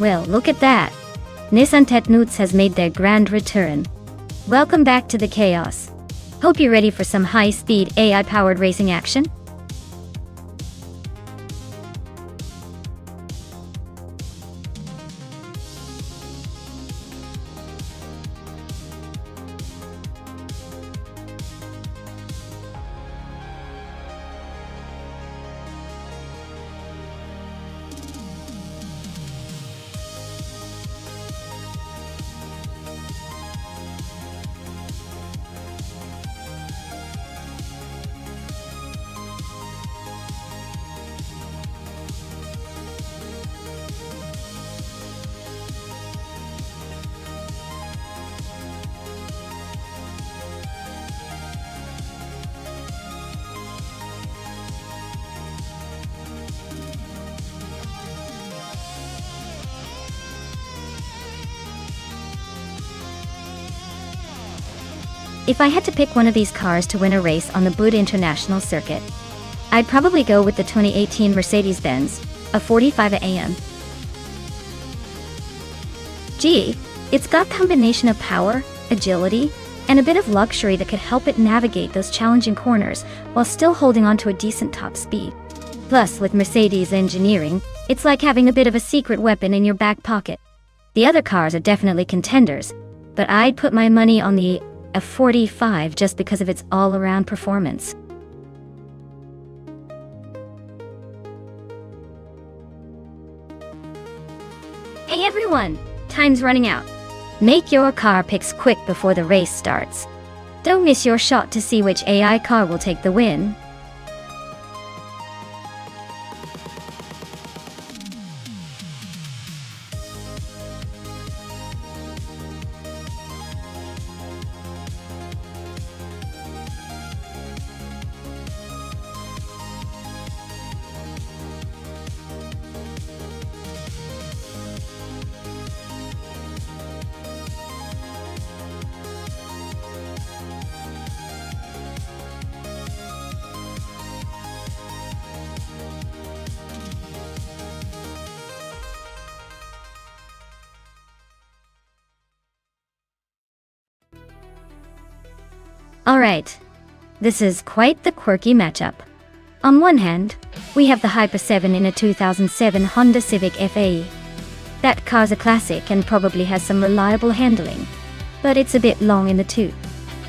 Well, look at that. Nissan Tetnuts has made their grand return. Welcome back to the chaos. Hope you're ready for some high-speed AI-powered racing action. If I had to pick one of these cars to win a race on the Buda International Circuit, I'd probably go with the 2018 Mercedes-Benz, a 45 AM. Gee, it's got a combination of power, agility, and a bit of luxury that could help it navigate those challenging corners while still holding on to a decent top speed. Plus, with Mercedes engineering, it's like having a bit of a secret weapon in your back pocket. The other cars are definitely contenders, but I'd put my money on the F45 just because of its all-around performance. Hey everyone! Time's running out. Make your car picks quick before the race starts. Don't miss your shot to see which AI car will take the win. Alright, this is quite the quirky matchup. On one hand, we have the Hyper 7 in a 2007 Honda Civic FAE. That car's a classic and probably has some reliable handling, but it's a bit long in the tooth.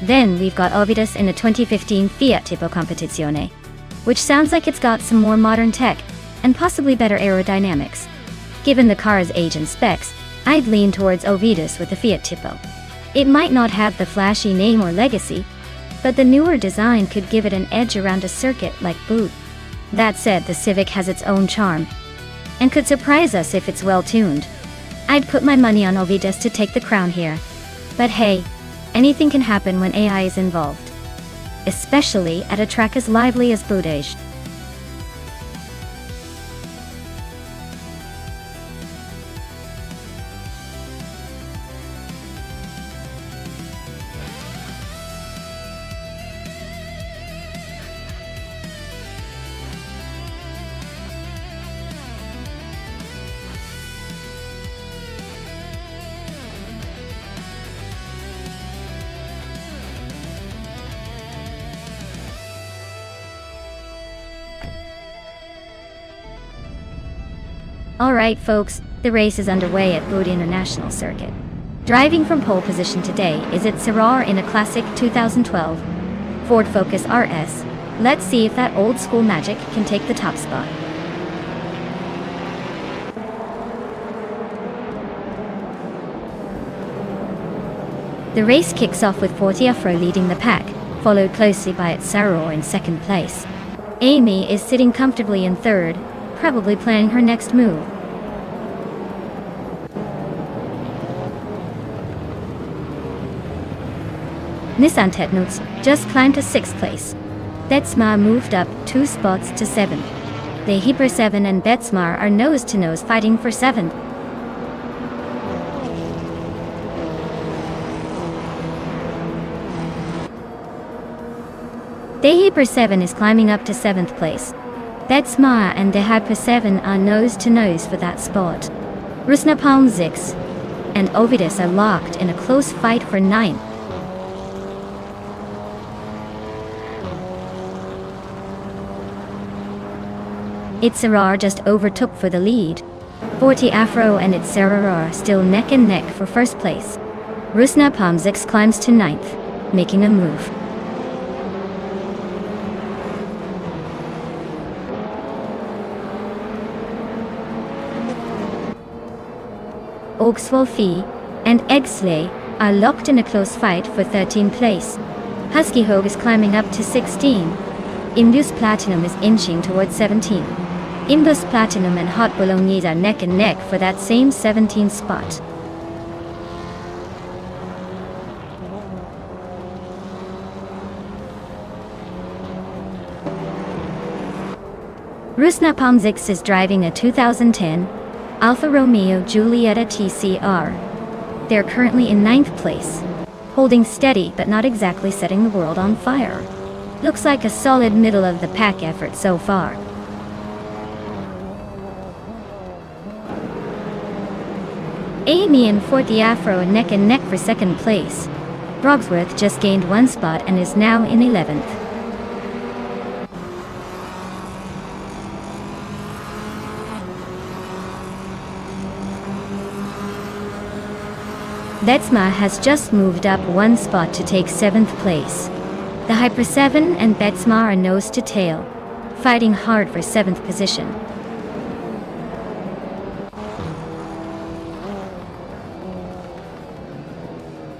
Then we've got Ovidus in a 2015 Fiat Tipo Competizione, which sounds like it's got some more modern tech and possibly better aerodynamics. Given the car's age and specs, I'd lean towards Ovidus with the Fiat Tipo. It might not have the flashy name or legacy, but the newer design could give it an edge around a circuit like Buda. That said, the Civic has its own charm, and could surprise us if it's well tuned. I'd put my money on Ovidus to take the crown here. But hey, anything can happen when AI is involved, especially at a track as lively as Buda. Alright folks, the race is underway at Buda International Circuit. Driving from pole position today is it Sirrar in a classic 2012 Ford Focus RS. Let's see if that old school magic can take the top spot. The race kicks off with Forte Afro leading the pack, followed closely by its Sirrar in second place. Amy is sitting comfortably in third, probably planning her next move. Nissan Tetnuts just climbed to 6th place. Betsma moved up 2 spots to 7th. The Hyper 7 and Betsma are nose-to-nose fighting for 7th. The Hyper 7 is climbing up to 7th place. Betsma and the Hyper 7 are nose-to-nose for that spot. Rusnapalm 6 and Ovidus are locked in a close fight for 9th. Itzerar just overtook for the lead. 40 Afro and Itzerar are still neck and neck for first place. Rusnapalm 6 climbs to 9th, making a move. Oxwolfie and Eggsley are locked in a close fight for 13th place. Husky Hogue is climbing up to 16. Indus Platinum is inching towards 17. Indus Platinum and Hot Bolognese are neck and neck for that same 17th spot. Rusnapalm 6 is driving a 2010 Alfa Romeo Giulietta TCR. They're currently in 9th place, holding steady but not exactly setting the world on fire. Looks like a solid middle of the pack effort so far. Amy and 40 Afro are neck and neck for 2nd place. Brogsworth just gained 1 spot and is now in 11th. Betsma has just moved up 1 spot to take 7th place. The Hyper 7 and Betsma are nose to tail, fighting hard for 7th position.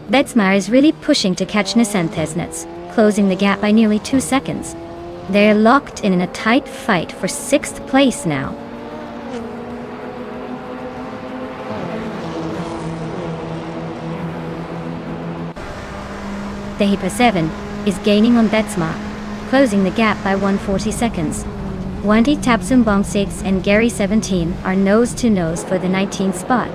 Betsma is really pushing to catch Nisantesnets, closing the gap by nearly 2 seconds. They're locked in a tight fight for 6th place now. The Hyper 7 is gaining on Betsma, closing the gap by 140 seconds. Wanty Tapsumbong 6 and Gary 17 are nose to nose for the 19th spot.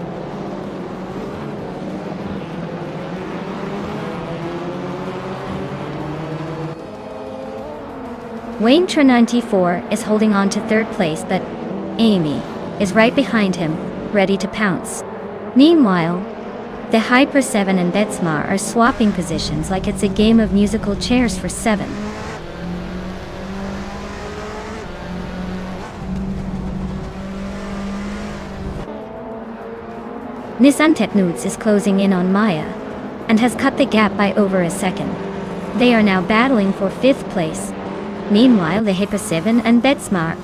Wayne Tra 94 is holding on to 3rd place, but Amy is right behind him, ready to pounce. Meanwhile, the Hyper 7 and Betsma are swapping positions like it's a game of musical chairs for 7. Nisantetnuts is closing in on Maya and has cut the gap by over a second. They are now battling for 5th place. Meanwhile, the Hyper 7 and Betsma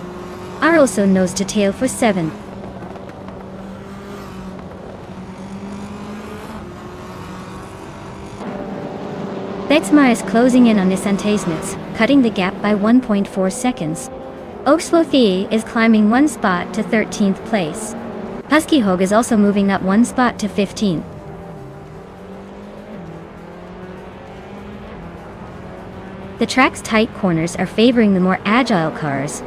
are also nose to tail for 7. Betsma is closing in on Nisantesnets, cutting the gap by 1.4 seconds. Oxwolfie is climbing 1 spot to 13th place. Husky Hogue is also moving up 1 spot to 15th. The track's tight corners are favoring the more agile cars,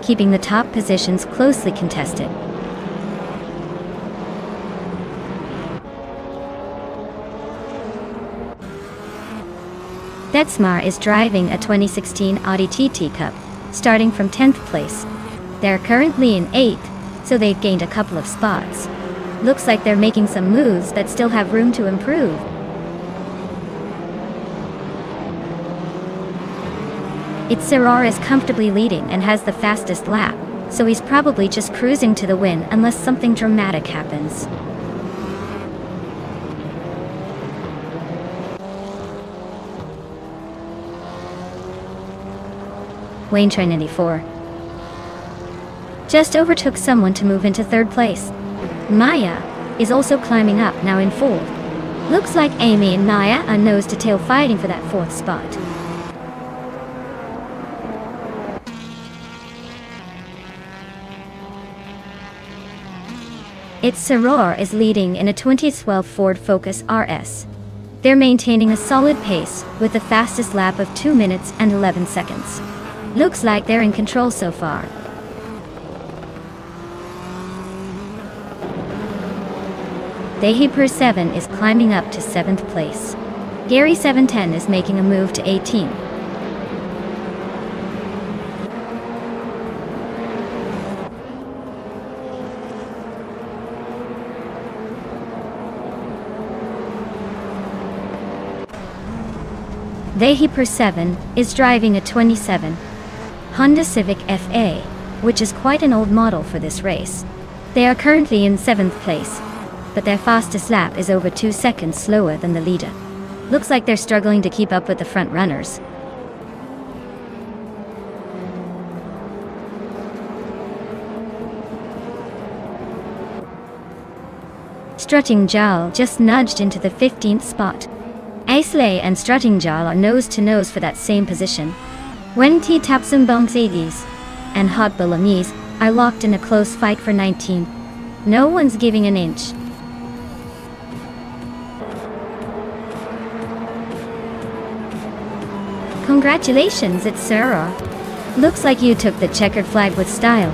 keeping the top positions closely contested. Betsma is driving a 2016 Audi TT Cup, starting from 10th place. They're currently in 8th, so they've gained a couple of spots. Looks like they're making some moves that still have room to improve. Itzerar is comfortably leading and has the fastest lap, so he's probably just cruising to the win unless something dramatic happens. Wayne Train 94 just overtook someone to move into 3rd place. Maya is also climbing up, now in 4th. Looks like Amy and Maya are nose to tail fighting for that 4th spot. Itzerar is leading in a 2012 Ford Focus RS. They're maintaining a solid pace with the fastest lap of 2 minutes and 11 seconds. Looks like they're in control so far. The Hyper 7 is climbing up to 7th place. Gary 710 is making a move to 18. They Hyper 7 is driving a 27 Honda Civic FA, which is quite an old model for this race. They are currently in 7th place, but their fastest lap is over 2 seconds slower than the leader. Looks like they're struggling to keep up with the front runners. Strutting Jal just nudged into the 15th spot. Aisley and Strutting Jal are nose to nose for that same position. Wen T Tapsum Bongs 80s and Hot Bolognese are locked in a close fight for 19th. No one's giving an inch. Congratulations, it's Sarah. Looks like you took the checkered flag with style.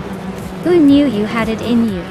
Who knew you had it in you?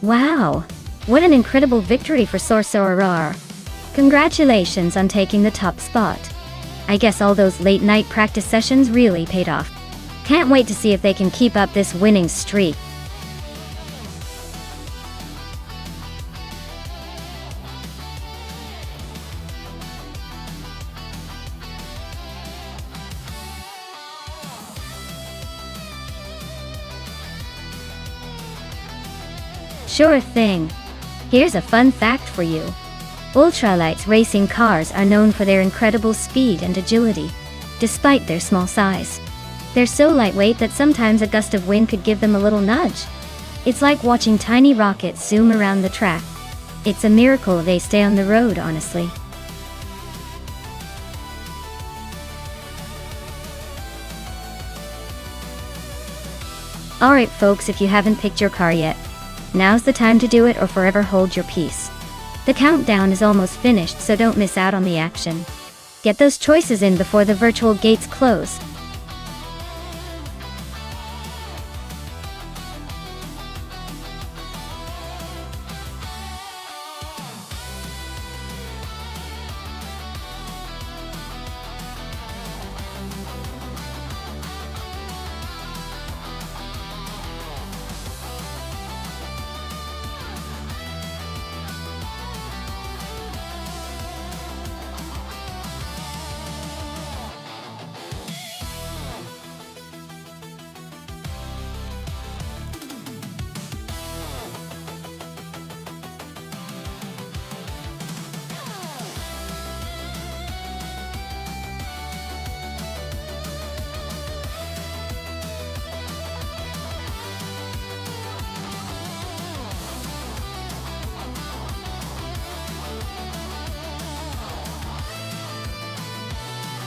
Wow, what an incredible victory for Sorcerer. Congratulations on taking the top spot. I guess all those late night practice sessions really paid off. Can't wait to see if they can keep up this winning streak. Sure thing. Here's a fun fact for you. Ultralights racing cars are known for their incredible speed and agility, despite their small size. They're so lightweight that sometimes a gust of wind could give them a little nudge. It's like watching tiny rockets zoom around the track. It's a miracle they stay on the road, honestly. Alright folks, if you haven't picked your car yet, now's the time to do it or forever hold your peace. The countdown is almost finished, so don't miss out on the action. Get those choices in before the virtual gates close.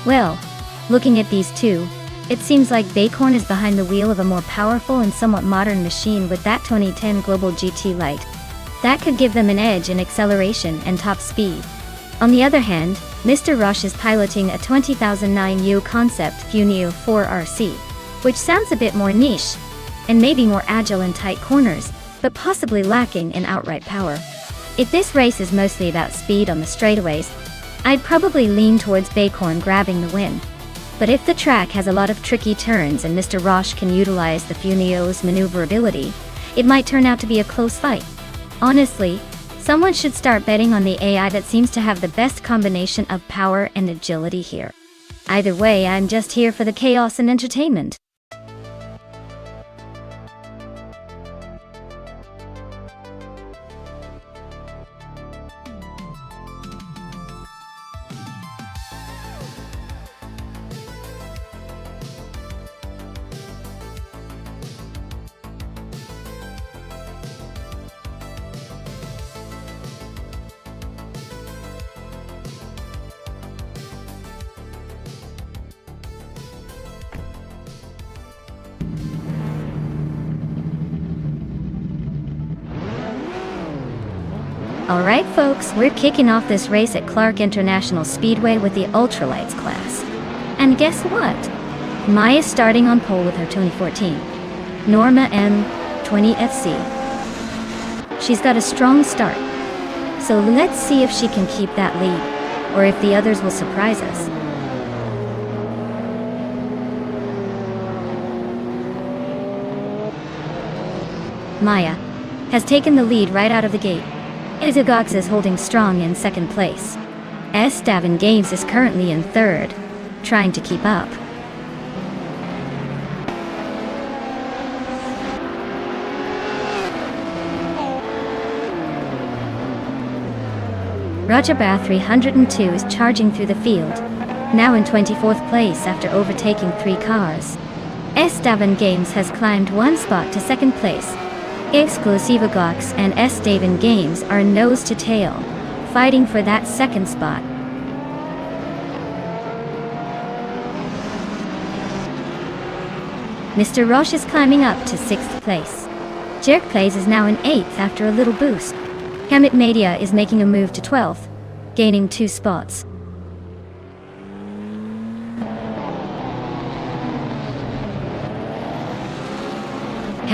Well, looking at these two, it seems like Baycorn is behind the wheel of a more powerful and somewhat modern machine with that 2010 Global GT Lite. That could give them an edge in acceleration and top speed. On the other hand, Mr. Rush is piloting a 2009 U concept Funio 4RC, which sounds a bit more niche, and maybe more agile in tight corners, but possibly lacking in outright power. If this race is mostly about speed on the straightaways, I'd probably lean towards Baycorn grabbing the win. But if the track has a lot of tricky turns and Mr. Roche can utilize the Funio's maneuverability, it might turn out to be a close fight. Honestly, someone should start betting on the AI that seems to have the best combination of power and agility here. Either way, I'm just here for the chaos and entertainment. Alright folks, we're kicking off this race at Clark International Speedway with the Ultralights class. And guess what? Maya's starting on pole with her 2014 Norma M20 FC. She's got a strong start, so let's see if she can keep that lead, or if the others will surprise us. Maya has taken the lead right out of the gate. Izagox is holding strong in second place. Esteban Games is currently in third, trying to keep up. Roger Bar 302 is charging through the field, now in 24th place after overtaking 3 cars. Esteban Games has climbed 1 spot to second place. Exclusivagox and Esteban Games are nose to tail, fighting for that second spot. Mr. Roche is climbing up to 6th place. Jerk Plays is now in 8th after a little boost. Hamit Media is making a move to 12th, gaining 2 spots.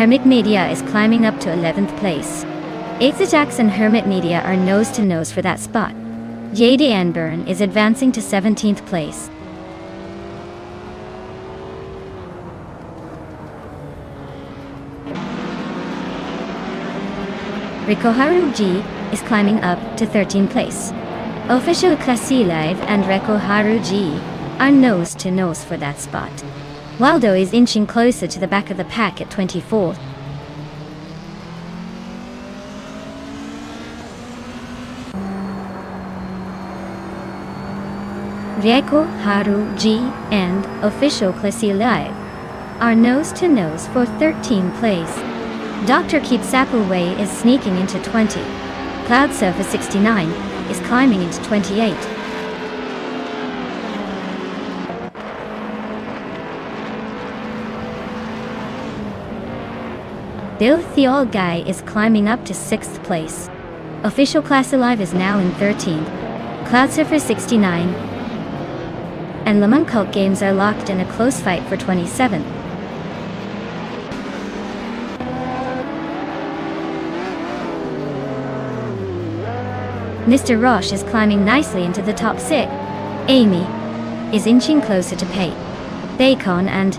Hermit Media is climbing up to 11th place. Exajax and Hermit Media are nose to nose for that spot. Jade Anburn is advancing to 17th place. Rikoharu G is climbing up to 13th place. Official Classy Live and Rikoharu G are nose to nose for that spot. Waldo is inching closer to the back of the pack at 24th. Rieko Haru G and Official Classy Live are nose to nose for 13th place. Dr. Keep Sappleway is sneaking into 20. Cloud Surfer 69 is climbing into 28. Bill Theol Guy is climbing up to 6th place. Official Class Alive is now in 13th. Cloud Surfer 69 and Lemon Cult Games are locked in a close fight for 27th. Mr. Roche is climbing nicely into the top 6. Amy is inching closer to Pate. Bacon and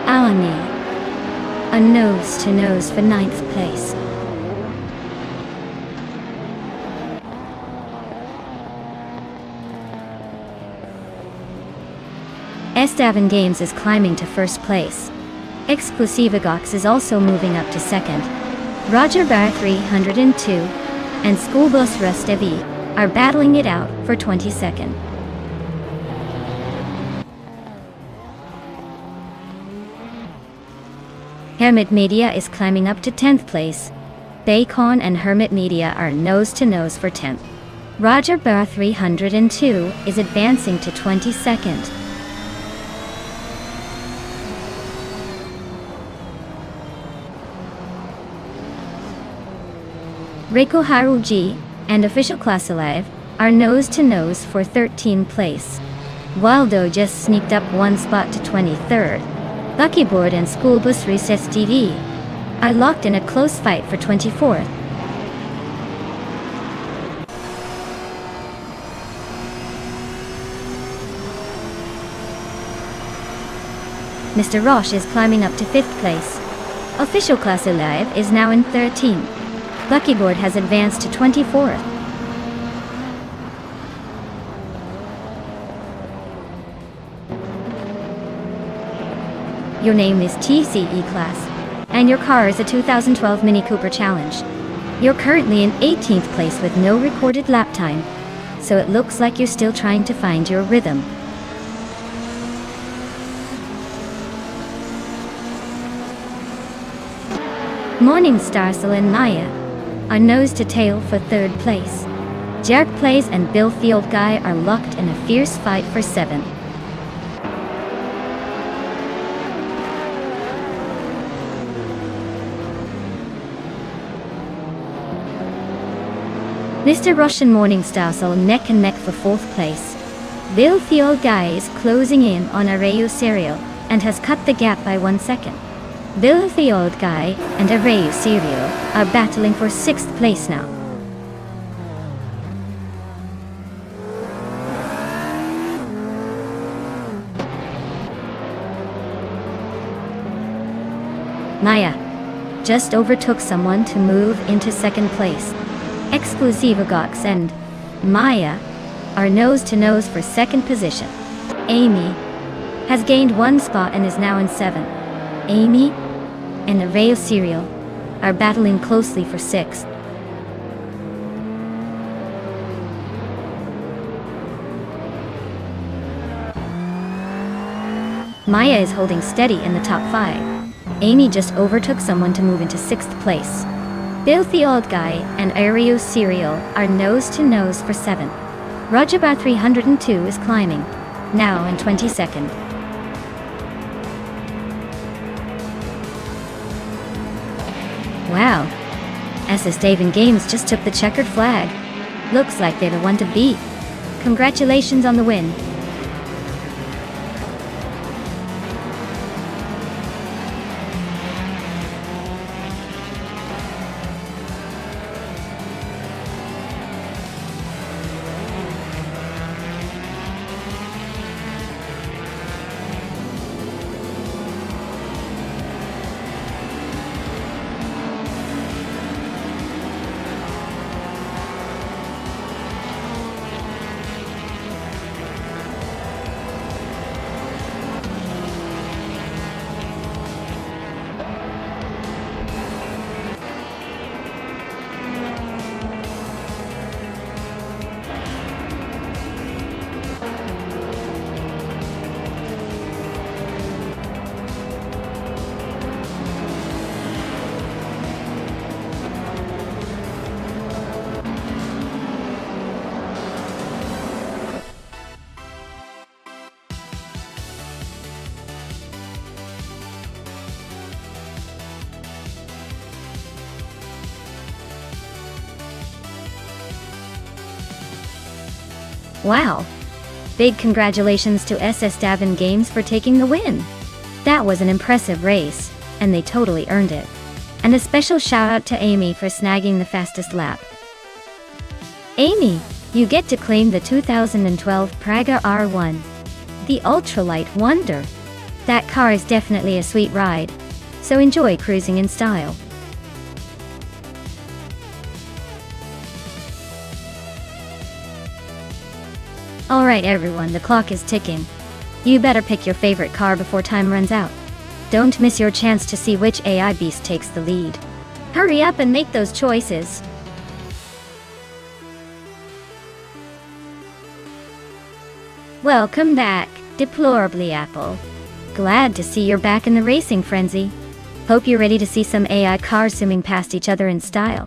Awani are nose to nose for 9th place. Esteban Games is climbing to 1st place. Exclusivagox is also moving up to 2nd. Roger Bar 302 and Schoolbus Rustevi are battling it out for 22nd. Hermit Media is climbing up to 10th place. Bacon and Hermit Media are nose to nose for 10th. Roger Bar 302 is advancing to 22nd. Reiko Haruji and Official Class Alive are nose to nose for 13th place. Waldo just sneaked up 1 spot to 23rd. Buckyboard and Schoolbus Recess TV are locked in a close fight for 24th. Mr. Roche is climbing up to 5th place. Official Class Alive is now in 13th. Buckyboard has advanced to 24th. Your name is TCE Class, and your car is a 2012 Mini Cooper Challenge. You're currently in 18th place with no recorded lap time, so it looks like you're still trying to find your rhythm. Morningstar and Maya are nose to tail for 3rd place. Jerk Plays and Bill Field Guy are locked in a fierce fight for 7th. Mr. Russian Morningstar are neck and neck for 4th place. Filthy Old Guy is closing in on Arayu Serial and has cut the gap by 1 second. Filthy Old Guy and Arayu Serial are battling for 6th place now. Maya just overtook someone to move into 2nd place. Exclusivagox and Maya are nose-to-nose for 2nd position. Amy has gained 1 spot and is now in 7th. Amy and Arayu Serial are battling closely for 6th. Maya is holding steady in the top 5. Amy just overtook someone to move into 6th place. Filthy Old Guy and Arayu Serial are nose-to-nose for 7th. Rajabar 302 is climbing, now in 22nd. Wow, SS Dave Games just took the checkered flag. Looks like they're the one to beat. Congratulations on the win. Wow! Big congratulations to SS Davin Games for taking the win! That was an impressive race, and they totally earned it. And a special shout out to Amy for snagging the fastest lap. Amy, you get to claim the 2012 Praga R1. The ultralight wonder. That car is definitely a sweet ride, so enjoy cruising in style. Alright everyone, the clock is ticking. You better pick your favorite car before time runs out. Don't miss your chance to see which AI beast takes the lead. Hurry up and make those choices. Welcome back, Deplorably Apple. Glad to see you're back in the racing frenzy. Hope you're ready to see some AI cars zooming past each other in style.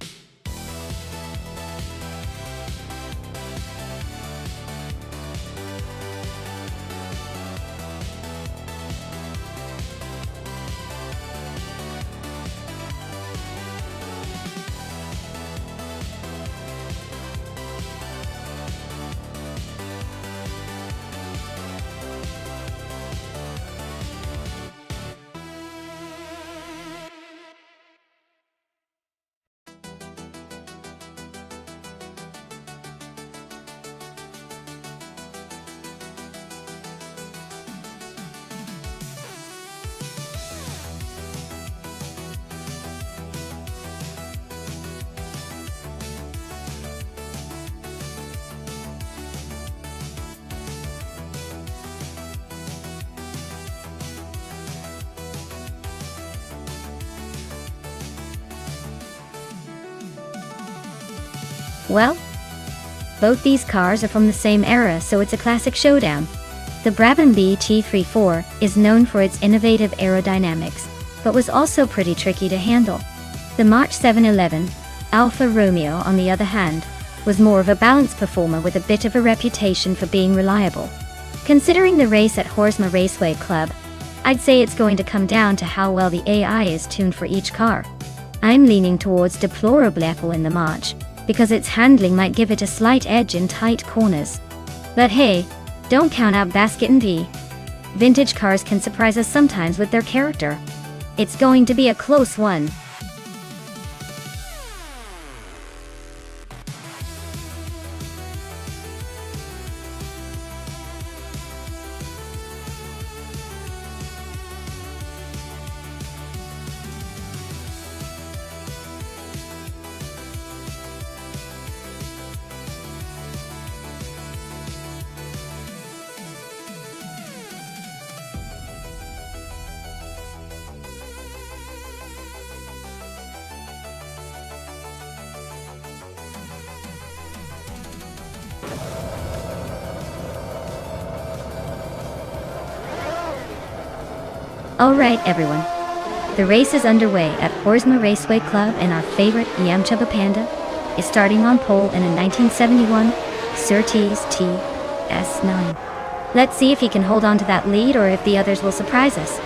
Well, both these cars are from the same era, so it's a classic showdown. The Brabham BT34 is known for its innovative aerodynamics, but was also pretty tricky to handle. The March 711 Alfa Romeo, on the other hand, was more of a balanced performer with a bit of a reputation for being reliable. Considering the race at Horsma Raceway Club, I'd say it's going to come down to how well the AI is tuned for each car. I'm leaning towards Deplorable Apple in the March, because its handling might give it a slight edge in tight corners. But hey, don't count out Basket and V. Vintage cars can surprise us sometimes with their character. It's going to be a close one. Alright everyone, the race is underway at Horsma Raceway Club, and our favorite Yamcha Panda is starting on pole in a 1971 Surtees TS9. Let's see if he can hold on to that lead or if the others will surprise us.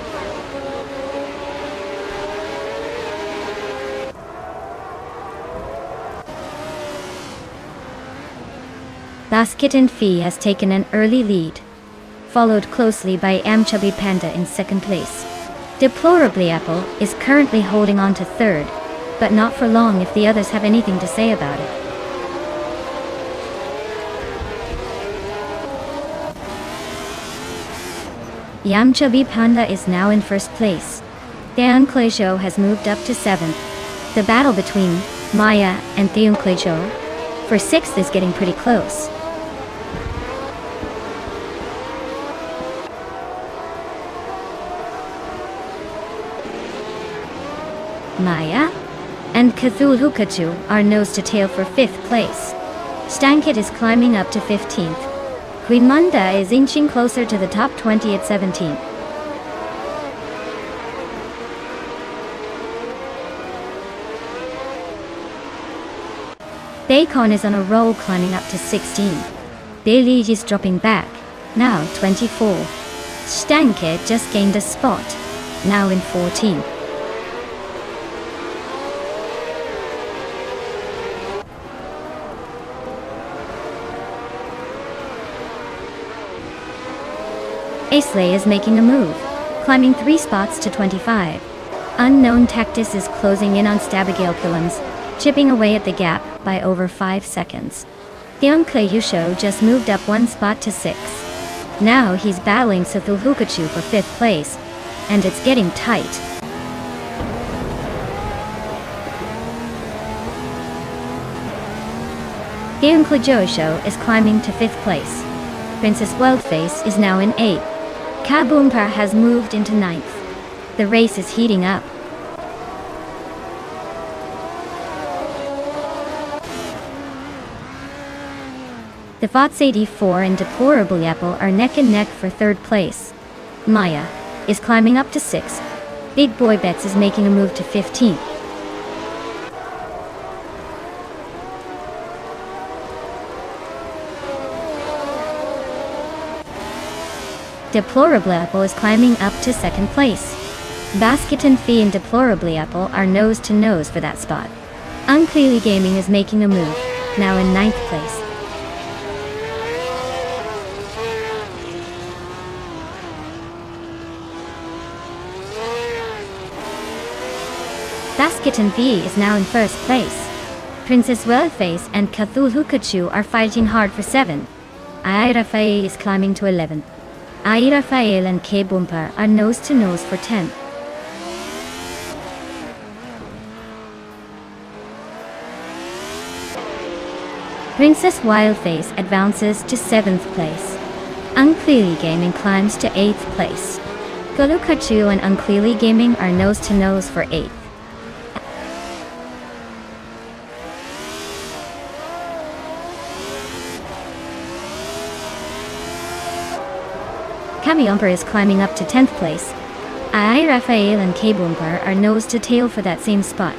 Basket and Fee has taken an early lead, followed closely by Chubby Panda in second place. Deplorably Apple is currently holding on to third, but not for long if the others have anything to say about it. Chubby Panda is now in first place. Theonclejo has moved up to seventh. The battle between Maya and Theonclejo for sixth is getting pretty close. Maya and Cthulhukachu are nose to tail for 5th place. Stankit is climbing up to 15th. Huimunda is inching closer to the top 20 at 17th. Bacon is on a roll, climbing up to 16. Bailey is dropping back, now 24. Stankit just gained a spot, now in 14th. Aisley is making a move, climbing 3 spots to 25. Unknown Tactus is closing in on Stabigale Pillums, chipping away at the gap by over 5 seconds. Theonkle Yusho just moved up 1 spot to 6. Now he's battling Cthulhukachu for 5th place, and it's getting tight. Theonkle Joisho is climbing to 5th place. Princess Wildface is now in 8th. Kaboompa has moved into 9th. The race is heating up. The Fots 84 and Deplorable Apple are neck and neck for 3rd place. Maya is climbing up to 6th. Big Boy Bets is making a move to 15th. Deplorable Apple is climbing up to 2nd place. Basket and Fee and Deplorably Apple are nose to nose for that spot. Unclearly Gaming is making a move, now in 9th place. Basket and Fee is now in 1st place. Princess Wellface and Cthulhukachu are fighting hard for 7th. Airafae is climbing to 11th. Airafael and K-Boompa are nose to nose for 10th. Princess Wildface advances to 7th place. Unclearly Gaming climbs to 8th place. Golukachu and Unclearly Gaming are nose to nose for 8th. Kamiomper is climbing up to 10th place. Ai Raphael and K-Boomper are nose to tail for that same spot.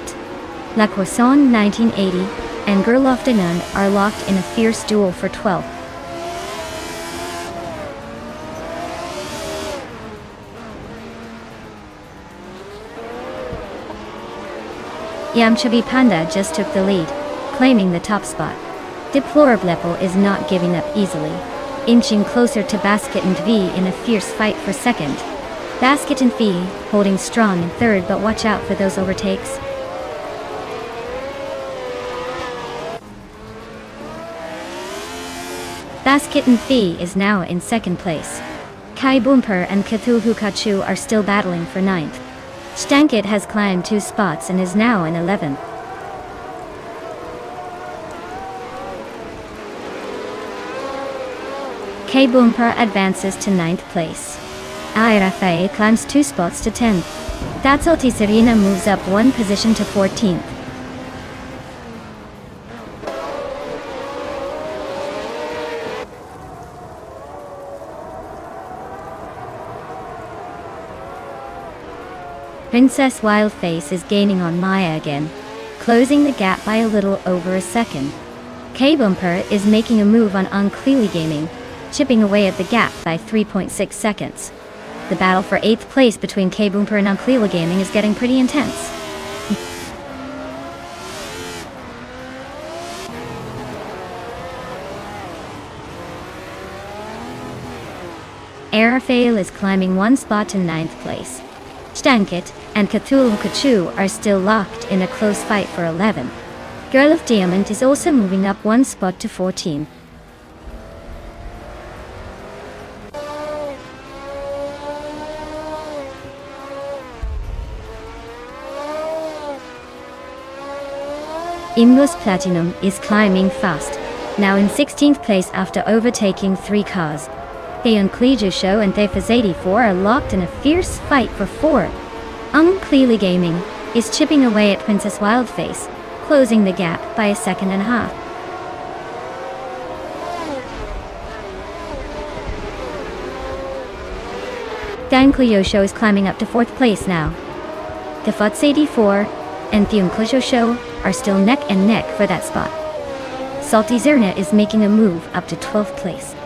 La Croissant 1980 and Gerloftenund are locked in a fierce duel for 12th. Yamchabi Panda just took the lead, claiming the top spot. Deplorable is not giving up easily, inching closer to Basket and V in a fierce fight for second. Basket and V holding strong in third, but watch out for those overtakes. Basket and V is now in second place. Kai Bumper and Cthulhu Kachu are still battling for ninth. Stankit has climbed 2 spots and is now in 11th. K Bumper advances to 9th place. Airafae climbs 2 spots to 10th. Tatsoti Serena moves up 1 position to 14th. Princess Wildface is gaining on Maya again, closing the gap by a little over a second. K-Bumper is making a move on Unclearly Gaming, chipping away at the gap by 3.6 seconds. The battle for 8th place between K-Bumper and Unclearly Gaming is getting pretty intense. Airfail is climbing 1 spot to 9th place. Stankit and Cthulhu Kachu are still locked in a close fight for 11. Girl of Diamond is also moving up 1 spot to 14. Imlos Platinum is climbing fast, now in 16th place after overtaking 3 cars. Theon Kleju Show and Thefaz84 are locked in a fierce fight for 4. Unclearly Gaming is chipping away at Princess Wildface, closing the gap by a second and a half. Dan Cleo Show is climbing up to 4th place now. Thefaz84 and Theon Kleju Show are still neck and neck for that spot. Salty Zerna is making a move up to 12th place.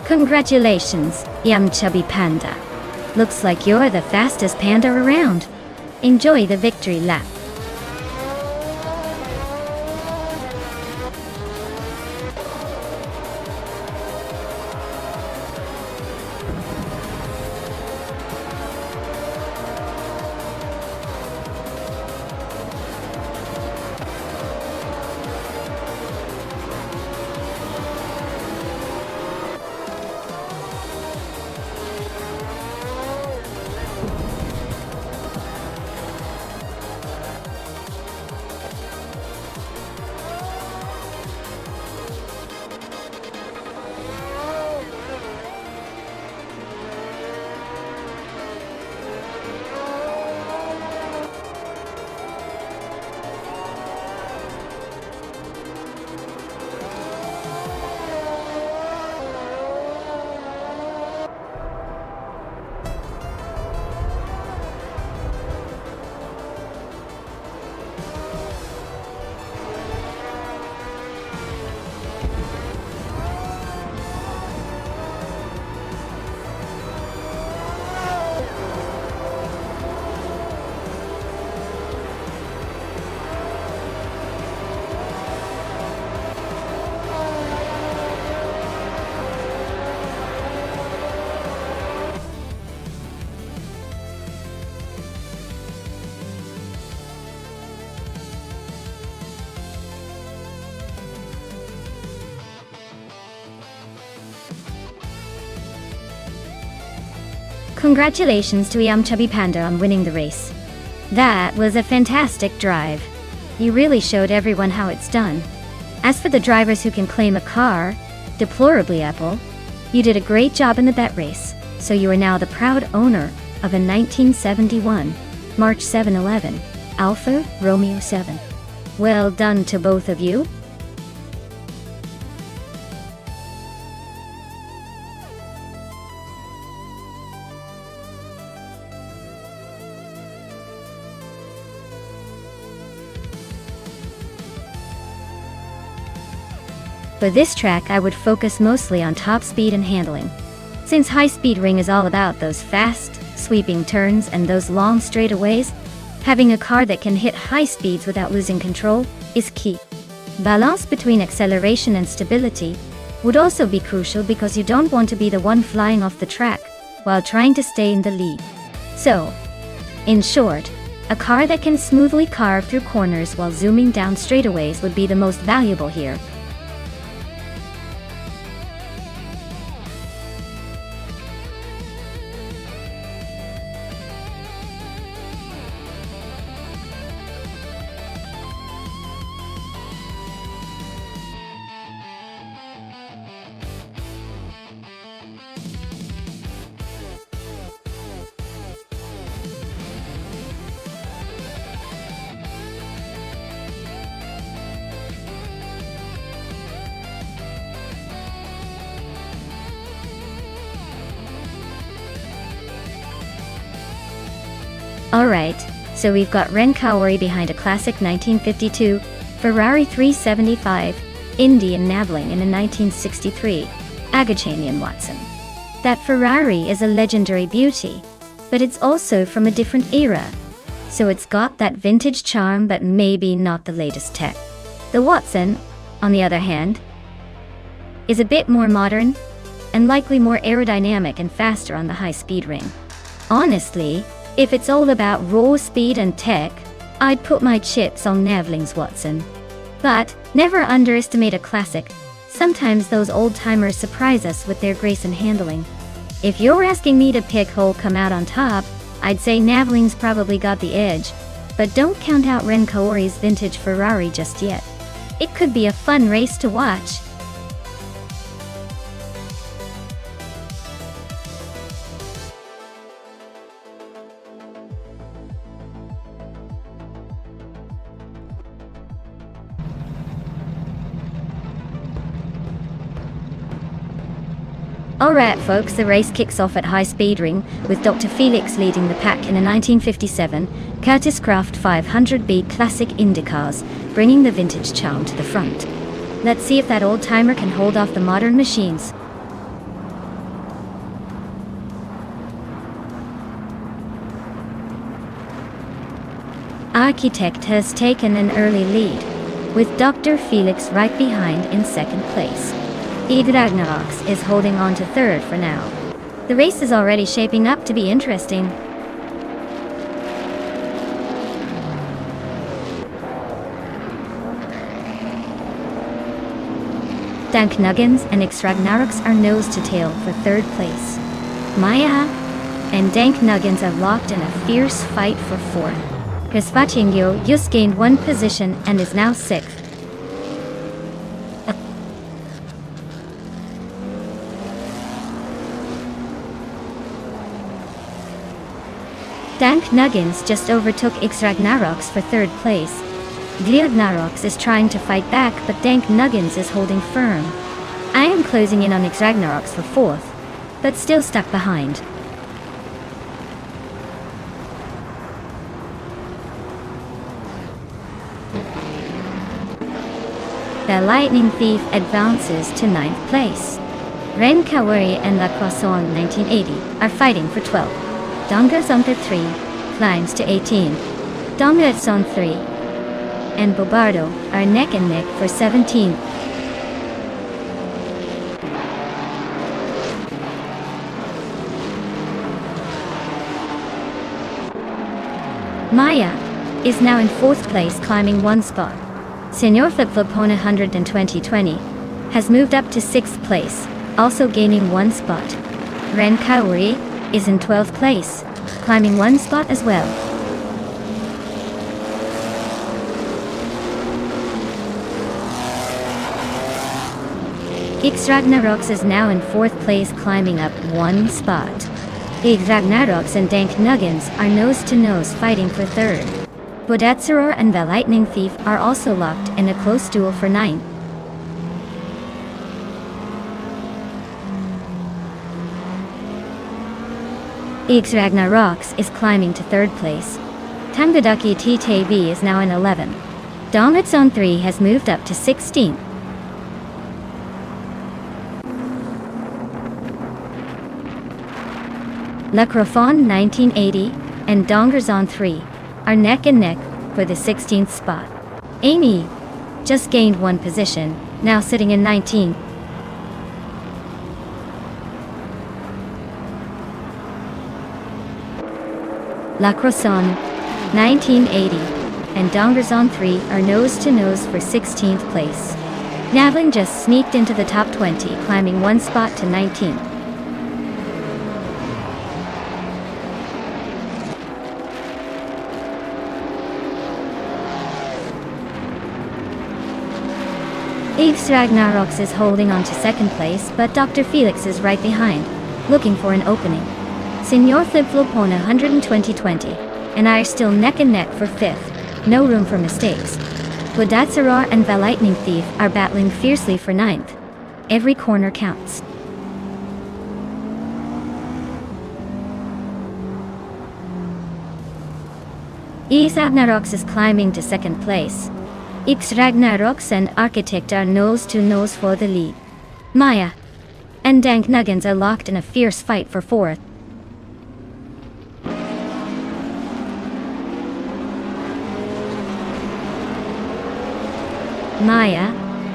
Congratulations, Yum Chubby Panda. Looks like you're the fastest panda around. Enjoy the victory lap. Congratulations to Yum Chubby Panda on winning the race. That was a fantastic drive. You really showed everyone how it's done. As for the drivers who can claim a car, deplorably Apple, you did a great job in the bet race, so you are now the proud owner of a 1971 March 711 Alfa Romeo 7. Well done to both of you. For this track I would focus mostly on top speed and handling, since high speed ring is all about those fast, sweeping turns and those long straightaways, having a car that can hit high speeds without losing control is key. Balance between acceleration and stability would also be crucial because you don't want to be the one flying off the track while trying to stay in the lead. So, in short, a car that can smoothly carve through corners while zooming down straightaways would be the most valuable here. Alright, so we've got Ren Kawari behind a classic 1952 Ferrari 375 Indy and Navling in a 1963 Agachanian Watson. That Ferrari is a legendary beauty, but it's also from a different era, so it's got that vintage charm but maybe not the latest tech. The Watson, on the other hand, is a bit more modern and likely more aerodynamic and faster on the high-speed ring. Honestly, if it's all about raw speed and tech, I'd put my chips on Navling's Watson. But never underestimate a classic. Sometimes those old-timers surprise us with their grace and handling. If you're asking me to pick who'll come out on top, I'd say Navling's probably got the edge. But don't count out Ren Kawari's vintage Ferrari just yet. It could be a fun race to watch. Alright folks, the race kicks off at high speed ring, with Dr. Felix leading the pack in a 1957 Curtis Craft 500B Classic Indycars, bringing the vintage charm to the front. Let's see if that old-timer can hold off the modern machines. Architect has taken an early lead, with Dr. Felix right behind in second place. Ragnaroks is holding on to third for now. The race is already shaping up to be interesting. Dank Nuggins and Ragnaroks are nose to tail for third place. Maya and Dank Nuggins are locked in a fierce fight for fourth. Krisvatingyo just gained one position and is now sixth. Dank Nuggins just overtook Ragnaroks for third place. Ragnaroks is trying to fight back, but Dank Nuggins is holding firm. I am closing in on Ragnaroks for fourth, but still stuck behind. The Lightning Thief advances to ninth place. Ren Kawari and La Croissant 1980 are fighting for 12th. Donga's on 3 climbs to 18. Donga's on 3 and Bobardo are neck and neck for 17th. Maya is now in fourth place, climbing one spot. Senor Flipflopona 12020 has moved up to sixth place, also gaining one spot. Ren Kawari is in 12th place, climbing one spot as well. Ragnaroks is now in fourth place, climbing up one spot. Ragnaroks and Dank Nuggins are nose to nose fighting for third. Bodatsaror and the Lightning Thief are also locked in a close duel for ninth. Ragnaroks is climbing to third place. Tangadaki TTV is now in 11th. Donut's on 3 has moved up to 16th. Le Crofon 1980 and Dongerzon 3 are neck and neck for the 16th spot. Amy just gained one position, now sitting in 19th. La Crosson 1980 and Dongerzon 3 are nose-to-nose for 16th place. Navling just sneaked into the top 20, climbing one spot to 19th. Yves Ragnaroks is holding on to second place, but Dr. Felix is right behind, looking for an opening. Signor Flipflopona 120-20 and I are still neck and neck for 5th, no room for mistakes. Bodazzarar and the Lightning Thief are battling fiercely for 9th. Every corner counts. Yves Ragnaroks is climbing to second place. Yves Ragnaroks and Architect are nose-to-nose for the lead. Maya and Dank Nuggins are locked in a fierce fight for 4th. Maya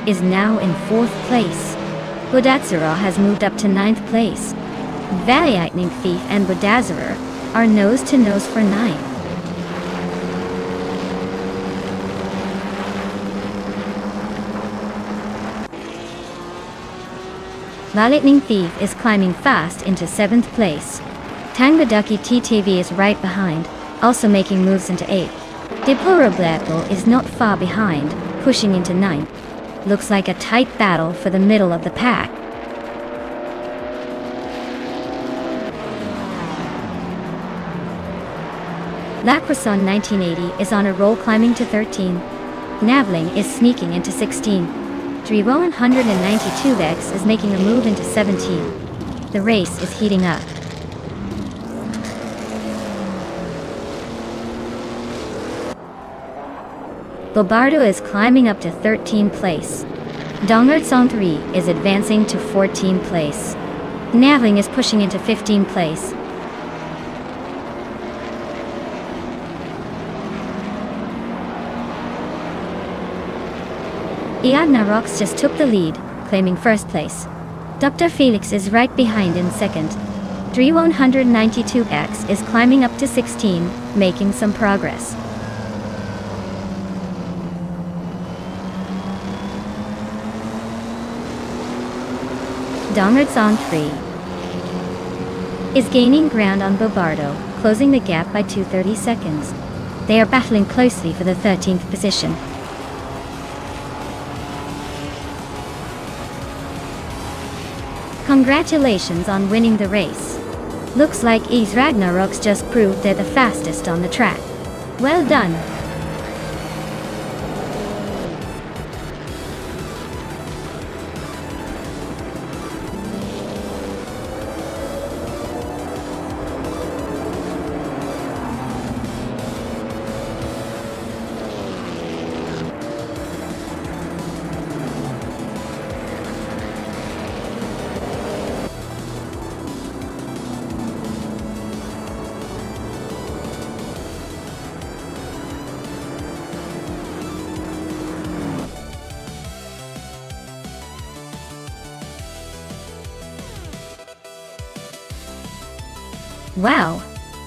is now in 4th place. Bodazzarar has moved up to 9th place. Valley Lightning Thief and Bodazzarar are nose-to-nose for 9th. The Lightning Thief is climbing fast into 7th place. Tangaducky TTV is right behind, also making moves into 8th. Deplorablato is not far behind, pushing into 9th. Looks like a tight battle for the middle of the pack. La Croissant 1980 is on a roll, climbing to 13. Navling is sneaking into 16. Drivo 192X is making a move into 17. The race is heating up. Bobardo is climbing up to 13th place. Dongerzon 3 is advancing to 14th place. Navling is pushing into 15th place. Ragnaroks just took the lead, claiming 1st place. Dr. Felix is right behind in 2nd. Drivo 192X is climbing up to 16, making some progress. Dongerzon 3 is gaining ground on Bobardo, closing the gap by 230 seconds. They are battling closely for the 13th position. Congratulations on winning the race. Looks like Yves Ragnaroks just proved they're the fastest on the track. Well done. Wow!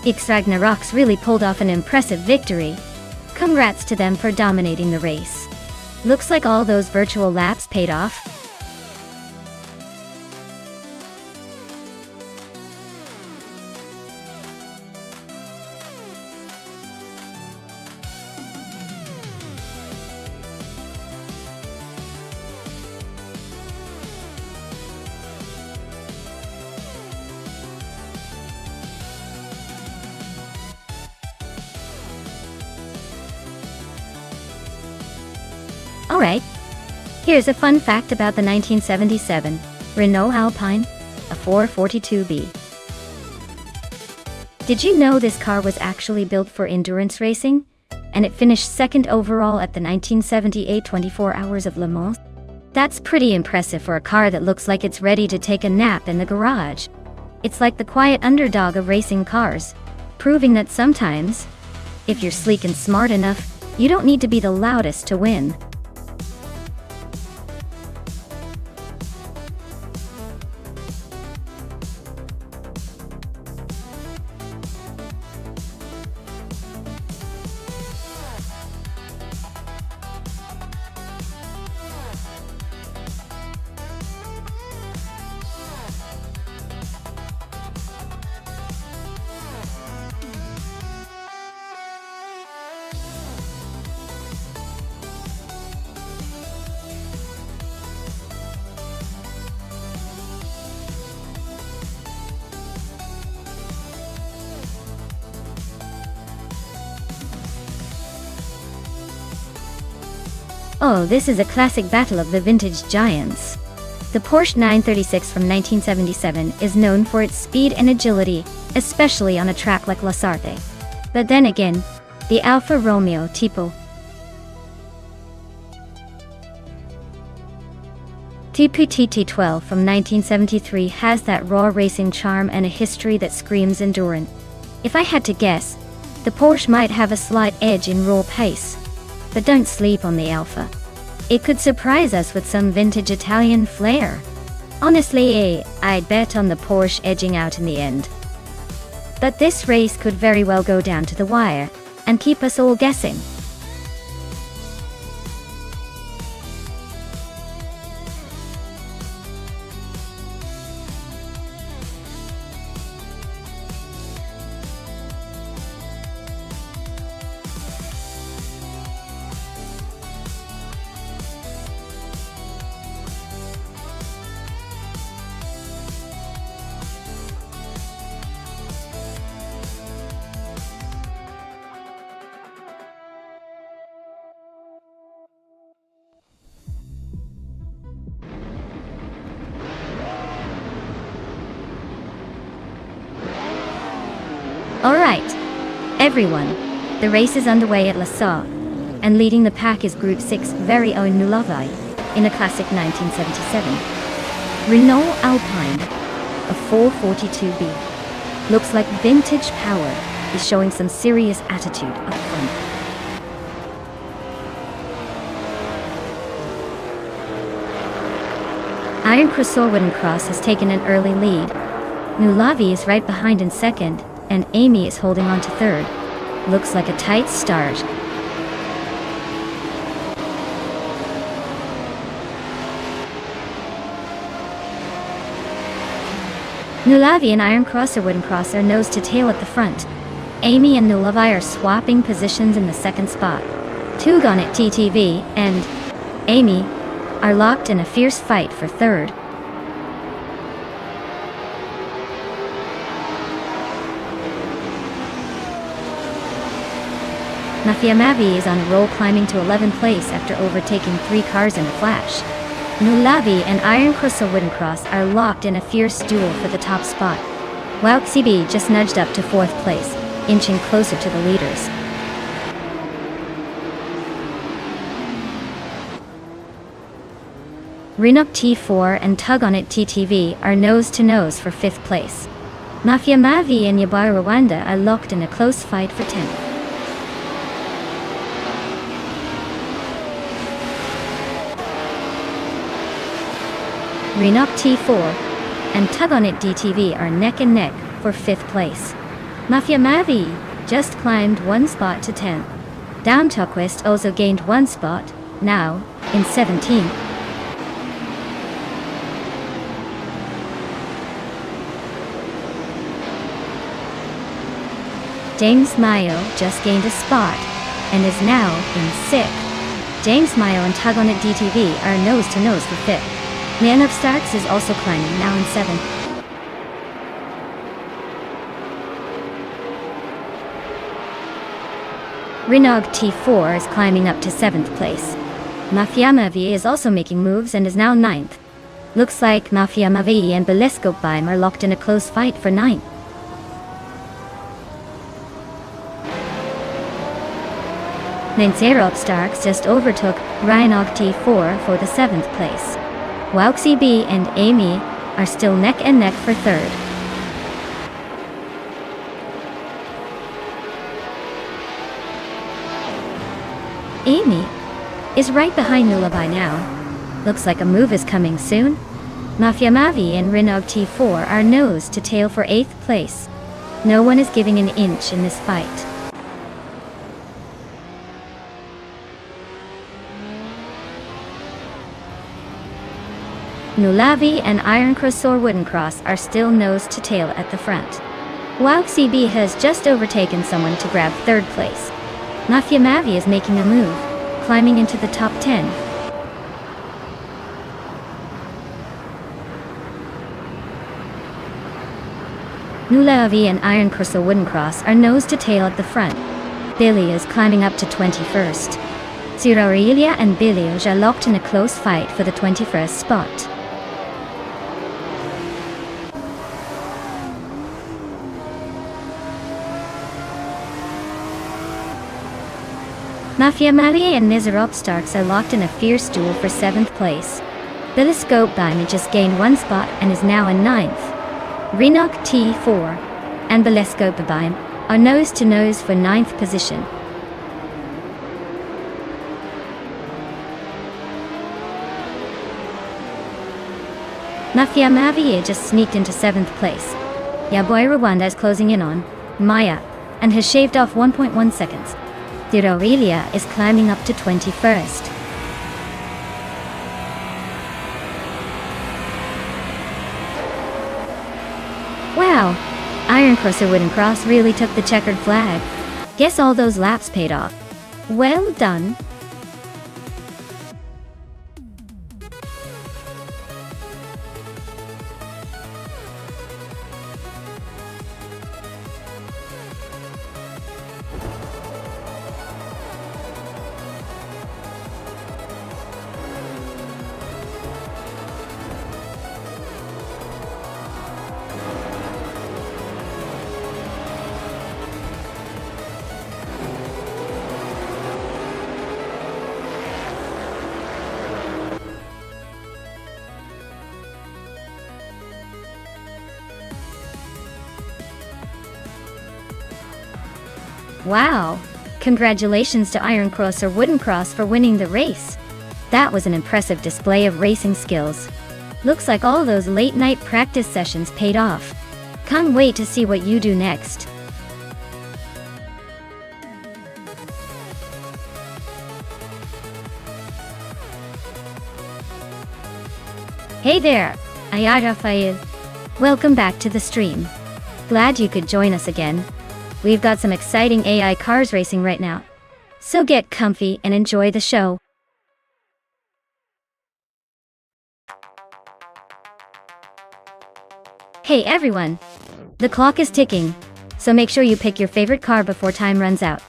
Yves Ragnaroks really pulled off an impressive victory. Congrats to them for dominating the race. Looks like all those virtual laps paid off. Alright, here's a fun fact about the 1977 Renault Alpine, a 442B. Did you know this car was actually built for endurance racing? And it finished 2nd overall at the 1978 24 Hours of Le Mans? That's pretty impressive for a car that looks like it's ready to take a nap in the garage. It's like the quiet underdog of racing cars, proving that sometimes, if you're sleek and smart enough, you don't need to be the loudest to win. Oh, this is a classic battle of the vintage giants. The Porsche 936 from 1977 is known for its speed and agility, especially on a track like La Sarthe. But then again, the Alfa Romeo Tipo TPTT12 from 1973 has that raw racing charm and a history that screams endurance. If I had to guess, the Porsche might have a slight edge in raw pace. But don't sleep on the Alfa. It could surprise us with some vintage Italian flair. Honestly, I'd bet on the Porsche edging out in the end. But this race could very well go down to the wire, and keep us all guessing. Alright, everyone, the race is underway at La Sarthe, and leading the pack is Group 6 very own Nulavi, in a classic 1977. Renault Alpine, a 442B. Looks like vintage power is showing some serious attitude up front. Iron Cross Wooden Cross has taken an early lead. Nulavi is right behind in second, and Amy is holding on to third. Looks like a tight start. Nulavi and Iron Cross Wooden Cross are nose to tail at the front. Amy and Nulavi are swapping positions in the second spot. Tugonet TTV and Amy are locked in a fierce fight for third. Mafia Mavi is on a roll, climbing to 11th place after overtaking 3 cars in a flash. Nulavi and Iron Cross Wooden Cross are locked in a fierce duel for the top spot. Wauxib just nudged up to 4th place, inching closer to the leaders. Renault T4 and Tugonet TTV are nose to nose for 5th place. Mafia Mavi and Yabai Rwanda are locked in a close fight for 10th. Renault T4 and Tugonet DTV are neck and neck for 5th place. Mafia Mavi just climbed 1 spot to 10th. Daumtoquist also gained 1 spot, now in 17th. James Mayo just gained a spot and is now in 6th. James Mayo and Tugonet DTV are nose to nose for 5th. Man of Starks is also climbing, now in 7th. Renault T4 is climbing up to 7th place. Mafia Mavi is also making moves and is now 9th. Looks like Mafia Mavi and Beleskopheim are locked in a close fight for 9th. Nancerop Starks just overtook Renault T4 for the 7th place. Wauxib and Amy are still neck and neck for 3rd. Amy is right behind Nula by now. Looks like a move is coming soon. Mafia Mavi and Renault T4 are nose to tail for 8th place. No one is giving an inch in this fight. Nulavi and Iron Crossor Wooden Cross are still nose to tail at the front, while CB has just overtaken someone to grab 3rd place. Mafia Mavi is making a move, climbing into the top 10. Nulavi and Iron Crossor Wooden Cross are nose to tail at the front. Billy is climbing up to 21st. Aurelia and Billy are locked in a close fight for the 21st spot. Mafia Mavi and Nizarop Starks are locked in a fierce duel for 7th place. Billiscope Baim just gained 1 spot and is now in 9th. Renok T4 and Billiscope Baim are nose to nose for 9th position. Mafia Mavi just sneaked into 7th place. Yaboy Rwanda is closing in on Maya and has shaved off 1.1 seconds. Aurelia is climbing up to 21st. Wow! Iron Crossor Wooden Cross really took the checkered flag. Guess all those laps paid off. Well done. Wow! Congratulations to Iron Cross or Wooden Cross for winning the race. That was an impressive display of racing skills. Looks like all those late-night practice sessions paid off. Can't wait to see what you do next. Hey there, Rafael. Welcome back to the stream. Glad you could join us again. We've got some exciting AI cars racing right now. So get comfy and enjoy the show. Hey everyone! The clock is ticking, so make sure you pick your favorite car before time runs out.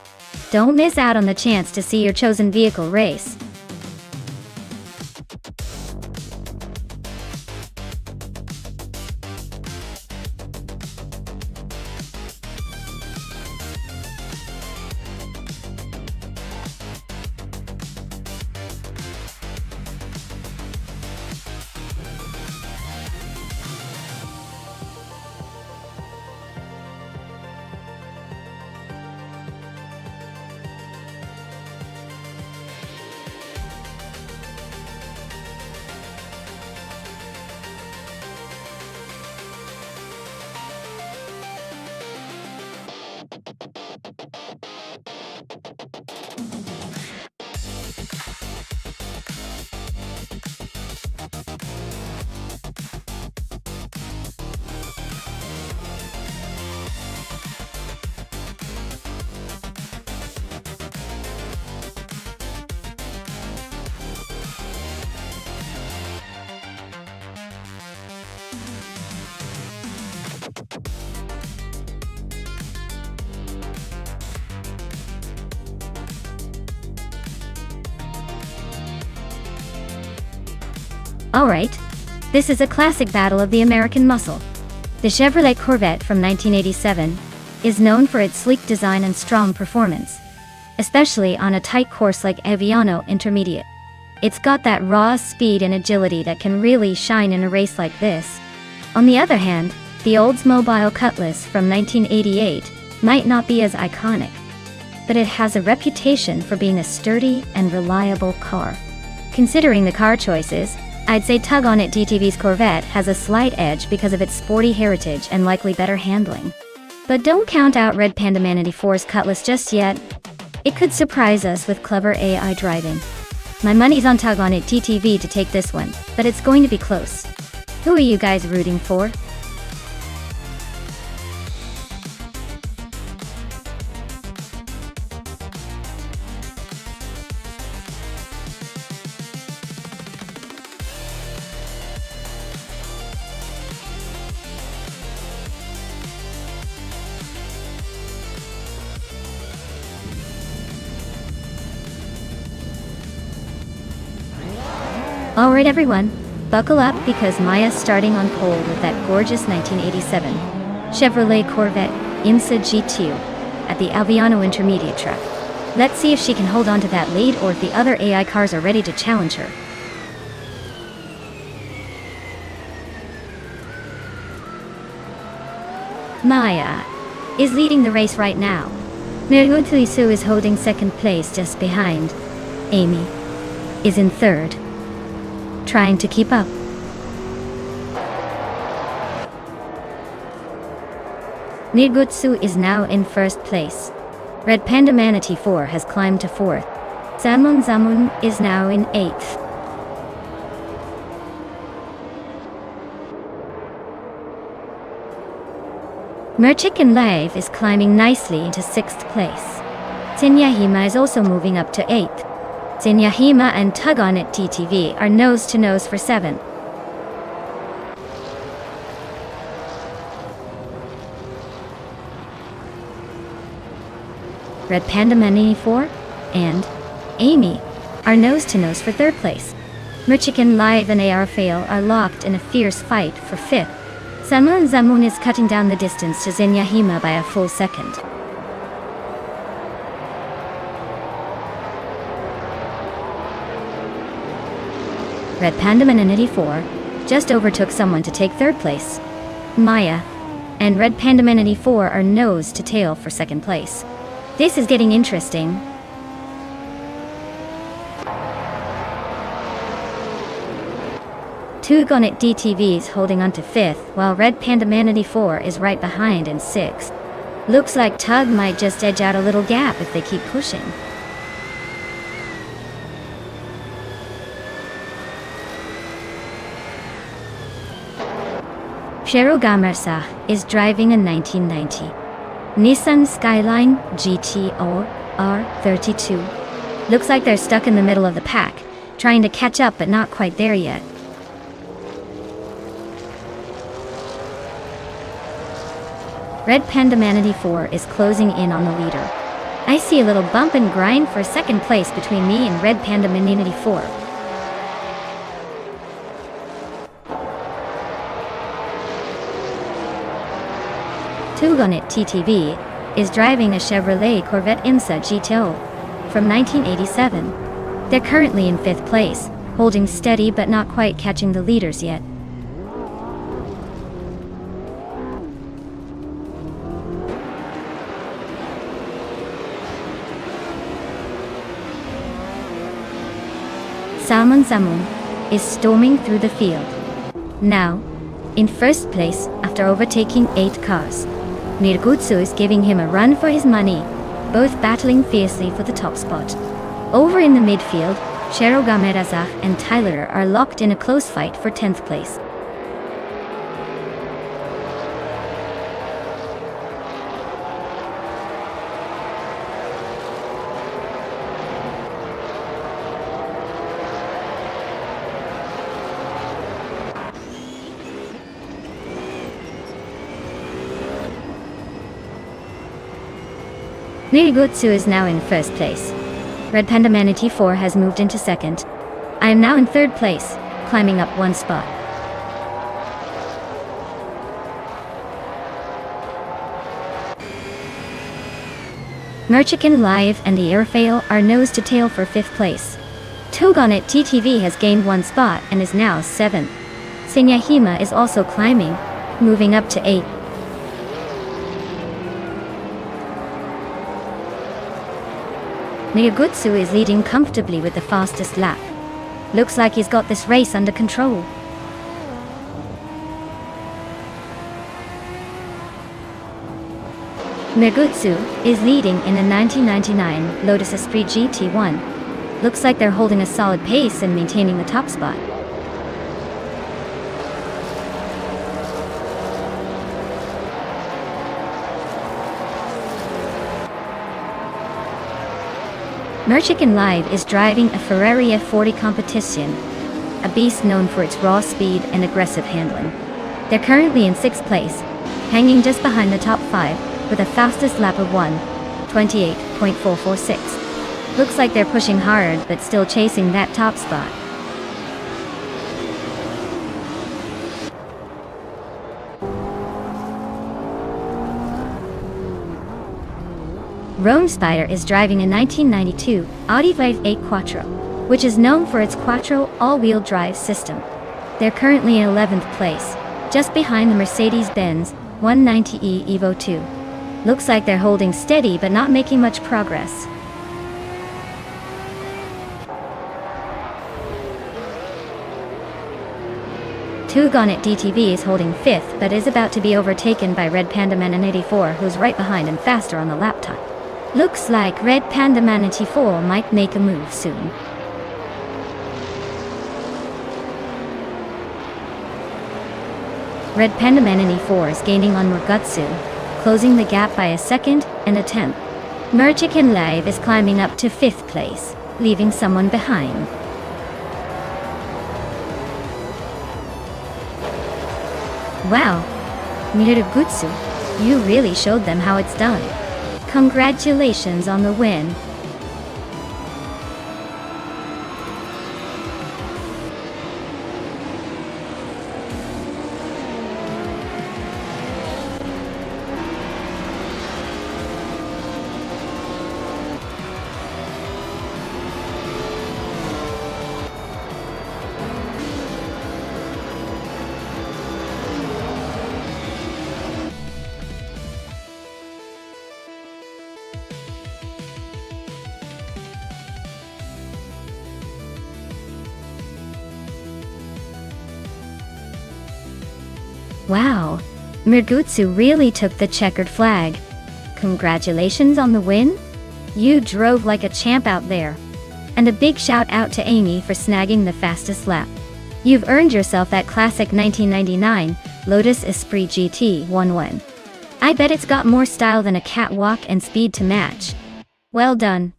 Don't miss out on the chance to see your chosen vehicle race. Alright, this is a classic battle of the American muscle. The Chevrolet Corvette from 1987 is known for its sleek design and strong performance, especially on a tight course like Aviano Intermediate. It's got that raw speed and agility that can really shine in a race like this. On the other hand, the Oldsmobile Cutlass from 1988 might not be as iconic. but it has a reputation for being a sturdy and reliable car. Considering the car choices, I'd say Tug On It DTV's Corvette has a slight edge because of its sporty heritage and likely better handling. But don't count out Red Panda Man 84's Cutlass just yet. It could surprise us with clever AI driving. My money's on Tug On It DTV to take this one, but it's going to be close. Who are you guys rooting for? Alright everyone, buckle up because Maya's starting on pole with that gorgeous 1987 Chevrolet Corvette IMSA G2 at the Alviano Intermediate track. Let's see if she can hold on to that lead or if the other AI cars are ready to challenge her. Maya is leading the race right now. Mirgutlisu is holding second place just behind. Amy is in third, trying to keep up. Nirgutsu is now in first place. Red Panda Manatee 4 has climbed to fourth. Zamun Zamun is now in eighth. Merchikan Live is climbing nicely into sixth place. Tsinyahima is also moving up to eighth. Tsinyahima and Tug On It TTV are nose to nose for seventh. Red Panda Man 4 and Amy are nose to nose for third place. Merchikan Live and AR Fail are locked in a fierce fight for fifth. Zamun Zamun is cutting down the distance to Tsinyahima by a full second. Red Panda Man 84 just overtook someone to take third place. Maya and Red Panda Man 84 are nose to tail for second place. This is getting interesting. Tug On It DTV is holding on to fifth, while Red Panda Man 84 is right behind in sixth. Looks like Tug might just edge out a little gap if they keep pushing. Shero Gamersa is driving a 1990 Nissan Skyline GT-O R32. Looks like they're stuck in the middle of the pack, trying to catch up but not quite there yet. Red Panda Manatee 4 is closing in on the leader. I see a little bump and grind for second place between me and Red Panda Manatee 4. Tug On It TTV is driving a Chevrolet Corvette IMSA GTO from 1987. They're currently in fifth place, holding steady but not quite catching the leaders yet. Zamun Zamun is storming through the field. Now, in first place after overtaking 8 cars. Nirgutsu is giving him a run for his money, both battling fiercely for the top spot. Over in the midfield, Shero Gamerazach and Tyler are locked in a close fight for 10th place. Nirgutsu is now in first place. Red Panda Manatee 4 has moved into second. I am now in third place, climbing up one spot. Merchikan Live and the Airfail are nose to tail for fifth place. Tug On It TTV has gained one spot and is now seventh. Tsinyahima is also climbing, moving up to eighth. Miyagutsu is leading comfortably with the fastest lap. Looks like he's got this race under control. Miyagutsu is leading in a 1999 Lotus Esprit GT1. Looks like they're holding a solid pace and maintaining the top spot. Merchicken Live is driving a Ferrari F40 competition, a beast known for its raw speed and aggressive handling. They're currently in 6th place, hanging just behind the top 5, with a fastest lap of 1:28.446. Looks like they're pushing hard but still chasing that top spot. Rome Spider is driving a 1992 Audi A8 Quattro, which is known for its Quattro all-wheel drive system. They're currently in 11th place, just behind the Mercedes-Benz 190e Evo 2. Looks like they're holding steady but not making much progress. Two Gonnet DTV is holding 5th but is about to be overtaken by Red Panda Man 84, who's right behind and faster on the lap time. Looks like Red Panda Man 84 might make a move soon. Red Panda Man 84 is gaining on Miyagutsu, closing the gap by a second and a tenth. Merchicken Live is climbing up to 5th place, leaving someone behind. Wow, Miyagutsu, you really showed them how it's done. Congratulations on the win. Wow, Miyagutsu really took the checkered flag. Congratulations on the win. You drove like a champ out there. And a big shout out to Amy for snagging the fastest lap. You've earned yourself that classic 1999 Lotus Esprit GT1. I bet it's got more style than a catwalk and speed to match. Well done.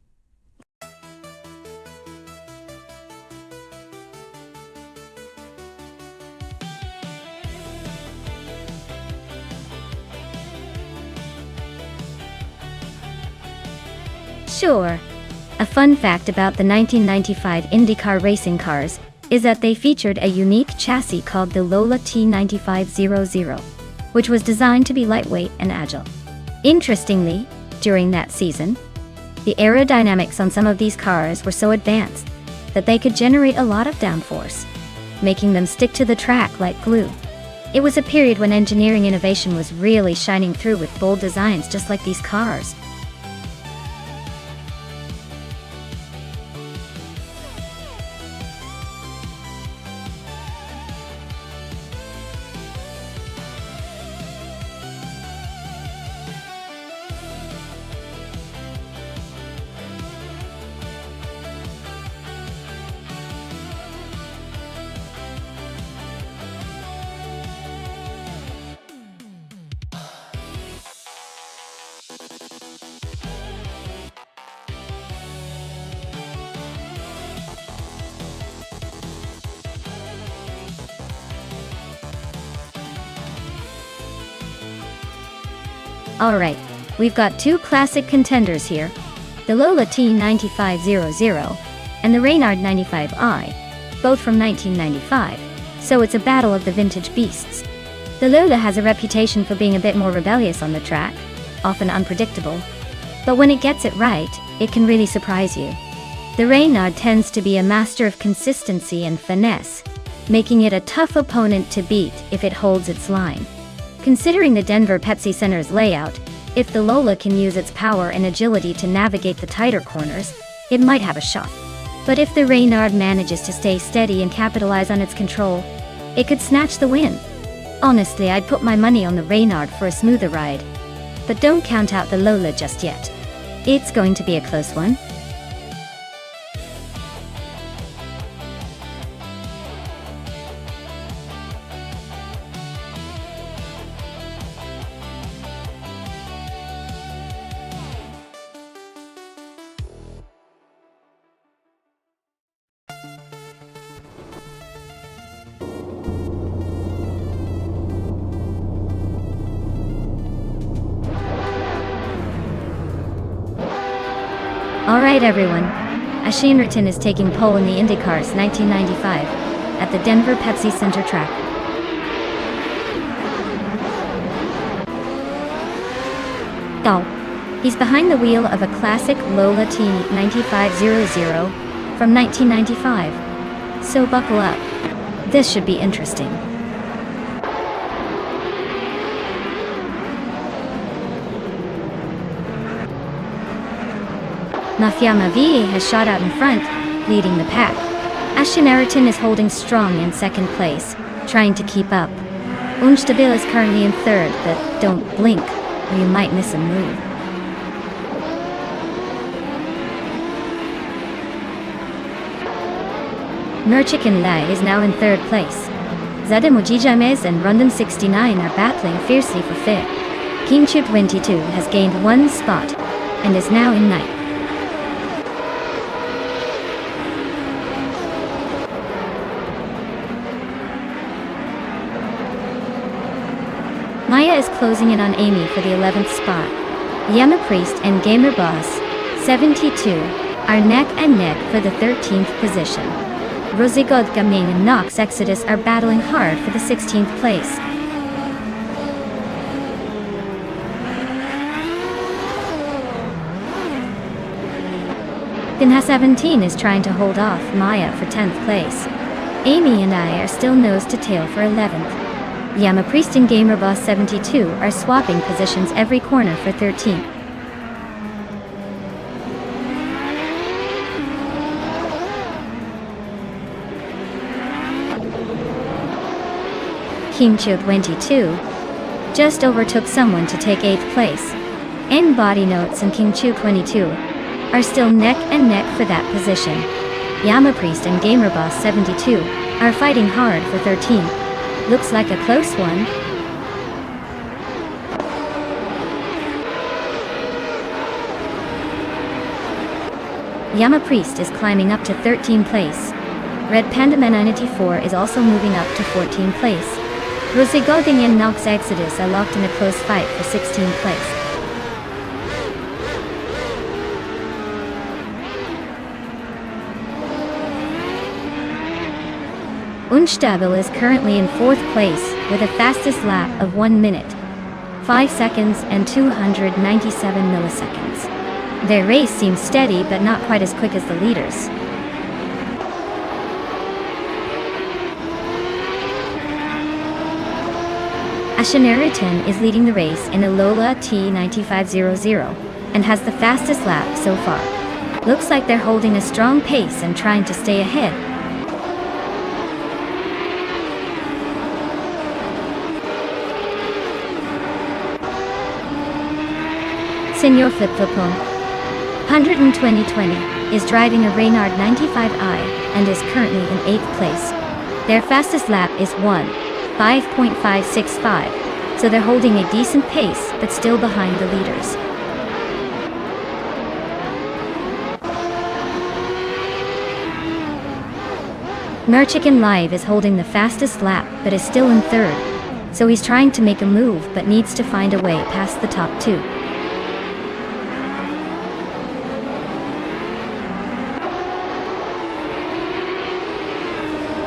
Sure. A fun fact about the 1995 IndyCar racing cars is that they featured a unique chassis called the Lola T9500, which was designed to be lightweight and agile. Interestingly, during that season, the aerodynamics on some of these cars were so advanced that they could generate a lot of downforce, making them stick to the track like glue. It was a period when engineering innovation was really shining through with bold designs just like these cars. Alright, we've got two classic contenders here, the Lola T9500 and the Reynard 95i, both from 1995, so it's a battle of the vintage beasts. The Lola has a reputation for being a bit more rebellious on the track, often unpredictable, but when it gets it right, it can really surprise you. The Reynard tends to be a master of consistency and finesse, making it a tough opponent to beat if it holds its line. Considering the Denver Pepsi Center's layout, if the Lola can use its power and agility to navigate the tighter corners, it might have a shot. But if the Reynard manages to stay steady and capitalize on its control, it could snatch the win. Honestly, I'd put my money on the Reynard for a smoother ride. But don't count out the Lola just yet. It's going to be a close one. Alright everyone, Ashinriton is taking pole in the IndyCars 1995 at the Denver Pepsi Center track. He's behind the wheel of a classic Lola T9500 from 1995. So buckle up. This should be interesting. Mafia VA has shot out in front, leading the pack. Ashinriton is holding strong in second place, trying to keep up. Nonstop is currently in third, but don't blink, or you might miss a move. Merchikan Lai is now in third place. Zademojijames and Rundum 69 are battling fiercely for fifth. Kimchu 22 has gained one spot, and is now in ninth. Maya is closing in on Amy for the 11th spot. Yama Priest and Gamer Boss, 72, are neck and neck for the 13th position. Rosigod Gaming and Nox Exodus are battling hard for the 16th place. Pinha 17 is trying to hold off Maya for 10th place. Amy and I are still nose to tail for 11th. Yama Priest and Gamer Boss 72 are swapping positions every corner for 13th. Kimchu 22 just overtook someone to take 8th place. N Body Notes and Kimchu 22 are still neck and neck for that position. Yama Priest and Gamer Boss 72 are fighting hard for 13th. Looks like a close one. Yama Priest is climbing up to 13th place. Red Panda Man 94 is also moving up to 14th place. Rosigoding and Nox Exodus are locked in a close fight for 16th place. Nonstop is currently in 4th place with a fastest lap of 1 minute, 5 seconds and 297 milliseconds. Their race seems steady but not quite as quick as the leaders. Ashinriton is leading the race in a Lola T9500 and has the fastest lap so far. Looks like they're holding a strong pace and trying to stay ahead. Senor Flip-Flopon, 120-20, is driving a Reynard 95i and is currently in 8th place. Their fastest lap is 1:5.565, so they're holding a decent pace but still behind the leaders. Merchikan Live is holding the fastest lap but is still in third, so he's trying to make a move but needs to find a way past the top two.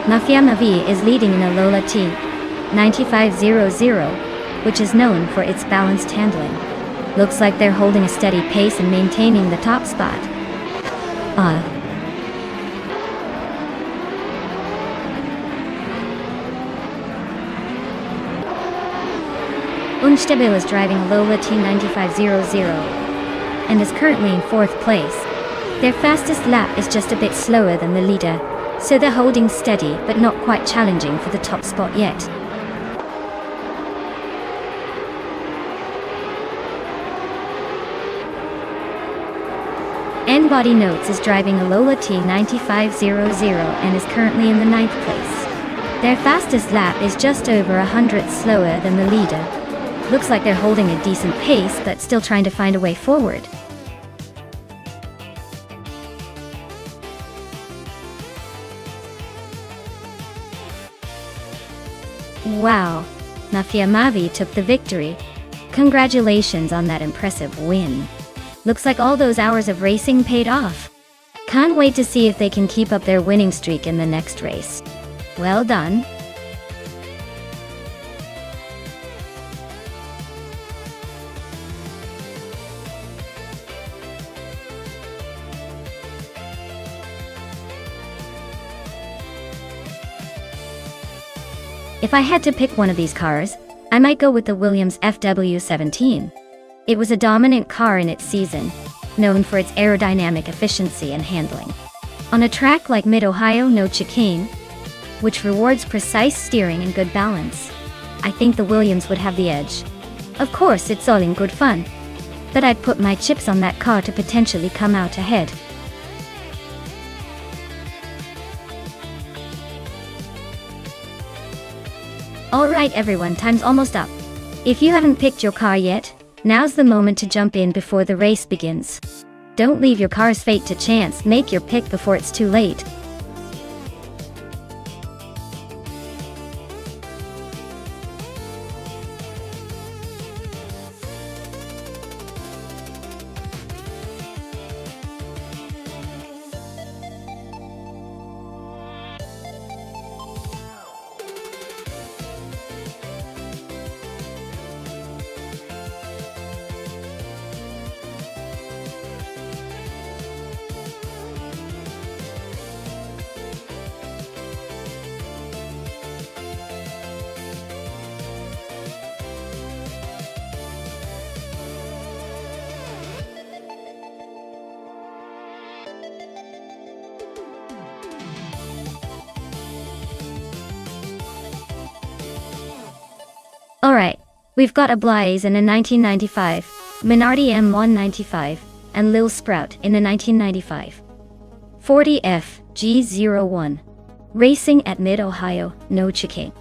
Mafia Mavi is leading in a Lola T9500, which is known for its balanced handling. Looks like they're holding a steady pace and maintaining the top spot. Nonstop is driving a Lola T9500 and is currently in 4th place. Their fastest lap is just a bit slower than the leader, so they're holding steady but not quite challenging for the top spot yet. N-Body Notes is driving a Lola T9500 and is currently in the 9th place. Their fastest lap is just over 100 slower than the leader. Looks like they're holding a decent pace but still trying to find a way forward. Wow, Mafia Mavi took the victory. Congratulations on that impressive win. Looks like all those hours of racing paid off. Can't wait to see if they can keep up their winning streak in the next race. Well done. If I had to pick one of these cars, I might go with the Williams FW17. It was a dominant car in its season, known for its aerodynamic efficiency and handling. On a track like Mid-Ohio No Chicane, which rewards precise steering and good balance, I think the Williams would have the edge. Of course, it's all in good fun, but I'd put my chips on that car to potentially come out ahead. Alright everyone, time's almost up. If you haven't picked your car yet, now's the moment to jump in before the race begins. Don't leave your car's fate to chance, make your pick before it's too late. Alright, we've got a Blaze in a 1995, Minardi M195, and Lil Sprout in a 1995. 40F G01. Racing at Mid-Ohio, No Chicane.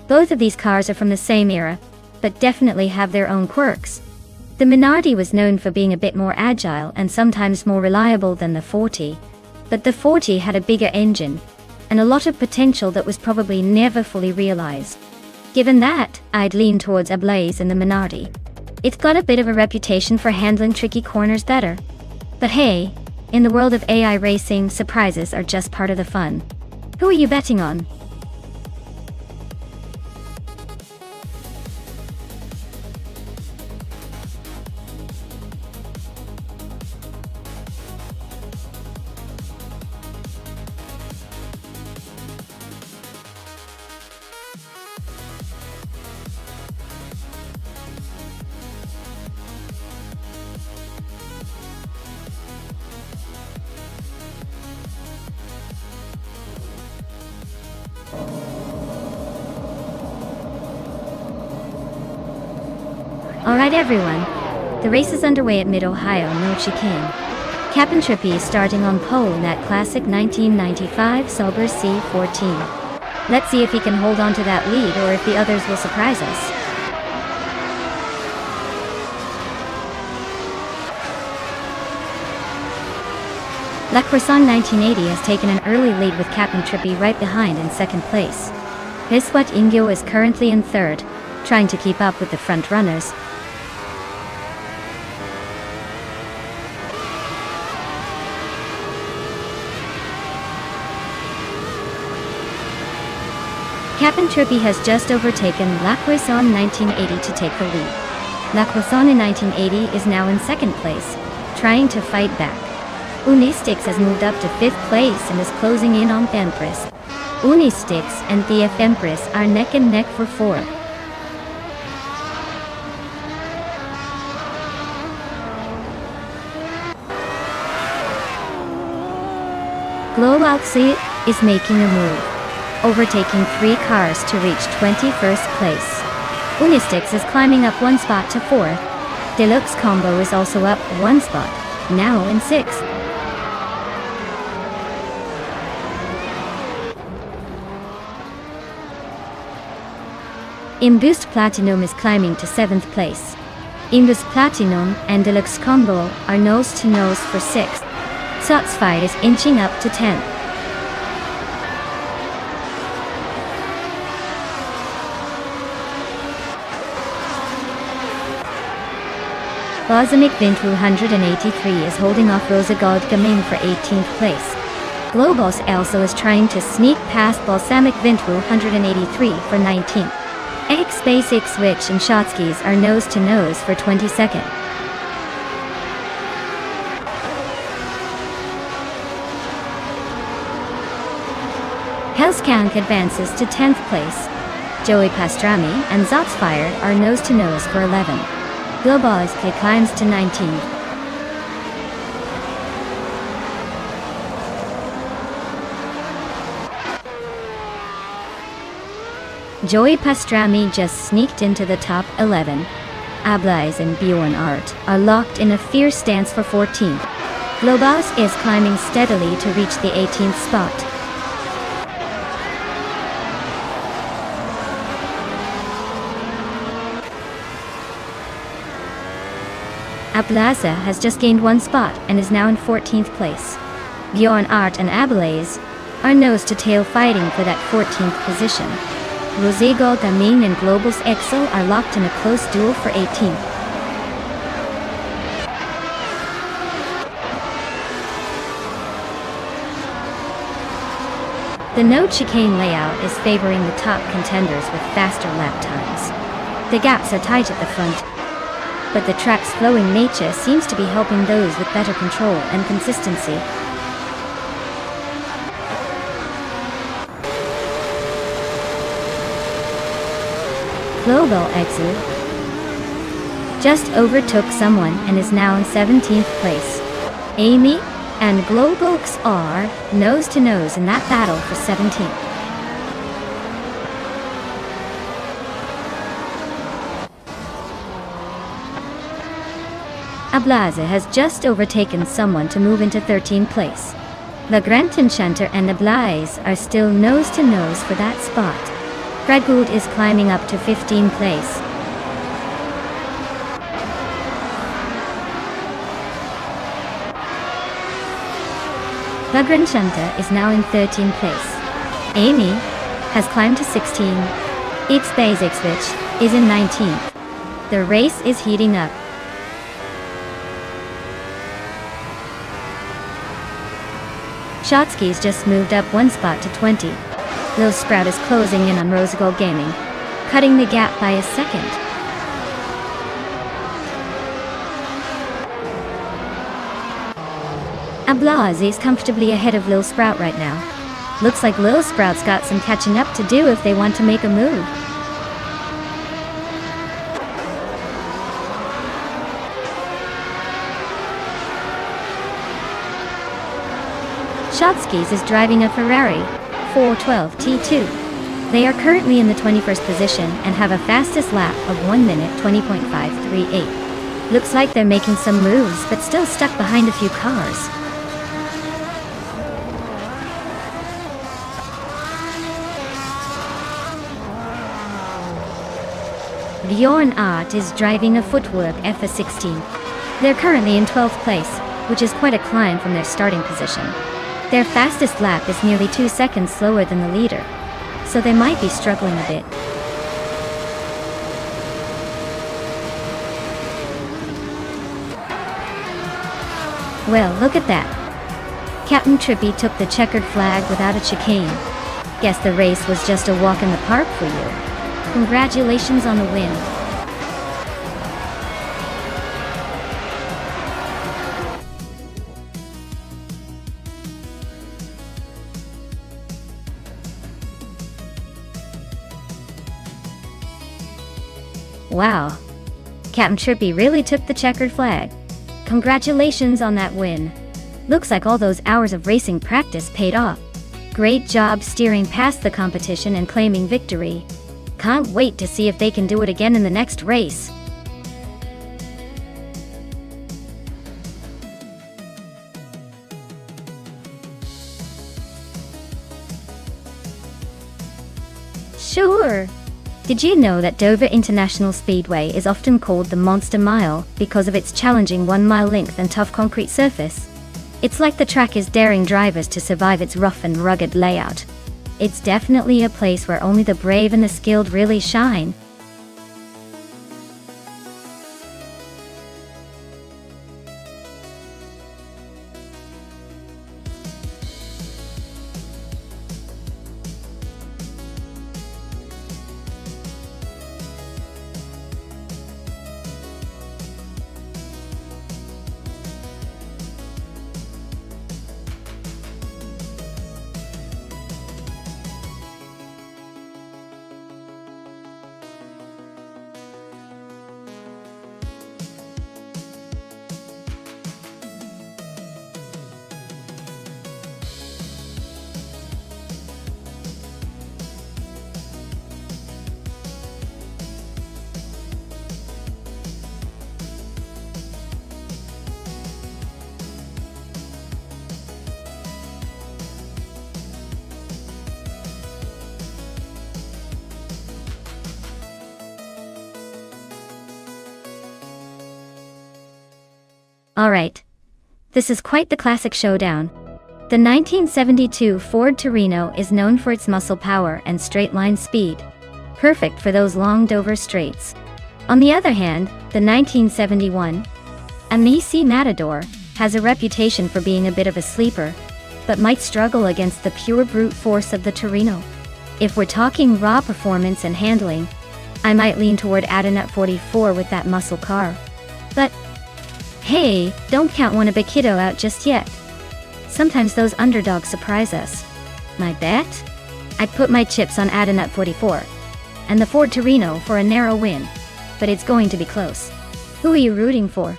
Both of these cars are from the same era, but definitely have their own quirks. The Minardi was known for being a bit more agile and sometimes more reliable than the 40, but the 40 had a bigger engine, and a lot of potential that was probably never fully realized. Given that, I'd lean towards a Blaze in the Minardi. It's got a bit of a reputation for handling tricky corners better. But hey, in the world of AI racing, surprises are just part of the fun. Who are you betting on? Alright everyone, the race is underway at Mid-Ohio No Chicane. Captain Trippy is starting on pole in that classic 1995 Sauber C14. Let's see if he can hold on to that lead or if the others will surprise us. La Croissant 1980 has taken an early lead with Captain Trippy right behind in second place. Hiswat Ingyo is currently in third, trying to keep up with the front runners. Captain Trippy has just overtaken La Croissant 1980 to take the lead. La Croissant in 1980 is now in second place, trying to fight back. Unistix has moved up to 5th place and is closing in on Empress. Unistix and TF Empress are neck and neck for 4th. Galaxy is making a move, overtaking 3 cars to reach 21st place. Unistix is climbing up 1 spot to 4th. Deluxe Combo is also up 1 spot, now in 6th. Imboost Platinum is climbing to 7th place. Imboost Platinum and Deluxe Combo are nose to nose for 6th. Sotsfied is inching up to 10th. Balsamic Vint 183 is holding off Rosa Gold Gaming for 18th place. Globos also is trying to sneak past Balsamic Vint 183 for 19th. X Basic Switch and Shotskis are nose to nose for 22nd. Hellskank advances to 10th place. Joey Pastrami and Zotsfire are nose to nose for 11. Globoski climbs to 19th. Joey Pastrami just sneaked into the top 11. Ablais and Bjorn Art are locked in a fierce stance for 14th. Globos is climbing steadily to reach the 18th spot. Ablaza has just gained 1 spot and is now in 14th place. Bjorn Art and Ablais are nose to tail fighting for that 14th position. Rosego Gaming and Globals Excel are locked in a close duel for 18th. The node chicane layout is favoring the top contenders with faster lap times. The gaps are tight at the front, but the track's flowing nature seems to be helping those with better control and consistency. Global Exu just overtook someone and is now in 17th place. Amy and Globalx are nose to nose in that battle for 17th. Ablaze has just overtaken someone to move into 13th place. The Grand Enchanter and Ablaze are still nose to nose for that spot. Fred Gould is climbing up to 15th place. The Grand Enchanter is now in 13th place. Amy has climbed to 16. It's Basic Switch is in 19th. The race is heating up. Shotskis just moved up 1 spot to 20. Lil Sprout is closing in on Rosegold Gaming, cutting the gap by a second. Ablazi is comfortably ahead of Lil Sprout right now. Looks like Lil Sprout's got some catching up to do if they want to make a move. Shotskis is driving a Ferrari 412 T2. They are currently in the 21st position and have a fastest lap of 1 minute 20.538. Looks like they're making some moves but still stuck behind a few cars. Bjorn Art is driving a Footwork FA16. They're currently in 12th place, which is quite a climb from their starting position. Their fastest lap is nearly 2 seconds slower than the leader, so they might be struggling a bit. Well, look at that. Captain Trippy took the checkered flag without a chicane. Guess the race was just a walk in the park for you. Congratulations on the win. Wow. Captain Trippy really took the checkered flag. Congratulations on that win. Looks like all those hours of racing practice paid off. Great job steering past the competition and claiming victory. Can't wait to see if they can do it again in the next race. Sure! Did you know that Dover International Speedway is often called the Monster Mile because of its challenging 1-mile length and tough concrete surface? It's like the track is daring drivers to survive its rough and rugged layout. It's definitely a place where only the brave and the skilled really shine. Alright. This is quite the classic showdown. The 1972 Ford Torino is known for its muscle power and straight-line speed, perfect for those long Dover straights. On the other hand, the 1971 Amici Matador has a reputation for being a bit of a sleeper, but might struggle against the pure brute force of the Torino. If we're talking raw performance and handling, I might lean toward Adenut 44 with that muscle car. But hey, don't count one big kiddo out just yet. Sometimes those underdogs surprise us. My bet? I'd put my chips on Adenut 44 and the Ford Torino for a narrow win, but it's going to be close. Who are you rooting for?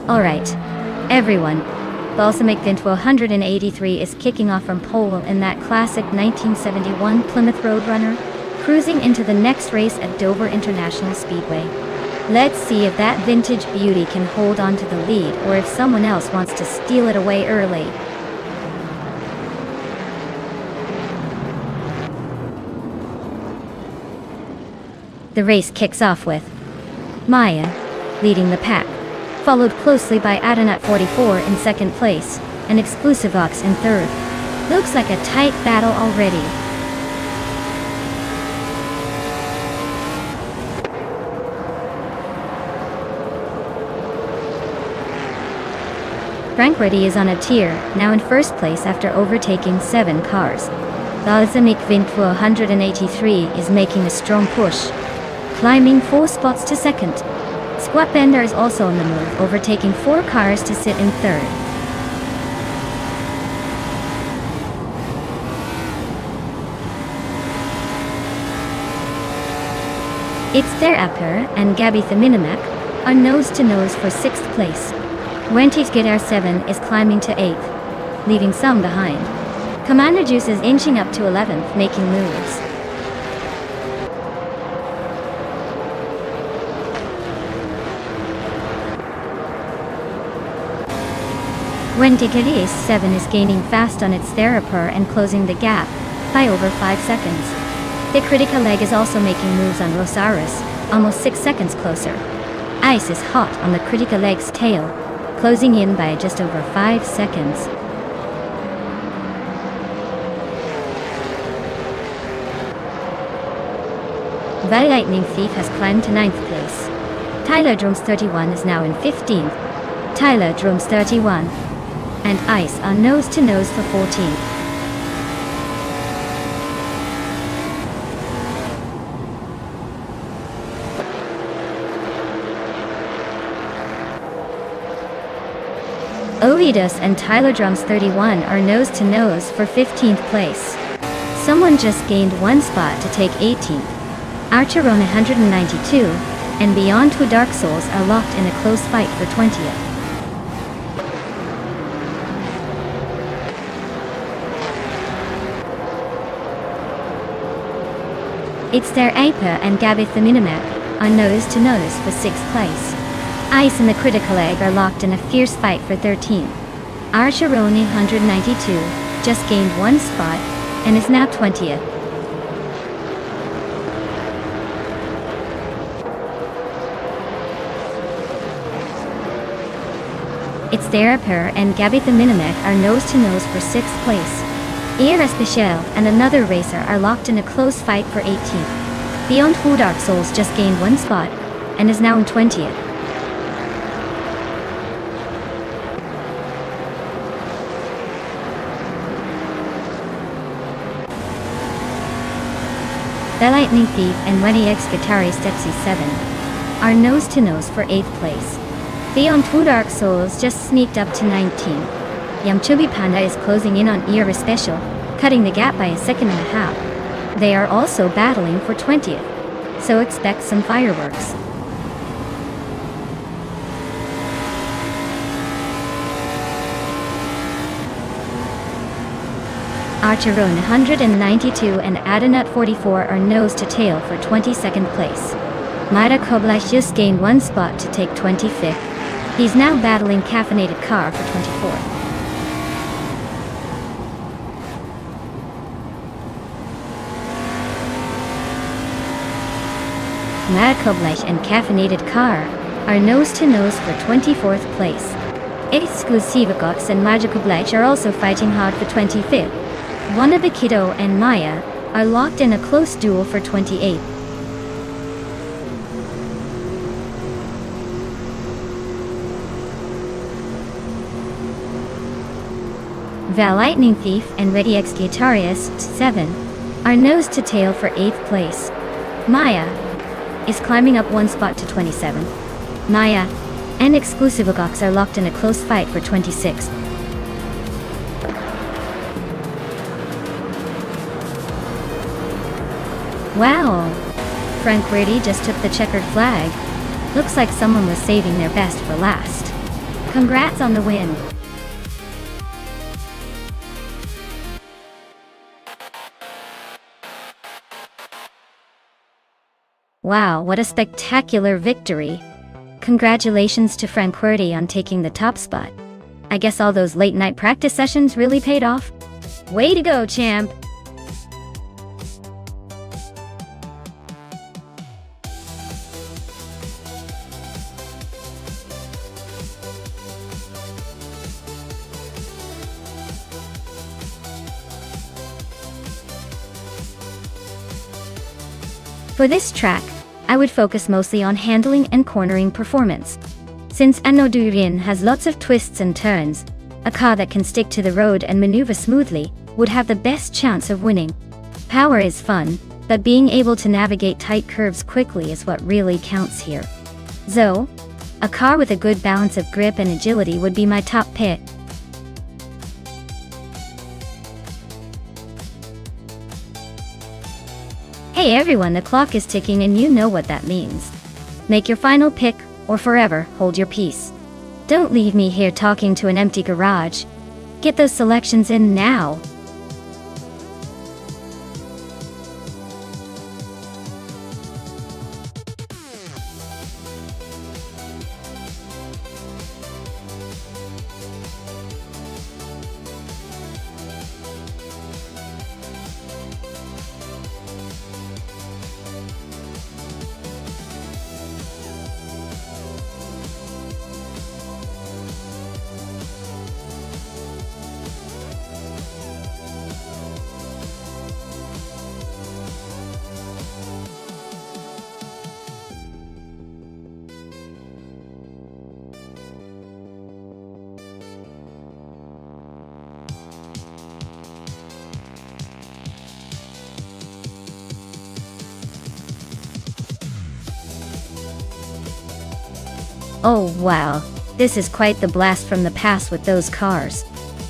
Alright, everyone, Balsamic Vint 183 is kicking off from pole in that classic 1971 Plymouth Roadrunner, cruising into the next race at Dover International Speedway. Let's see if that vintage beauty can hold on to the lead or if someone else wants to steal it away early. The race kicks off with Maya leading the pack, followed closely by Adenut 44 in second place, and Exclusive Ox in third. Looks like a tight battle already. Frank Reddy is on a tear, now in first place after overtaking 7 cars. Balsamic Vint 183 is making a strong push, climbing 4 spots to second. Squat Bender is also on the move, overtaking 4 cars to sit in third. It's Der Upper and Gabby Minimac are nose-to-nose for 6th place. Wenty's Guitar 7 is climbing to 8th, leaving some behind. Commander Juice is inching up to 11th, making moves. Wendy 7 is gaining fast on its Theraper and closing the gap by over 5 seconds. The Critica leg is also making moves on Rosaris, almost 6 seconds closer. Ice is hot on the Critica leg's tail, closing in by just over 5 seconds. The Lightning Thief has climbed to 9th place. Tyler Drums 31 is now in 15th. Tyler Drums 31 and Ice are nose-to-nose for 14th. Ovidas and Tyler Drums 31 are nose-to-nose for 15th place. Someone just gained one spot to take 18th. Archeron 192 and Beyond Two Dark Souls are locked in a close fight for 20th. It's their Aper and Gabith the Minimac are nose-to-nose for 6th place. Ice and the Critical Egg are locked in a fierce fight for 13th. Archeroni 192 just gained one spot and is now 20th. It's Theraper and Gabby the Minimac are nose-to-nose for 6th place. Air Especial and another racer are locked in a close fight for 18th. Beyond Two Dark Souls just gained one spot and is now in 20th. The Lightning Thief and Wenny X Guitarist FC7 are nose-to-nose for 8th place. Beyond Two Dark Souls just sneaked up to 19th. Yamchubi Panda is closing in on Ear Special, cutting the gap by a second and a half. They are also battling for 20th, so expect some fireworks. Archeron 192 and Adanut 44 are nose-to-tail for 22nd place. Maida Koblach just gained one spot to take 25th. He's now battling Caffeinated Car for 24th. Mad Koblach and Caffeinated Car are nose-to-nose for 24th place. Exclusivagox and Magikoblach are also fighting hard for 25th. Wanabikido and Maya are locked in a close duel for 28th. Val Lightning Thief and Ready X Guitarist 7 are nose-to-tail for 8th place. Maya is climbing up one spot to 27th. Maya and Exclusivagox are locked in a close fight for 26th. Wow! Frank Brady just took the checkered flag. Looks like someone was saving their best for last. Congrats on the win! Wow, what a spectacular victory! Congratulations to Frank Brady on taking the top spot. I guess all those late-night practice sessions really paid off. Way to go, champ! For this track, I would focus mostly on handling and cornering performance. Since Anodurin has lots of twists and turns, a car that can stick to the road and maneuver smoothly would have the best chance of winning. Power is fun, but being able to navigate tight curves quickly is what really counts here. So, a car with a good balance of grip and agility would be my top pick. Hey everyone, the clock is ticking and you know what that means. Make your final pick, or forever hold your peace. Don't leave me here talking to an empty garage. Get those selections in now. Oh wow, this is quite the blast from the past with those cars.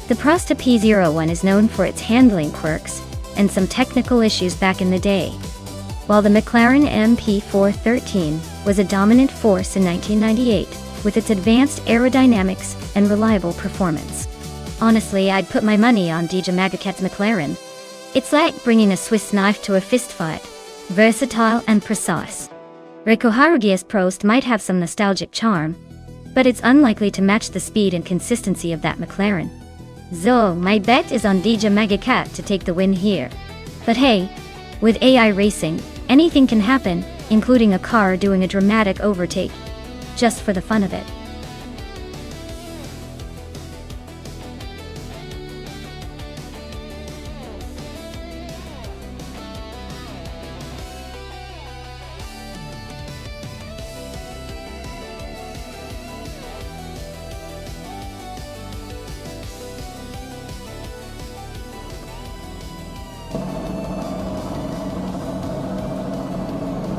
The Prosta P01 is known for its handling quirks and some technical issues back in the day, while the McLaren MP413 was a dominant force in 1998 with its advanced aerodynamics and reliable performance. Honestly, I'd put my money on DJ Magicat's McLaren. It's like bringing a Swiss knife to a fistfight, versatile and precise. Rico Harugi's Prost might have some nostalgic charm, but it's unlikely to match the speed and consistency of that McLaren. So, my bet is on DJ Magicat to take the win here. But hey, with AI racing, anything can happen, including a car doing a dramatic overtake, just for the fun of it.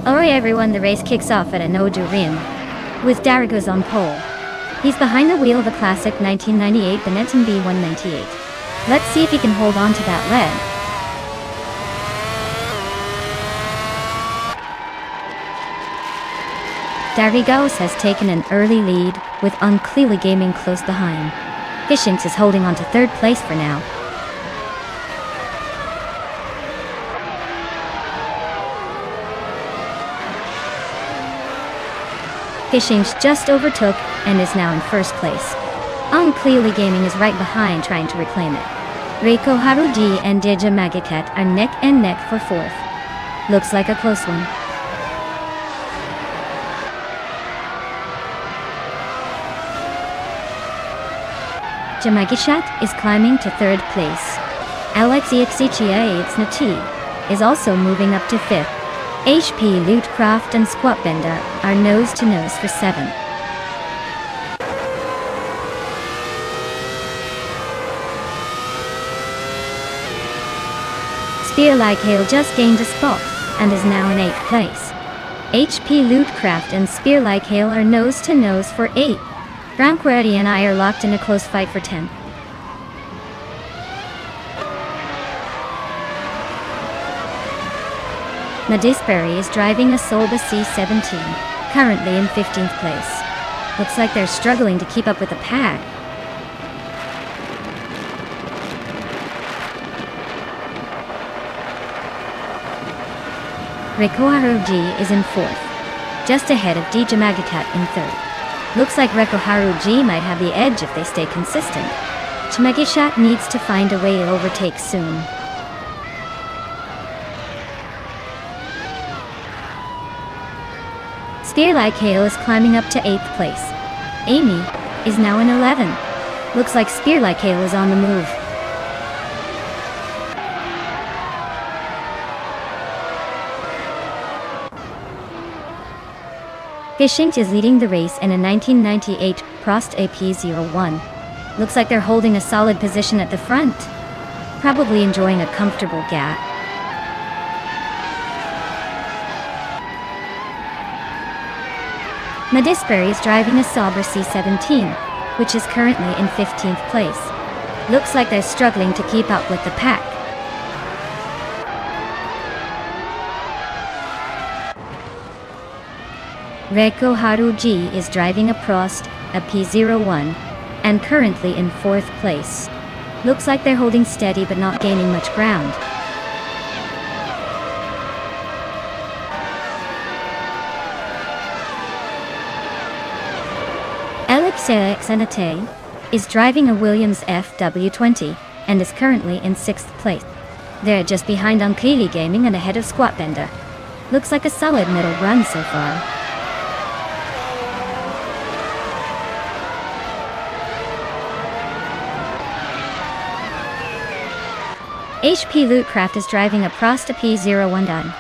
Alright everyone, the race kicks off at Anodu Rim, with Darigos on pole. He's behind the wheel of a classic 1998 Benetton B198. Let's see if he can hold on to that lead. Darigos has taken an early lead, with Unclearly Gaming close behind. Fishings is holding on to third place for now. Fishings just overtook and is now in first place. Unclearly Gaming is right behind trying to reclaim it. Reiko Haruji and DJ Magicat are neck and neck for fourth. Looks like a close one. Jamagishat is climbing to third place. Alexixichiaitsnati is also moving up to fifth. HP Lootcraft and Squatbender are nose to nose for 7. Spear Like Hail just gained a spot and is now in 8th place. HP Lootcraft and Spear Like Hail are nose to nose for 8. Franquetti and I are locked in a close fight for 10th. Madisbury is driving a Solba C17, currently in 15th place. Looks like they're struggling to keep up with the pack. Reiko Haruji is in 4th, just ahead of DJ Magicat in 3rd. Looks like Reiko Haruji might have the edge if they stay consistent. Chamagishat needs to find a way to overtake soon. Spear Like Hail is climbing up to 8th place. Amy is now in 11. Looks like Spear Like Hail is on the move. Fishing is leading the race in a 1998 Prost AP01. Looks like they're holding a solid position at the front, probably enjoying a comfortable gap. Madisbury is driving a Sauber C17, which is currently in 15th place. Looks like they're struggling to keep up with the pack. Reiko Haruji is driving a Prost, a P01, and currently in 4th place. Looks like they're holding steady but not gaining much ground. Alexei Xenate is driving a Williams FW20 and is currently in 6th place. They're just behind Unclearly Gaming and ahead of Squatbender. Looks like a solid middle run so far. HP Lootcraft is driving a Prosta P01 done.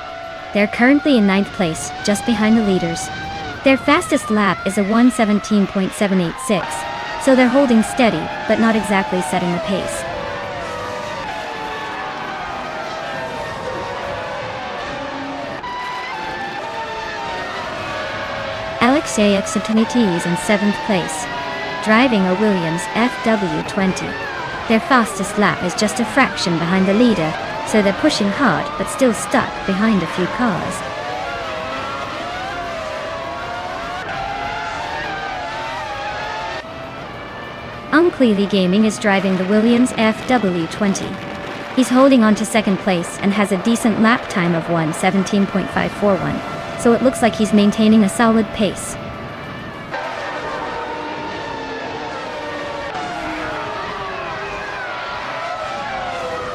They're currently in 9th place, just behind the leaders. Their fastest lap is a 1:17.786, so they're holding steady, but not exactly setting the pace. Alexei Oxentenity is in 7th place, driving a Williams FW20. Their fastest lap is just a fraction behind the leader, so they're pushing hard but still stuck behind a few cars. Unclearly Gaming is driving the Williams FW20. He's holding on to 2nd place and has a decent lap time of 1:17.541, so it looks like he's maintaining a solid pace.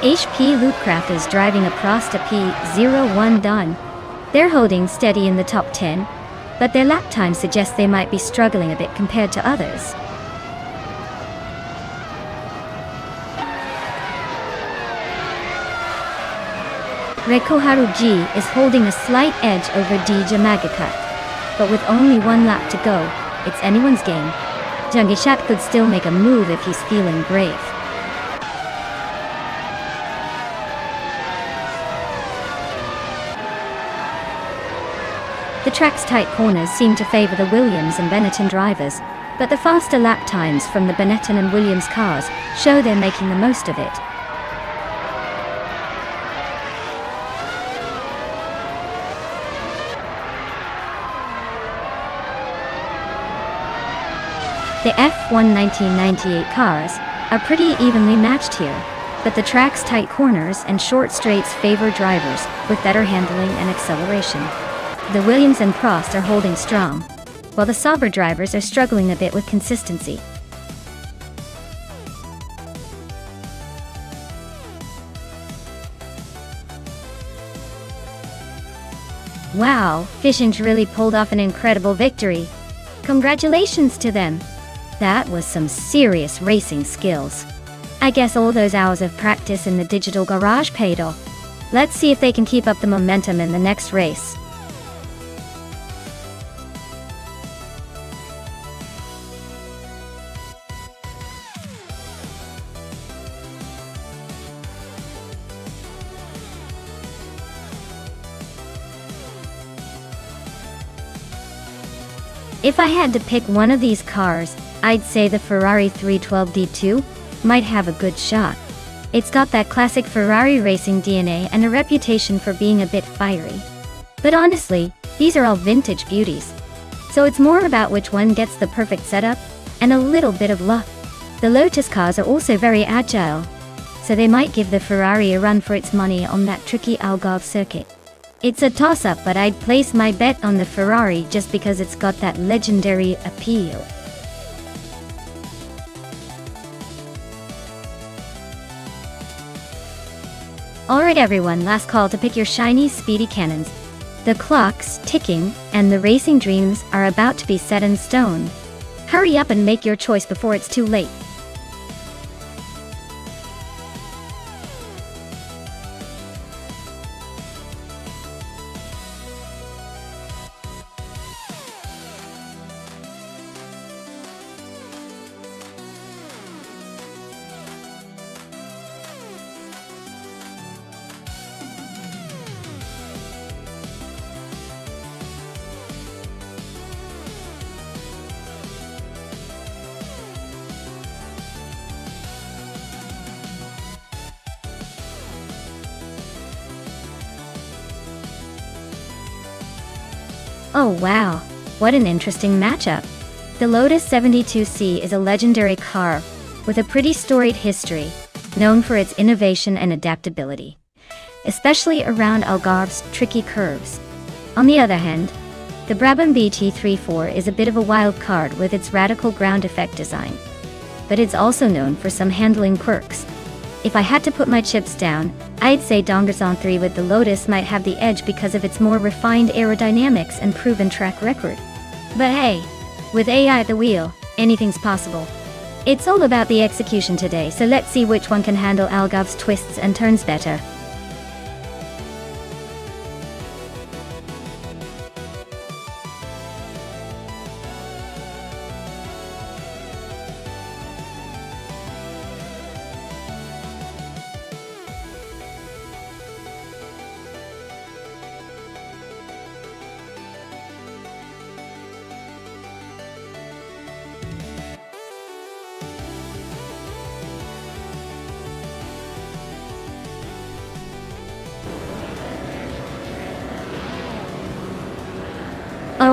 HP Loopcraft is driving a Prosta P01 Don. They're holding steady in the top 10, but their lap time suggests they might be struggling a bit compared to others. Rekoharu G is holding a slight edge over DJ Magacut, but with only 1 lap to go, it's anyone's game. Jungishat could still make a move if he's feeling brave. The track's tight corners seem to favor the Williams and Benetton drivers, but the faster lap times from the Benetton and Williams cars show they're making the most of it. The F1 1998 cars are pretty evenly matched here, but the track's tight corners and short straights favor drivers with better handling and acceleration. The Williams and Prost are holding strong, while the Sauber drivers are struggling a bit with consistency. Wow, Fishinch really pulled off an incredible victory. Congratulations to them! That was some serious racing skills. I guess all those hours of practice in the digital garage paid off. Let's see if they can keep up the momentum in the next race. If I had to pick one of these cars, I'd say the Ferrari 312 D2 might have a good shot. It's got that classic Ferrari racing DNA and a reputation for being a bit fiery. But honestly, these are all vintage beauties. So it's more about which one gets the perfect setup, and a little bit of luck. The Lotus cars are also very agile, so they might give the Ferrari a run for its money on that tricky Algarve circuit. It's a toss-up, but I'd place my bet on the Ferrari just because it's got that legendary appeal. Alright everyone, last call to pick your shiny, speedy cannons. The clock's ticking, and the racing dreams are about to be set in stone. Hurry up and make your choice before it's too late. Oh wow, what an interesting matchup. The Lotus 72C is a legendary car with a pretty storied history, known for its innovation and adaptability, especially around Algarve's tricky curves. On the other hand, the Brabham BT34 is a bit of a wild card with its radical ground effect design, but it's also known for some handling quirks. If I had to put my chips down, I'd say Dongerson 3 with the Lotus might have the edge because of its more refined aerodynamics and proven track record. But hey, with AI at the wheel, anything's possible. It's all about the execution today, so let's see which one can handle Algarve's twists and turns better.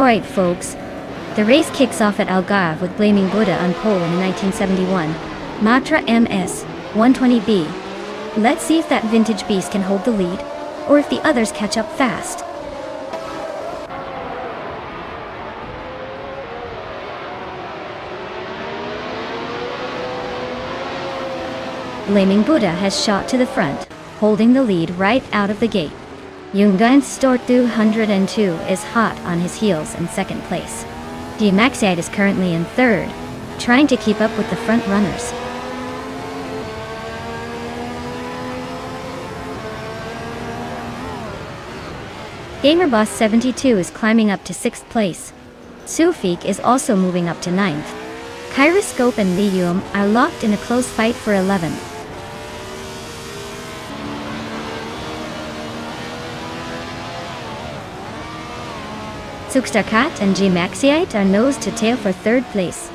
Alright folks, the race kicks off at Algarve with Blaming Buddha on pole in 1971. Matra MS 120B. Let's see if that vintage beast can hold the lead, or if the others catch up fast. Blaming Buddha has shot to the front, holding the lead right out of the gate. Nonstop 202 is hot on his heels in second place. Maxite is currently in third, trying to keep up with the front runners. Gamerboss 72 is climbing up to 6th place. Sufik is also moving up to 9th. Kyroscope and Lium are locked in a close fight for 11th. Sukstarkat and Gmaxiite are nose to tail for 3rd place.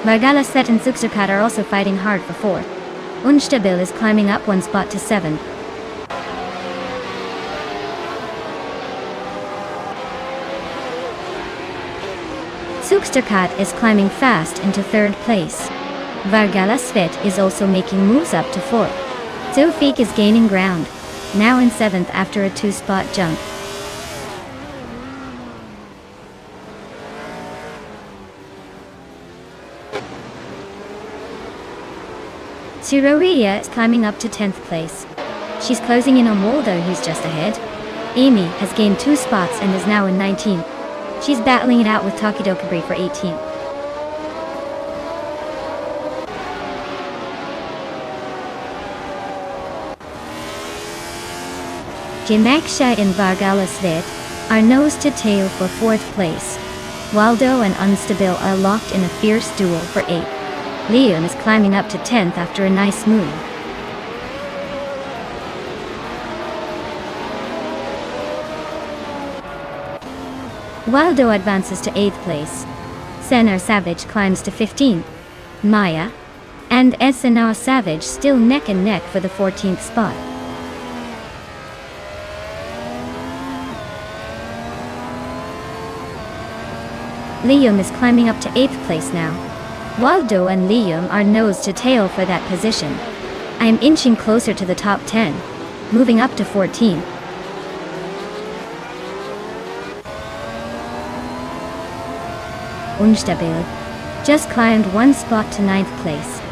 Margalaset and Sukstarkat are also fighting hard for 4th. Unstabil is climbing up 1 spot to 7th. Sukstarkat is climbing fast into 3rd place. Vargala Svet is also making moves up to 4th. Sofik is gaining ground, now in 7th after a 2-spot jump. Suroria is climbing up to 10th place. She's closing in on Waldo, who's just ahead. Amy has gained 2 spots and is now in 19th. She's battling it out with Takidokabri for 18th. Jimaksha and Vargala Svet are nose to tail for 4th place. Waldo and Unstabil are locked in a fierce duel for 8th. Liam is climbing up to 10th after a nice move. Waldo advances to 8th place. Senar Savage climbs to 15th. Maya and Senar Savage still neck and neck for the 14th spot. Liam is climbing up to 8th place now. Waldo and Liam are nose to tail for that position. I am inching closer to the top 10, moving up to 14. Unstabil just climbed 1 spot to 9th place.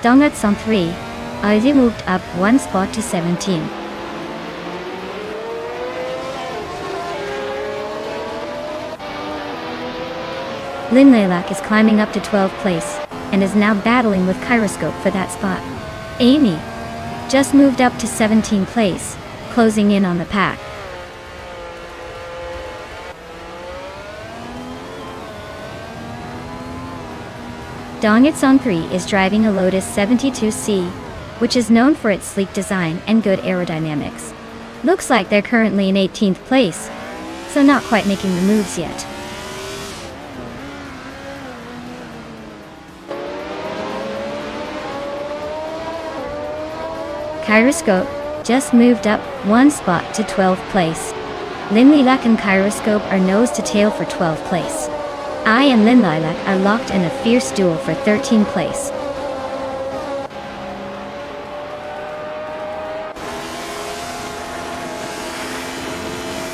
Dongatson 3 already moved up 1 spot to 17. Linlaylak is climbing up to 12th place, and is now battling with Kyroscope for that spot. Amy just moved up to 17th place, closing in on the pack. Dongatson 3 is driving a Lotus 72C, which is known for its sleek design and good aerodynamics. Looks like they're currently in 18th place, so not quite making the moves yet. Kyroscope just moved up 1 spot to 12th place. Linlaylak and Kyroscope are nose to tail for 12th place. I and Linlaylak are locked in a fierce duel for 13th place.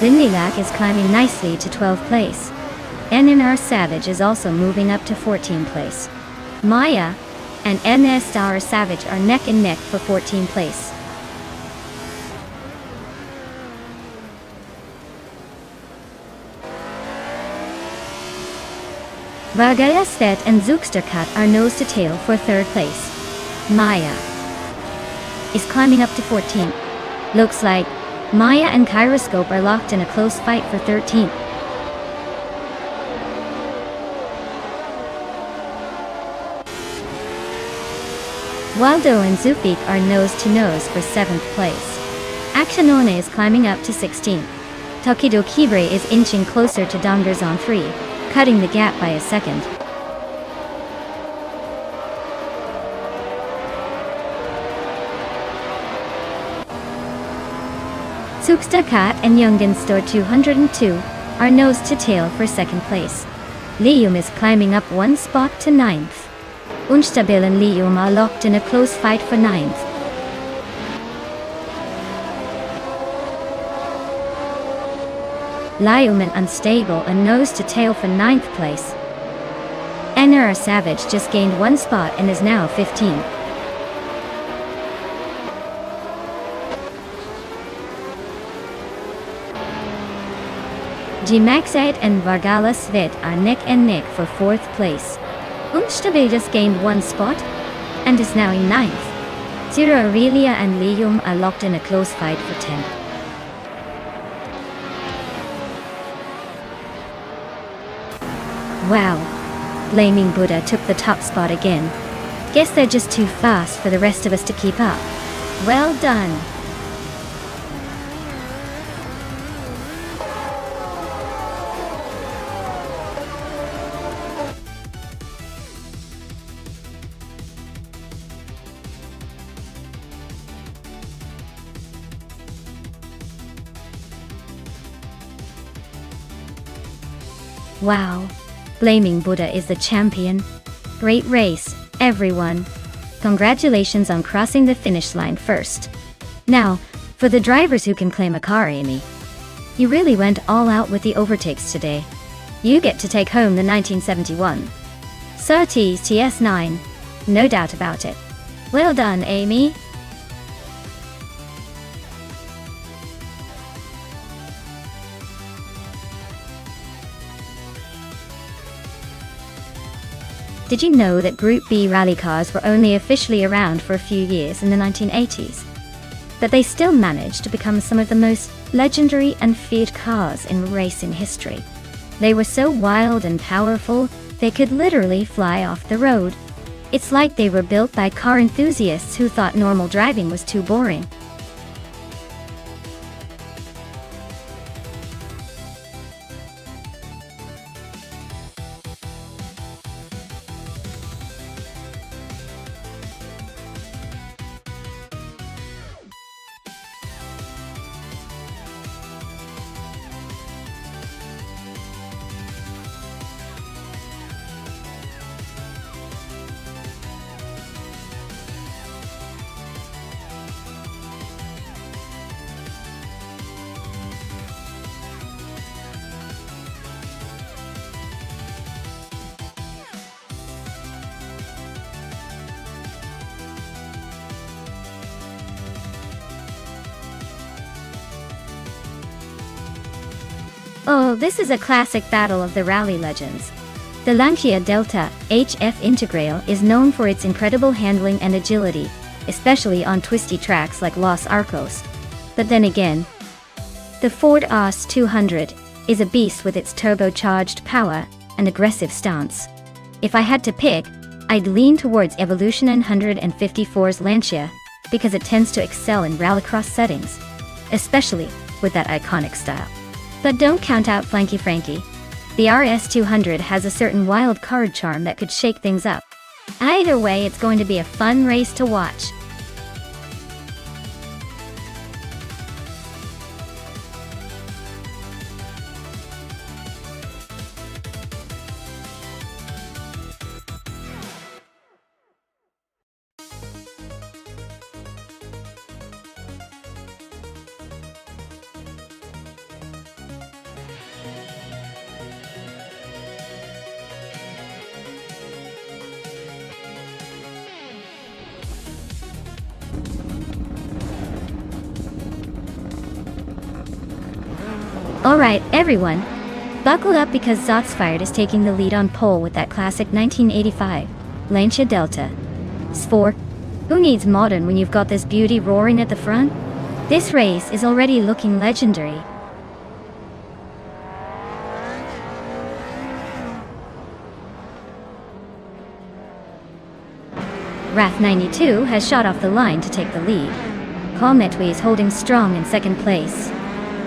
Linlaylak is climbing nicely to 12th place. NNR Savage is also moving up to 14th place. Maya and NSR Savage are neck and neck for 14th place. Vargaya Svet and Sukstarkat are nose to tail for 3rd place. Maya is climbing up to 14th. Looks like Maya and Kyroscope are locked in a close fight for 13th. Waldo and Zufik are nose to nose for 7th place. Actionone is climbing up to 16th. Tokido Kibre is inching closer to Dongarzon 3, cutting the gap by a second. Sukstarkat and Youngenstor 202 are nose to tail for second place. Lium is climbing up one spot to 9th. Unstabil and Lium are locked in a close fight for 9th. Lium and Unstable are nose to tail for 9th place. NR Savage just gained one spot and is now 15th. Gmaxite and Vargala Svet are neck and neck for 4th place. Unstabil just gained one spot and is now in 9th. Zero Aurelia and Lium are locked in a close fight for 10th. Wow. Blaming Buddha took the top spot again. Guess they're just too fast for the rest of us to keep up. Well done. Wow. Blaming Buddha is the champion. Great race, everyone. Congratulations on crossing the finish line first. Now, for the drivers who can claim a car, Amy. You really went all out with the overtakes today. You get to take home the 1971 Surtees TS9. No doubt about it. Well done, Amy. Did you know that Group B rally cars were only officially around for a few years in the 1980s? But they still managed to become some of the most legendary and feared cars in racing history. They were so wild and powerful, they could literally fly off the road. It's like they were built by car enthusiasts who thought normal driving was too boring. Oh, this is a classic battle of the rally legends. The Lancia Delta HF Integral is known for its incredible handling and agility, especially on twisty tracks like Los Arcos. But then again, the Ford AS 200 is a beast with its turbocharged power and aggressive stance. If I had to pick, I'd lean towards Evolution 154's Lancia because it tends to excel in rallycross settings, especially with that iconic style. But don't count out Flanky Frankie. The RS200 has a certain wild card charm that could shake things up. Either way, it's going to be a fun race to watch. Alright, everyone, buckle up because Zotsfired is taking the lead on pole with that classic 1985 Lancia Delta. Spore, who needs modern when you've got this beauty roaring at the front? This race is already looking legendary. Wrath 92 has shot off the line to take the lead. Cometwe is holding strong in second place.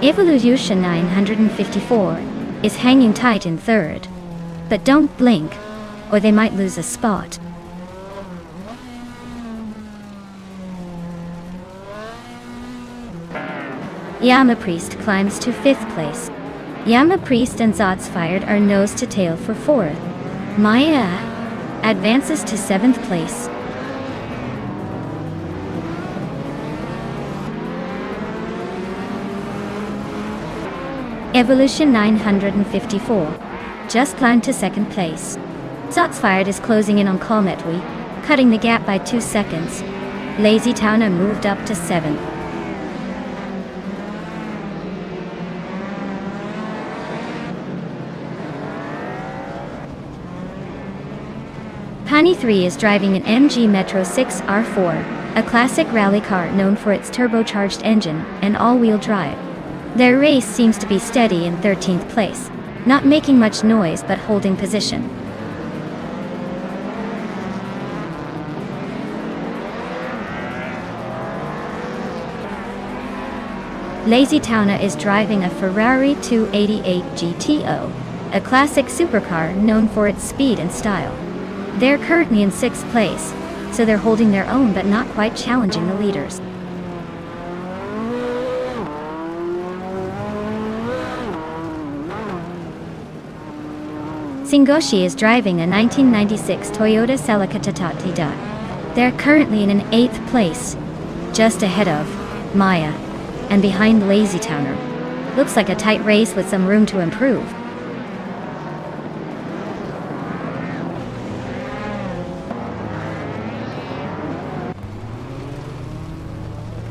Evolution 954 is hanging tight in third. But don't blink, or they might lose a spot. Yama Priest climbs to 5th place. Yama Priest and Zots Fired are nose to tail for 4th. Maya advances to 7th place. Evolution 954 just climbed to 2nd place. Zots Fired is closing in on Kalmetwi, cutting the gap by 2 seconds. Lazy Towner moved up to 7th. Pani 3 is driving an MG Metro 6 R4, a classic rally car known for its turbocharged engine and all-wheel drive. Their race seems to be steady in 13th place, not making much noise but holding position. Lazy Towner is driving a Ferrari 288 GTO, a classic supercar known for its speed and style. They're currently in 6th place, so they're holding their own but not quite challenging the leaders. Singoshi is driving a 1996 Toyota Celica Tatida. They're currently in an 8th place, just ahead of Maya and behind Lazy Towner. Looks like a tight race with some room to improve.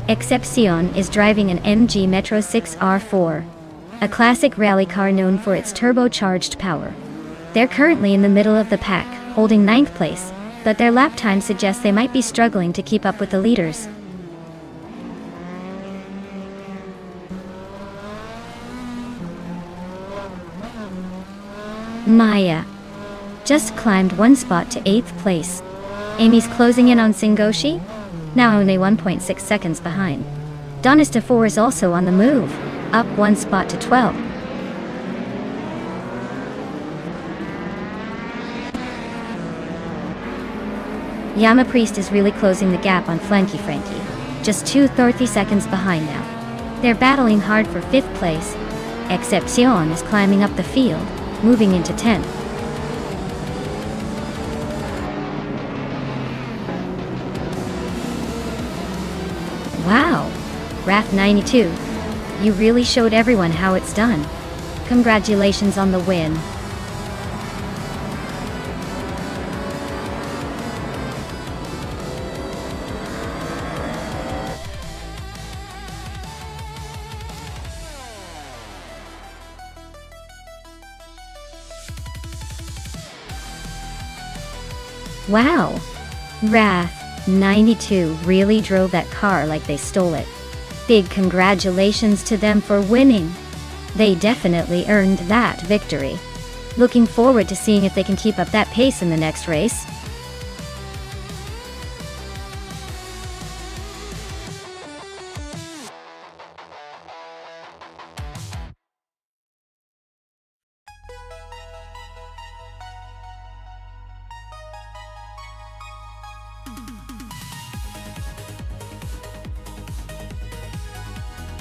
Excepcion is driving an MG Metro 6 R4, a classic rally car known for its turbocharged power. They're currently in the middle of the pack, holding 9th place, but their lap time suggests they might be struggling to keep up with the leaders. Maya just climbed 1 spot to 8th place. Amy's closing in on Singoshi, now only 1.6 seconds behind. Donista 4 is also on the move, up 1 spot to 12. Yama Priest is really closing the gap on Flanky Frankie, just 2.30 seconds behind now. They're battling hard for 5th place. Excepcion is climbing up the field, moving into 10th. Wow, Wrath 92, you really showed everyone how it's done. Congratulations on the win. Wow, Wrath 92 really drove that car like they stole it. Big congratulations to them for winning. They definitely earned that victory. Looking forward to seeing if they can keep up that pace in the next race.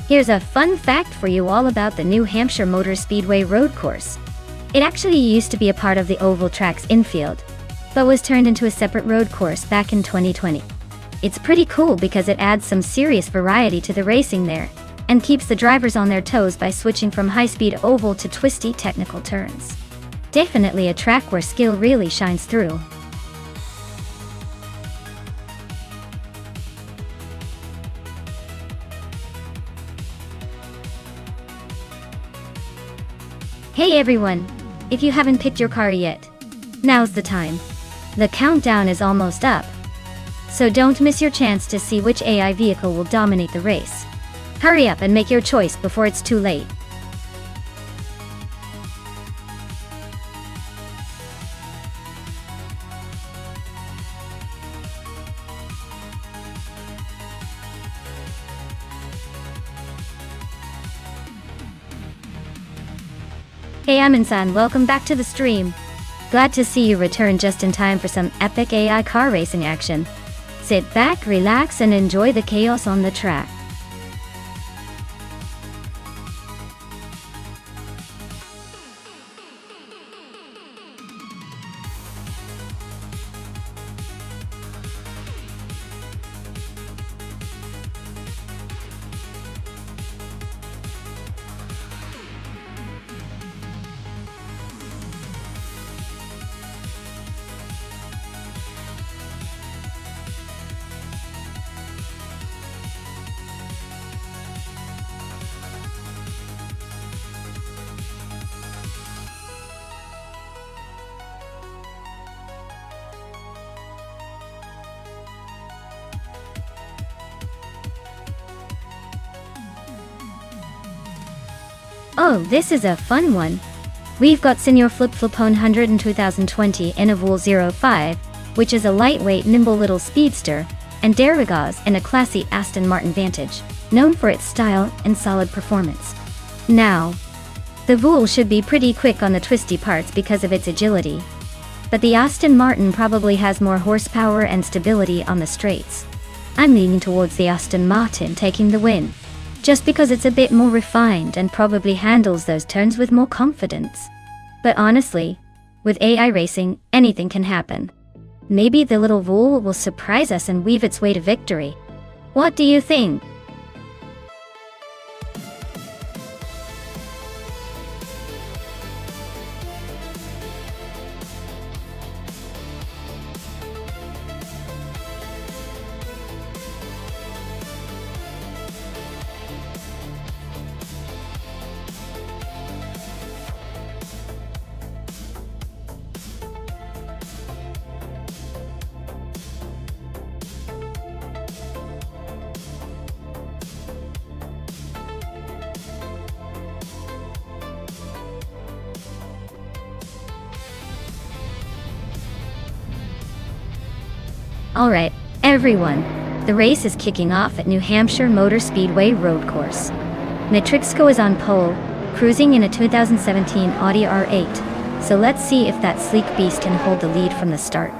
Here's a fun fact for you all about the New Hampshire Motor Speedway road course. It actually used to be a part of the oval track's infield, but was turned into a separate road course back in 2020. It's pretty cool because it adds some serious variety to the racing there, and keeps the drivers on their toes by switching from high-speed oval to twisty technical turns. Definitely a track where skill really shines through. Hey everyone! If you haven't picked your car yet, now's the time. The countdown is almost up, so don't miss your chance to see which AI vehicle will dominate the race. Hurry up and make your choice before it's too late. Hey Amin-san, welcome back to the stream. Glad to see you return just in time for some epic AI car racing action. Sit back, relax, and enjoy the chaos on the track. Oh, this is a fun one. We've got Senior Flip Flopone 100 in 2020 Innovool 05, which is a lightweight, nimble little speedster, and Derrigaz in a classy Aston Martin Vantage, known for its style and solid performance. Now, the Vool should be pretty quick on the twisty parts because of its agility, but the Aston Martin probably has more horsepower and stability on the straights. I'm leaning towards the Aston Martin taking the win, just because it's a bit more refined and probably handles those turns with more confidence. But honestly, with AI racing, anything can happen. Maybe the little Vool will surprise us and weave its way to victory. What do you think? Alright, everyone, the race is kicking off at New Hampshire Motor Speedway Road Course. Matrixco is on pole, cruising in a 2017 Audi R8, so let's see if that sleek beast can hold the lead from the start.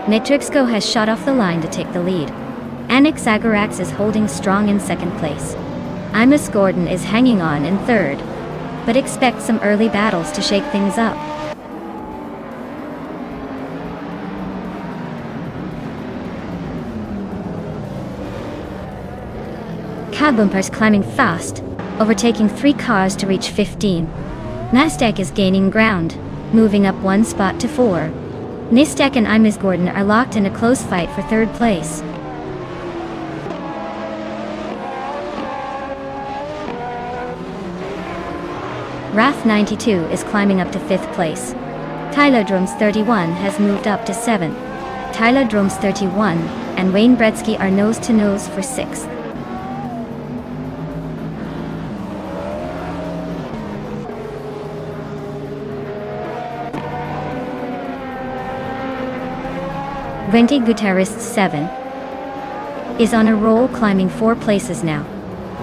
Matrixco has shot off the line to take the lead. Annex Agarax is holding strong in second place. Imus Gordon is hanging on in third, but expect some early battles to shake things up. Cabumper's climbing fast, overtaking 3 cars to reach 15. Nasdaq is gaining ground, moving up 1 spot to 4. Nistek and Imus Gordon are locked in a close fight for third place. Wrath 92 is climbing up to 5th place. Tylodromes 31 has moved up to 7th. Tylodromes 31 and Wayne Bretsky are nose to nose for 6th. Venti Guitarist 7 is on a roll, climbing 4 places now.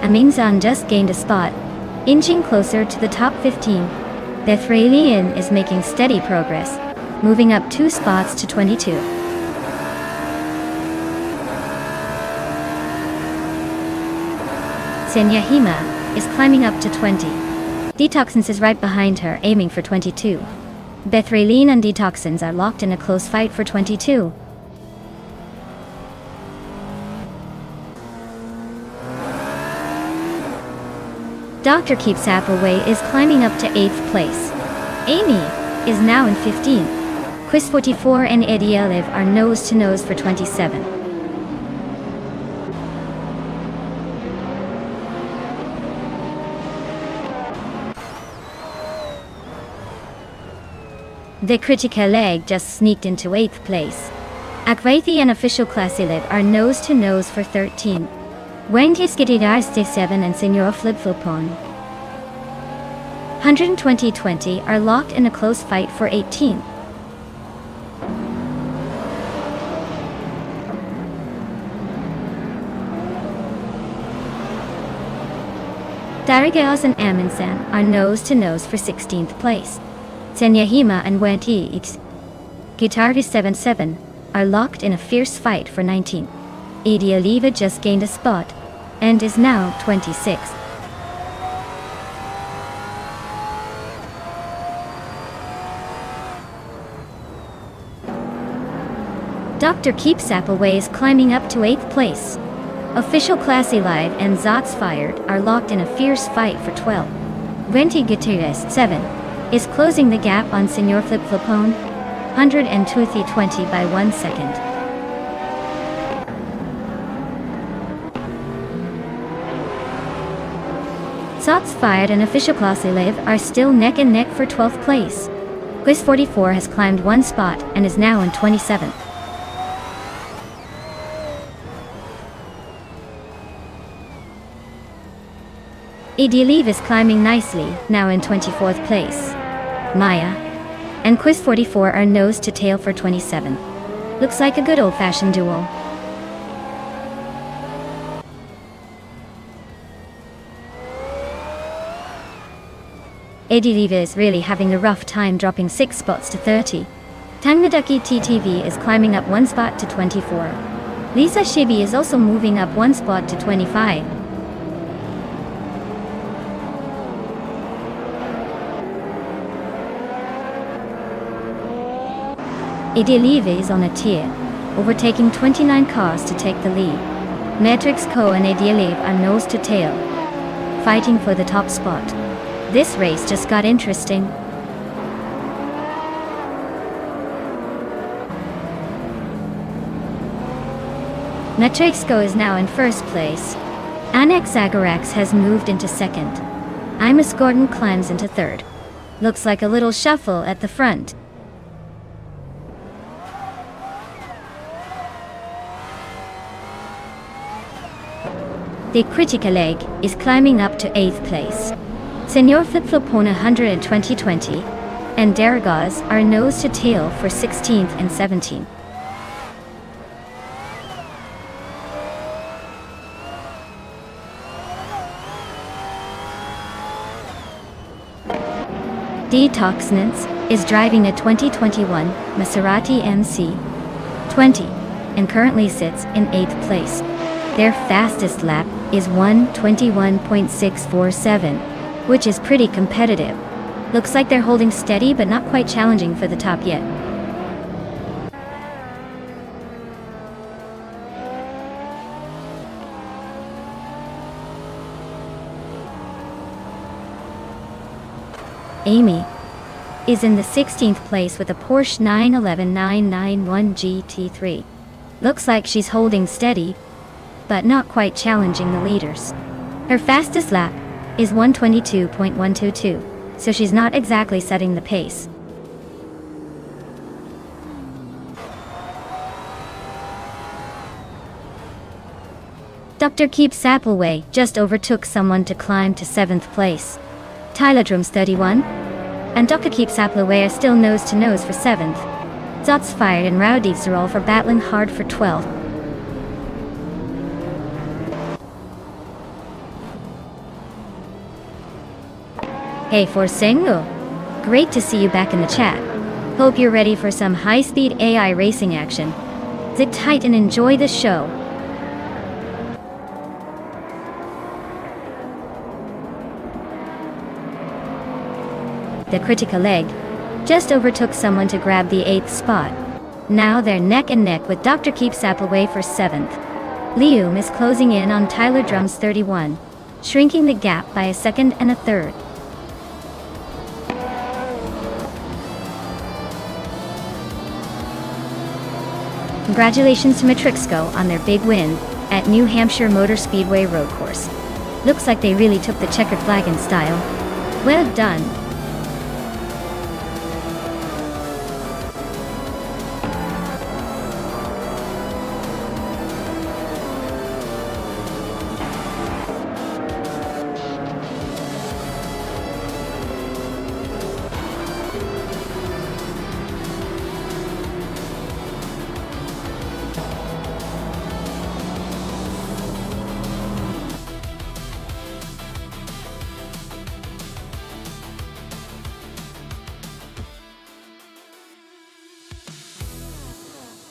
Aminzan just gained a spot, inching closer to the top 15. Bethralian is making steady progress, moving up 2 spots to 22. Senyahima is climbing up to 20. Detoxins is right behind her, aiming for 22. Bethralian and Detoxins are locked in a close fight for 22. Dr. Keeps Appleway is climbing up to 8th place. Amy is now in 15th. Quiz 44 and Eddie Eliv are nose to nose for 27. The Critical Leg just sneaked into 8th place. Akvaithi and Official Classilev are nose to nose for 13. Wendy Skididars 7 and Senor Flip Flopone 120-20 are locked in a close fight for 18. Darigaos and Amundsen are nose to nose for 16th place. Senyahima and Wendy X Guitardi 7-7 are locked in a fierce fight for 19. Adi Oliva just gained a spot and is now 26th. Dr. Keeps Appleway is climbing up to 8th place. Official Classy Live and Zots Fired are locked in a fierce fight for 12. Venti Guitarist 7 is closing the gap on Senor Flip Flopone 120-20 by 1 second. Zots Fired and Official Classy Live are still neck and neck for 12th place. Quiz 44 has climbed 1 spot and is now in 27th. Leave is climbing nicely, now in 24th place. Maya and Quiz 44 are nose to tail for 27. Looks like a good old-fashioned duel. Leave is really having a rough time, dropping 6 spots to 30. Tangnaduki TTV is climbing up 1 spot to 24. Lisa Shibi is also moving up 1 spot to 25. Leave is on a tier, overtaking 29 cars to take the lead. Matrix Co and Leave are nose to tail, fighting for the top spot. This race just got interesting. Matrixco is now in first place. Annex Zagarax has moved into second. Imus Gordon climbs into third. Looks like a little shuffle at the front. The Critical Egg is climbing up to 8th place. Senor Flipflopona 12020 and Daragaz are nose to tail for 16th and 17th. Detoxnance is driving a 2021 Maserati MC20 and currently sits in 8th place. Their fastest lap is 1:21.647, which is pretty competitive. Looks like they're holding steady but not quite challenging for the top yet. Amy is in the 16th place with a Porsche 911 991 GT3. Looks like she's holding steady, but not quite challenging the leaders. Her fastest lap is 1:22.122, so she's not exactly setting the pace. Dr. Keep Sappleway just overtook someone to climb to 7th place. Tyler Drums 31 and Dr. Keep Sappleway are still nose to nose for 7th. Zots Fired and Rowdy Zerol for battling hard for 12th. Hey Forsengo, great to see you back in the chat. Hope you're ready for some high-speed AI racing action. Sit tight and enjoy the show. The Critical Egg just overtook someone to grab the 8th spot. Now they're neck and neck with Dr. Keep Sappleway for 7th. Lium is closing in on Tyler Drums 31, shrinking the gap by a second and a third. Congratulations to Matrixco on their big win at New Hampshire Motor Speedway Road Course. Looks like they really took the checkered flag in style. Well done.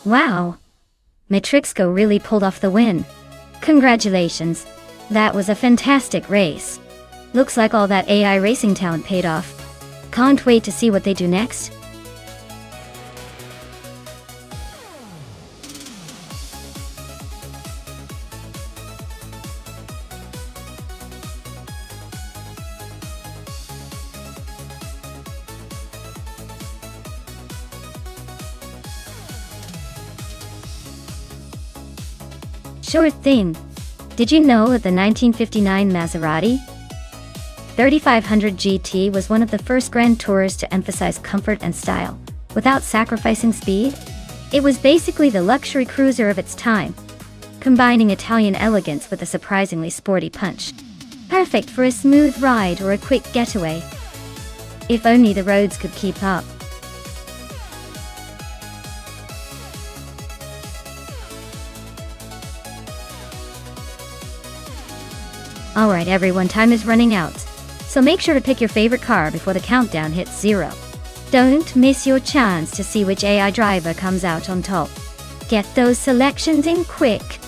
Wow! Matrixco really pulled off the win. Congratulations! That was a fantastic race. Looks like all that AI racing talent paid off. Can't wait to see what they do next. Sure thing. Did you know that the 1959 Maserati 3500 GT was one of the first Grand Tours to emphasize comfort and style, without sacrificing speed? It was basically the luxury cruiser of its time, combining Italian elegance with a surprisingly sporty punch. Perfect for a smooth ride or a quick getaway. If only the roads could keep up. Alright everyone, time is running out. So make sure to pick your favorite car before the countdown hits 0. Don't miss your chance to see which AI driver comes out on top. Get those selections in quick.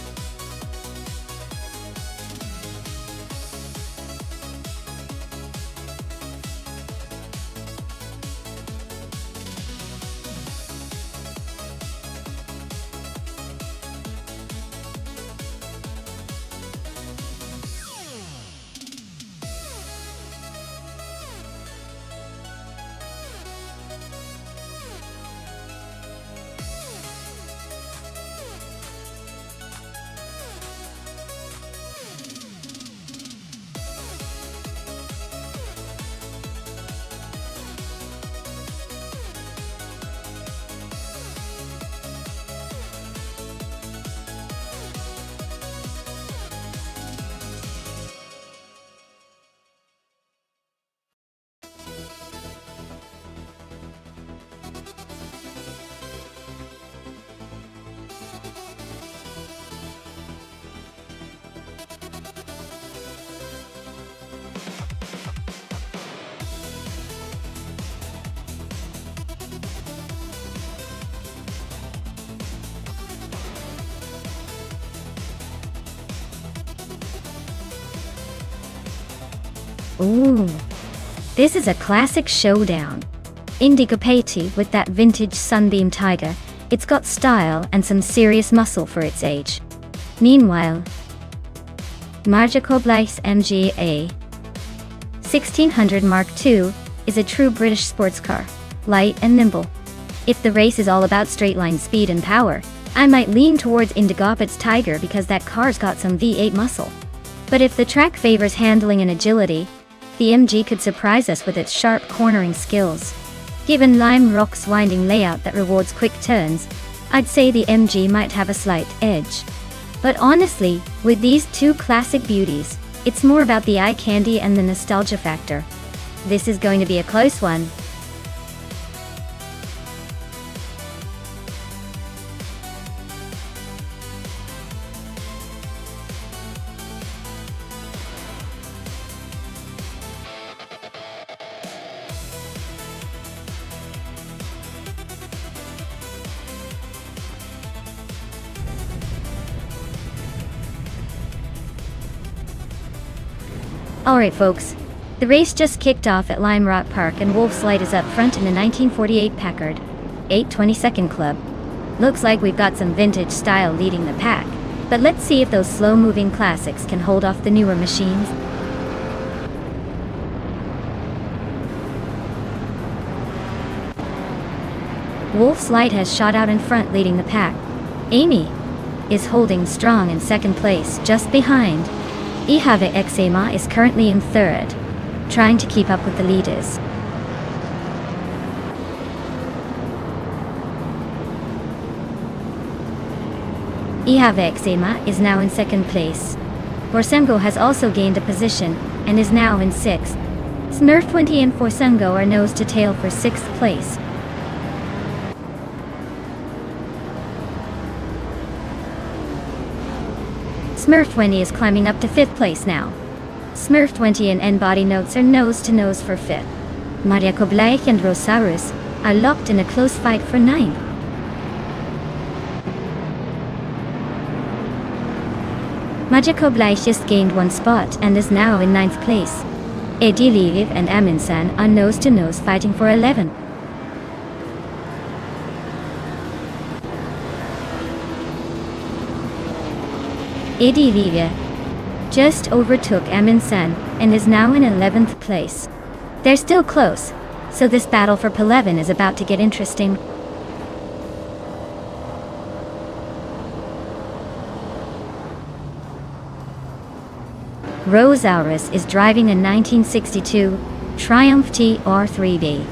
Ooh, this is a classic showdown. Indigo Patey with that vintage Sunbeam Tiger. It's got style and some serious muscle for its age. Meanwhile, Marja Blaise MGA 1600 Mark II is a true British sports car, light and nimble. If the race is all about straight-line speed and power, I might lean towards Indigopet's Tiger because that car's got some V8 muscle. But if the track favors handling and agility, the MG could surprise us with its sharp cornering skills. Given Lime Rock's winding layout that rewards quick turns, I'd say the MG might have a slight edge. But honestly, with these two classic beauties, it's more about the eye candy and the nostalgia factor. This is going to be a close one. Alright folks, the race just kicked off at Lime Rock Park and Wolf's Light is up front in the 1948 Packard 822nd Club. Looks like we've got some vintage style leading the pack, but let's see if those slow-moving classics can hold off the newer machines. Wolf's Light has shot out in front leading the pack. Amy is holding strong in second place, just behind. Ihave Exema is currently in third, trying to keep up with the leaders. Ihave Exema is now in second place. Borsengo has also gained a position, and is now in sixth. Smurf 20 and Forsengo are nose to tail for sixth place. Smurf 20 is climbing up to 5th place now. Smurf 20 and N-Body Notes are nose to nose for 5th. Maria Koblaich and Rosaurus are locked in a close fight for 9th. Maria Koblaich just gained 1 spot and is now in 9th place. Ediliv and Aminsan are nose to nose fighting for 11th. Ediliv just overtook Aminsan and is now in 11th place. They're still close, so this battle for P11 is about to get interesting. Rosaurus is driving a 1962 Triumph TR3B.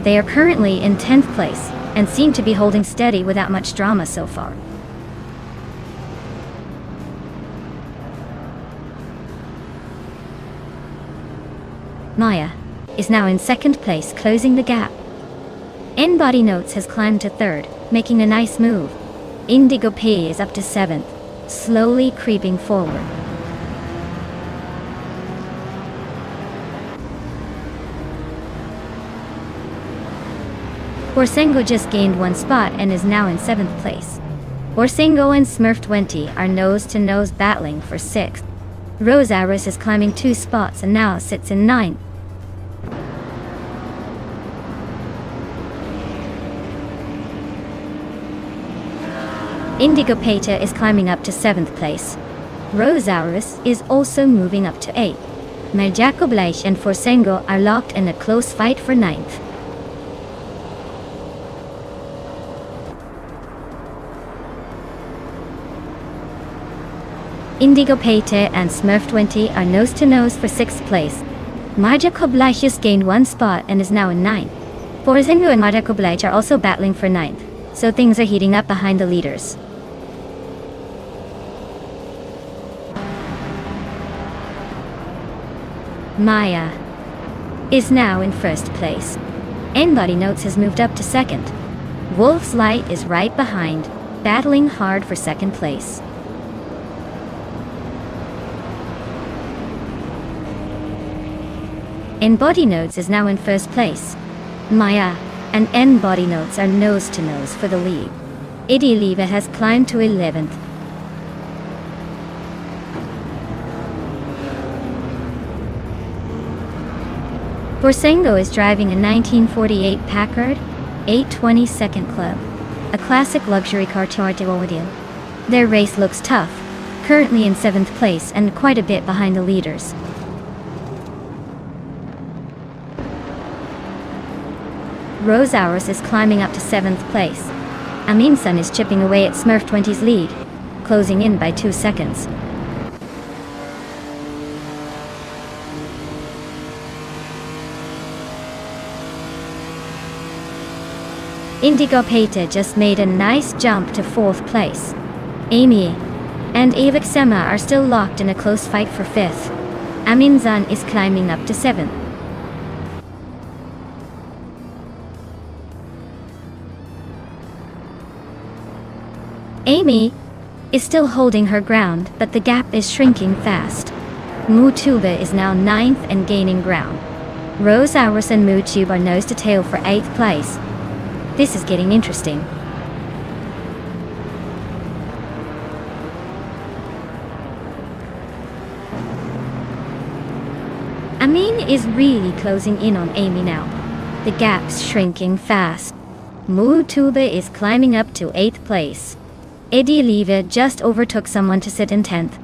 They are currently in 10th place and seem to be holding steady without much drama so far. Maya is now in second place, closing the gap. N Body Notes has climbed to third, making a nice move. Indigo P is up to seventh, slowly creeping forward. Borsengo just gained one spot and is now in seventh place. Borsengo and Smurf20 are nose-to-nose battling for sixth. Rosaurus is climbing 2 spots and now sits in ninth. Indigo Peta is climbing up to 7th place. Rosaurus is also moving up to 8th. Majakoblaish and Forsengo are locked in a close fight for 9th. Indigo Peta and Smurf20 are nose-to-nose for 6th place. Majakoblaish just gained 1 spot and is now in 9th. Forsengo and Majakoblaish are also battling for 9th, so things are heating up behind the leaders. Maya is now in first place. N-Body Notes has moved up to second. Wolf's Light is right behind, battling hard for second place. N-Body Notes is now in first place. Maya and N-Body Notes are nose-to-nose for the lead. Idioliva has climbed to 11th. Borsengo is driving a 1948 Packard 820 Second Club, a classic luxury car to automobile. Their race looks tough, currently in 7th place and quite a bit behind the leaders. Rosaurus is climbing up to 7th place. Aminsun is chipping away at Smurf20's lead, closing in by 2 seconds. Indigo Peta just made a nice jump to 4th place. Amy and Avaxema are still locked in a close fight for 5th. Aminsun is climbing up to 7th. Amy is still holding her ground, but the gap is shrinking fast. Mutuba is now 9th and gaining ground. Rosaurus and Mutube are nose to tail for 8th place. This is getting interesting. Amin is really closing in on Amy now. The gap's shrinking fast. Mutuba is climbing up to 8th place. Idioliva just overtook someone to sit in 10th.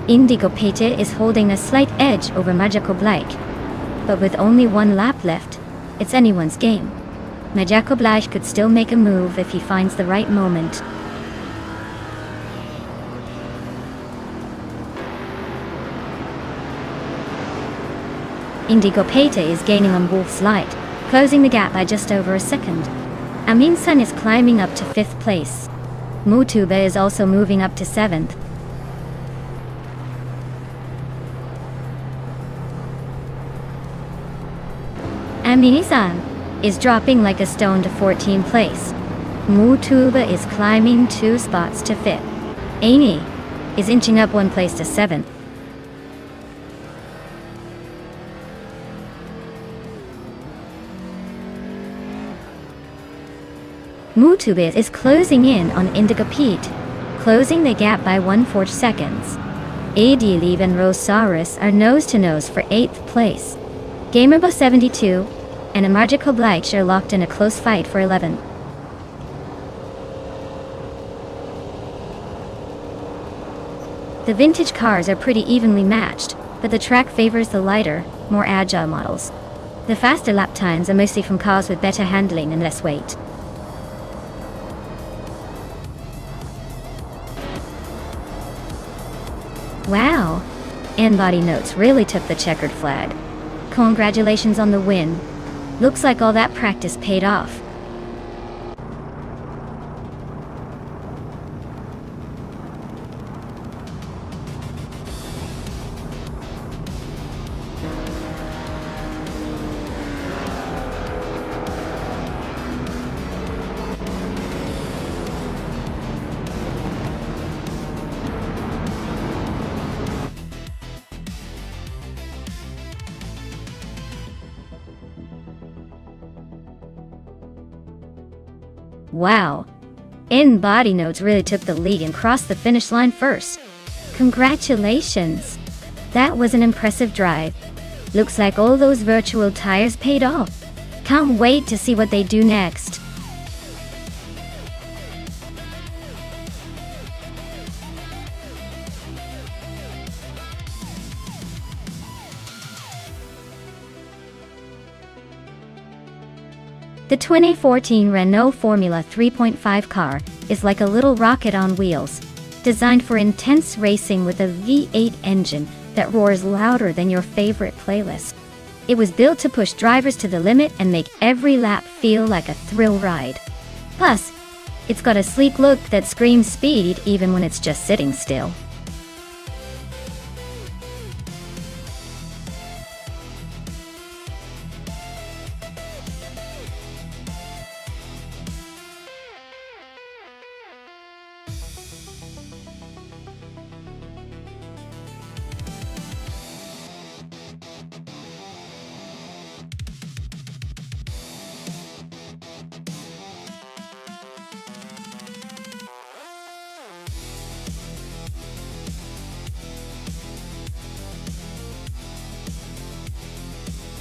Indigo Peta is holding a slight edge over Majakoblaish, but with only 1 lap left, it's anyone's game. Majakoblaish could still make a move if he finds the right moment. Indigo Peta is gaining on Wolf's Light, closing the gap by just over a second. Aminsun is climbing up to 5th place. Mutuba is also moving up to 7th. Aminsun is dropping like a stone to 14th place. Mutuba is climbing 2 spots to 5th. Amy is inching up 1 place to 7th. Mutuba is closing in on Indigo Pete, closing the gap by 1/4 seconds. Idioliva and Rosaurus are nose-to-nose for 8th place. Gamerbo72 and Majakoblaish are locked in a close fight for 11th. The vintage cars are pretty evenly matched, but the track favors the lighter, more agile models. The faster lap times are mostly from cars with better handling and less weight. Wow! N-Body Notes really took the checkered flag. Congratulations on the win. Looks like all that practice paid off. Wow. In Body Notes really took the lead and crossed the finish line first. Congratulations! That was an impressive drive. Looks like all those virtual tires paid off. Can't wait to see what they do next. The 2014 Renault Formula 3.5 car is like a little rocket on wheels, designed for intense racing with a V8 engine that roars louder than your favorite playlist. It was built to push drivers to the limit and make every lap feel like a thrill ride. Plus, it's got a sleek look that screams speed even when it's just sitting still.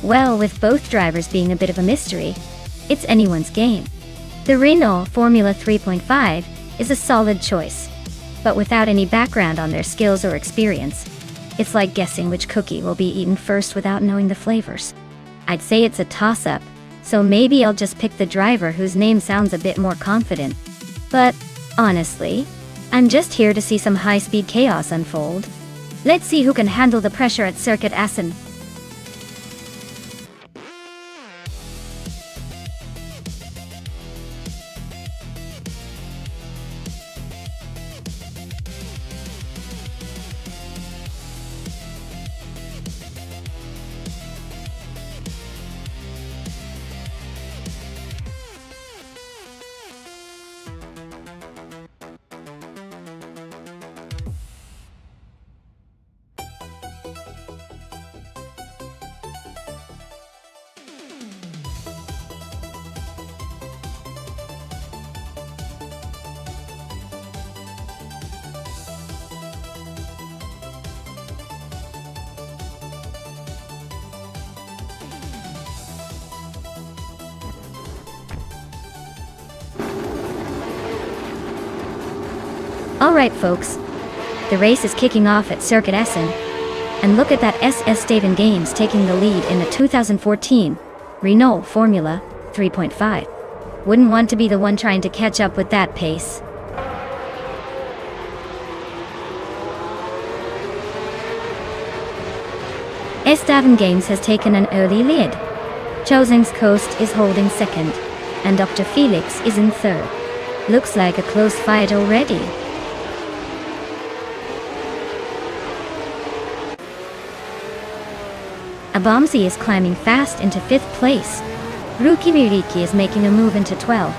Well, with both drivers being a bit of a mystery, it's anyone's game. The Renault Formula 3.5 is a solid choice, but without any background on their skills or experience, it's like guessing which cookie will be eaten first without knowing the flavors. I'd say it's a toss-up, so maybe I'll just pick the driver whose name sounds a bit more confident. But, honestly, I'm just here to see some high-speed chaos unfold. Let's see who can handle the pressure at Circuit Essen. Alright folks, the race is kicking off at Circuit Essen, and look at that Stephen Games taking the lead in the 2014 Renault Formula 3.5. Wouldn't want to be the one trying to catch up with that pace. Stephen Games has taken an early lead. Choseng's Coast is holding second, and Dr. Felix is in third. Looks like a close fight already. Abamsi is climbing fast into 5th place. Ruki Miriki is making a move into 12th.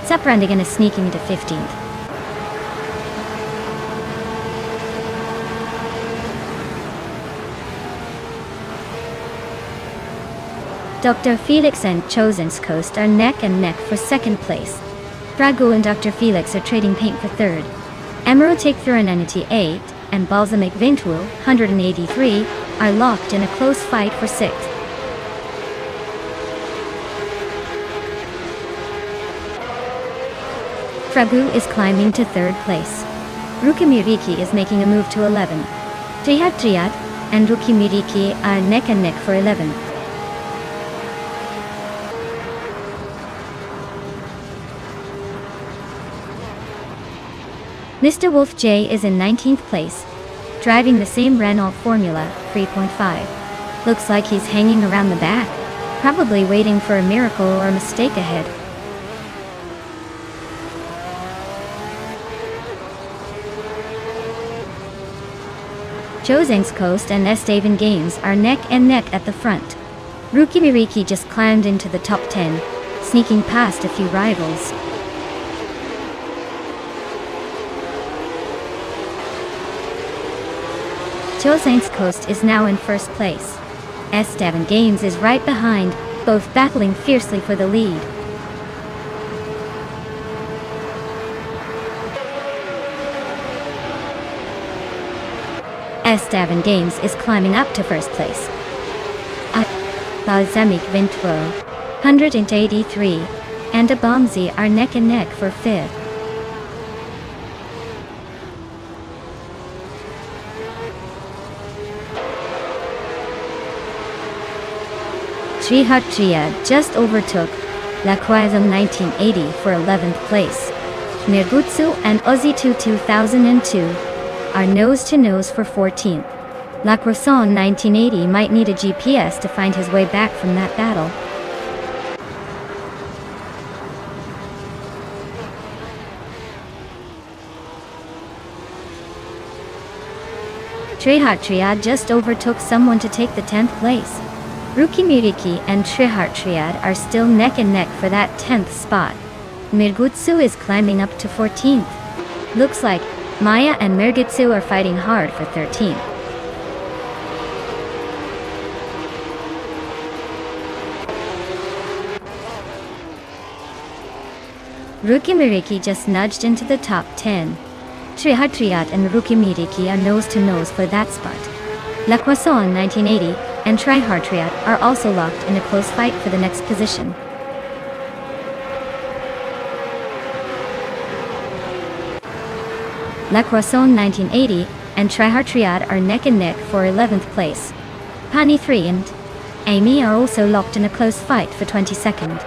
Saprandigan is sneaking into 15th. Dr. Felix and Choseng's Coast are neck and neck for 2nd place. Drago and Dr. Felix are trading paint for 3rd. Emerald Thurananity 8 and Balsamic Vintul 183 are locked in a close fight for 6th. Fragu is climbing to 3rd place. Rukimiriki is making a move to 11th. Triat and Rukimiriki are neck and neck for 11th. Mr. Wolf J is in 19th place, driving the same Renault Formula 3.5. Looks like he's hanging around the back, probably waiting for a miracle or a mistake ahead. Choseng's Coast and Stephen Games are neck and neck at the front. Rukimiriki just climbed into the top 10, sneaking past a few rivals. Choseng's Coast is now in 1st place. Stephen Games is right behind, both battling fiercely for the lead. Esteban Games is climbing up to first place. Balsamic Venturo, 183, and Abomzi are neck and neck for fifth. Trihatria just overtook La Croisson 1980 for 11th place. Mirgutsu and Ozitu 2002 are nose-to-nose for 14th. La Croisson 1980 might need a GPS to find his way back from that battle. Trihatria just overtook someone to take the 10th place. Rukimiriki and Trihartriad are still neck and neck for that 10th spot. Mirgutsu is climbing up to 14th. Looks like Maya and Mirgutsu are fighting hard for 13th. Rukimiriki just nudged into the top 10. Trihartriad and Rukimiriki are nose-to-nose for that spot. La Croisson 1980 and Trihartriad are also locked in a close fight for the next position. La Croisson 1980 and Trihartriad are neck and neck for 11th place. Pani 3 and Amy are also locked in a close fight for 22nd.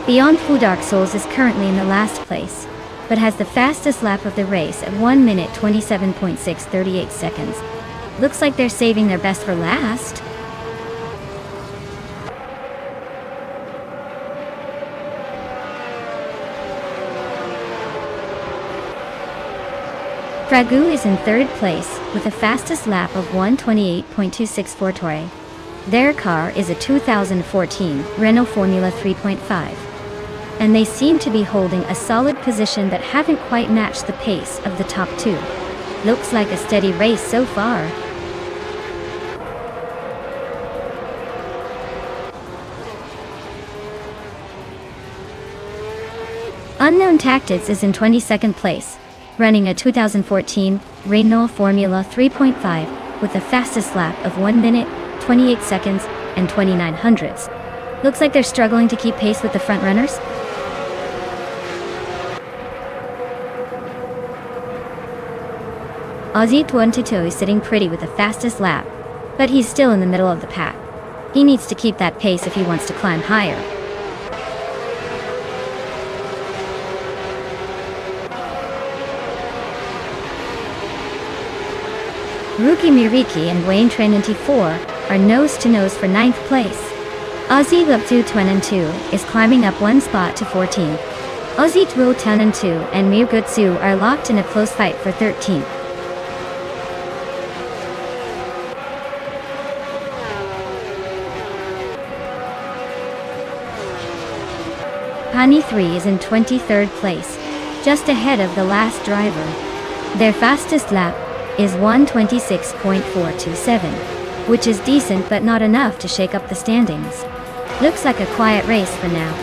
Beyond Fu Dark Souls is currently in the last place, but has the fastest lap of the race at 1 minute 27.638 seconds. Looks like they're saving their best for last. Pragu is in third place with the fastest lap of 1:28.264 Torre. Their car is a 2014 Renault Formula 3.5. And they seem to be holding a solid position that haven't quite matched the pace of the top two. Looks like a steady race so far. Unknown Tactics is in 22nd place, running a 2014 Renault Formula 3.5 with the fastest lap of 1 minute, 28 seconds, and 29 hundredths. Looks like they're struggling to keep pace with the front runners. Aussie 22 is sitting pretty with the fastest lap, but he's still in the middle of the pack. He needs to keep that pace if he wants to climb higher. Ruki Miriki and Wayne Trinity 4 are nose-to-nose for 9th place. Aussie Luptu 22 is climbing up one spot to 14th. Aussie Tro 10 and Mirgutsu are locked in a close fight for 13th. Pani 3 is in 23rd place, just ahead of the last driver. Their fastest lap is 1:26.427, which is decent but not enough to shake up the standings. Looks like a quiet race for now.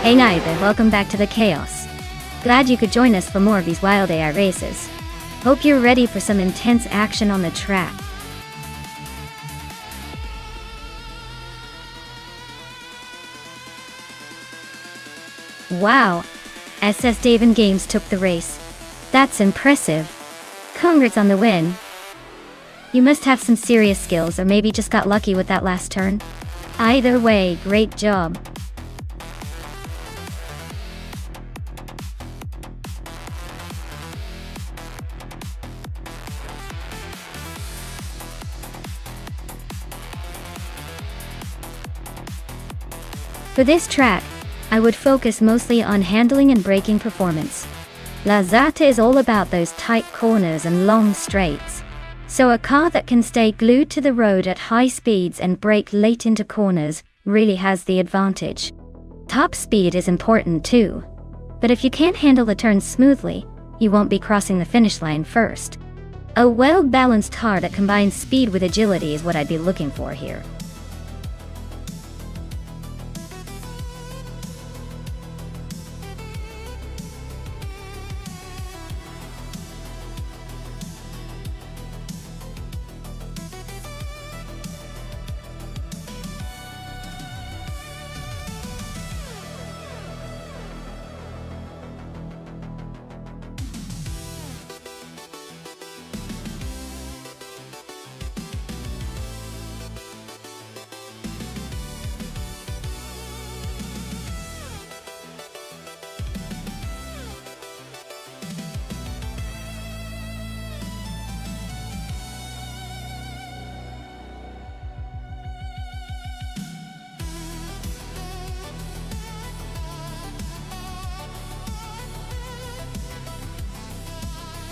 Hey Naive, welcome back to the chaos. Glad you could join us for more of these wild AI races. Hope you're ready for some intense action on the track. Wow, SS Daven Games took the race. That's impressive. Congrats on the win. You must have some serious skills or maybe just got lucky with that last turn. Either way, great job. For this track, I would focus mostly on handling and braking performance. La Zata is all about those tight corners and long straights. So a car that can stay glued to the road at high speeds and brake late into corners really has the advantage. Top speed is important too. But if you can't handle the turns smoothly, you won't be crossing the finish line first. A well-balanced car that combines speed with agility is what I'd be looking for here.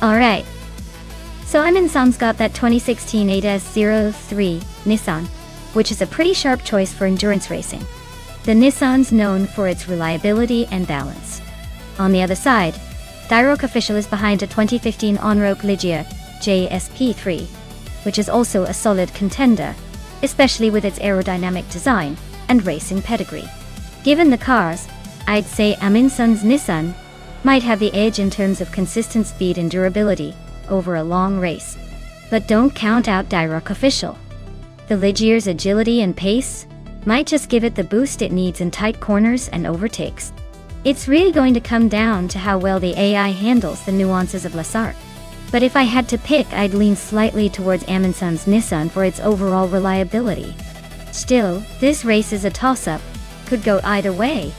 Alright. So Aminsan's got that 2016 8S03 Nissan, which is a pretty sharp choice for endurance racing. The Nissan's known for its reliability and balance. On the other side, Diroc Official is behind a 2015 Onroc Ligier JSP3, which is also a solid contender, especially with its aerodynamic design and racing pedigree. Given the cars, I'd say Aminsan's Nissan might have the edge in terms of consistent speed and durability over a long race. But don't count out Diroc Official. The Ligier's agility and pace might just give it the boost it needs in tight corners and overtakes. It's really going to come down to how well the AI handles the nuances of Lassart. But if I had to pick, I'd lean slightly towards Aminsan's Nissan for its overall reliability. Still, this race is a toss-up. Could go either way.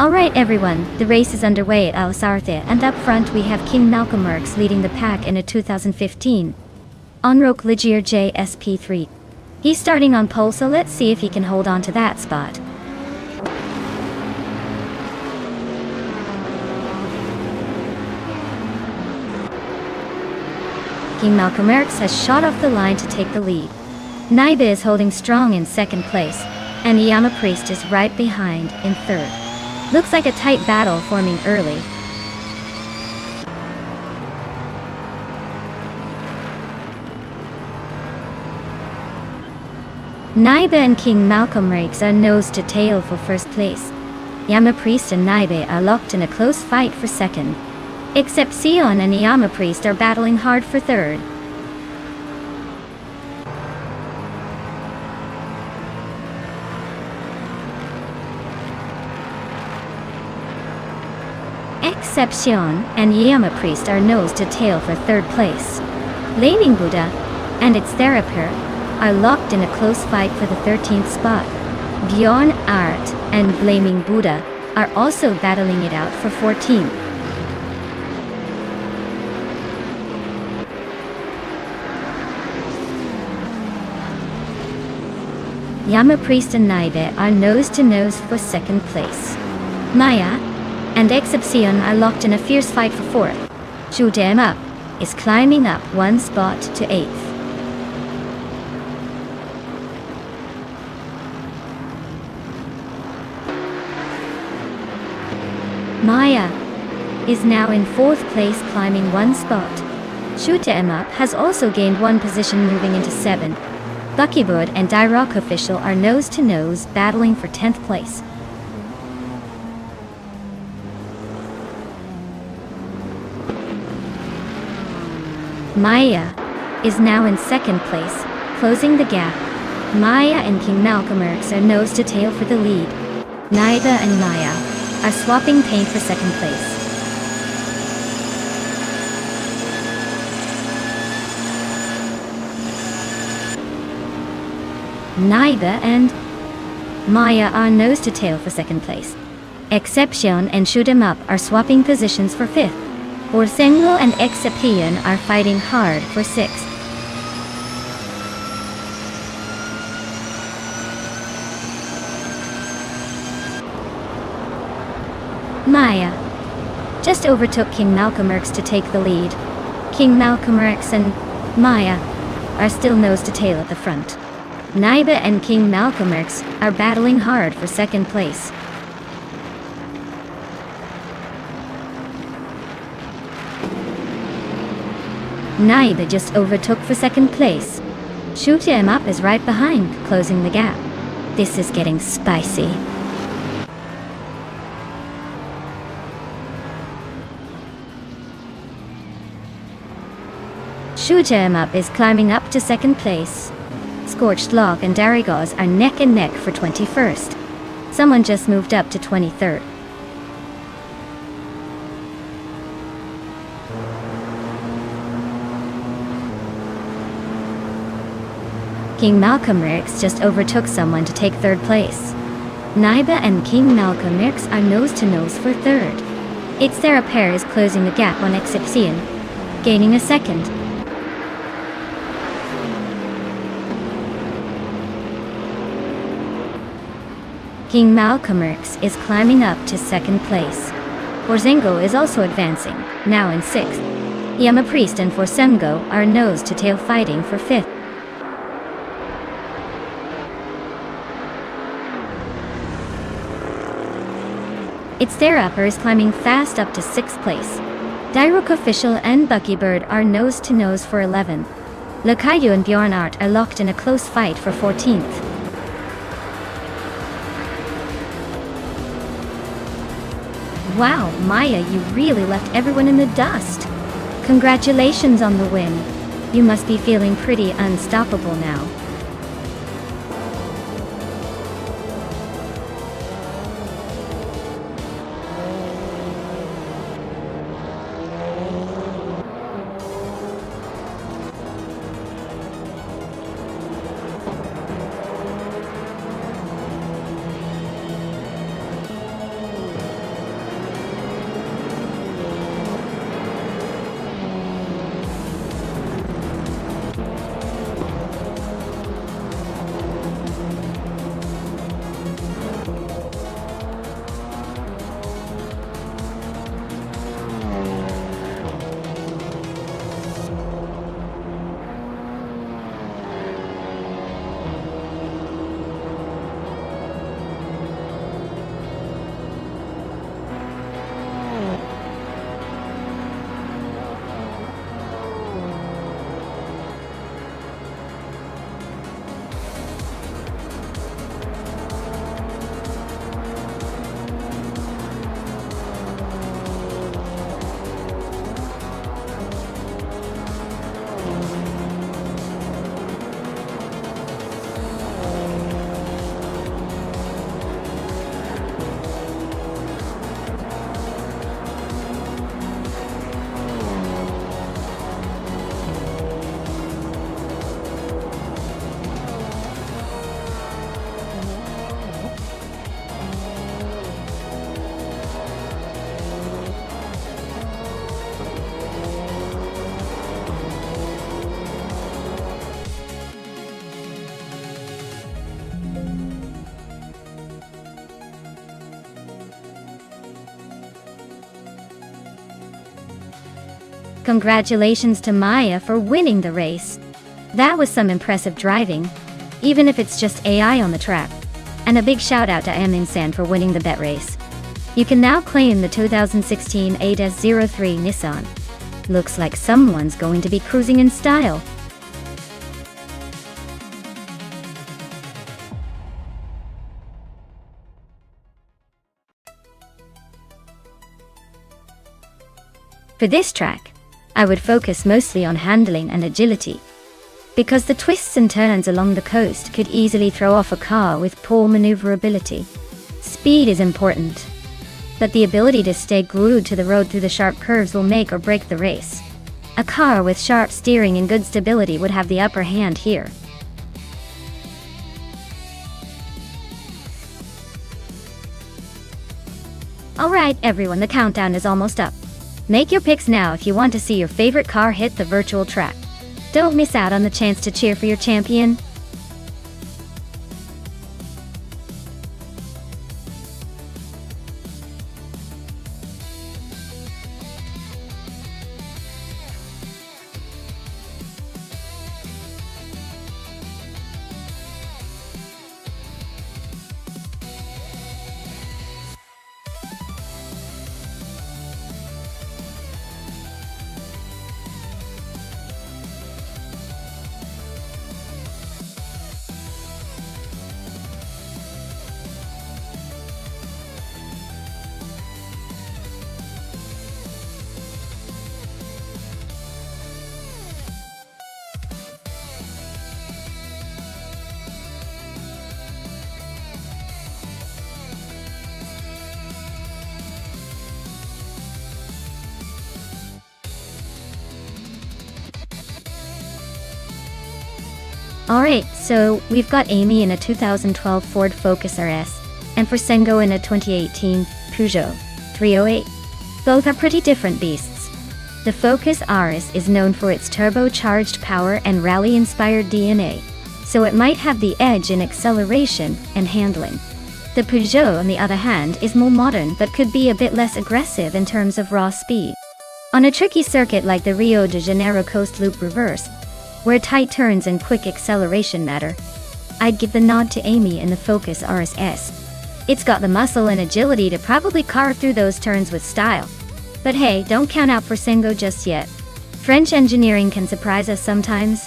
Alright everyone, the race is underway at Alasarte, and up front we have King Malcolm Merckx leading the pack in a 2015 Onroc Ligier JSP3. He's starting on pole, so let's see if he can hold on to that spot. King Malcolm Merckx has shot off the line to take the lead. Naiba is holding strong in second place, and Yama Priest is right behind in third. Looks like a tight battle forming early. Naiba and King Malcolm Merckx are nose to tail for first place. Yama Priest and Naiba are locked in a close fight for second. Except Sion and Yama Priest are battling hard for third. Excepcion and Yama Priest are nose to tail for third place. Blaming Buddha and its Therapir are locked in a close fight for the 13th spot. Bjorn Art and Blaming Buddha are also battling it out for 14th. Yama Priest and Naibe are nose to nose for second place. Maya and Excepcion are locked in a fierce fight for fourth. Shoot 'em Up is climbing up one spot to 8th. Maya is now in 4th place, climbing one spot. Shoot 'em Up has also gained one position, moving into 7th. Buckybird and Diroc Official are nose to nose, battling for 10th place. Maya is now in 2nd place, closing the gap. Maya and King Malcolm Merckx are nose to tail for the lead. Naiba and Maya are swapping paint for 2nd place. Naiba and Maya are nose to tail for 2nd place. Excepcion and Shoot 'em Up are swapping positions for 5th. Orsengo and Excepcion are fighting hard for 6th. Maya just overtook King Malcolm Merckx to take the lead. King Malcolm Merckx and Maya are still nose to tail at the front. Naiba and King Malcolm Merckx are battling hard for 2nd place. Naiba just overtook for 2nd place. Shoot 'em Up is right behind, closing the gap. This is getting spicy. Shoot 'em Up is climbing up to 2nd place. Scorched Log and Darigos are neck and neck for 21st. Someone just moved up to 23rd. King Malcolm Merckx just overtook someone to take 3rd place. Naiba and King Malcolm X are nose to nose for third. It's their pair is closing the gap on Excepcion, gaining a second. King Malcolm X is climbing up to second place. Forzengo is also advancing, now in sixth. Yama Priest and Forzengo are nose to tail fighting for fifth. It's their uppers climbing fast up to sixth place. Dairuk Official and Buckybird are nose to nose for 11th. Lokayu and Bjornart are locked in a close fight for 14th. Wow, Maya, you really left everyone in the dust. Congratulations on the win. You must be feeling pretty unstoppable now. Congratulations to Maya for winning the race. That was some impressive driving, even if it's just AI on the track. And a big shout out to Aminsan for winning the bet race. You can now claim the 2016 8S03 Nissan. Looks like someone's going to be cruising in style. For this track, I would focus mostly on handling and agility, because the twists and turns along the coast could easily throw off a car with poor maneuverability. Speed is important, but the ability to stay glued to the road through the sharp curves will make or break the race. A car with sharp steering and good stability would have the upper hand here. Alright everyone, the countdown is almost up. Make your picks now if you want to see your favorite car hit the virtual track. Don't miss out on the chance to cheer for your champion. Alright, so we've got Amy in a 2012 Ford Focus RS. and for Sengo in a 2018 Peugeot 308. Both are pretty different beasts. The Focus RS is known for its turbocharged power and rally-inspired DNA, so it might have the edge in acceleration and handling. The Peugeot, on the other hand, is more modern but could be a bit less aggressive in terms of raw speed. On a tricky circuit like the Rio de Janeiro Coast Loop Reverse, where tight turns and quick acceleration matter, I'd give the nod to Amy in the Focus RS. It's got the muscle and agility to probably carve through those turns with style. But hey, don't count out for Sengo just yet. French engineering can surprise us sometimes.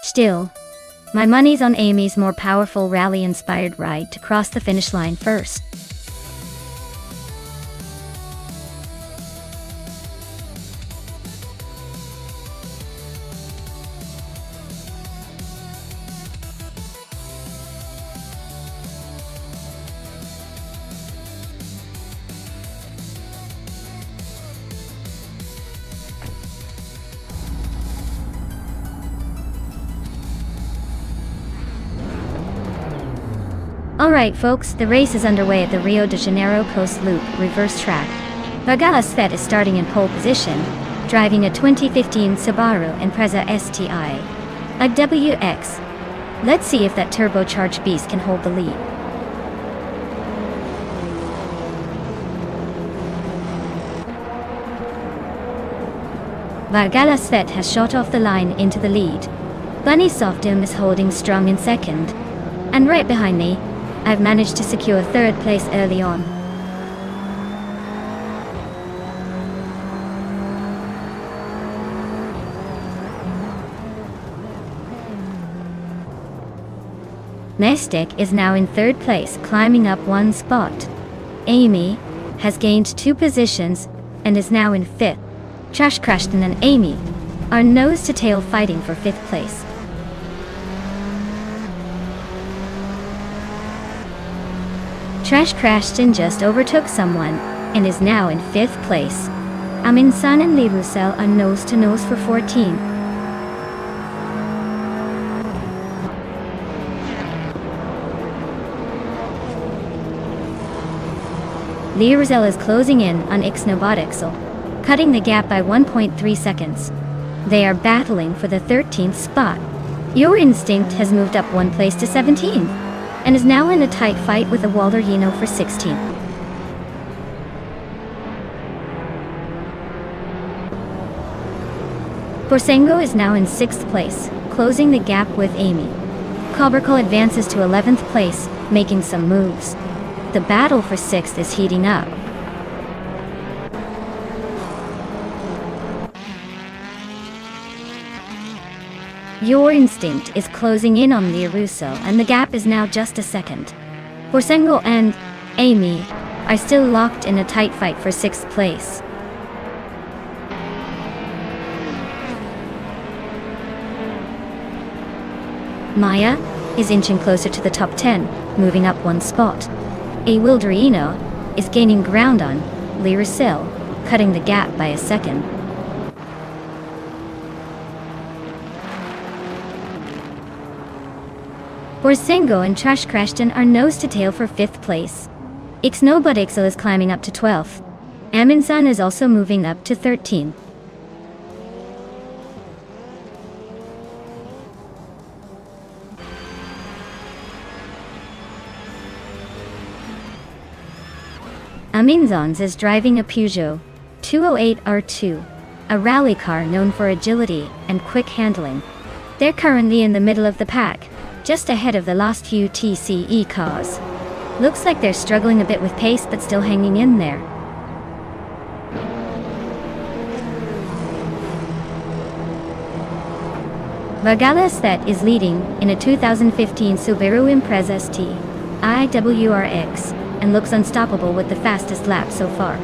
Still, my money's on Amy's more powerful rally-inspired ride to cross the finish line first. Alright folks, the race is underway at the Rio de Janeiro Coast Loop reverse track. Vargala Svet is starting in pole position, driving a 2015 Subaru Impreza STI. A WX. Let's see if that turbocharged beast can hold the lead. Vargala Svet has shot off the line into the lead. Bunny Softum is holding strong in second. And right behind me, I've managed to secure third place early on. Mestek is now in third place, climbing up one spot. Amy has gained 2 positions and is now in 5th. Trash Crashton and Amy are nose-to-tail fighting for 5th place. Trash Crashton just overtook someone and is now in 5th place. Amin San and Lee Roussel are nose-to-nose for 14. Lee Roussel is closing in on Ixnobotixel, cutting the gap by 1.3 seconds. They are battling for the 13th spot. Your Instinct has moved up 1 place to 17. And is now in a tight fight with the Walter Yino for 16th. Borsengo is now in 6th place, closing the gap with Amy. Cobercle advances to 11th place, making some moves. The battle for 6th is heating up. Your Instinct is closing in on Lee Russo, and the gap is now just a second. Borsengo and Amy are still locked in a tight fight for 6th place. Maya is inching closer to the top 10, moving up 1 spot. A Wilderino is gaining ground on Lee Russell, cutting the gap by a second. Borsengo and Trash Crashton are nose-to-tail for 5th place. Ixnobotixel is climbing up to 12th. Aminsan is also moving up to 13th. Aminzons is driving a Peugeot 208 R2, a rally car known for agility and quick handling. They're currently in the middle of the pack, just ahead of the last few TCE cars. Looks like they're struggling a bit with pace but still hanging in there. Vargala Svet is leading in a 2015 Subaru Impreza ST IWRX and looks unstoppable with the fastest lap so far.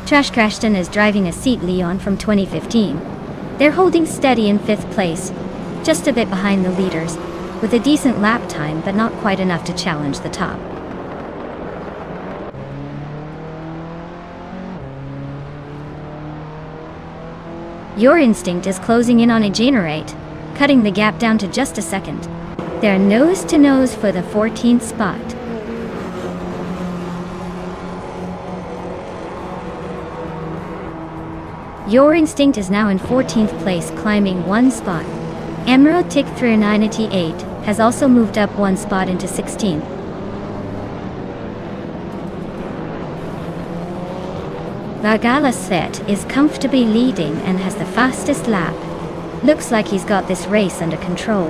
Trash Crashton is driving a Seat Leon from 2015. They're holding steady in 5th place, just a bit behind the leaders, with a decent lap time but not quite enough to challenge the top. Your instinct is closing in on a generate, cutting the gap down to just a second. They're nose to nose for the 14th spot. Your instinct is now in 14th place, climbing one spot. Emerald Tick 398 has also moved up one spot into 16th. Vargala Set is comfortably leading and has the fastest lap. Looks like he's got this race under control.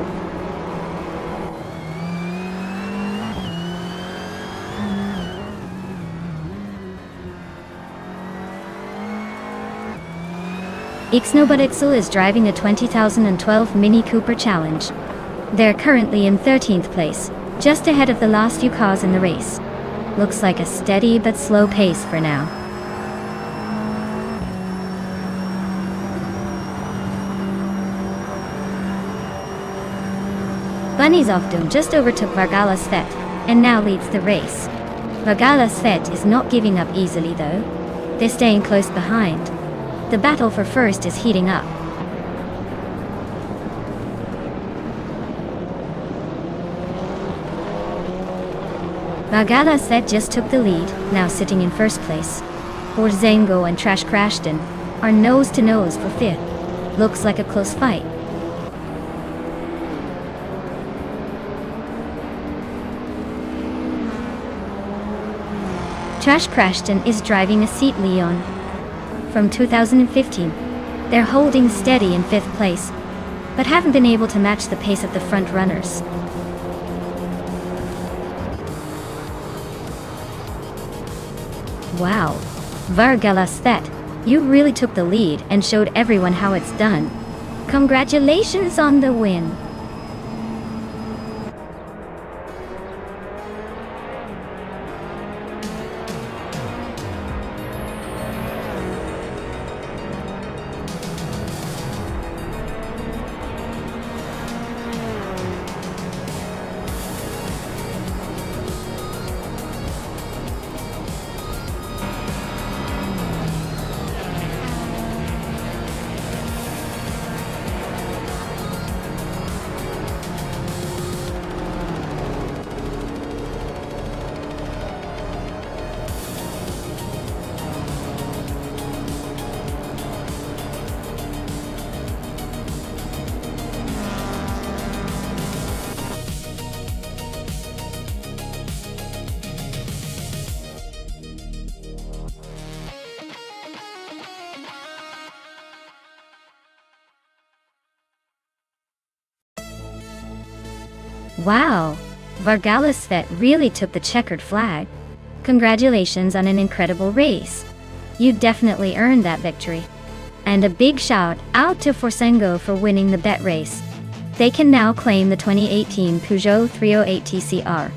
Ixnobutixel is driving a 2012 Mini Cooper Challenge. They're currently in 13th place, just ahead of the last few cars in the race. Looks like a steady but slow pace for now. Bunny's Ofdom just overtook Vargala Svet, and now leads the race. Vargala Svet is not giving up easily though. They're staying close behind. The battle for first is heating up. Vargala Svet just took the lead, now sitting in first place. Borzengo and Trash Crashton are nose to nose for 5th. Looks like a close fight. Trash Crashton is driving a Seat Leon from 2015. They're holding steady in 5th place, but haven't been able to match the pace of the front runners. Wow, Vargala Svet, you really took the lead and showed everyone how it's done. Congratulations on the win. Wow, Vargala Svet really took the checkered flag. Congratulations on an incredible race. You definitely earned that victory. And a big shout out to Forsengo for winning the bet race. They can now claim the 2018 Peugeot 308 TCR.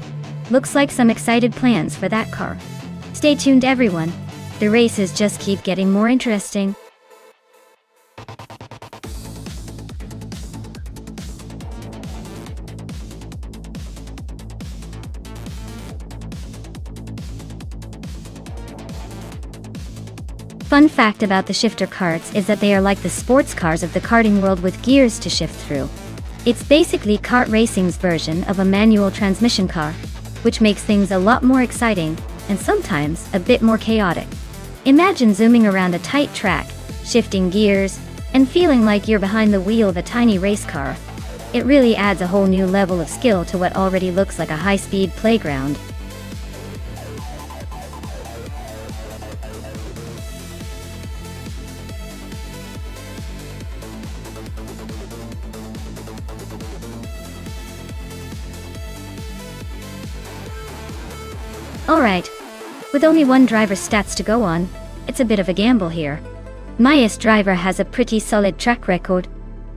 Looks like some excited plans for that car. Stay tuned everyone. The races just keep getting more interesting. Fun fact about the shifter karts is that they are like the sports cars of the karting world with gears to shift through. It's basically kart racing's version of a manual transmission car, which makes things a lot more exciting, and sometimes a bit more chaotic. Imagine zooming around a tight track, shifting gears, and feeling like you're behind the wheel of a tiny race car. It really adds a whole new level of skill to what already looks like a high-speed playground. Alright, with only one driver's stats to go on, it's a bit of a gamble here. Maya's driver has a pretty solid track record,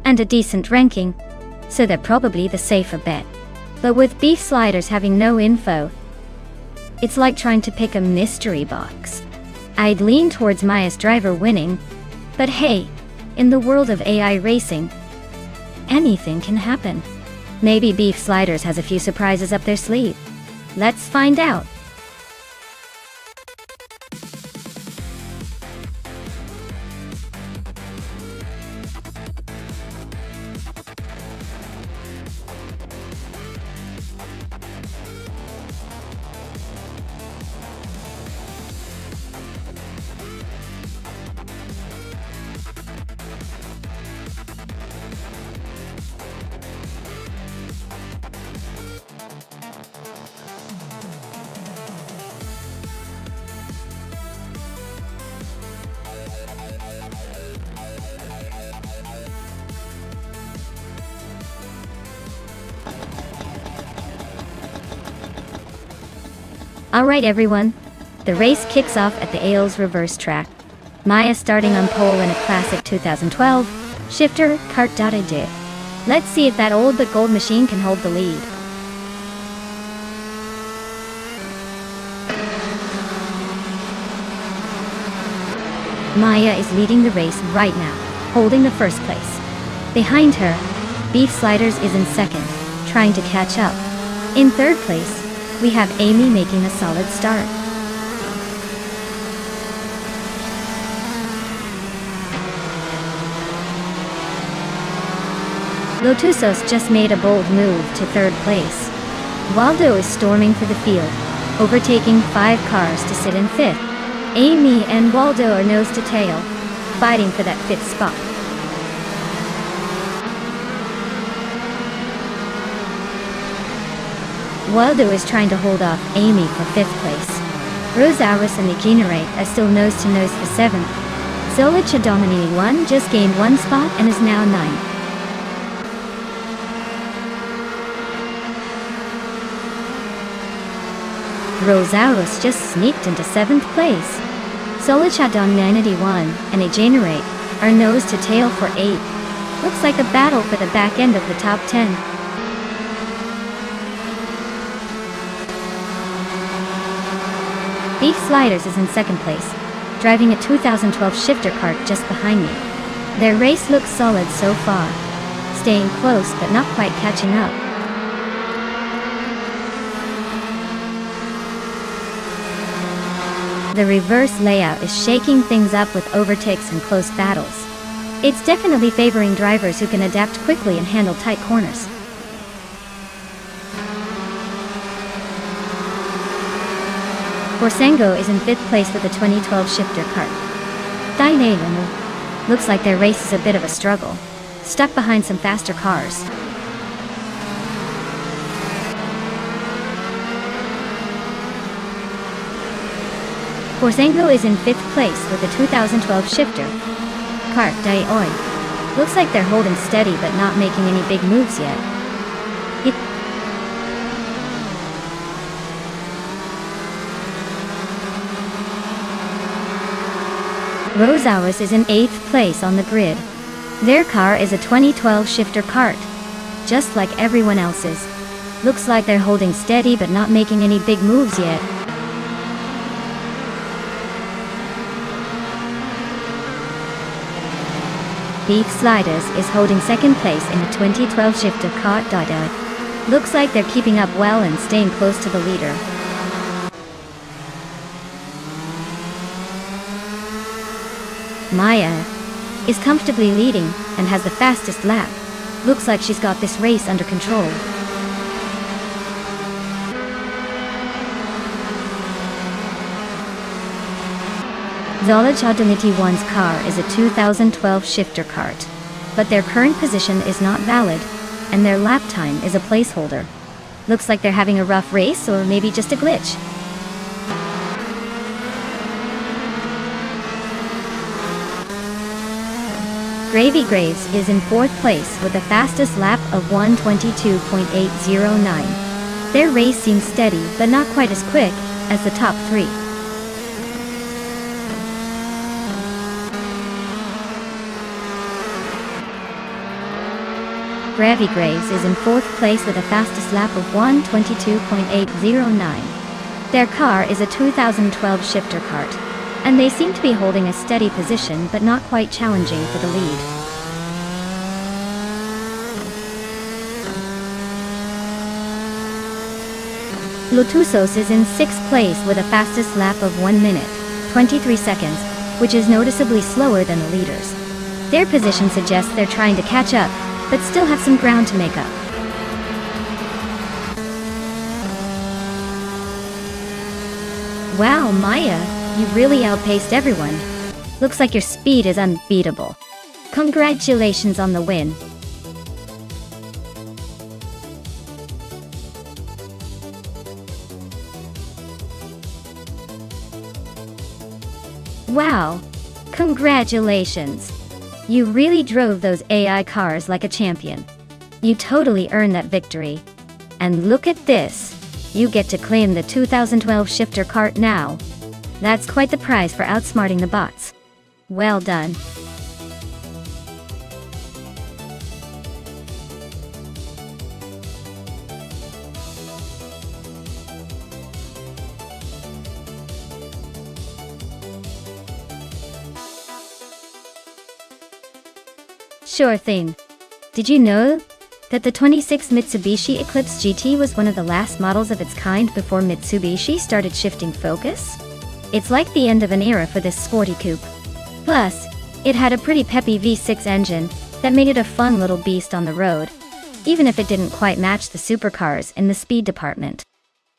and a decent ranking, so they're probably the safer bet. But with Beef Sliders having no info, it's like trying to pick a mystery box. I'd lean towards Maya's driver winning, but hey, in the world of AI racing, anything can happen. Maybe Beef Sliders has a few surprises up their sleeve. Let's find out. Alright everyone, the race kicks off at the Ailes reverse track. Maya starting on pole in a classic 2012 shifter kart. Let's see if that old but gold machine can hold the lead. Maya is leading the race right now, holding the first place. Behind her, Beef Sliders is in second, trying to catch up. In third place, we have Amy making a solid start. Lotusos just made a bold move to third place. Waldo is storming for the field, overtaking 5 cars to sit in 5th. Amy and Waldo are nose to tail, fighting for that 5th spot. Waldo is trying to hold off Amy for 5th place. Rosauris and Degenerate are still nose to nose for 7th. Zolicha Dominini 1 just gained 1 spot and is now 9th. Rosauris just sneaked into 7th place. Solichadon 91 and Degenerate are nose to tail for 8th. Looks like a battle for the back end of the top 10. Beef Sliders is in 2nd place, driving a 2012 shifter kart just behind me. Their race looks solid so far, staying close but not quite catching up. The reverse layout is shaking things up with overtakes and close battles. It's definitely favoring drivers who can adapt quickly and handle tight corners. Borsango is in 5th place with a 2012 shifter kart. Dainelu looks like their race is a bit of a struggle, stuck behind some faster cars. Borsango is in 5th place with a 2012 shifter kart. Daioi looks like they're holding steady but not making any big moves yet. Rosauris is in 8th place on the grid. Their car is a 2012 shifter kart, just like everyone else's. Looks like they're holding steady but not making any big moves yet. Beef Sliders is holding 2nd place in the 2012 shifter kart. Looks like they're keeping up well and staying close to the leader. Maya is comfortably leading and has the fastest lap. Looks like she's got this race under control. Zolachadoniti 1's car is a 2012 shifter kart, but their current position is not valid, and their lap time is a placeholder. Looks like they're having a rough race or maybe just a glitch. Gravy Graves is in 4th place with the fastest lap of 1:22.809. Their race seems steady but not quite as quick as the top 3. Gravy Graves is in 4th place with the fastest lap of 1:22.809. Their car is a 2012 shifter kart, and they seem to be holding a steady position but not quite challenging for the lead. Lotusos is in 6th place with a fastest lap of 1 minute, 23 seconds, which is noticeably slower than the leaders. Their position suggests they're trying to catch up, but still have some ground to make up. Wow, Maya, you really outpaced everyone. Looks like your speed is unbeatable. Congratulations on the win. Wow, congratulations. You really drove those AI cars like a champion. You totally earned that victory. And look at this. You get to claim the 2012 shifter cart now. That's quite the prize for outsmarting the bots. Well done. Sure thing. Did you know that the 26 Mitsubishi Eclipse GT was one of the last models of its kind before Mitsubishi started shifting focus? It's like the end of an era for this sporty coupe. Plus, it had a pretty peppy V6 engine that made it a fun little beast on the road, even if it didn't quite match the supercars in the speed department.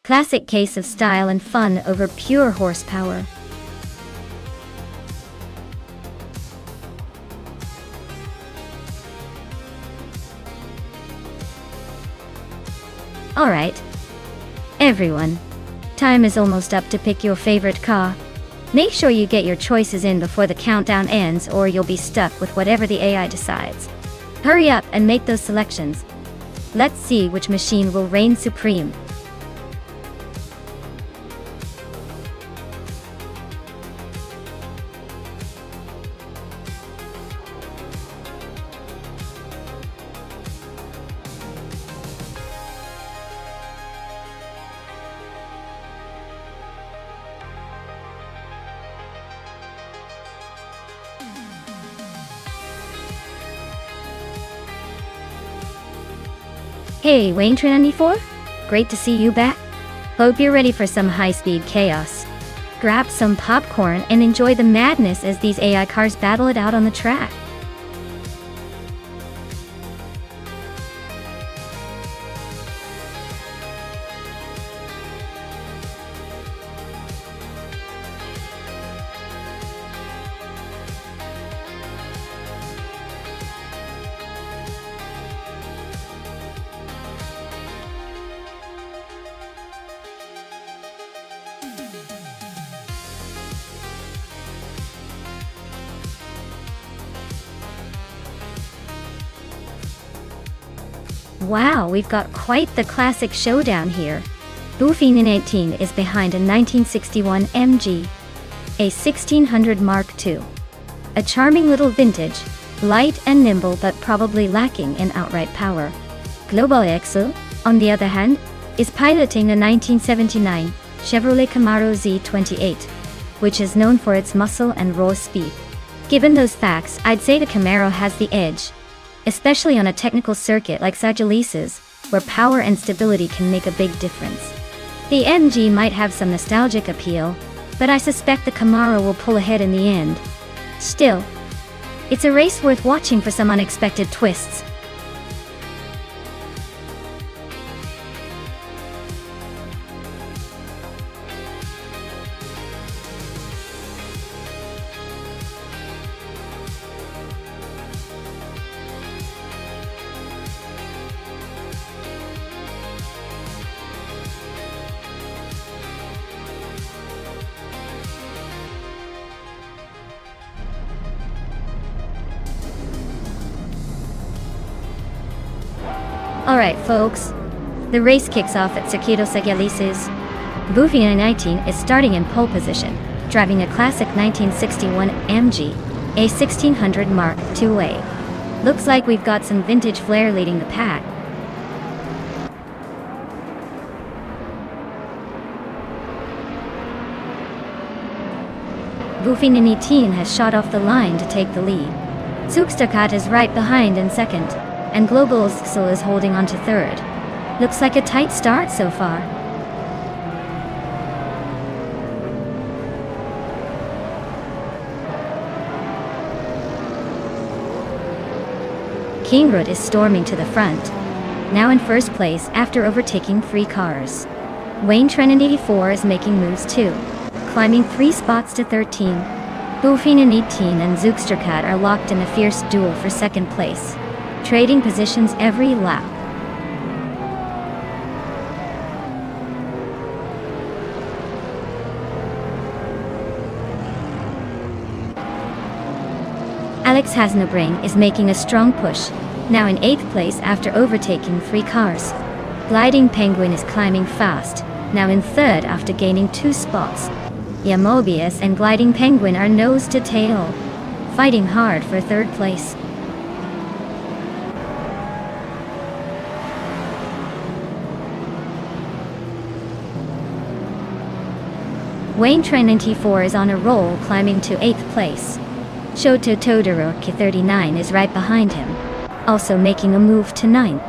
Classic case of style and fun over pure horsepower. Alright, everyone, time is almost up to pick your favorite car. Make sure you get your choices in before the countdown ends, or you'll be stuck with whatever the AI decides. Hurry up and make those selections. Let's see which machine will reign supreme. Hey, Wayne94? Great to see you back. Hope you're ready for some high-speed chaos. Grab some popcorn and enjoy the madness as these AI cars battle it out on the track. Wow, we've got quite the classic showdown here. Buffin 18 is behind a 1961 MG, a 1600 Mark II. A charming little vintage, light and nimble but probably lacking in outright power. Global Excel, on the other hand, is piloting a 1979 Chevrolet Camaro Z28, which is known for its muscle and raw speed. Given those facts, I'd say the Camaro has the edge, especially on a technical circuit like Sagilices, where power and stability can make a big difference. The MG might have some nostalgic appeal, but I suspect the Camaro will pull ahead in the end. Still, it's a race worth watching for some unexpected twists. Alright folks, the race kicks off at Circuito Sagilices. Buffin 19 is starting in pole position, driving a classic 1961 MG, a 1600 Mark II-A. Looks like we've got some vintage flair leading the pack. Buffin 18 has shot off the line to take the lead. Zugstackat is right behind in second, and Global Excel is holding on to third. Looks like a tight start so far. Kingrud is storming to the front, now in first place after overtaking 3 cars. Wayne Trennan 84 is making moves too, climbing 3 spots to 13. Buffin 18 and Zugstackat are locked in a fierce duel for second place, trading positions every lap. Alex Hasnobring is making a strong push, now in 8th place after overtaking 3 cars. Gliding Penguin is climbing fast, now in third after gaining 2 spots. Mobius and Gliding Penguin are nose to tail, fighting hard for third place. Wayne Tren 94 is on a roll, climbing to 8th place. Shoto Todoroki 39 is right behind him, also making a move to 9th.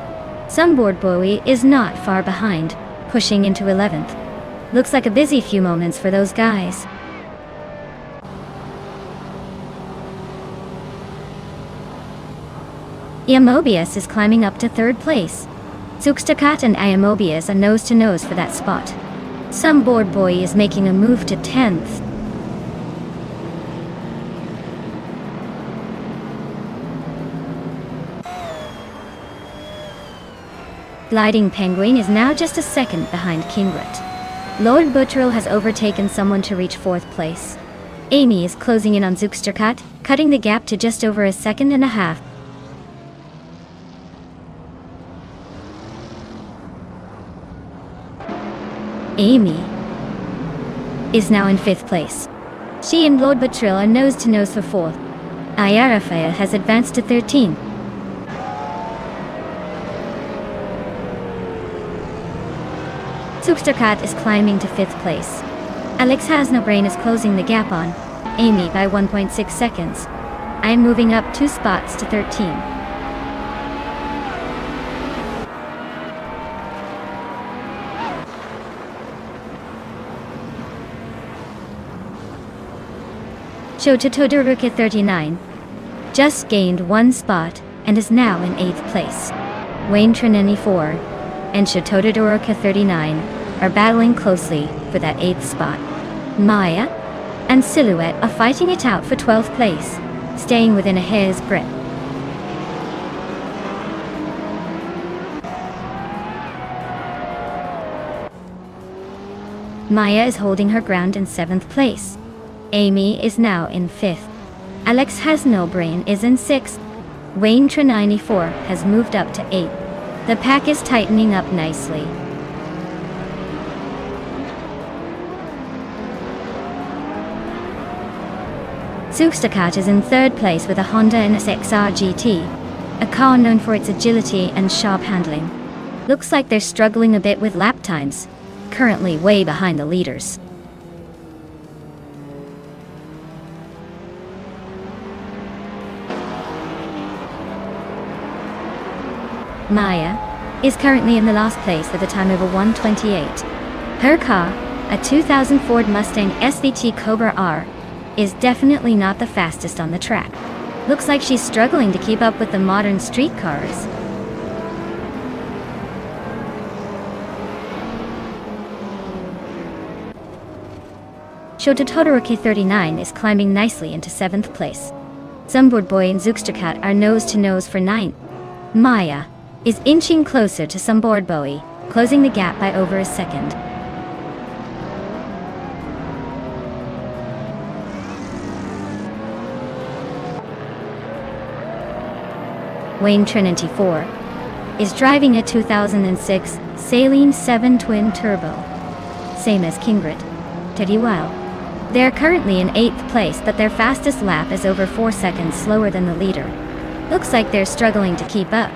Sunboard Bowie is not far behind, pushing into 11th. Looks like a busy few moments for those guys. Mobius is climbing up to 3rd place. Zugstakat and Mobius are nose to nose for that spot. Sunboard Boy is making a move to 10th. Gliding Penguin is now just a second behind Kingrit. Lord Buttrill has overtaken someone to reach 4th place. Amy is closing in on Zugstakat, cutting the gap to just over a second and a half. Amy is now in 5th place. She and Lord Buttrill are nose to nose for 4th. Ayarafaya has advanced to 13. Zugstakat is climbing to 5th place. Alex Hasnobrain is closing the gap on Amy by 1.6 seconds. I am moving up 2 spots to 13. Shoto Todoroki 39 just gained 1 spot and is now in 8th place. Wayne Tren 94 and Shoto Todoroki 39 are battling closely for that 8th spot. Maya and Silhouette are fighting it out for 12th place, staying within a hair's breadth. Maya is holding her ground in 7th place. Amy is now in 5th. Alex Hasnobrain is in 6th. Wayne Tren 94 has moved up to 8th. The pack is tightening up nicely. Zugstakat is in 3rd place with a Honda NSXR GT, a car known for its agility and sharp handling. Looks like they're struggling a bit with lap times, currently way behind the leaders. Maya is currently in the last place with a time over 1:28. Her car, a 2000 Ford Mustang SVT Cobra R, is definitely not the fastest on the track. Looks like she's struggling to keep up with the modern street cars. Shoto Todoroki 39 is climbing nicely into 7th place. Sunboard Boy and Zugstakat are nose to nose for 9th. Maya is inching closer to Sunboard Bowie, closing the gap by over a second. Wayne Tren 94 is driving a 2006 Saline 7 Twin Turbo, same as Kingrit. Teddy Weil. They're currently in 8th place, but their fastest lap is over 4 seconds slower than the leader. Looks like they're struggling to keep up.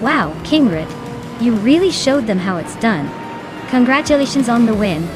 Wow, Kingrit, you really showed them how it's done. Congratulations on the win.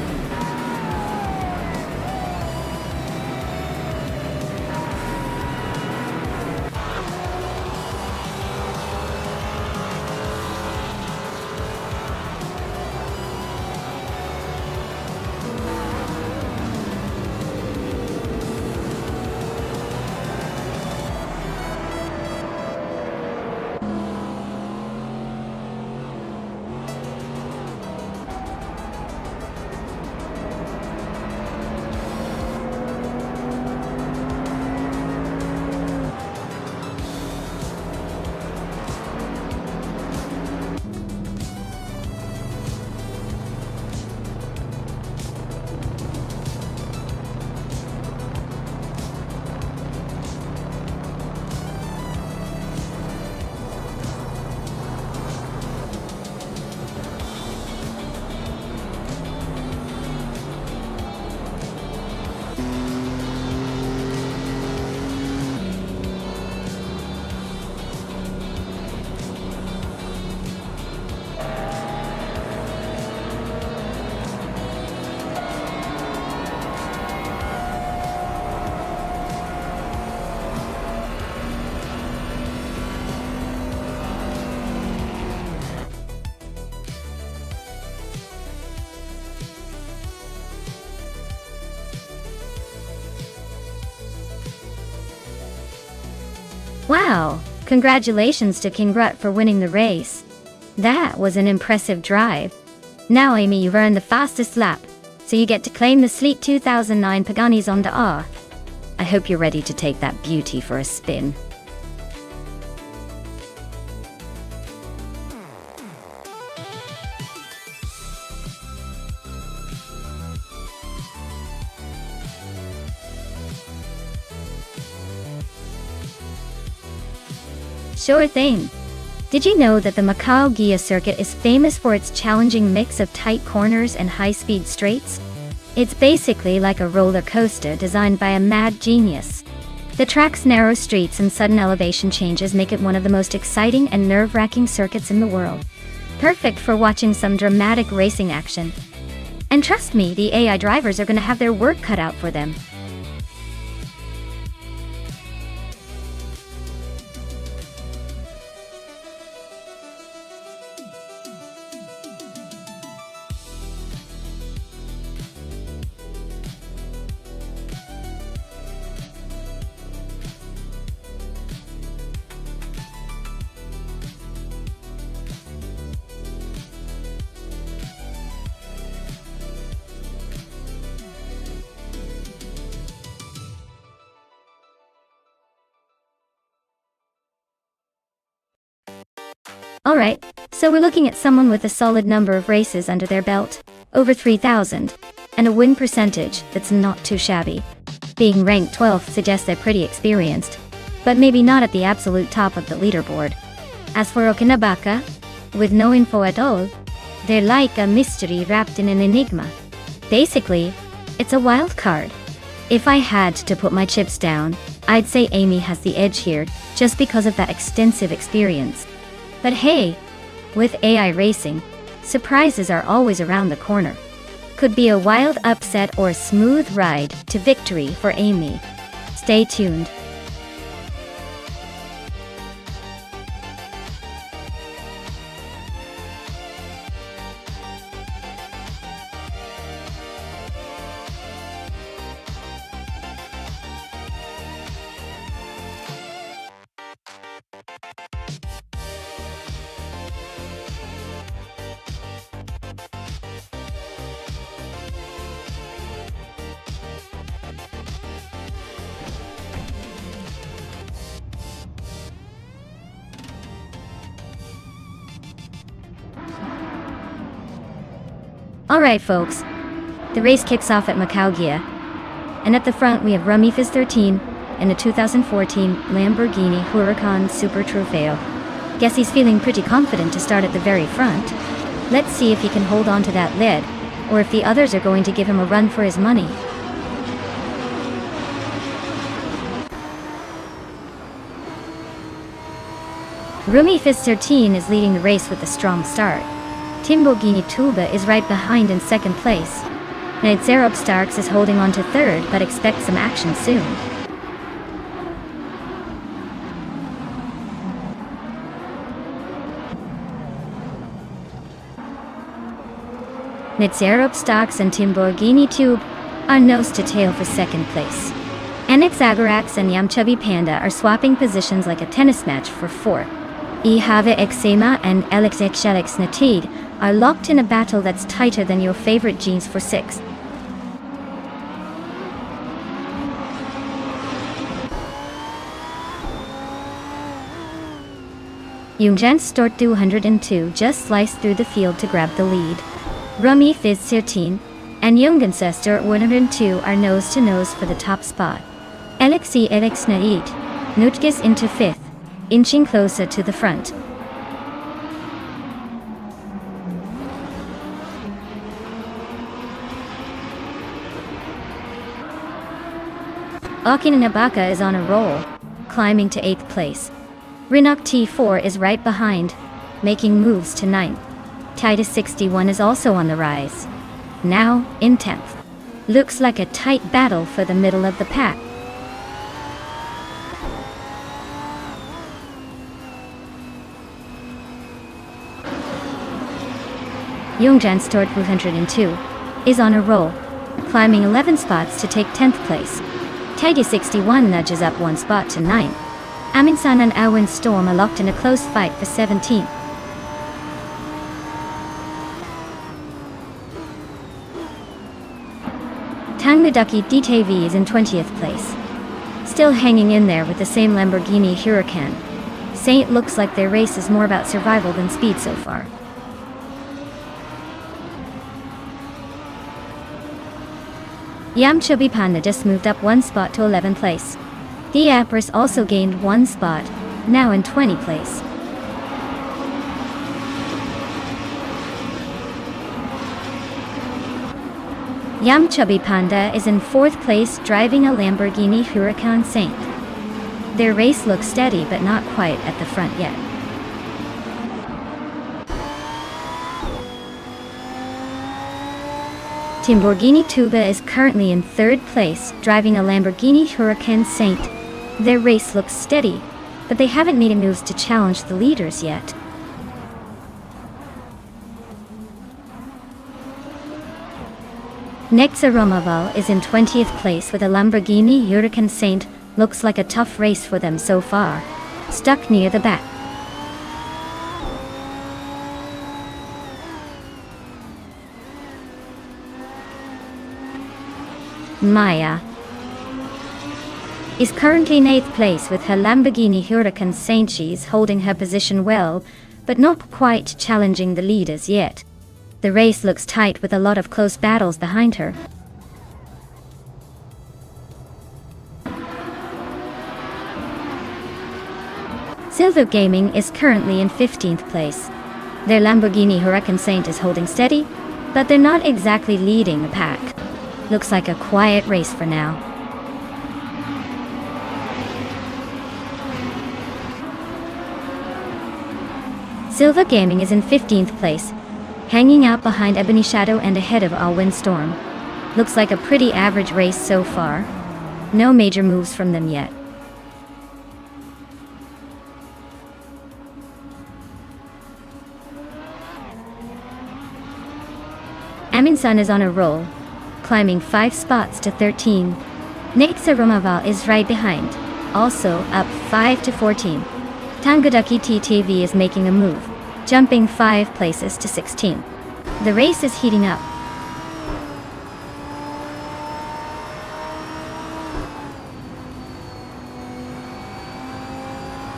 Wow, congratulations to King Grut for winning the race. That was an impressive drive. Now Amy, you've earned the fastest lap, so you get to claim the sleek 2009 Pagani Zonda R. I hope you're ready to take that beauty for a spin. Sure thing. Did you know that the Macau Gia circuit is famous for its challenging mix of tight corners and high-speed straights? It's basically like a roller coaster designed by a mad genius. The track's narrow streets and sudden elevation changes make it one of the most exciting and nerve-wracking circuits in the world. Perfect for watching some dramatic racing action. And trust me, the AI drivers are going to have their work cut out for them. Alright, so we're looking at someone with a solid number of races under their belt, over 3,000, and a win percentage that's not too shabby. Being ranked 12th suggests they're pretty experienced, but maybe not at the absolute top of the leaderboard. As for Okinabaka, with no info at all, they're like a mystery wrapped in an enigma. Basically, it's a wild card. If I had to put my chips down, I'd say Amy has the edge here, just because of that extensive experience. But hey, with AI racing, surprises are always around the corner. Could be a wild upset or a smooth ride to victory for Amy. Stay tuned. Alright folks, the race kicks off at Macau Gia, and at the front we have Rummy Fizz 13 and a 2014 Lamborghini Huracan Super Trofeo. Guess he's feeling pretty confident to start at the very front. Let's see if he can hold on to that lead, or if the others are going to give him a run for his money. Rummy Fizz 13 is leading the race with a strong start. Timborghini Tuba is right behind in second place. Nidzerup Starks is holding on to third, but expects some action soon. Nidzerup Starks and Timborghini Tube are nose to tail for second place. Enik Zagarax and Yamchubby Panda are swapping positions like a tennis match for fourth. Ihave Exema and Alex Exhelix Natid are locked in a battle that's tighter than your favorite jeans for sixth. Jungjan Stort 202 just sliced through the field to grab the lead. Rummy Fizz 13 and Jungensuster 102 are nose to nose for the top spot. Alexi Alex Naid Nutgis into fifth, inching closer to the front. Okinabaka is on a roll, climbing to 8th place. Rinok T4 is right behind, making moves to 9th. Titus 61 is also on the rise, now in 10th. Looks like a tight battle for the middle of the pack. Jungjan Stort 102 is on a roll, climbing 11 spots to take 10th place. Titus 61 nudges up one spot to 9th. Amundsen and Owen Storm are locked in a close fight for 17th. Tanguducky DTV is in 20th place. Still hanging in there with the same Lamborghini Huracan. Saint looks like their race is more about survival than speed so far. Yam Chubby Panda just moved up one spot to 11th place. The Apris also gained one spot, now in 20th place. Yam Chubby Panda is in 4th place driving a Lamborghini Huracan Saint. Their race looks steady but not quite at the front yet. Timborghini Tuba is currently in 3rd place driving a Lamborghini Huracan Saint. Their race looks steady, but they haven't made a move to challenge the leaders yet. Nexa Romaval is in 20th place with a Lamborghini Huracan Saint. Looks like a tough race for them so far. Stuck near the back. Maya is currently in 8th place with her Lamborghini Huracan Saint. She's holding her position well, but not quite challenging the leaders yet. The race looks tight with a lot of close battles behind her. Silver Gaming is currently in 15th place. Their Lamborghini Huracan Saint is holding steady, but they're not exactly leading the pack. Looks like a quiet race for now. Silver Gaming is in 15th place, hanging out behind Ebony Shadow and ahead of Alwyn Storm. Looks like a pretty average race so far. No major moves from them yet. Amundsen is on a roll, climbing 5 spots to 13. Nexa Romaval is right behind, also up 5 to 14. Tanguducky TTV is making a move, jumping 5 places to 16. The race is heating up.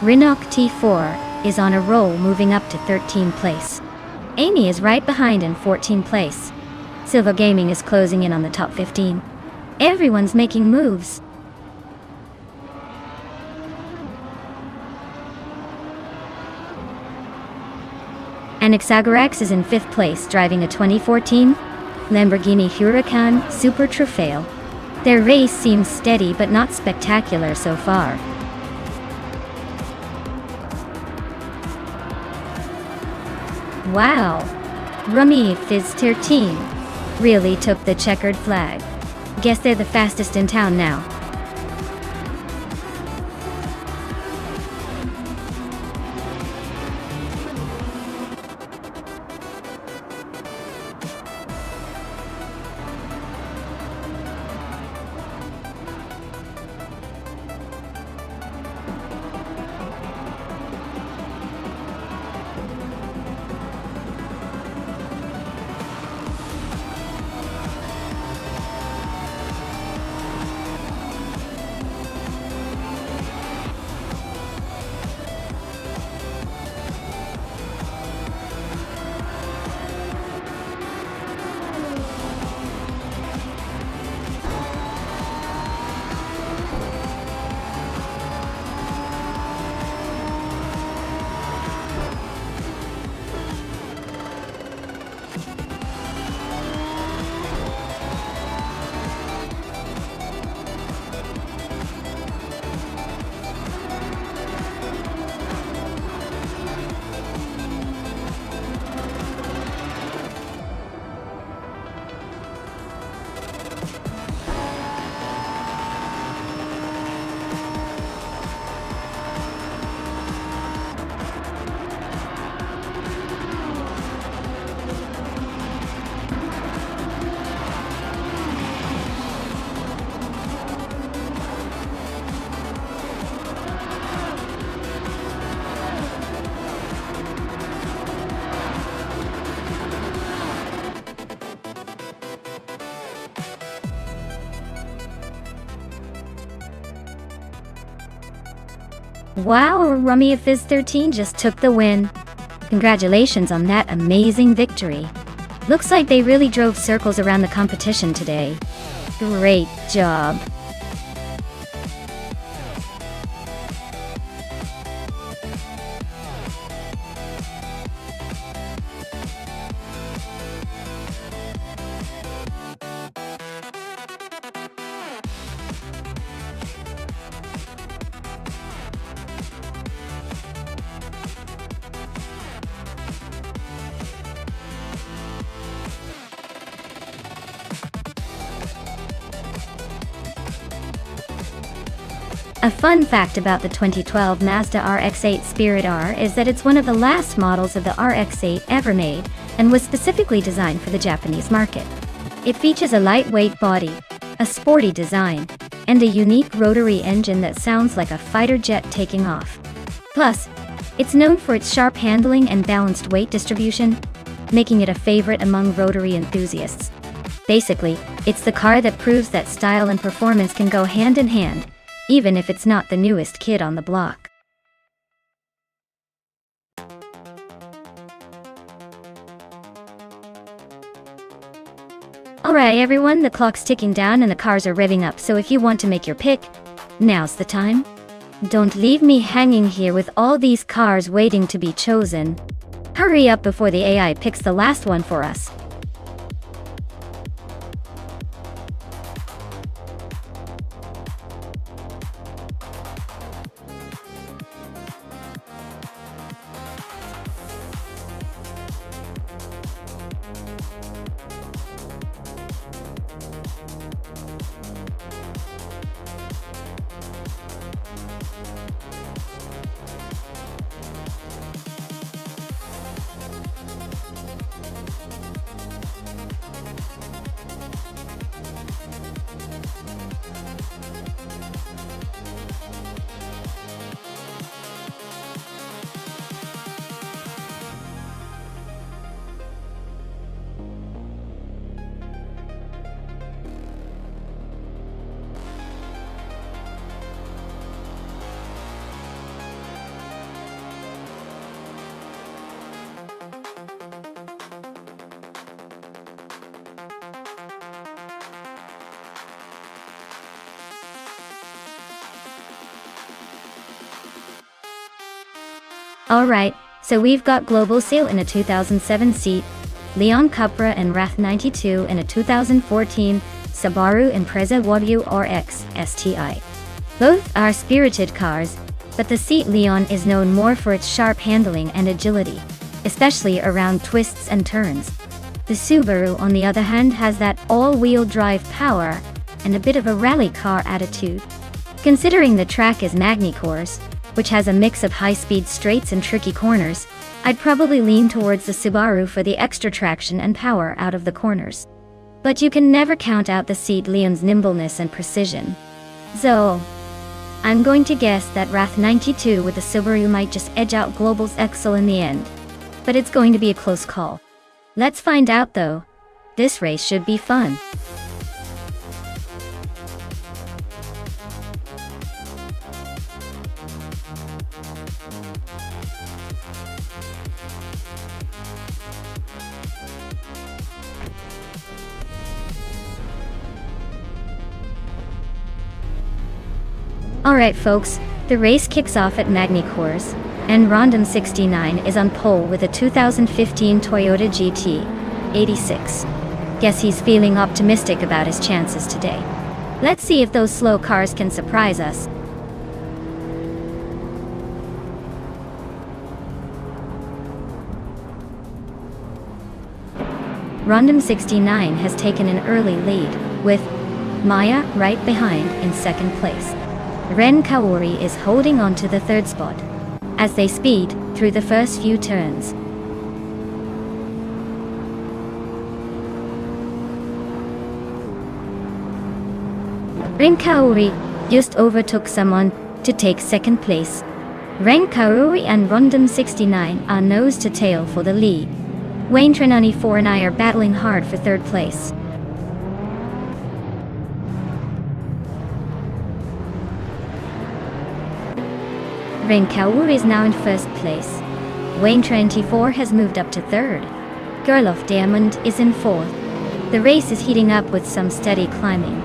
Rinok T4 is on a roll, moving up to 13th place. Amy is right behind in 14th place. Silver Gaming is closing in on the top 15. Everyone's making moves. Anaxagorax is in 5th place driving a 2014 Lamborghini Huracan Super Trofeo. Their race seems steady but not spectacular so far. Wow! Rummy Fizz 13 really took the checkered flag. Guess they're the fastest in town now. Wow, Rummy Fizz 13 just took the win. Congratulations on that amazing victory. Looks like they really drove circles around the competition today. Great job. A fun fact about the 2012 Mazda RX-8 Spirit R is that it's one of the last models of the RX-8 ever made and was specifically designed for the Japanese market. It features a lightweight body, a sporty design, and a unique rotary engine that sounds like a fighter jet taking off. Plus, it's known for its sharp handling and balanced weight distribution, making it a favorite among rotary enthusiasts. Basically, it's the car that proves that style and performance can go hand in hand, even if it's not the newest kid on the block. Alright everyone, the clock's ticking down and the cars are revving up, so if you want to make your pick, now's the time. Don't leave me hanging here with all these cars waiting to be chosen. Hurry up before the AI picks the last one for us. Alright, so we've got Global Sale in a 2007 seat, Leon Cupra and Wrath 92 in a 2014 Subaru Impreza Wagyu RX STI. Both are spirited cars, but the seat Leon is known more for its sharp handling and agility, especially around twists and turns. The Subaru, on the other hand, has that all-wheel drive power and a bit of a rally car attitude. Considering the track is Magni Course, which has a mix of high-speed straights and tricky corners, I'd probably lean towards the Subaru for the extra traction and power out of the corners. But you can never count out the seat Leon's nimbleness and precision. So, I'm going to guess that Wrath 92 with the Subaru might just edge out Global's Excel in the end. But it's going to be a close call. Let's find out though. This race should be fun. Alright folks, the race kicks off at Magni Course, and Random 69 is on pole with a 2015 Toyota GT 86. Guess he's feeling optimistic about his chances today. Let's see if those slow cars can surprise us. Random 69 has taken an early lead, with Maya right behind in second place. Ren Kaori is holding on to the third spot as they speed through the first few turns. Ren Kaori just overtook someone to take second place. Ren Kaori and Random 69 are nose to tail for the lead. Wayne Trenani 4 and I are battling hard for third place. Renkawu is now in first place. Wayne 24 has moved up to third. Girl of Diamond is in fourth. The race is heating up with some steady climbing.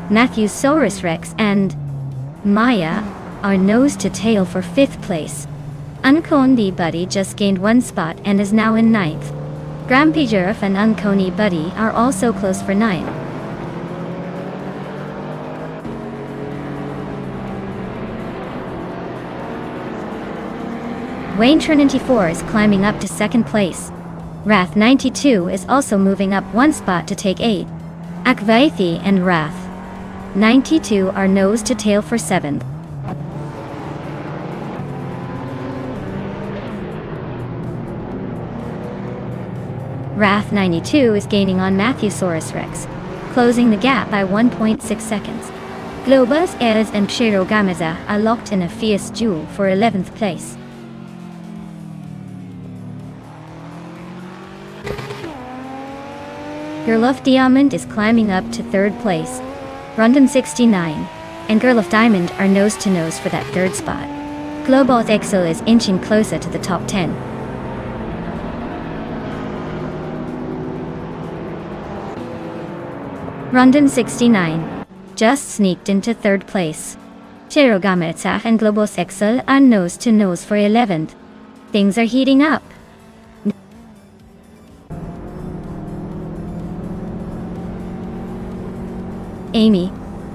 Matthew Saurus Rex and Maya are nose to tail for fifth place. Uncony Buddy just gained one spot and is now in ninth. Grampy Giraffe and Uncony Buddy are also close for ninth. Wayne 24 is climbing up to second place. Wrath 92 is also moving up one spot to take 8. Akvaithi and Wrath 92 are nose to tail for 7th. Wrath 92 is gaining on Matthewsaurus Rex, closing the gap by 1.6 seconds. Globus, Eres and Pshirogamaza are locked in a fierce duel for 11th place. Girl of Diamond is climbing up to third place. Rundum 69 and Girl of Diamond are nose to nose for that third spot. Globos Excel is inching closer to the top 10. Rundum 69 just sneaked into third place. Cherogametsa and Globos Excel are nose to nose for 11th. Things are heating up. Amy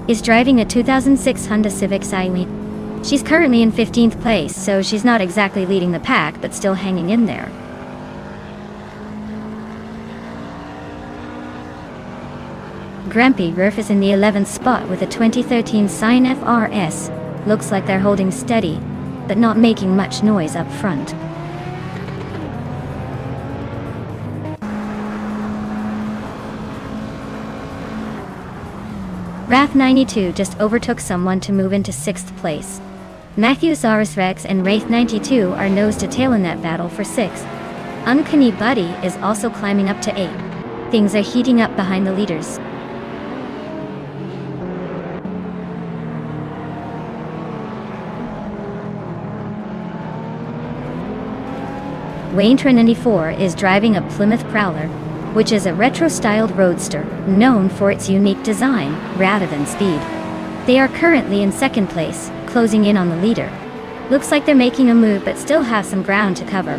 is driving a 2006 Honda Civic Scion. She's currently in 15th place, so she's not exactly leading the pack, but still hanging in there. Grampy Giraffe is in the 11th spot with a 2013 Scion FRS. Looks like they're holding steady, but not making much noise up front. Wrath 92 just overtook someone to move into 6th place. Matthewsaurus Rex and Wraith 92 are nose to tail in that battle for 6th. Uncanny Buddy is also climbing up to 8. Things are heating up behind the leaders. Wayne 94 is driving a Plymouth Prowler, which is a retro-styled roadster, known for its unique design, rather than speed. They are currently in second place, closing in on the leader. Looks like they're making a move but still have some ground to cover.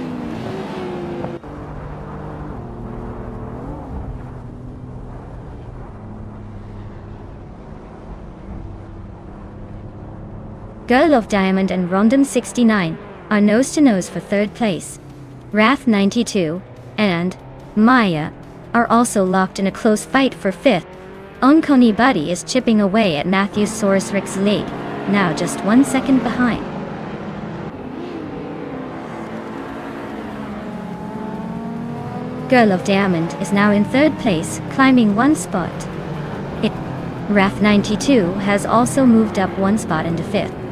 Girl of Diamond and Rondom 69 are nose-to-nose for third place. Wrath 92 and Maya are also locked in a close fight for 5th. Uncony Buddy is chipping away at Matthewsaurus Rex lead, now just 1 second behind. Girl of Diamond is now in third place, climbing 1 spot. Wrath 92 has also moved up 1 spot into 5th.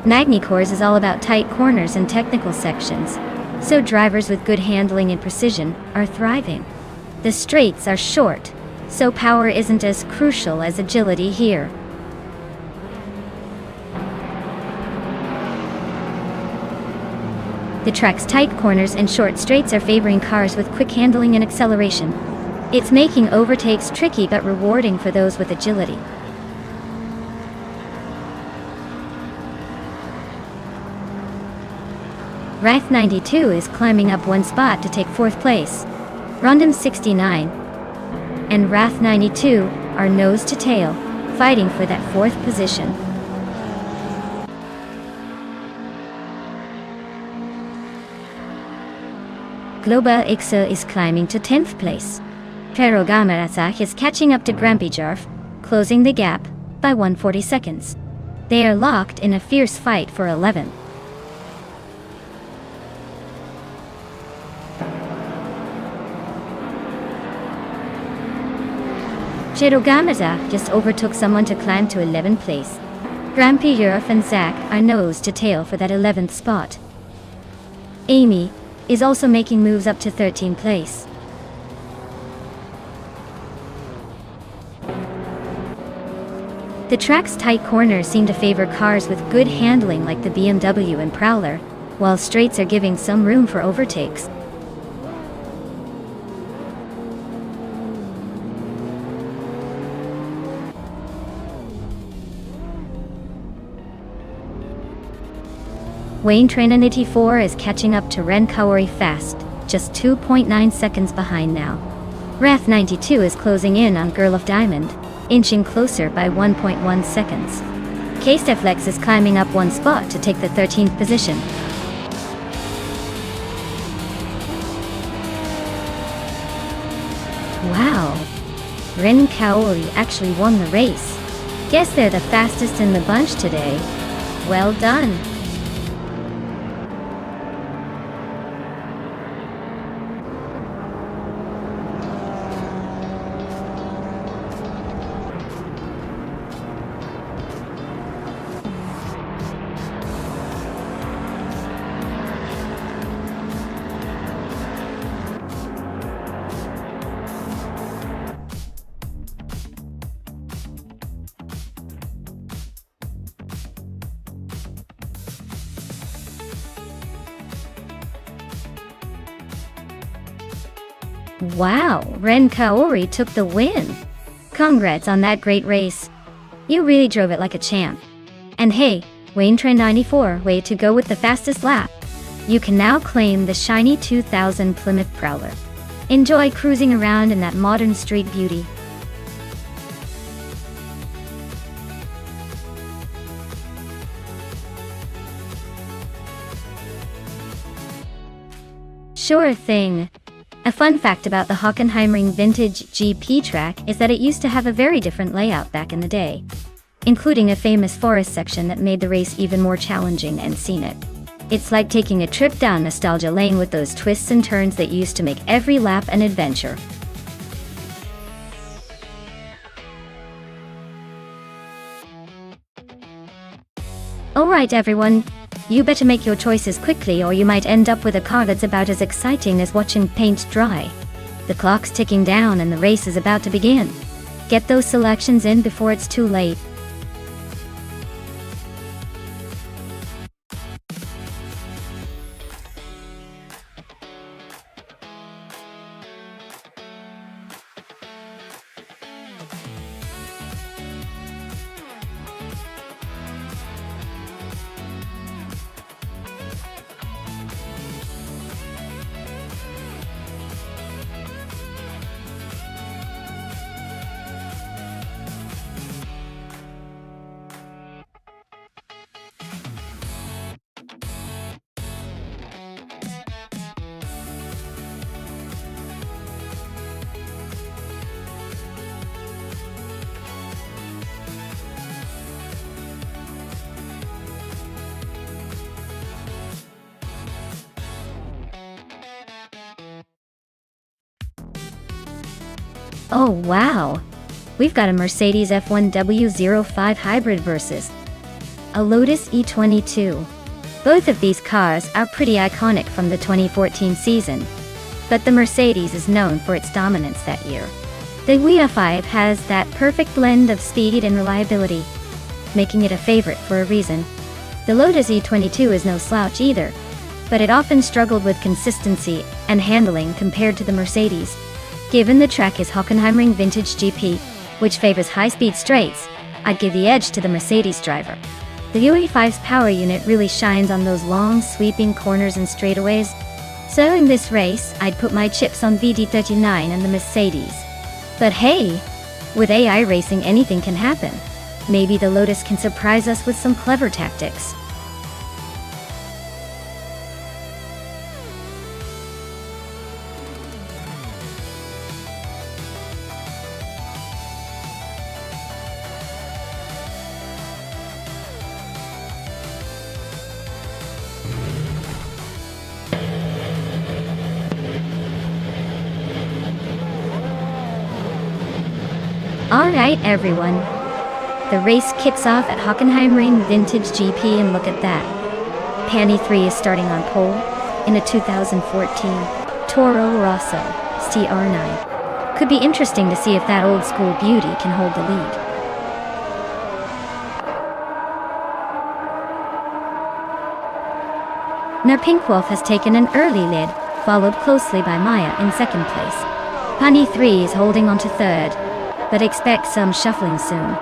Magnicores is all about tight corners and technical sections, so drivers with good handling and precision are thriving. The straights are short, so power isn't as crucial as agility here. The track's tight corners and short straights are favoring cars with quick handling and acceleration. It's making overtakes tricky but rewarding for those with agility. Wrath 92 is climbing up 1 spot to take 4th place. Rondom 69 and Wrath 92 are nose to tail, fighting for that 4th position. Global Ixer is climbing to 10th place. Perogamarasa is catching up to Grampy Giraffe, closing the gap by 140 seconds. They are locked in a fierce fight for 11th. Cherogamaza just overtook someone to climb to 11th place. Grampy, Yurf, and Zach are nose to tail for that 11th spot. Amy is also making moves up to 13th place. The track's tight corners seem to favor cars with good handling like the BMW and Prowler, while straights are giving some room for overtakes. Wayne Trainer 84 is catching up to Ren Kaori fast, just 2.9 seconds behind now. Wrath 92 is closing in on Girl of Diamond, inching closer by 1.1 seconds. K-Steflex is climbing up one spot to take the 13th position. Wow! Ren Kaori actually won the race. Guess they're the fastest in the bunch today. Well done! Wow, Ren Kaori took the win. Congrats on that great race. You really drove it like a champ. And hey, Wayne Train 94, way to go with the fastest lap. You can now claim the shiny 2000 Plymouth Prowler. Enjoy cruising around in that modern street beauty. Sure thing. A fun fact about the Hockenheimring Vintage GP track is that it used to have a very different layout back in the day, including a famous forest section that made the race even more challenging and scenic. It's like taking a trip down nostalgia lane with those twists and turns that used to make every lap an adventure. Alright everyone, you better make your choices quickly or you might end up with a car that's about as exciting as watching paint dry. The clock's ticking down and the race is about to begin. Get those selections in before it's too late. Oh wow! We've got a Mercedes F1 W05 Hybrid versus a Lotus E22. Both of these cars are pretty iconic from the 2014 season, but the Mercedes is known for its dominance that year. The W05 has that perfect blend of speed and reliability, making it a favorite for a reason. The Lotus E22 is no slouch either, but it often struggled with consistency and handling compared to the Mercedes. Given the track is Hockenheimring Vintage GP, which favors high-speed straights, I'd give the edge to the Mercedes driver. The UE5's power unit really shines on those long, sweeping corners and straightaways. So in this race, I'd put my chips on VD39 and the Mercedes. But hey, with AI racing anything can happen. Maybe the Lotus can surprise us with some clever tactics. Alright everyone, The race kicks off at Hockenheimring Vintage GP, and look at that. Penny 3 is starting on pole in a 2014 Toro Rosso CR9. Could be interesting to see if that old school beauty can hold the lead. Now Pink Wolf has taken an early lead, followed closely by Maya in second place. Penny 3 is holding on to third, but expect some shuffling soon.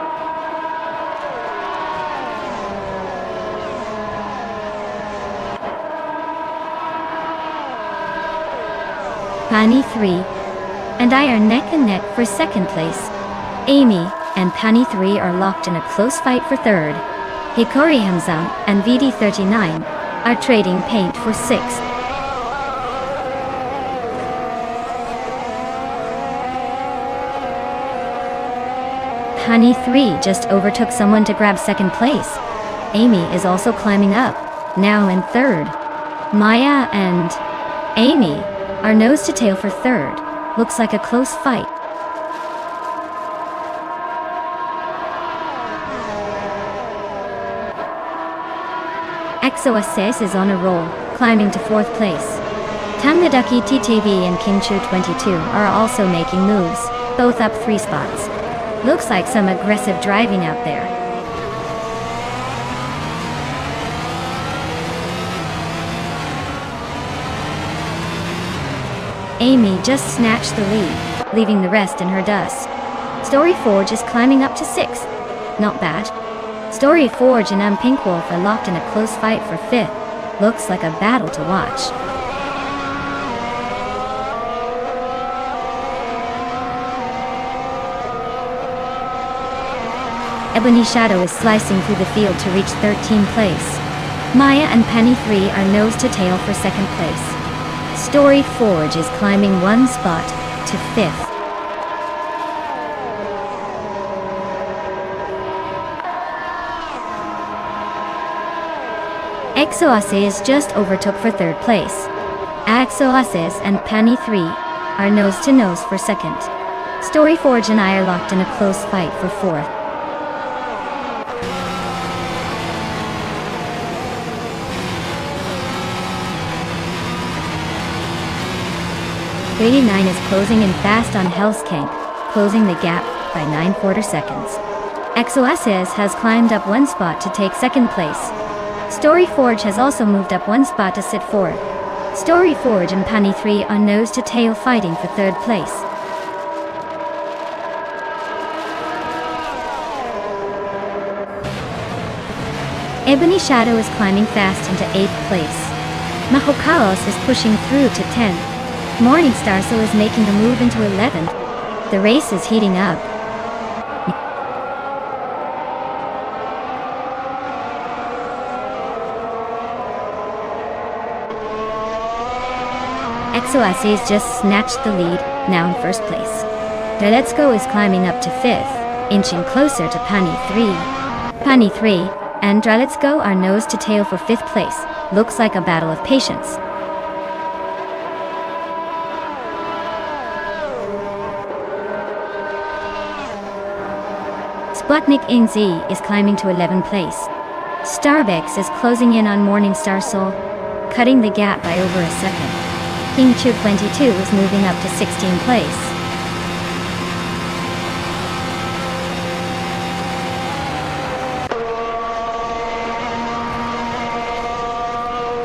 Penny 3 and I are neck and neck for second place. Amy and Penny 3 are locked in a close fight for third. Hikori Hamza and VD39 are trading paint for sixth. Penny 3 just overtook someone to grab second place. Amy is also climbing up, now in third. Maya and Amy are nose to tail for third. Looks like a close fight. XOSS is on a roll, climbing to fourth place. Tamnadaki TTV and Kingchu 22 are also making moves, both up 3 spots. Looks like some aggressive driving out there. Amy just snatched the lead, leaving the rest in her dust. Story Forge is climbing up to 6th. Not bad. Story Forge and Pink Wolf are locked in a close fight for 5th. Looks like a battle to watch. Ebony Shadow is slicing through the field to reach 13th place. Maya and Penny 3 are nose to tail for 2nd place. Story Forge is climbing 1 spot to 5th. XOSS just overtook for 3rd place. XOSS and Penny 3 are nose to nose for 2nd. Story Forge and I are locked in a close fight for 4th. Grady 9 is closing in fast on Hellskank, closing the gap by 9/4 seconds. XOSS has climbed up 1 spot to take 2nd place. Story Forge has also moved up 1 spot to sit 4th. Story Forge and Penny 3 are nose to tail fighting for 3rd place. Ebony Shadow is climbing fast into 8th place. Mahokaos is pushing through to 10th. Morningstar So is making the move into 11th. The race is heating up. XOSS just snatched the lead, now in 1st place. The Let's Go is climbing up to 5th, inching closer to Penny 3. Penny 3 and Let's Go are nose to tail for 5th place. Looks like a battle of patience. Sputnik NZ is climbing to 11th place. Starbex is closing in on Morningstar Soul, cutting the gap by over a second. Kingchu 22 is moving up to 16th place.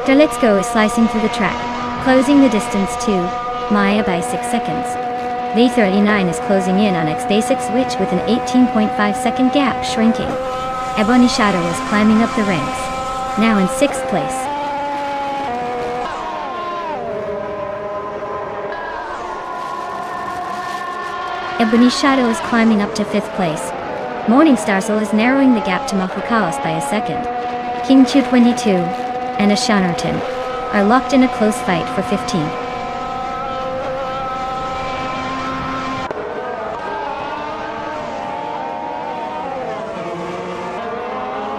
The Let's Go is slicing through the track, closing the distance to Maya by 6 seconds. Lee 39 is closing in on X-Basics Witch with an 18.5 second gap shrinking. Ebony Shadow is climbing up the ranks, now in 6th place. Ebony Shadow is climbing up to 5th place. Morningstar Soul is narrowing the gap to Mahukaos by a second. Kingchu 22 and Ashanarton are locked in a close fight for 15th.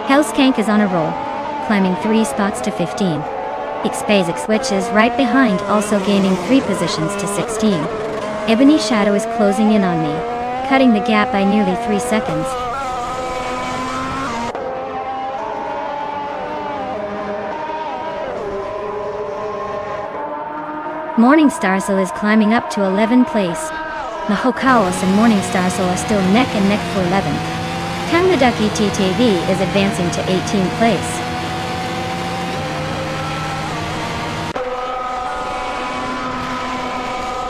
Hellskank is on a roll, climbing 3 spots to 15. X-Basic Switch is right behind, also gaining 3 positions to 16. Ebony Shadow is closing in on me, cutting the gap by nearly 3 seconds. Morningstar Soul is climbing up to 11th place. Nahokaos and Morningstar Soul are still neck and neck for 11th. Kangmadaki TTV is advancing to 18th place.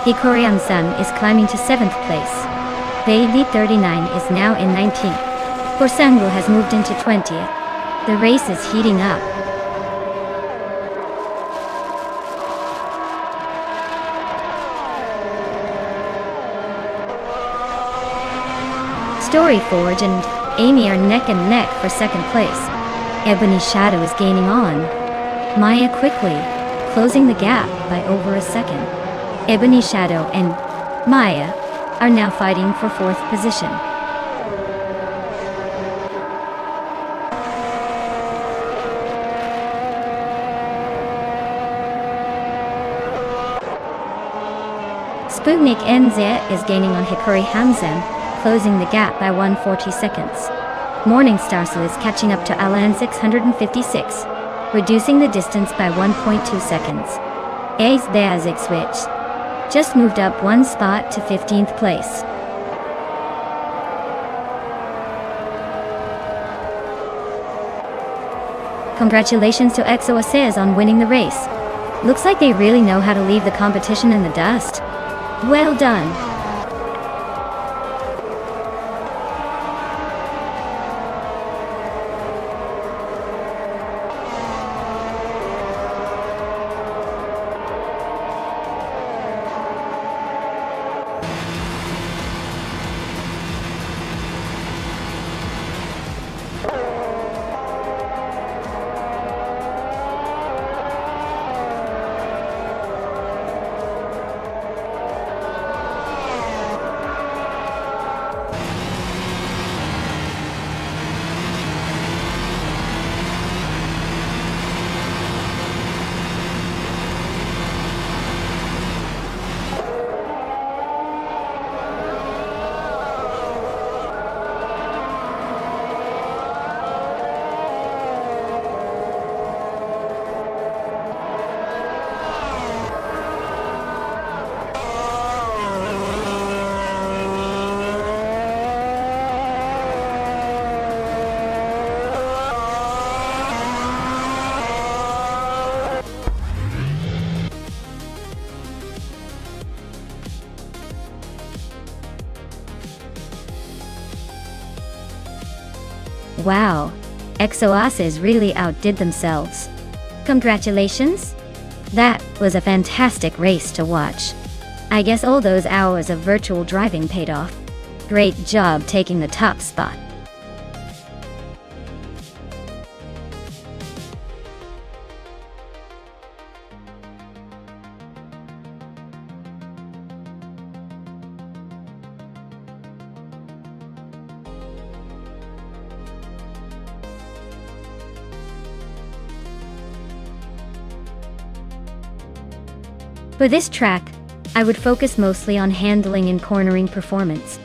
Hikorian Sun is climbing to 7th place. Bailey 39 is now in 19th. Korsangu has moved into 20th. The race is heating up. Storyforge and Amy are neck and neck for 2nd place. Ebony Shadow is gaining on Maya quickly, closing the gap by over a second. Ebony Shadow and Maya are now fighting for 4th position. Sputnik NZ is gaining on Hikori Hamzen, closing the gap by 140 seconds. Morningstar Soul is catching up to Alan 656, reducing the distance by 1.2 seconds. Ace Beazik Switch just moved up 1 spot to 15th place. Congratulations to EXO-Aces on winning the race. Looks like they really know how to leave the competition in the dust. Well done. Wow, EXO-Aces really outdid themselves. Congratulations! That was a fantastic race to watch. I guess all those hours of virtual driving paid off. Great job taking the top spot. For this track, I would focus mostly on handling and cornering performance.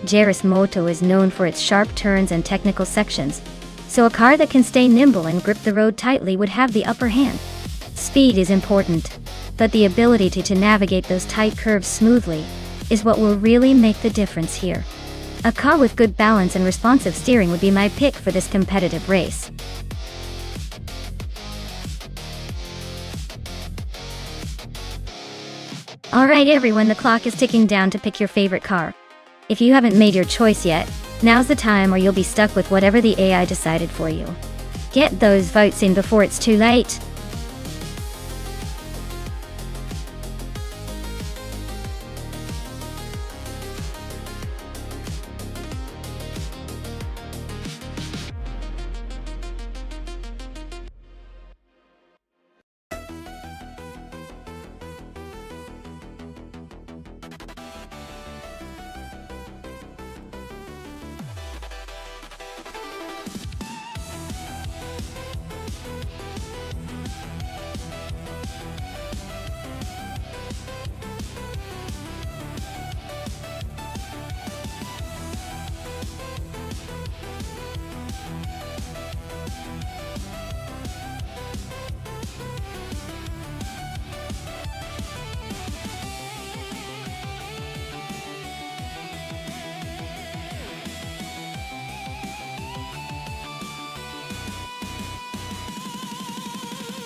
Jaris Moto is known for its sharp turns and technical sections, so a car that can stay nimble and grip the road tightly would have the upper hand. Speed is important, but the ability to navigate those tight curves smoothly is what will really make the difference here. A car with good balance and responsive steering would be my pick for this competitive race. Alright everyone, the clock is ticking down to pick your favorite car. If you haven't made your choice yet, now's the time or you'll be stuck with whatever the AI decided for you. Get those votes in before it's too late.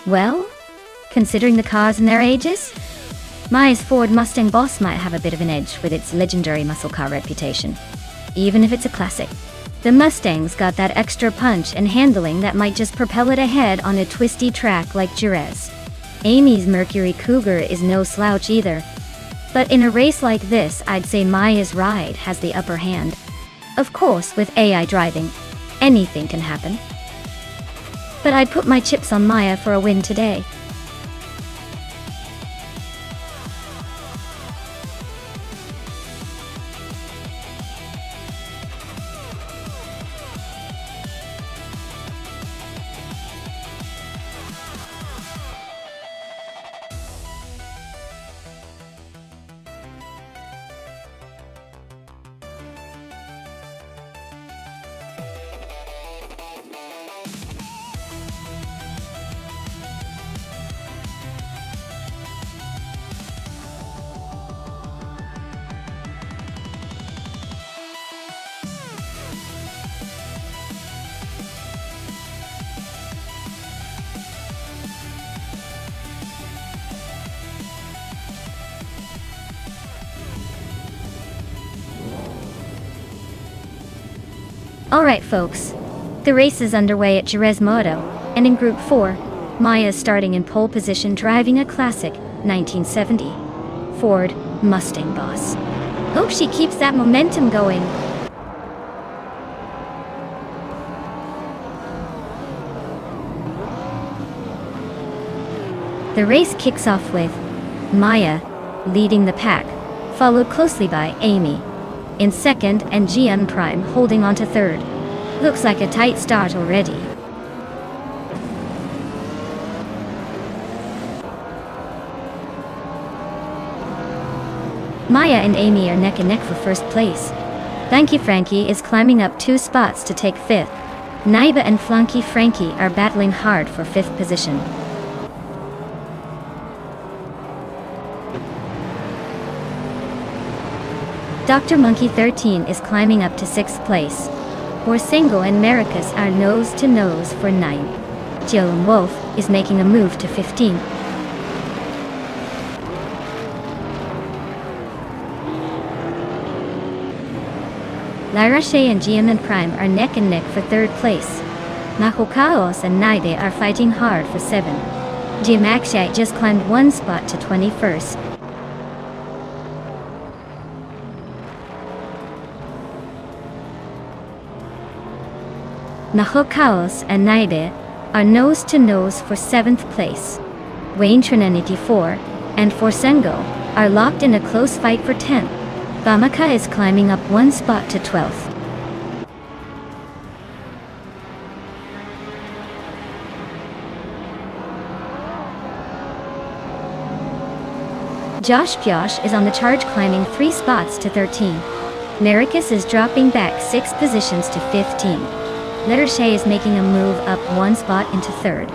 Well, considering the cars and their ages, Maya's Ford Mustang Boss might have a bit of an edge with its legendary muscle car reputation, even if it's a classic. The Mustang's got that extra punch and handling that might just propel it ahead on a twisty track like Jerez. Amy's Mercury Cougar is no slouch either, but in a race like this, I'd say Maya's ride has the upper hand. Of course, with AI driving, anything can happen. But I'd put my chips on Maya for a win today. Alright folks, the race is underway at Jerez Moto, and in Group 4, Maya is starting in pole position driving a classic 1970 Ford Mustang Boss. Hope she keeps that momentum going. The race kicks off with Maya leading the pack, followed closely by Amy in second and GM Prime holding on to third. Looks like a tight start already. Maya and Amy are neck and neck for first place. Lanky Frankie is climbing up 2 spots to take 5th. Naiba and Flunky Frankie are battling hard for 5th position. Dr. Monkey 13 is climbing up to 6th place. Borsengo and Maracus are nose to nose for 9th. Jill and Wolf is making a move to 15th. Lyra Shea and GM and Prime are neck and neck for 3rd place. Nahokaos and Naide are fighting hard for 7. GM Akshay just climbed 1 spot to 21st. Nahokaos and Naide are nose to nose for 7th place. Wayne Trinity 4 and Forsengo are locked in a close fight for 10th. Bamaka is climbing up 1 spot to 12th. Josh Pyosh is on the charge climbing 3 spots to 13. Maracus is dropping back 6 positions to 15. Lettershay is making a move up 1 spot into 3rd.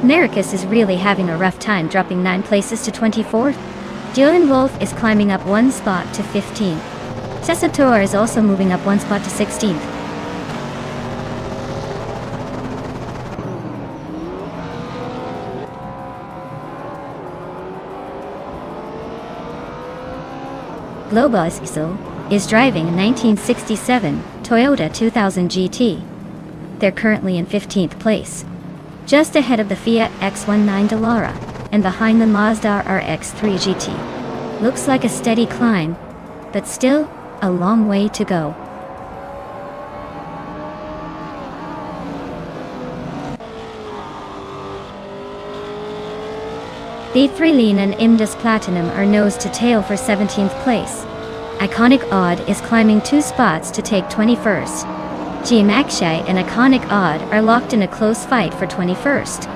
Maracus is really having a rough time, dropping 9 places to 24th. Dylan Wolf is climbing up 1 spot to 15th. Cesator is also moving up 1 spot to 16th. Globus is driving a 1967 Toyota 2000 GT. They're currently in 15th place, just ahead of the Fiat X19 Dallara and behind the Mazda RX-3 GT. Looks like a steady climb, but still a long way to go. B3 Lean and Imdus Platinum are nose to tail for 17th place. Iconic Odd is climbing 2 spots to take 21st. GM Akshay and Iconic Odd are locked in a close fight for 21st.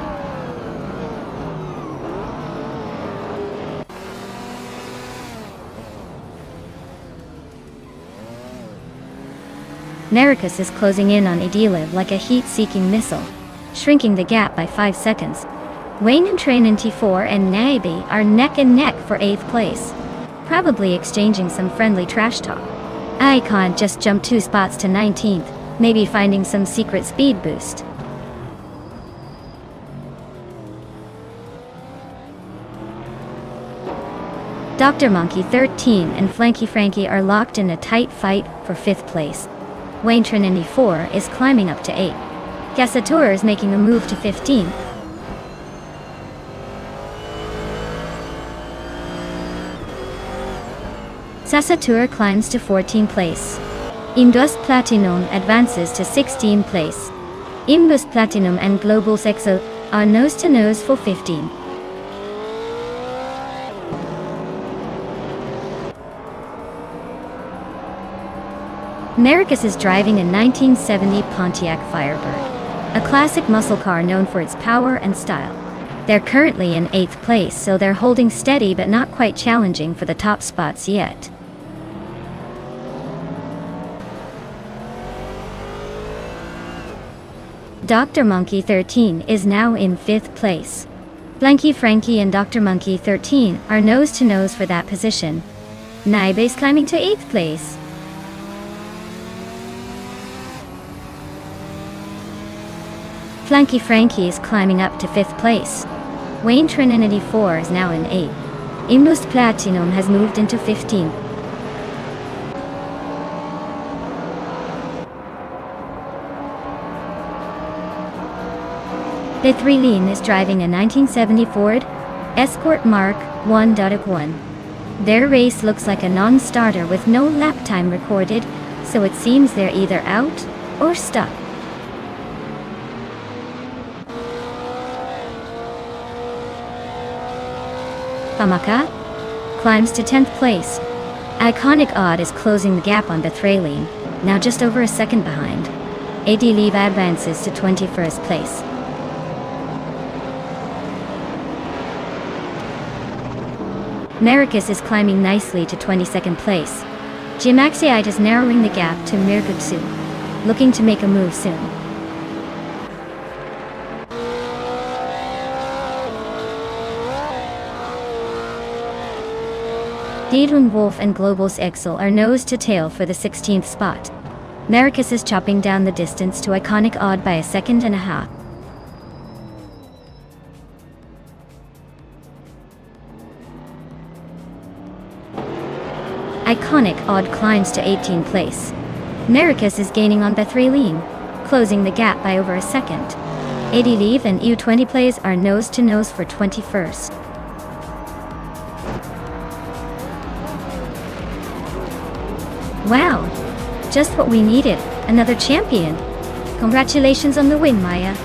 Maracus is closing in on Ediliv like a heat-seeking missile, shrinking the gap by 5 seconds. Wayne and Train in T4 and Naibi are neck and neck for 8th place, probably exchanging some friendly trash talk. I can't just jump 2 spots to 19th, maybe finding some secret speed boost. Dr. Monkey 13 and Flanky Frankie are locked in a tight fight for 5th place. Wayne Trinity 4 is climbing up to 8. Gasator is making a move to 15. Sasatur climbs to 14th place. Imbus Platinum advances to 16th place. Imbus Platinum and Global Exo are nose-to-nose for 15. Americus is driving a 1970 Pontiac Firebird, a classic muscle car known for its power and style. They're currently in 8th place, so they're holding steady but not quite challenging for the top spots yet. Dr. Monkey 13 is now in 5th place. Blanky Frankie and Dr. Monkey 13 are nose-to-nose for that position. Naibe is climbing to 8th place. Flanky Frankie is climbing up to 5th place. Wayne Trinity 4 is now in 8th. Imbus Platinum has moved into 15th. The 3 Lean is driving a 1970 Ford Escort Mark 1.1. Their race looks like a non-starter with no lap time recorded, so it seems they're either out or stuck. Famaka climbs to 10th place. Iconic Odd is closing the gap on the 3 Lean, now just over a second behind. AD Leave advances to 21st place. Maricus is climbing nicely to 22nd place. Gimaxiite is narrowing the gap to Mirkutsu, looking to make a move soon. Deedun Wolf and Global's Excel are nose to tail for the 16th spot. Maricus is chopping down the distance to Iconic Odd by a second and a half. Iconic Odd climbs to 18th place. Maricus is gaining on the 3 Lean, closing the gap by over a second. AD Leave and EU20 plays are nose-to-nose for 21st. Wow! Just what we needed, another champion! Congratulations on the win, Maya.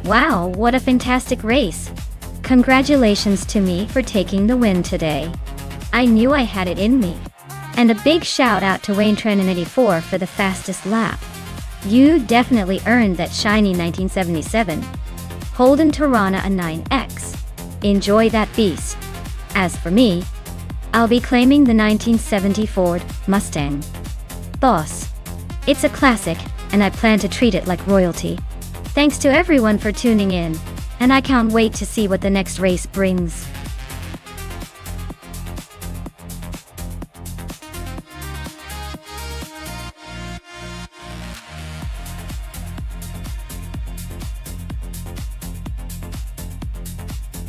Wow, what a fantastic race! Congratulations to me for taking the win today. I knew I had it in me. And a big shout out to Wayne Trinity 4 for the fastest lap. You definitely earned that shiny 1977 Holden Torana a 9X. Enjoy that beast. As for me, I'll be claiming the 1970 Ford Mustang Boss. It's a classic, and I plan to treat it like royalty. Thanks to everyone for tuning in, and I can't wait to see what the next race brings.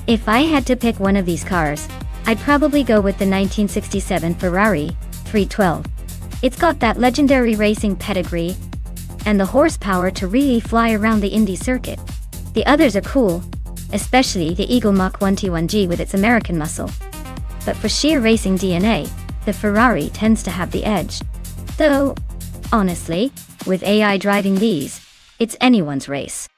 If I had to pick one of these cars, I'd probably go with the 1967 Ferrari 312. It's got that legendary racing pedigree and the horsepower to really fly around the Indy circuit. The others are cool, especially the Eagle Mach 1T1G with its American muscle. But for sheer racing DNA, the Ferrari tends to have the edge. Though, honestly, with AI driving these, it's anyone's race.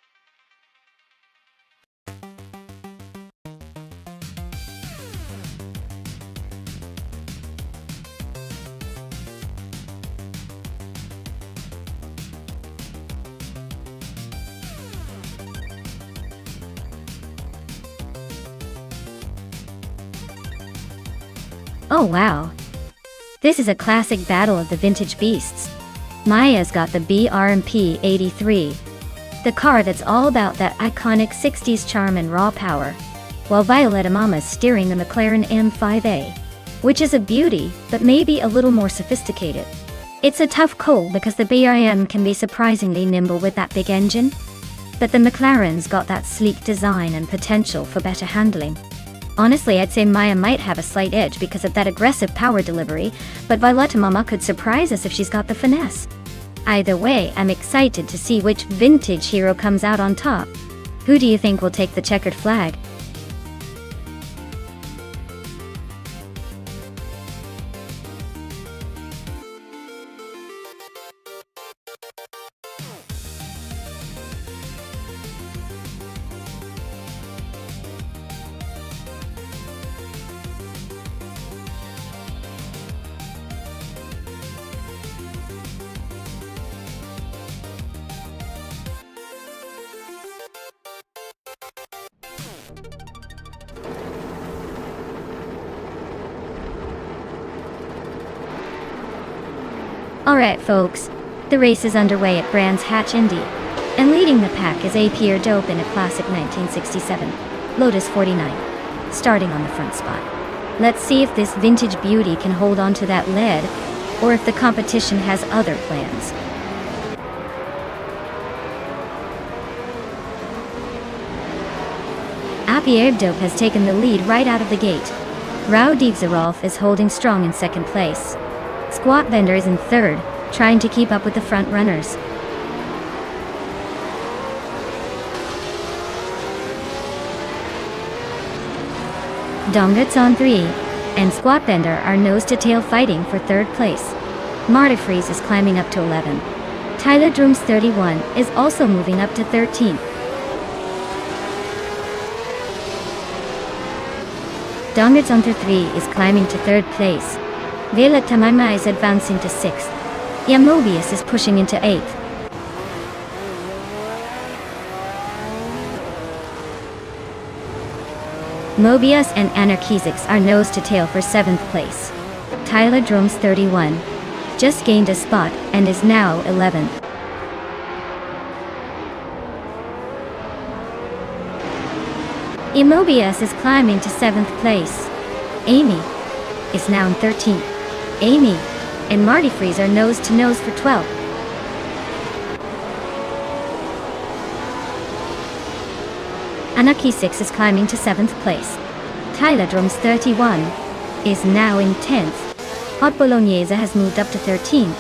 Oh wow. This is a classic battle of the vintage beasts. Maya's got the BRMP 83, the car that's all about that iconic 60s charm and raw power, while Violetta Mama's steering the McLaren M5A, which is a beauty, but maybe a little more sophisticated. It's a tough call because the BRM can be surprisingly nimble with that big engine, but the McLaren's got that sleek design and potential for better handling. Honestly, I'd say Maya might have a slight edge because of that aggressive power delivery, but Violetta Mama could surprise us if she's got the finesse. Either way, I'm excited to see which vintage hero comes out on top. Who do you think will take the checkered flag? Alright folks, the race is underway at Brands Hatch Indy, and leading the pack is AP Dope in a classic 1967 Lotus 49, starting on the front spot. Let's see if this vintage beauty can hold on to that lead, or if the competition has other plans. AP Dope has taken the lead right out of the gate. Rowdy Xerolf is holding strong in second place. Squat Bender is in third, trying to keep up with the front runners. Donguts on 3 and Squat Bender are nose-to-tail fighting for third place. Marta Freeze is climbing up to 11. Tyler Drooms 31 is also moving up to 13th. Donguts on 3 is climbing to third place. Vela Tamama is advancing to 6th. Yamobius is pushing into 8th. Mobius and Anarchizix are nose-to-tail for 7th place. Tyler Drums 31 just gained a spot and is now 11th. Immobius is climbing to 7th place. Amy is now in 13th. Amy and Marty Freeze are nose-to-nose for 12th. Anarchy 6 is climbing to 7th place. Tyler Drums 31 is now in 10th. Hot Bolognese has moved up to 13th.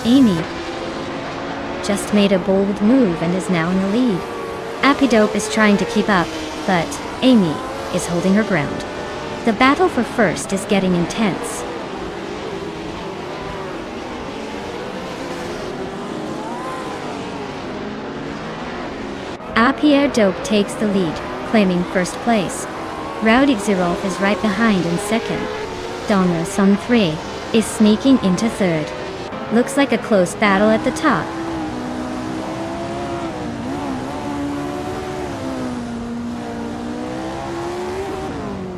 Amy just made a bold move and is now in the lead. Apidope is trying to keep up, but Amy is holding her ground. The battle for first is getting intense. Pierre Dope takes the lead, claiming first place. Rowdy Xerolf is right behind in second. Donner Sun 3 is sneaking into third. Looks like a close battle at the top.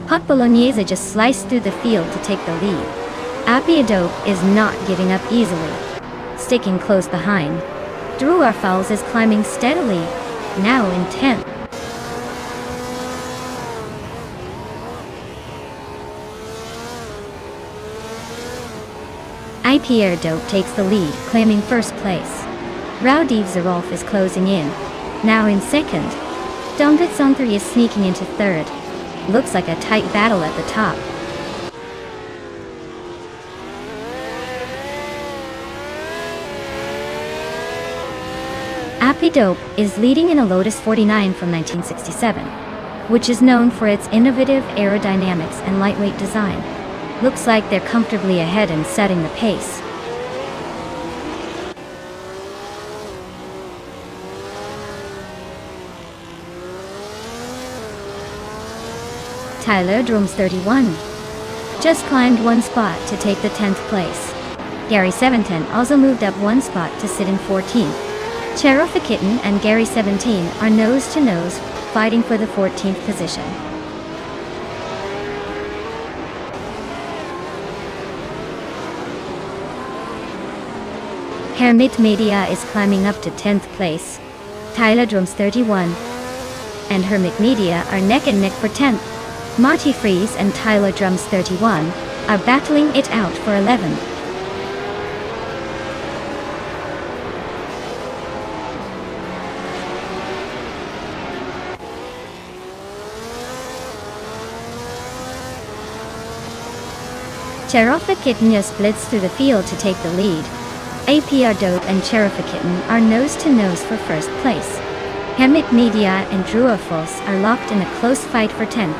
Hot Bolognese just sliced through the field to take the lead. Appia Dope is not giving up easily, sticking close behind. Drew Arfals is climbing steadily, now in 10th. Pierre Dope takes the lead, claiming first place. Rowdy Zarolf is closing in, now in second. Donguts on 3 is sneaking into third. Looks like a tight battle at the top. Dope is leading in a Lotus 49 from 1967, which is known for its innovative aerodynamics and lightweight design. Looks like they're comfortably ahead and setting the pace. Tyler Drums 31 just climbed one spot to take the 10th place. Gary 710 also moved up one spot to sit in 14th. Cherokee Kitten and Gary 17 are nose-to-nose, fighting for the 14th position. Hermit Media is climbing up to 10th place. Tyler Drums 31 and Hermit Media are neck and neck for 10th. Marty Freeze and Tyler Drums 31 are battling it out for 11th. Cherokee Kitten just splits through the field to take the lead. Pierre Dope and Cherokee Kitten are nose-to-nose for first place. Hermit Media and Druafos are locked in a close fight for 10th.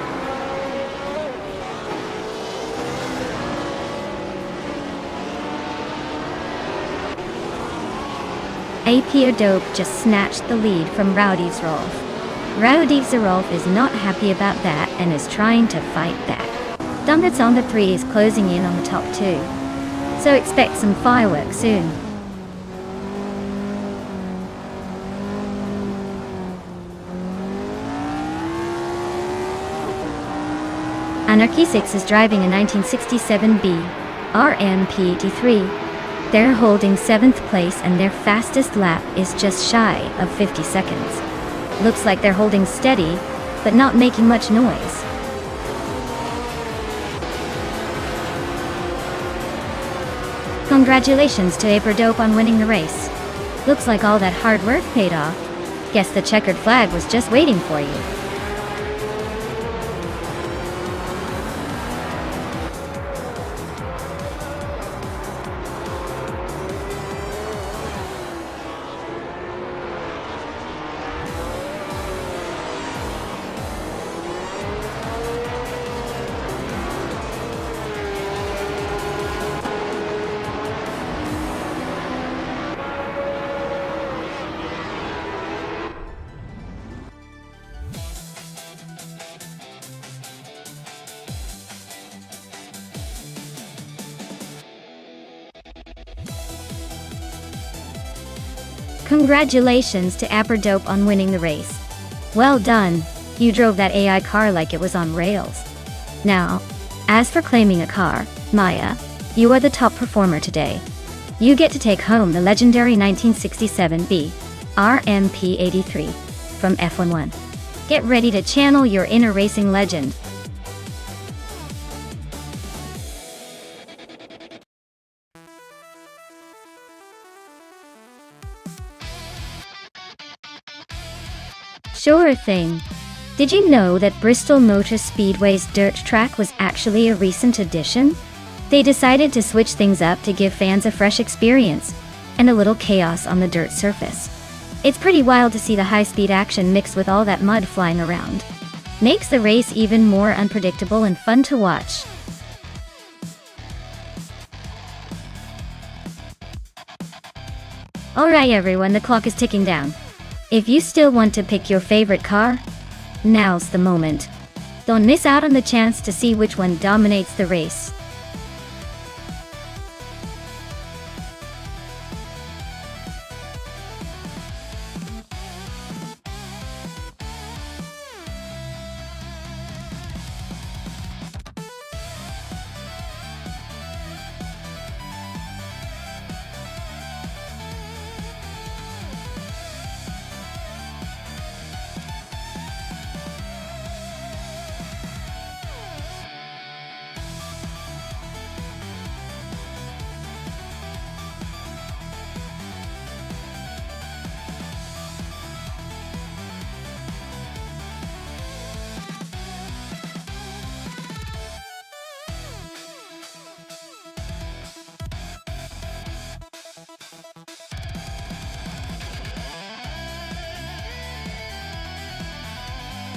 Pierre Dope just snatched the lead from Rowdy Zarolf. Rowdy Zarolf is not happy about that and is trying to fight back. Donguts on the 3 is closing in on the top 2, so expect some fireworks soon. Anarchy 6 is driving a 1967B RMP83. They're holding 7th place and their fastest lap is just shy of 50 seconds. Looks like they're holding steady, but not making much noise. Congratulations to Pierre Dope on winning the race. Looks like all that hard work paid off. Guess the checkered flag was just waiting for you. Congratulations to Pierre Dope on winning the race. Well done, you drove that AI car like it was on rails. Now, as for claiming a car, Maya, you are the top performer today. You get to take home the legendary 1967B RMP83 from F11. Get ready to channel your inner racing legend. Sure thing. Did you know that Bristol Motor Speedway's dirt track was actually a recent addition? They decided to switch things up to give fans a fresh experience and a little chaos on the dirt surface. It's pretty wild to see the high-speed action mixed with all that mud flying around. Makes the race even more unpredictable and fun to watch. Alright everyone, the clock is ticking down. If you still want to pick your favorite car, now's the moment. Don't miss out on the chance to see which one dominates the race.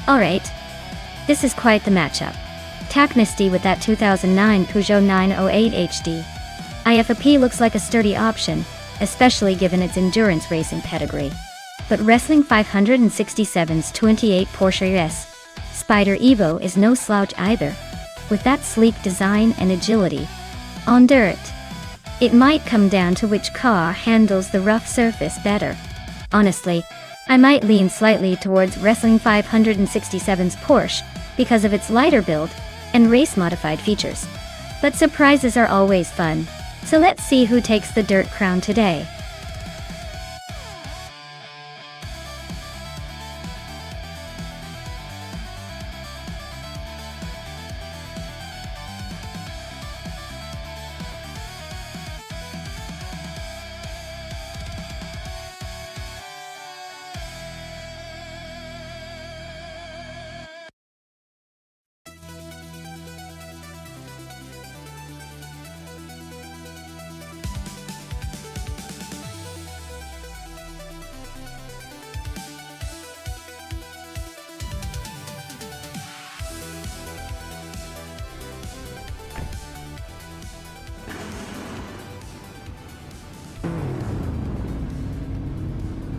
Alright. This is quite the matchup. Taknesty with that 2009 Peugeot 908 HD. IFAP looks like a sturdy option, especially given its endurance racing pedigree. But Wrestling 567's 28 Porsche S Spider Evo is no slouch either, with that sleek design and agility. On dirt, it might come down to which car handles the rough surface better. Honestly, I might lean slightly towards Wrestling 567's Porsche because of its lighter build and race-modified features. But surprises are always fun, so let's see who takes the dirt crown today.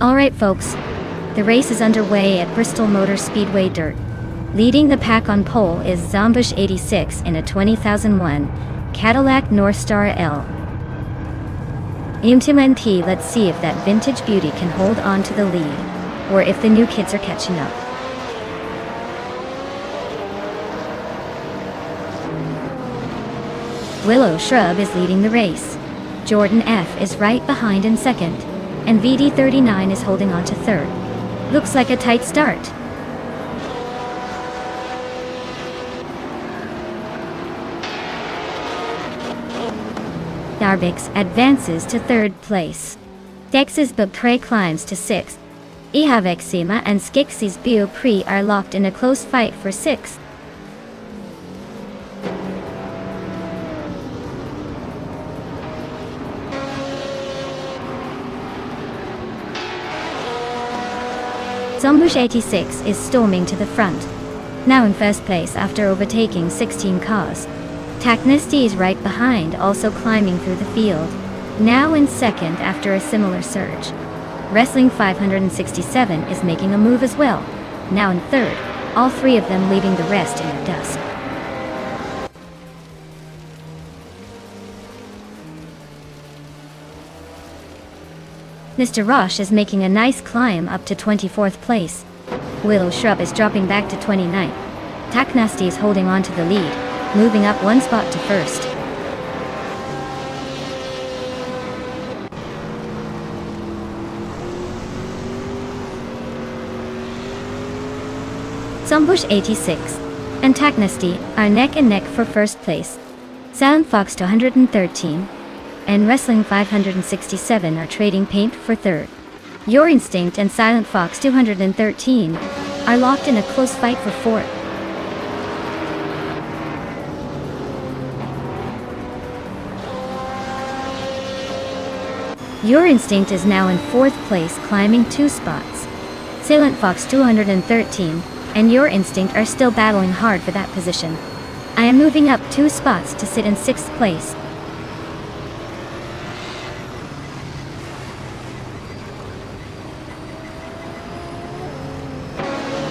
Alright folks, the race is underway at Bristol Motor Speedway Dirt. Leading the pack on pole is Zombush 86 in a 2001 Cadillac Northstar L. Ultimately, let's see if that vintage beauty can hold on to the lead, or if the new kids are catching up. Willow Shrub is leading the race. Jordan F is right behind in second, and VD39 is holding on to third. Looks like a tight start. Darbix advances to third place. Dex's Bepre climbs to sixth. Ihavexima and Skix's Biopre are locked in a close fight for sixth. Zombush 86 is storming to the front, now in first place after overtaking 16 cars. Taknesty is right behind, also climbing through the field, now in second after a similar surge. Wrestling 567 is making a move as well, now in third, all three of them leaving the rest in the dust. Mr. Roche is making a nice climb up to 24th place. Willow Shrub is dropping back to 29th. Taknesty is holding on to the lead, moving up one spot to first. Zombush 86 and Taknesty are neck and neck for first place. Silent Fox 213 and Wrestling 567 are trading paint for third. Your Instinct and Silent Fox 213 are locked in a close fight for fourth. Your Instinct is now in fourth place, climbing 2 spots. Silent Fox 213 and Your Instinct are still battling hard for that position. I am moving up 2 spots to sit in 6th place.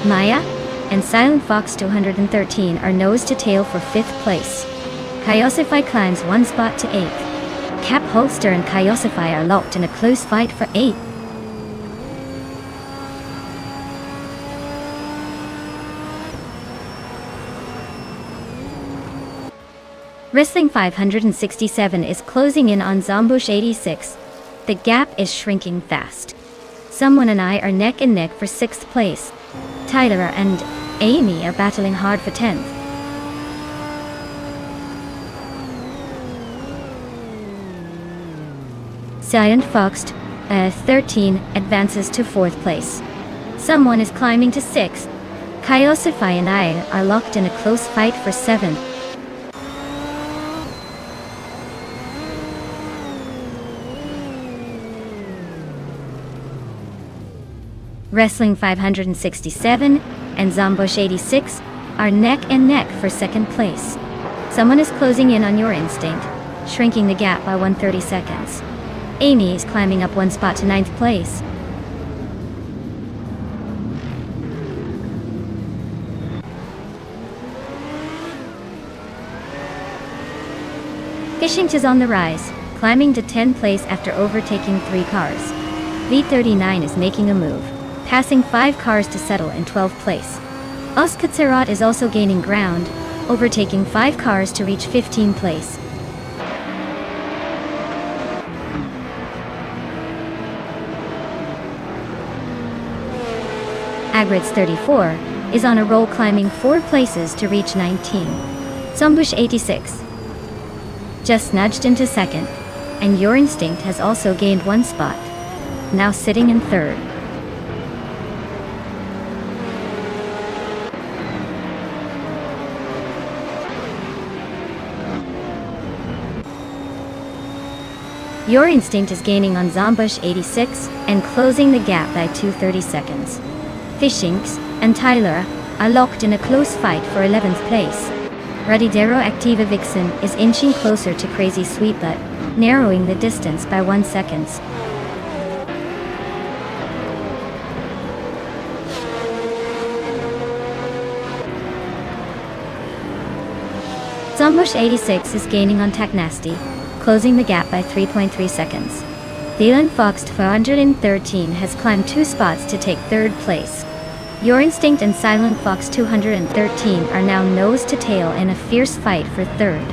Maya and Silent Fox 213 are nose to tail for 5th place. Kyosify climbs 1 spot to 8th. Cap Holster and Kyosify are locked in a close fight for 8th. Wrestling 567 is closing in on Zombush 86. The gap is shrinking fast. Someone and I are neck and neck for 6th place. Tyler and Amy are battling hard for 10th. Silent Fox 13 advances to 4th place. Someone is climbing to 6th. Kyosify and I are locked in a close fight for 7th. Wrestling 567 and Zombush 86 are neck and neck for second place. Someone is closing in on Your Instinct, shrinking the gap by 130 seconds. Amy is climbing up one spot to 9th place. Fishing is on the rise, climbing to 10th place after overtaking 3 cars. V39 is making a move, passing 5 cars to settle in 12th place. Oskatserat is also gaining ground, overtaking 5 cars to reach 15th place. Agrit's 34 is on a roll, climbing 4 places to reach 19. Zombush 86 just nudged into second, and Your Instinct has also gained 1 spot, now sitting in 3rd. Your Instinct is gaining on Zombush 86 and closing the gap by 230 seconds. Fishinks and Tyler are locked in a close fight for 11th place. Radidero Activa Vixen is inching closer to Crazy Sweetbutt, narrowing the distance by 1 second. Zombush 86 is gaining on Taknasty, closing the gap by 3.3 seconds. Thielen Fox 413 has climbed 2 spots to take 3rd place. Your Instinct and Silent Fox 213 are now nose to tail in a fierce fight for 3rd.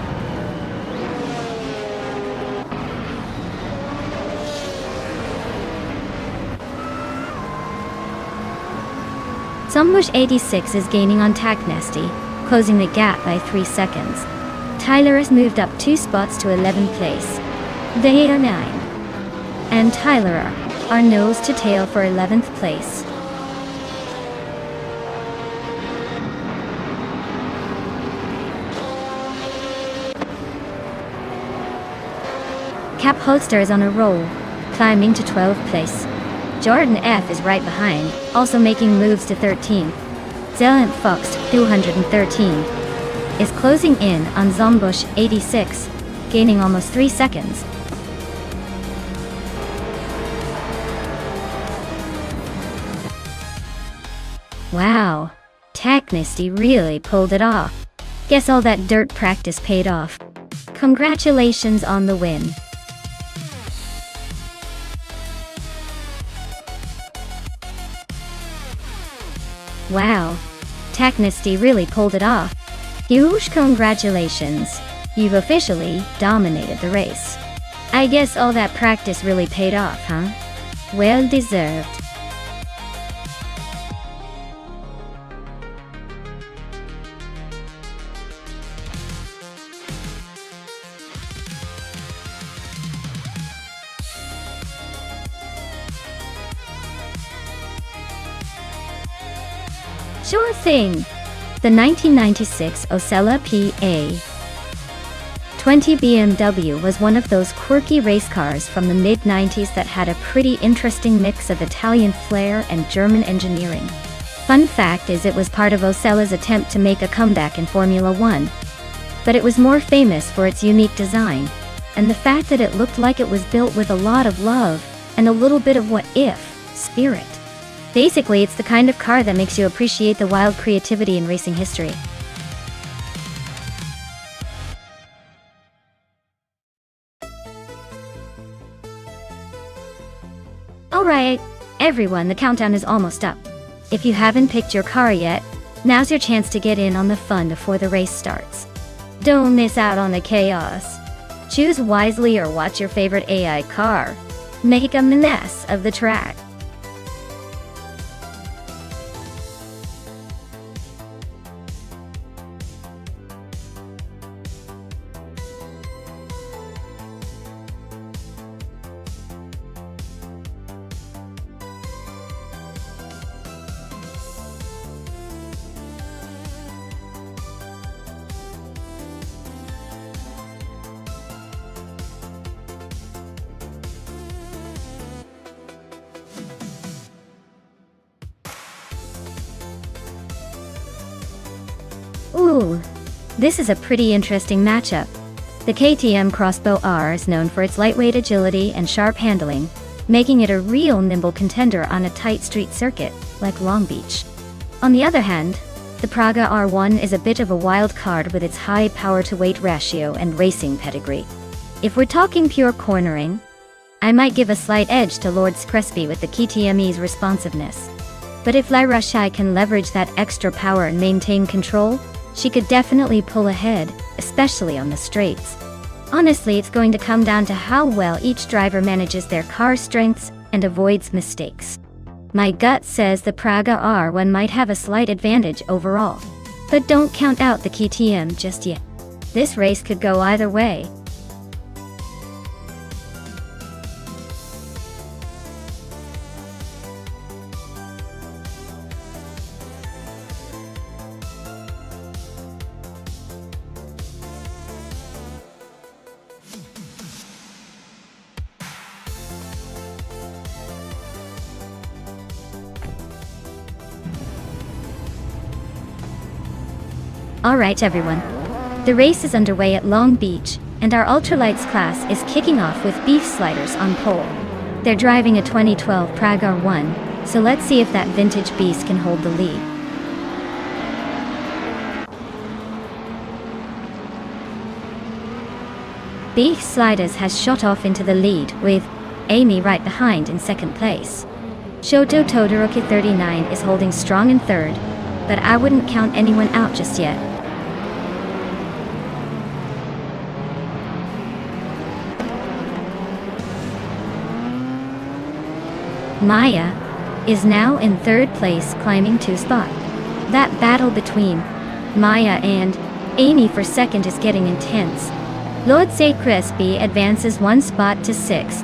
Zombush 86 is gaining on Taknasty, closing the gap by 3 seconds. Tyler has moved up 2 spots to 11th place. They are 9. And Tyler are nose to tail for 11th place. Cap Holster is on a roll, climbing to 12th place. Jordan F is right behind, also making moves to 13th. Zillant Fox 213 is closing in on Zombush 86, gaining almost 3 seconds. Wow, Taknasty really pulled it off. Guess all that dirt practice paid off. Congratulations on the win. Wow, Taknasty really pulled it off. Huge congratulations. You've officially dominated the race. I guess all that practice really paid off, huh? Well deserved. Sure thing. The 1996 Osella PA 20 BMW was one of those quirky race cars from the mid-90s that had a pretty interesting mix of Italian flair and German engineering. Fun fact is it was part of Osella's attempt to make a comeback in Formula One. But it was more famous for its unique design, and the fact that it looked like it was built with a lot of love and a little bit of what-if spirit. Basically, it's the kind of car that makes you appreciate the wild creativity in racing history. Alright, everyone, the countdown is almost up. If you haven't picked your car yet, now's your chance to get in on the fun before the race starts. Don't miss out on the chaos. Choose wisely or watch your favorite AI car make a mess of the track. Ooh, this is a pretty interesting matchup. The KTM Crossbow R is known for its lightweight agility and sharp handling, making it a real nimble contender on a tight street circuit, like Long Beach. On the other hand, the Praga R1 is a bit of a wild card with its high power-to-weight ratio and racing pedigree. If we're talking pure cornering, I might give a slight edge to Lord's Crespi with the KTM's responsiveness. But if La Rochelle can leverage that extra power and maintain control, she could definitely pull ahead, especially on the straights. Honestly, it's going to come down to how well each driver manages their car strengths and avoids mistakes. My gut says the Praga R1 might have a slight advantage overall. But don't count out the KTM just yet. This race could go either way. Alright everyone, the race is underway at Long Beach, and our ultralights class is kicking off with Beef Sliders on pole. They're driving a 2012 Praga R1, so let's see if that vintage beast can hold the lead. Beef Sliders has shot off into the lead, with Amy right behind in second place. Shoto Todoroki 39 is holding strong in third, but I wouldn't count anyone out just yet. Maya is now in third place, climbing 2 spots. That battle between Maya and Amy for second is getting intense. Lord St. Crespi advances 1 spot to 6.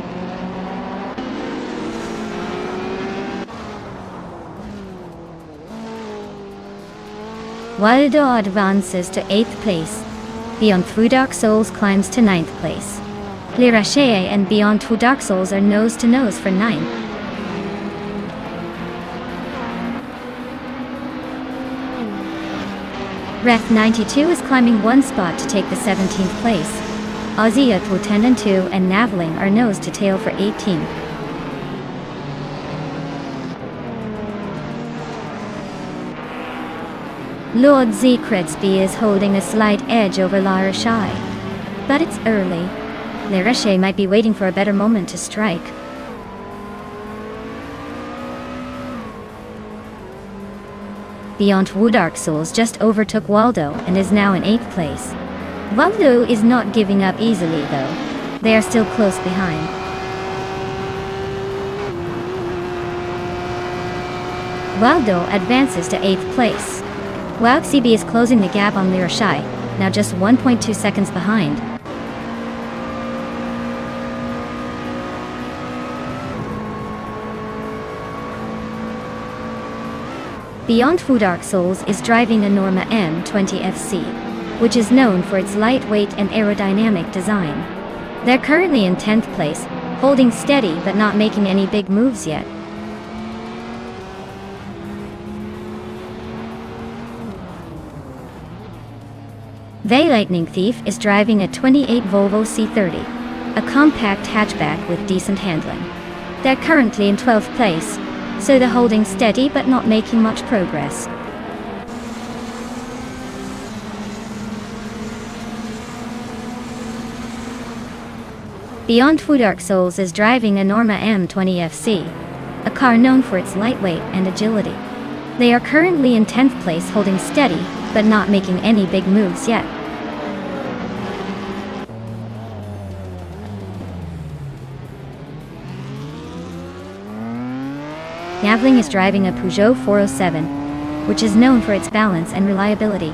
Waldo advances to 8th place. Beyond Two Dark Souls climbs to 9th place. Le Rocher and Beyond Two Dark Souls are nose to nose for 9th. Ref 92 is climbing 1 spot to take the 17th place. Aussie at 10 and 2 and Naveling are nose to tail for 18th. Lord Z. Crespi is holding a slight edge over La Rochelle. But it's early. La Rochelle might be waiting for a better moment to strike. Beyond Two Dark Souls just overtook Waldo and is now in 8th place. Waldo is not giving up easily though. They are still close behind. Waldo advances to 8th place. Wow CB is closing the gap on La Rochelle, now just 1.2 seconds behind. Beyond Two Dark Souls is driving a Norma M20 FC, which is known for its lightweight and aerodynamic design. They're currently in 10th place, holding steady but not making any big moves yet. The Lightning Thief is driving a 28 Volvo C30, a compact hatchback with decent handling. They're currently in 12th place, so they're holding steady but not making much progress. Beyond Two Dark Souls is driving a Norma M20 FC, a car known for its lightweight and agility. They are currently in 10th place, holding steady but not making any big moves yet. Naveling is driving a Peugeot 407, which is known for its balance and reliability.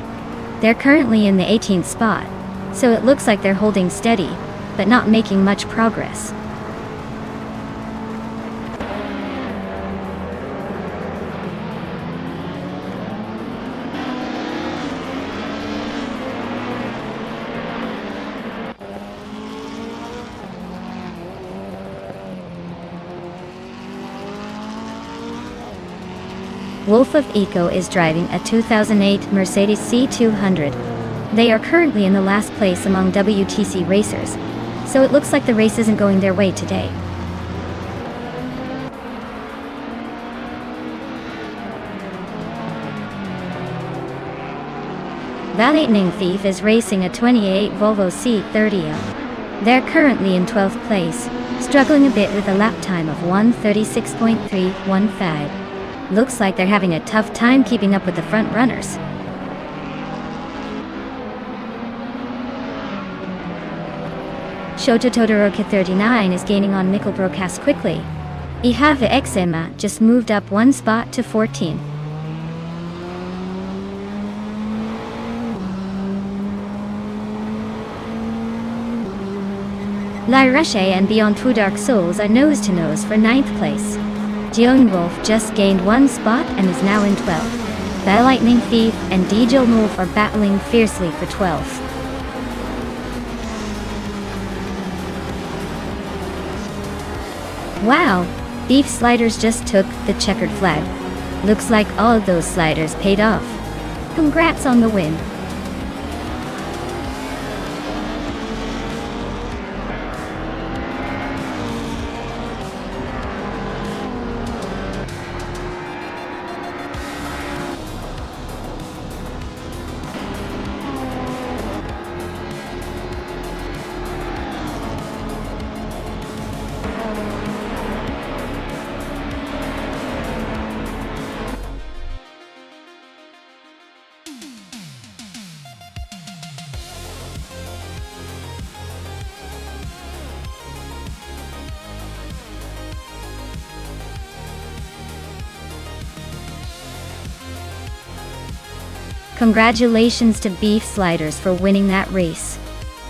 They're currently in the 18th spot, so it looks like they're holding steady, but not making much progress. Wolf of Eco is driving a 2008 Mercedes C200. They are currently in the last place among WTC racers, so it looks like the race isn't going their way today. The Lightning Thief is racing a 28 Volvo C30. They're currently in 12th place, struggling a bit with a lap time of 1:36.315. Looks like they're having a tough time keeping up with the front runners. Shota Todoroki 39 is gaining on Mikkel Brokas quickly. Ihave Exema just moved up one spot to 14. Lai Rushe and Beyond Two Dark Souls are nose-to-nose for 9th place. Jion Wolf just gained one spot and is now in 12th. The Lightning Thief and DJ Wolf are battling fiercely for 12th. Wow! Beef Sliders just took the checkered flag. Looks like all of those sliders paid off. Congrats on the win. Congratulations to Beef Sliders for winning that race.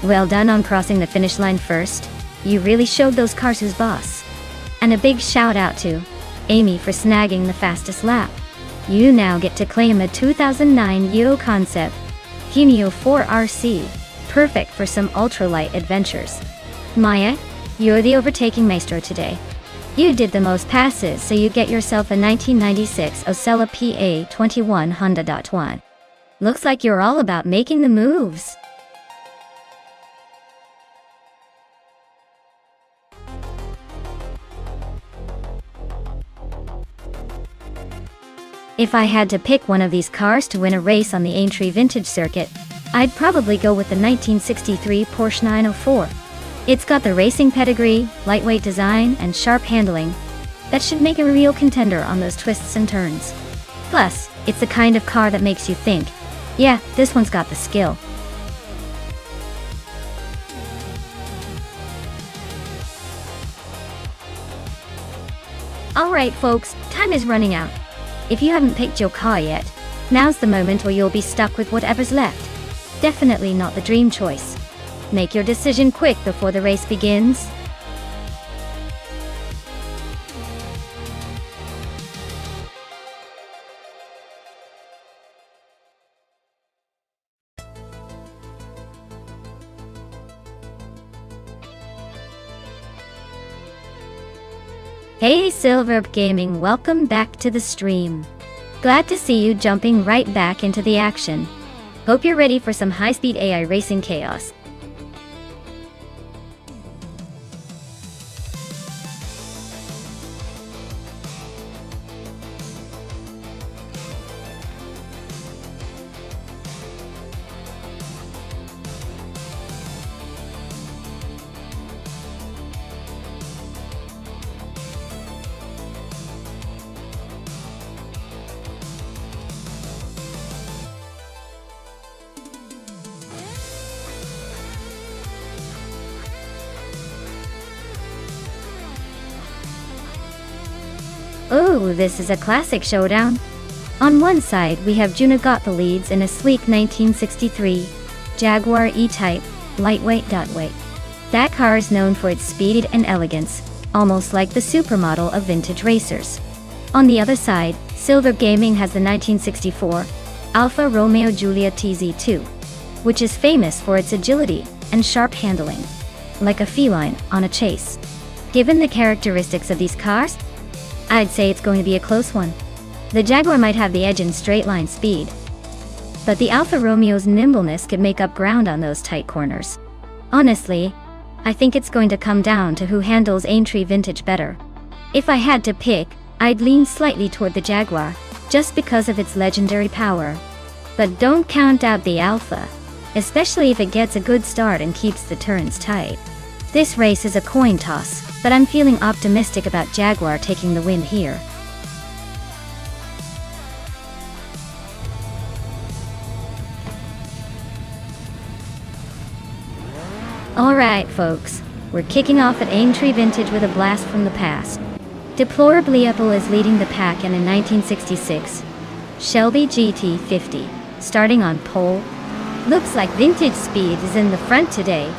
Well done on crossing the finish line first. You really showed those cars who's boss. And a big shout out to Amy for snagging the fastest lap. You now get to claim a 2009 Euro Concept Hemio 4RC, perfect for some ultralight adventures. Maya, you're the overtaking maestro today. You did the most passes, so you get yourself a 1996 Osella PA21 Honda.1. Looks like you're all about making the moves. If I had to pick one of these cars to win a race on the Aintree Vintage Circuit, I'd probably go with the 1963 Porsche 904. It's got the racing pedigree, lightweight design, and sharp handling that should make it a real contender on those twists and turns. Plus, it's the kind of car that makes you think, yeah, this one's got the skill. Alright folks, time is running out. If you haven't picked your car yet, now's the moment or you'll be stuck with whatever's left. Definitely not the dream choice. Make your decision quick before the race begins. Hey Silverb Gaming, welcome back to the stream. Glad to see you jumping right back into the action. Hope you're ready for some high-speed AI racing chaos. Oh, this is a classic showdown. On one side, we have Juna got the leads in a sleek 1963 Jaguar E-Type, lightweight. That car is known for its speed and elegance, almost like the supermodel of vintage racers. On the other side, Silver Gaming has the 1964 Alfa Romeo Giulia TZ2, which is famous for its agility and sharp handling, like a feline on a chase. Given the characteristics of these cars, I'd say it's going to be a close one. The Jaguar might have the edge in straight line speed, but the Alfa Romeo's nimbleness could make up ground on those tight corners. Honestly, I think it's going to come down to who handles Aintree Vintage better. If I had to pick, I'd lean slightly toward the Jaguar, just because of its legendary power. But don't count out the Alfa, especially if it gets a good start and keeps the turns tight. This race is a coin toss, but I'm feeling optimistic about Jaguar taking the win here. Alright folks, we're kicking off at Aintree Vintage with a blast from the past. Deplorably Apple is leading the pack, and in 1966, Shelby GT50, starting on pole. Looks like Vintage Speed is in the front today.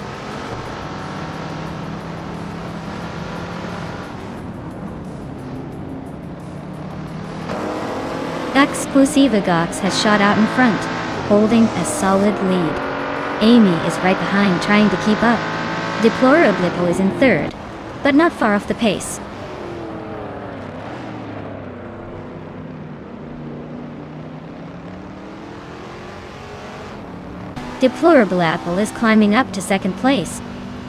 Exclusiva Gox has shot out in front, holding a solid lead. Amy is right behind, trying to keep up. Deplorable is in third, but not far off the pace. Deplorable Apple is climbing up to second place.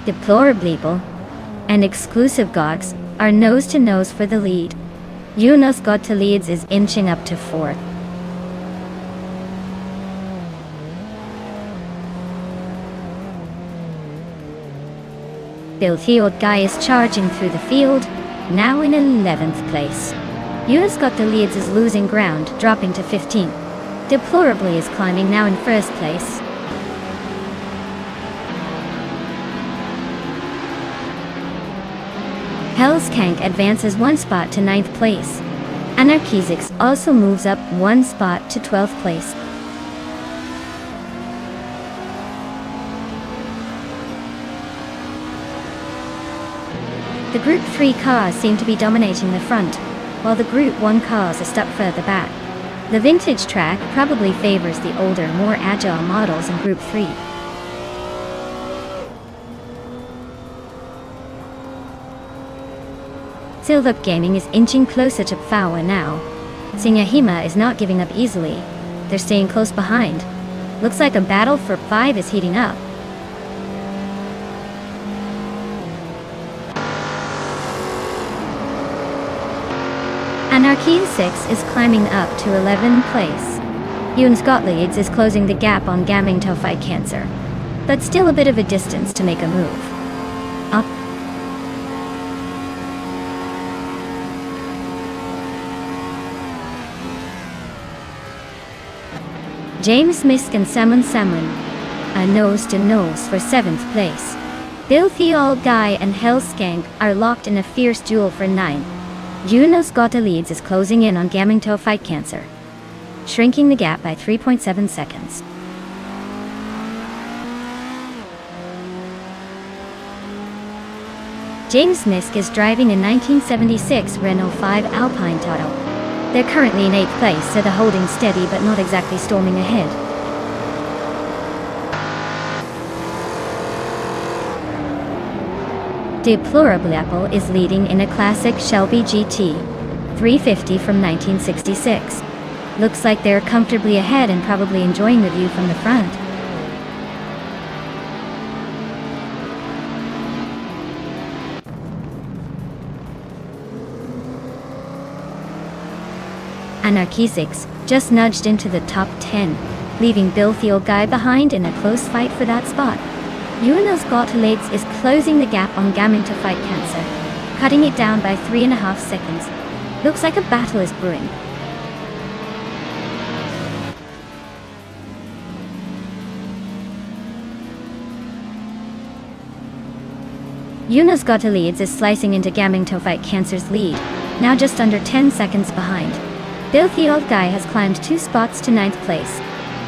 Deplorable and Exclusive Gox are nose to nose for the lead. Unos Got to Leads is inching up to fourth. Filthy Old Guy is charging through the field, now in 11th place. Unos Got the Leads is losing ground, dropping to 15th. Deplorably is climbing now in first place. Hellskank advances one spot to 9th place. Anarchizix also moves up one spot to 12th place. The Group 3 cars seem to be dominating the front, while the Group 1 cars are stuck further back. The vintage track probably favors the older, more agile models in Group 3. Silvup Gaming is inching closer to Pfawa now. Singahima is not giving up easily. They're staying close behind. Looks like a battle for 5 is heating up. Anarchy 6 is climbing up to 11th place. Unos Gottlieds is closing the gap on Gaming Fight Cancer, but still a bit of a distance to make a move. Up. James Misk and Salmon are nose to nose for 7th place. Filthy Old Guy and Hellskank are locked in a fierce duel for 9th. Unos Got Leads is closing in on Gaming Fight Cancer, shrinking the gap by 3.7 seconds. James Misk is driving a 1976 Renault 5 Alpine Toto. They're currently in 8th place, so they're holding steady but not exactly storming ahead. Deplorable Apple is leading in a classic Shelby GT 350 from 1966. Looks like they're comfortably ahead and probably enjoying the view from the front. Anarchy 6 just nudged into the top 10, leaving Filthy Old Guy behind in a close fight for that spot. Unos Got Leads is closing the gap on Gaming Fight Cancer, cutting it down by 3.5 seconds. Looks like a battle is brewing. Unos Got Leads is slicing into Gaming Fight Cancer's lead, now just under 10 seconds behind. Filthy Old Guy has climbed 2 spots to 9th place.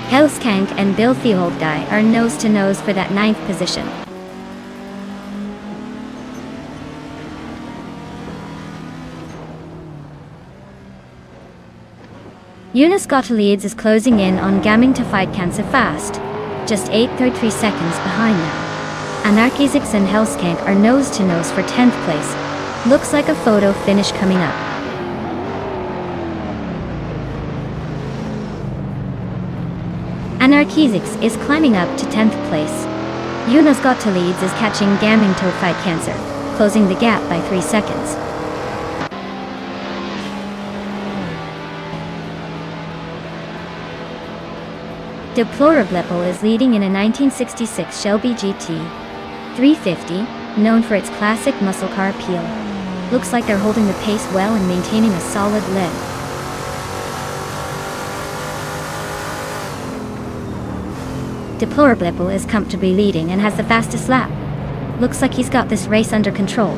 Hellskank and Filthy Old Guy are nose to nose for that 9th position. Unos Got Leads is closing in on Gaming Fight Cancer fast, just 8.33 seconds behind now. Anarchizix and Hellskank are nose to nose for 10th place. Looks like a photo finish coming up. Narcisix is climbing up to 10th place. Yuna's Got to Leads is catching Gaming to Fight Cancer, closing the gap by 3 seconds. Deplorable is leading in a 1966 Shelby GT 350, known for its classic muscle car appeal. Looks like they're holding the pace well and maintaining a solid lead. Deplorable is comfortably leading and has the fastest lap. Looks like he's got this race under control.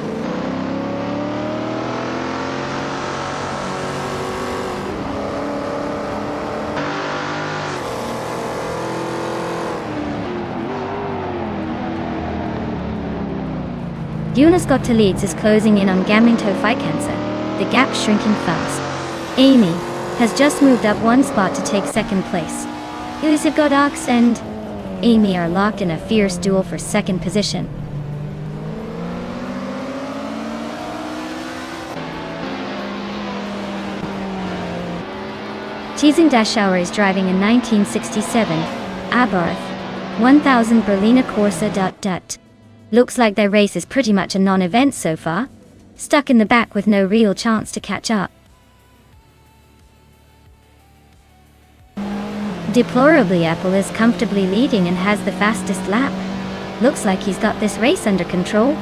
Yuna's Got to Leads is closing in on Gaming to Fight Cancer, the gap shrinking fast. Amy has just moved up 1 spot to take 2nd place. Elusive Godox and Amy are locked in a fierce duel for 2nd position. Teasing Dashauer is driving a 1967 Abarth 1000 Berliner Corsa. Looks like their race is pretty much a non-event so far. Stuck in the back with no real chance to catch up. Deplorably Apple is comfortably leading and has the fastest lap. Looks like he's got this race under control.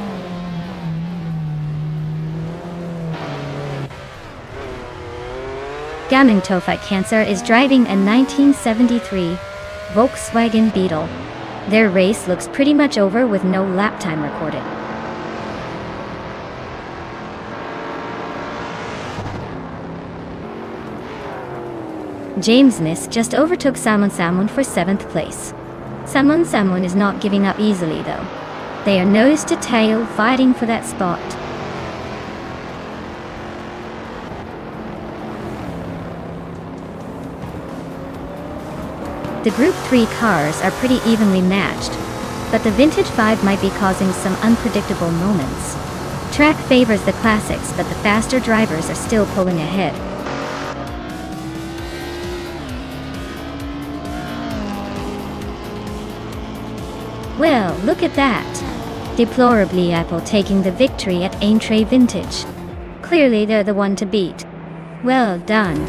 Gaming to Fight Cancer is driving a 1973 Volkswagen Beetle. Their race looks pretty much over with no lap time recorded. James Miss just overtook Salmon for 7th place. Salmon is not giving up easily though. They are nose to tail fighting for that spot. The Group 3 cars are pretty evenly matched, but the Vintage 5 might be causing some unpredictable moments. Track favors the classics, but the faster drivers are still pulling ahead. Well, look at that! Deplorably Apple taking the victory at Aintree Vintage. Clearly they're the one to beat. Well done.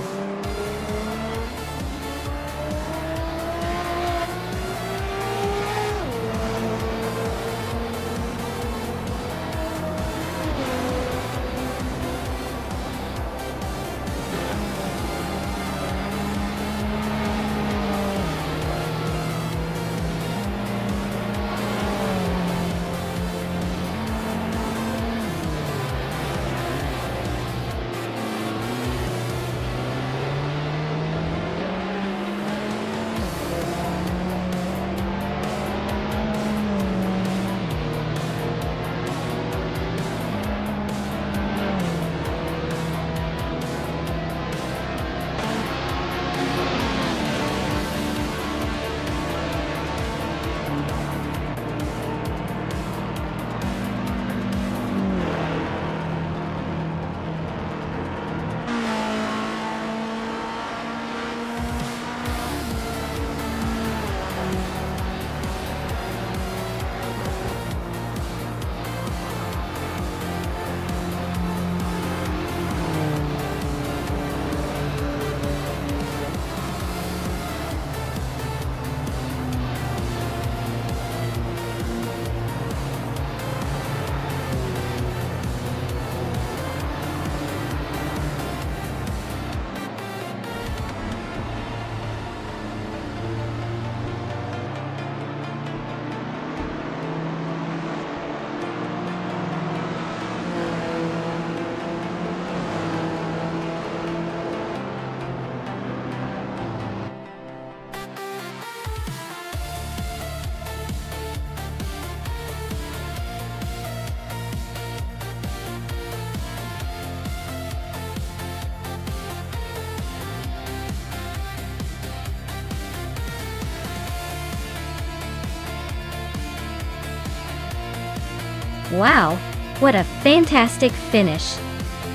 Wow, what a fantastic finish.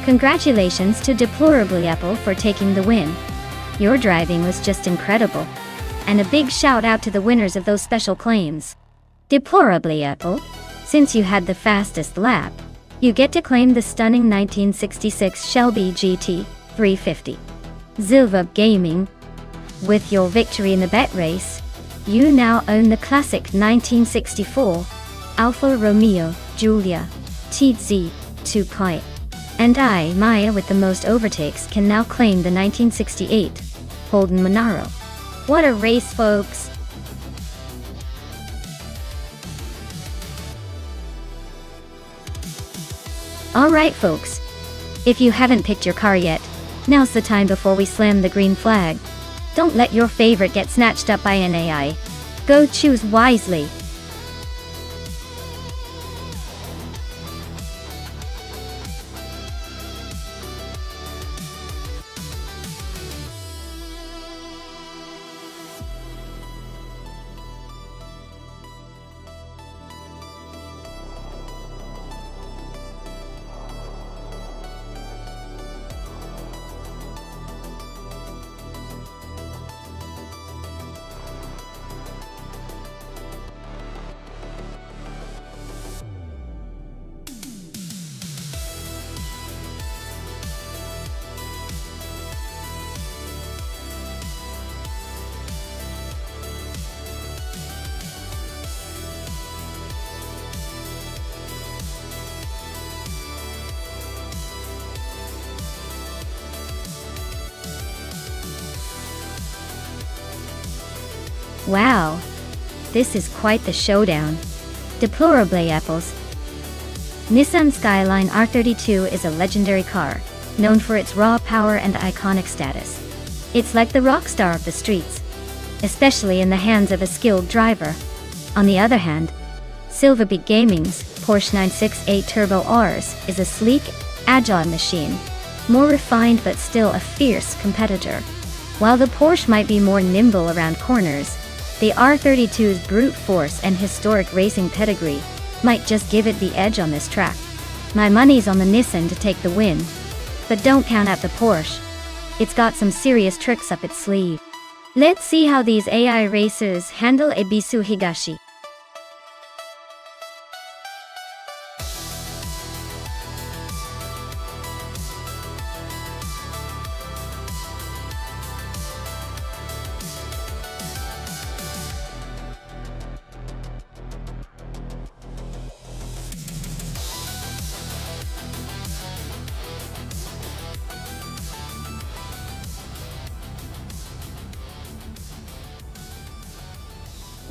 Congratulations to Deplorably Apple for taking the win. Your driving was just incredible. And a big shout out to the winners of those special claims. Deplorably, Apple, since you had the fastest lap, you get to claim the stunning 1966 Shelby GT 350. Silver Gaming, with your victory in the bet race, you now own the classic 1964 Alfa Romeo Giulia TZ2 And I, Maya, with the most overtakes, can now claim the 1968 Holden Monaro. What a race, folks! Alright folks, if you haven't picked your car yet, now's the time before we slam the green flag. Don't let your favorite get snatched up by an AI. Go choose wisely. Wow, this is quite the showdown. Deplorably, Apples. Nissan Skyline R32 is a legendary car, known for its raw power and iconic status. It's like the rock star of the streets, especially in the hands of a skilled driver. On the other hand, Silverbeak Gaming's Porsche 968 Turbo Rs is a sleek, agile machine, more refined but still a fierce competitor. While the Porsche might be more nimble around corners, the R32's brute force and historic racing pedigree might just give it the edge on this track. My money's on the Nissan to take the win. But don't count out the Porsche. It's got some serious tricks up its sleeve. Let's see how these AI racers handle Ebisu Higashi.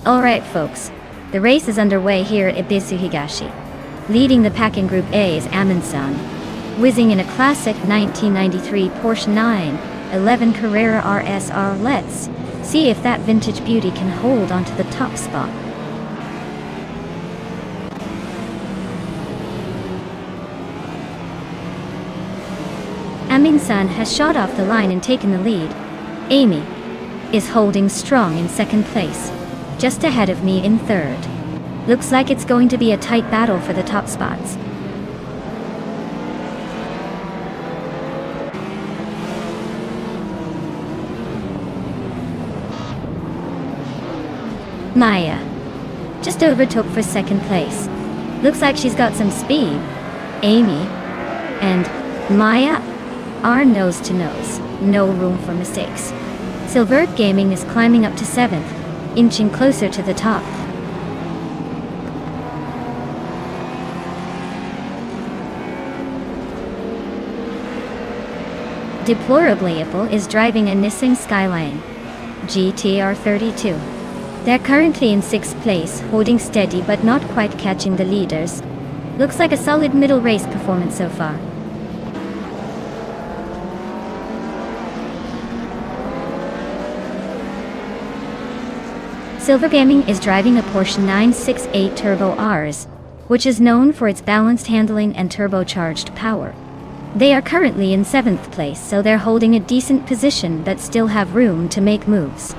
Alright folks, the race is underway here at Ebisu Higashi. Leading the pack in Group A is Amin-san, whizzing in a classic 1993 Porsche 911 Carrera RSR. Let's see if that vintage beauty can hold onto the top spot. Amin-san has shot off the line and taken the lead. Amy is holding strong in second place, just ahead of me in third. Looks like it's going to be a tight battle for the top spots. Maya just overtook for second place. Looks like she's got some speed. Amy and Maya are nose to nose. No room for mistakes. Silverbeak Gaming is climbing up to 7th, inching closer to the top. Deplorably, Apple is driving a Nissan Skyline GTR 32. They're currently in 6th place, holding steady but not quite catching the leaders. Looks like a solid middle race performance so far. Silverbeak Gaming is driving a Porsche 968 Turbo Rs, which is known for its balanced handling and turbocharged power. They are currently in 7th place, so they're holding a decent position but still have room to make moves.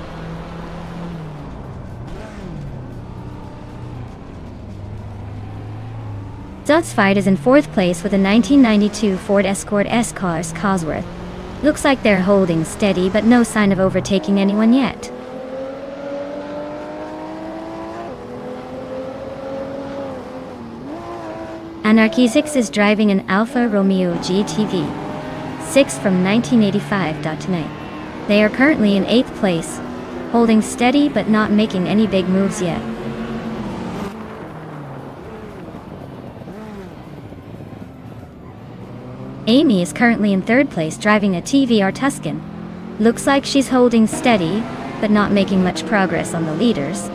Zotsfight is in 4th place with a 1992 Ford Escort S-Class Cosworth. Looks like they're holding steady but no sign of overtaking anyone yet. Anarchy 6 is driving an Alfa Romeo GTV 6 from 1985 tonight. They are currently in 8th place, holding steady but not making any big moves yet. Amy is currently in 3rd place driving a TVR Tuscan. Looks like she's holding steady, but not making much progress on the leaders.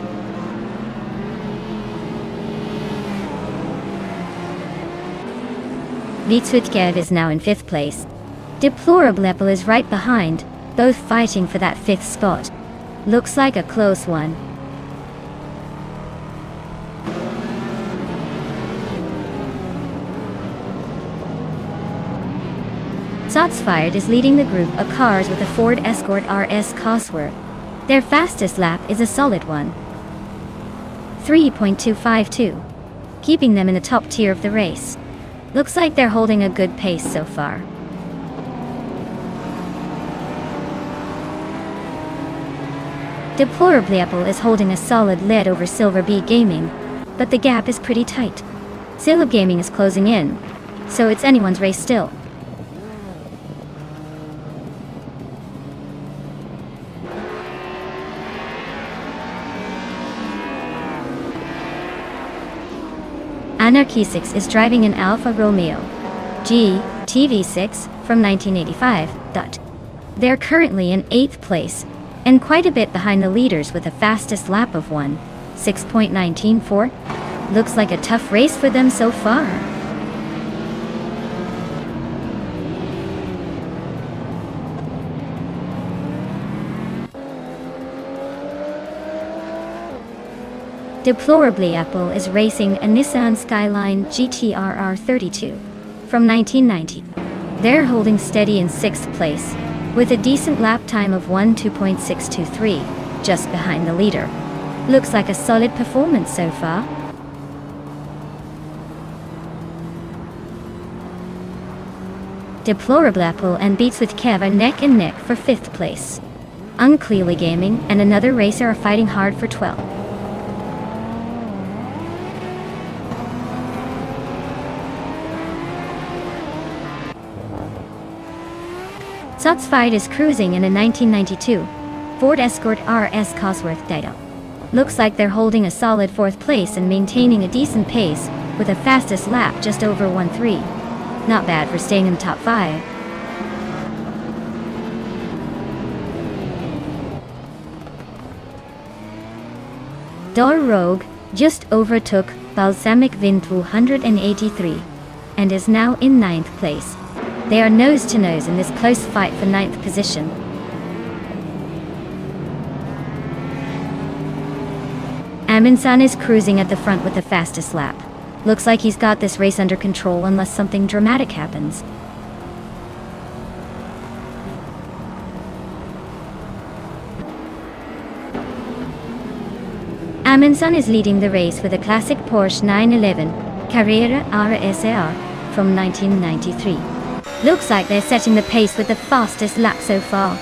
Vitsutkev is now in 5th place. Deplorable is right behind, both fighting for that 5th spot. Looks like a close one. Shotsfired is leading the group of cars with a Ford Escort RS Cosworth. Their fastest lap is a solid one, 3.252, keeping them in the top tier of the race. Looks like they're holding a good pace so far. Deplorably Apple is holding a solid lead over Silver Bee Gaming, but the gap is pretty tight. Silver Gaming is closing in, so it's anyone's race still. Anarchy 6 is driving an Alfa Romeo GTV6 from 1985. They're currently in 8th place, and quite a bit behind the leaders with a fastest lap of 6.194. Looks like a tough race for them so far. Deplorably Apple is racing a Nissan Skyline GT-RR 32 from 1990. They're holding steady in 6th place, with a decent lap time of 2.623, just behind the leader. Looks like a solid performance so far. Deplorable Apple and Beats with Kev are neck and neck for 5th place. Unclearly Gaming and another racer are fighting hard for 12th. Shotsfired is cruising in a 1992 Ford Escort RS Cosworth Dado. Looks like they're holding a solid 4th place and maintaining a decent pace, with a fastest lap just over 1.3. Not bad for staying in the top 5. Dor Rogue just overtook Balsamic Vin 283 and is now in 9th place. They are nose to nose in this close fight for 9th position. Amundsen is cruising at the front with the fastest lap. Looks like he's got this race under control unless something dramatic happens. Amundsen is leading the race with a classic Porsche 911 Carrera RSR from 1993. Looks like they're setting the pace with the fastest lap so far.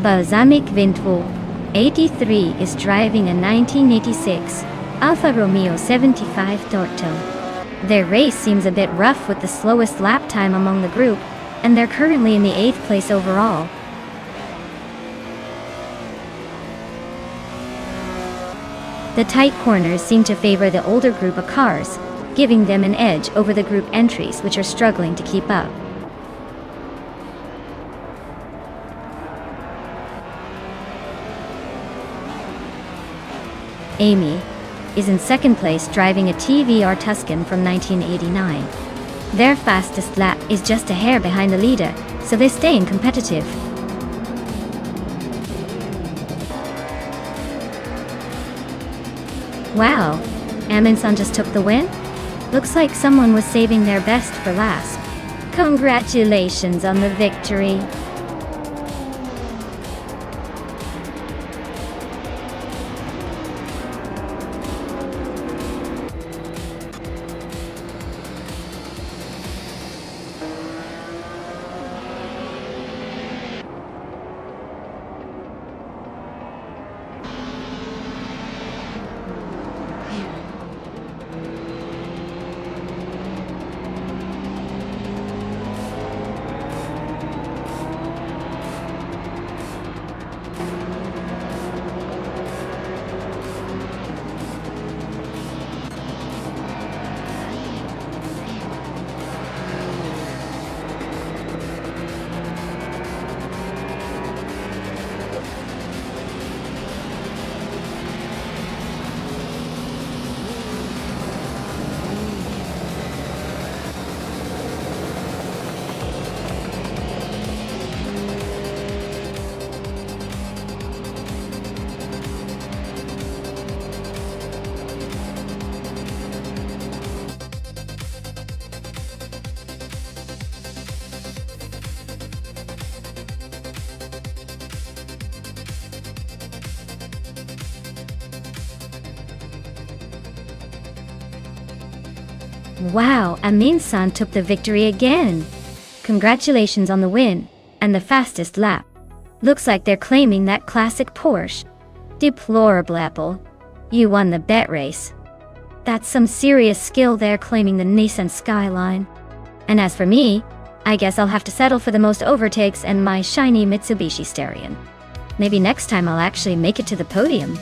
Balsamic Vintwo 83 is driving a 1986 Alfa Romeo 75 Torto. Their race seems a bit rough with the slowest lap time among the group, and they're currently in the 8th place overall. The tight corners seem to favor the older group of cars, giving them an edge over the group entries which are struggling to keep up. Amy is in 2nd place driving a TVR Tuscan from 1989. Their fastest lap is just a hair behind the leader, so they're staying competitive. Wow, Amundsen just took the win? Looks like someone was saving their best for last. Congratulations on the victory. Wow, Amin-san took the victory again. Congratulations on the win, and the fastest lap. Looks like they're claiming that classic Porsche. Deplorable, Apple. You won the bet race. That's some serious skill there, claiming the Nissan Skyline. And as for me, I guess I'll have to settle for the most overtakes and my shiny Mitsubishi Starion. Maybe next time I'll actually make it to the podium.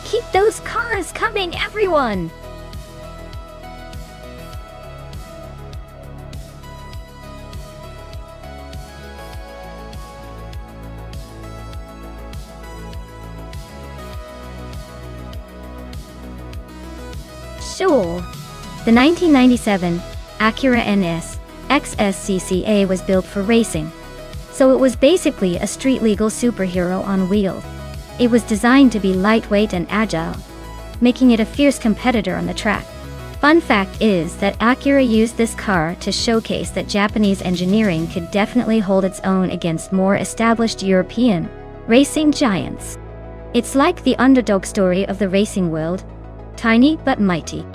Keep those cars coming, everyone! Sure. The 1997 Acura NS XSCCA was built for racing, so it was basically a street-legal superhero on wheels. It was designed to be lightweight and agile, making it a fierce competitor on the track. Fun fact is that Acura used this car to showcase that Japanese engineering could definitely hold its own against more established European racing giants. It's like the underdog story of the racing world, tiny but mighty.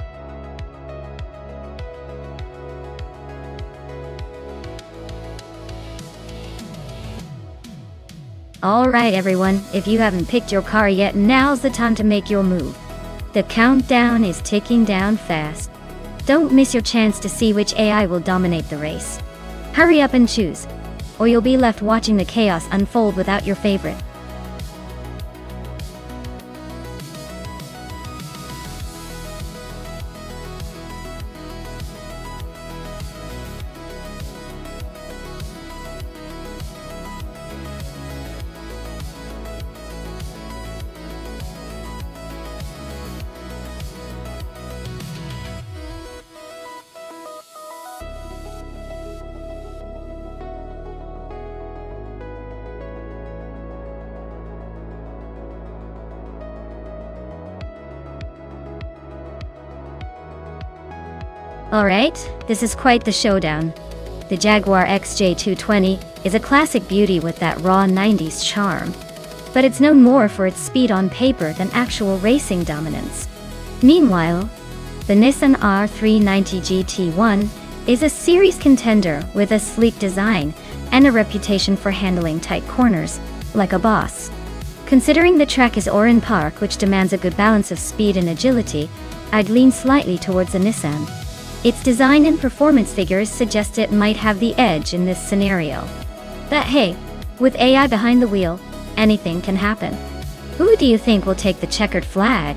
Alright everyone, if you haven't picked your car yet, now's the time to make your move. The countdown is ticking down fast. Don't miss your chance to see which AI will dominate the race. Hurry up and choose, or you'll be left watching the chaos unfold without your favorite. Alright, this is quite the showdown. The Jaguar XJ220 is a classic beauty with that raw 90s charm, but it's known more for its speed on paper than actual racing dominance. Meanwhile, the Nissan R390 GT1 is a series contender with a sleek design and a reputation for handling tight corners like a boss. Considering the track is Oran Park, which demands a good balance of speed and agility, I'd lean slightly towards the Nissan. Its design and performance figures suggest it might have the edge in this scenario. But hey, with AI behind the wheel, anything can happen. Who do you think will take the checkered flag?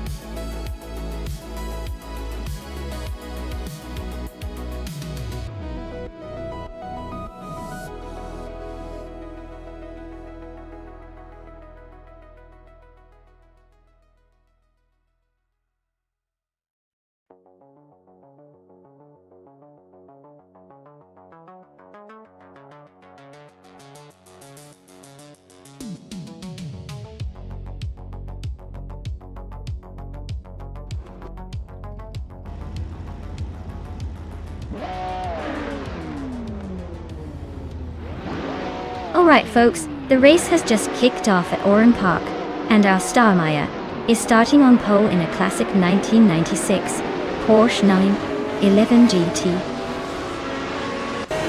Alright folks, the race has just kicked off at Oran Park, and our star Maya is starting on pole in a classic 1996 Porsche 911 GT.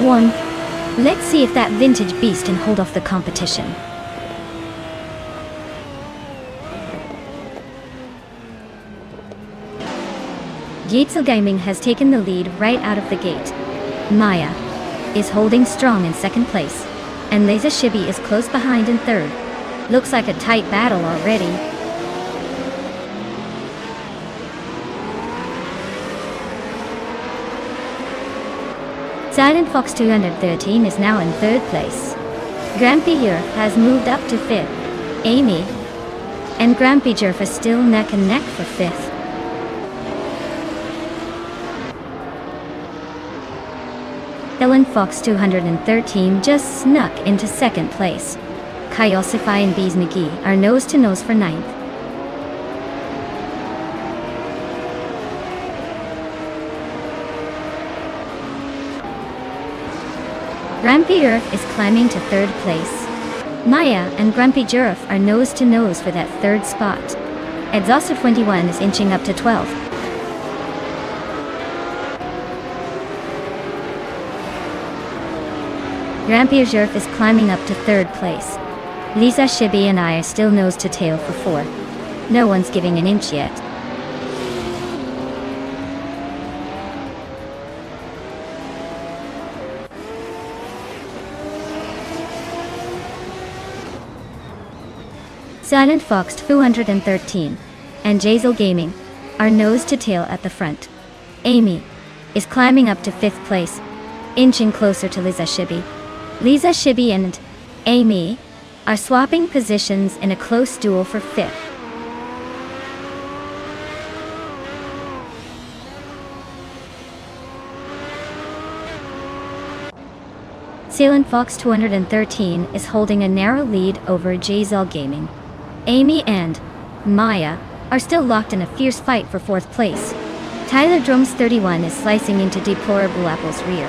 1. Let's see if that vintage beast can hold off the competition. Yaetsu Gaming has taken the lead right out of the gate. Maya is holding strong in second place, and Laser Shibi is close behind in third. Looks like a tight battle already. Silent Fox 213 is now in third place. Grampy Yerf has moved up to fifth. Amy and Grampy Jerf are still neck and neck for fifth. Ellen Fox 213 just snuck into second place. Kaiosify and Bees McGee are nose to nose for ninth. Grampy Earth is climbing to third place. Maya and Grumpy Jerf are nose to nose for that third spot. Exhaustive 21 is inching up to 12th. Grampierjurf is climbing up to 3rd place. Lisa Shibi and I are still nose to tail for 4. No one's giving an inch yet. Silent Fox 213 and Jazel Gaming are nose to tail at the front. Amy is climbing up to 5th place, inching closer to Lisa Shibi. Lisa Shibi and Amy are swapping positions in a close duel for 5th. Silent Fox 213 is holding a narrow lead over Jazel Gaming. Amy and Maya are still locked in a fierce fight for 4th place. Tyler Drums 31 is slicing into Deplorable Apple's rear,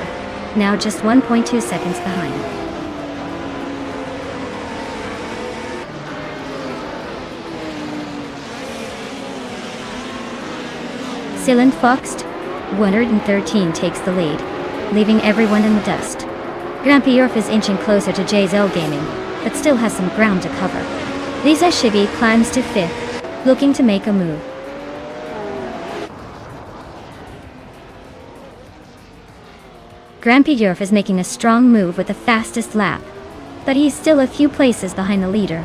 now just 1.2 seconds behind. Silent Fox 113 takes the lead, leaving everyone in the dust. Grampierjurf is inching closer to Jazel Gaming, but still has some ground to cover. Lisa Shibi climbs to 5th, looking to make a move. Grampierjurf is making a strong move with the fastest lap, but he's still a few places behind the leader.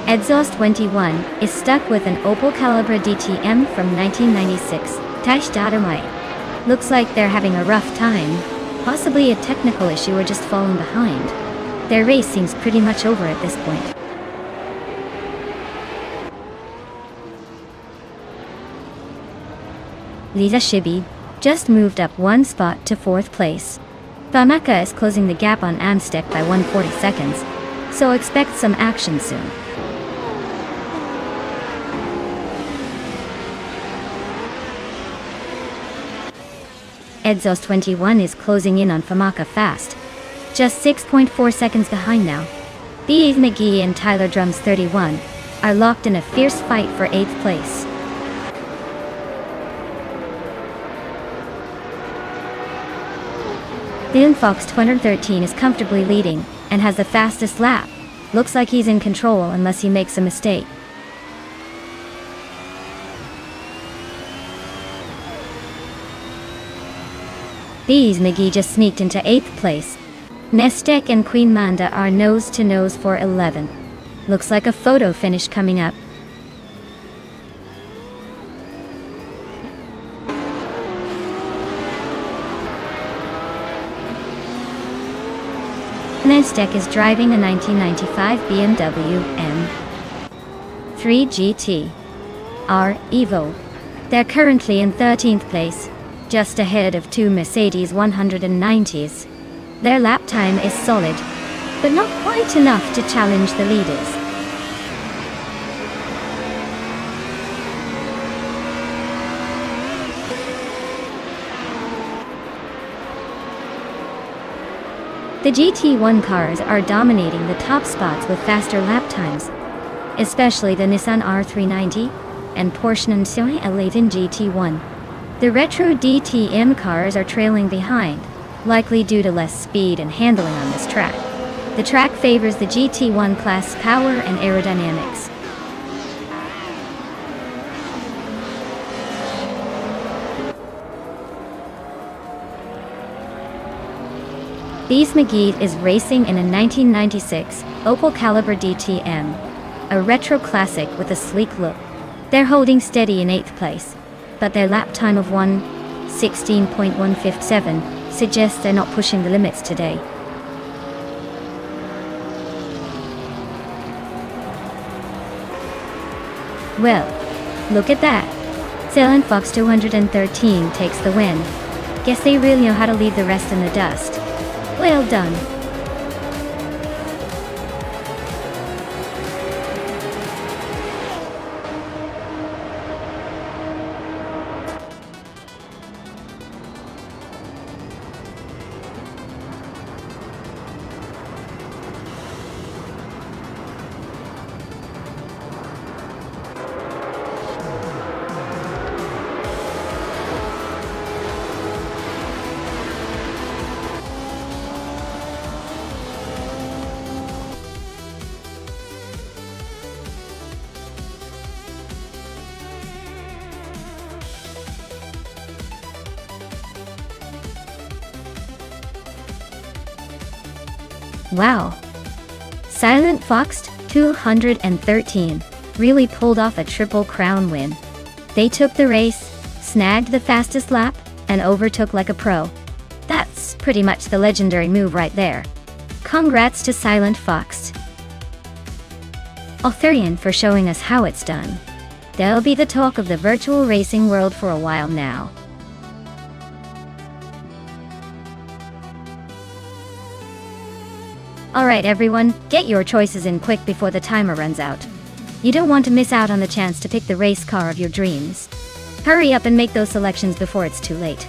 Exhaust21 is stuck with an Opel Calibra DTM from 1996. Tash Dynamite. Looks like they're having a rough time, possibly a technical issue or just falling behind. Their race seems pretty much over at this point. Lisa Shibi just moved up 1 spot to 4th place. Famaka is closing the gap on Amstek by 140 seconds, so expect some action soon. Exhaust21 is closing in on Famaka fast, just 6.4 seconds behind now. B.E. McGee and Tyler Drums 31 are locked in a fierce fight for 8th place. Silent Fox 213 is comfortably leading and has the fastest lap. Looks like he's in control unless he makes a mistake. B.E. McGee just sneaked into 8th place. Nestek and Queen Manda are nose to nose for 11. Looks like a photo finish coming up. Nestek is driving a 1995 BMW M3 GT R Evo. They're currently in 13th place, just ahead of 2 Mercedes 190s. Their lap time is solid, but not quite enough to challenge the leaders. The GT1 cars are dominating the top spots with faster lap times, especially the Nissan R390 and Porsche 911 GT1. The retro DTM cars are trailing behind, likely due to less speed and handling on this track. The track favors the GT1 class power and aerodynamics. B.E. McGee is racing in a 1996 Opel Calibra DTM, a retro classic with a sleek look. They're holding steady in 8th place, but their lap time of 1:16.157 suggests they're not pushing the limits today. Well, look at that. Silent Fox 213 takes the win. Guess they really know how to leave the rest in the dust. Well done. Wow. Silent Fox 213 really pulled off a triple crown win. They took the race, snagged the fastest lap, and overtook like a pro. That's pretty much the legendary move right there. Congrats to Silent Fox. Authorian for showing us how it's done. They'll be the talk of the virtual racing world for a while now. Alright everyone, get your choices in quick before the timer runs out. You don't want to miss out on the chance to pick the race car of your dreams. Hurry up and make those selections before it's too late.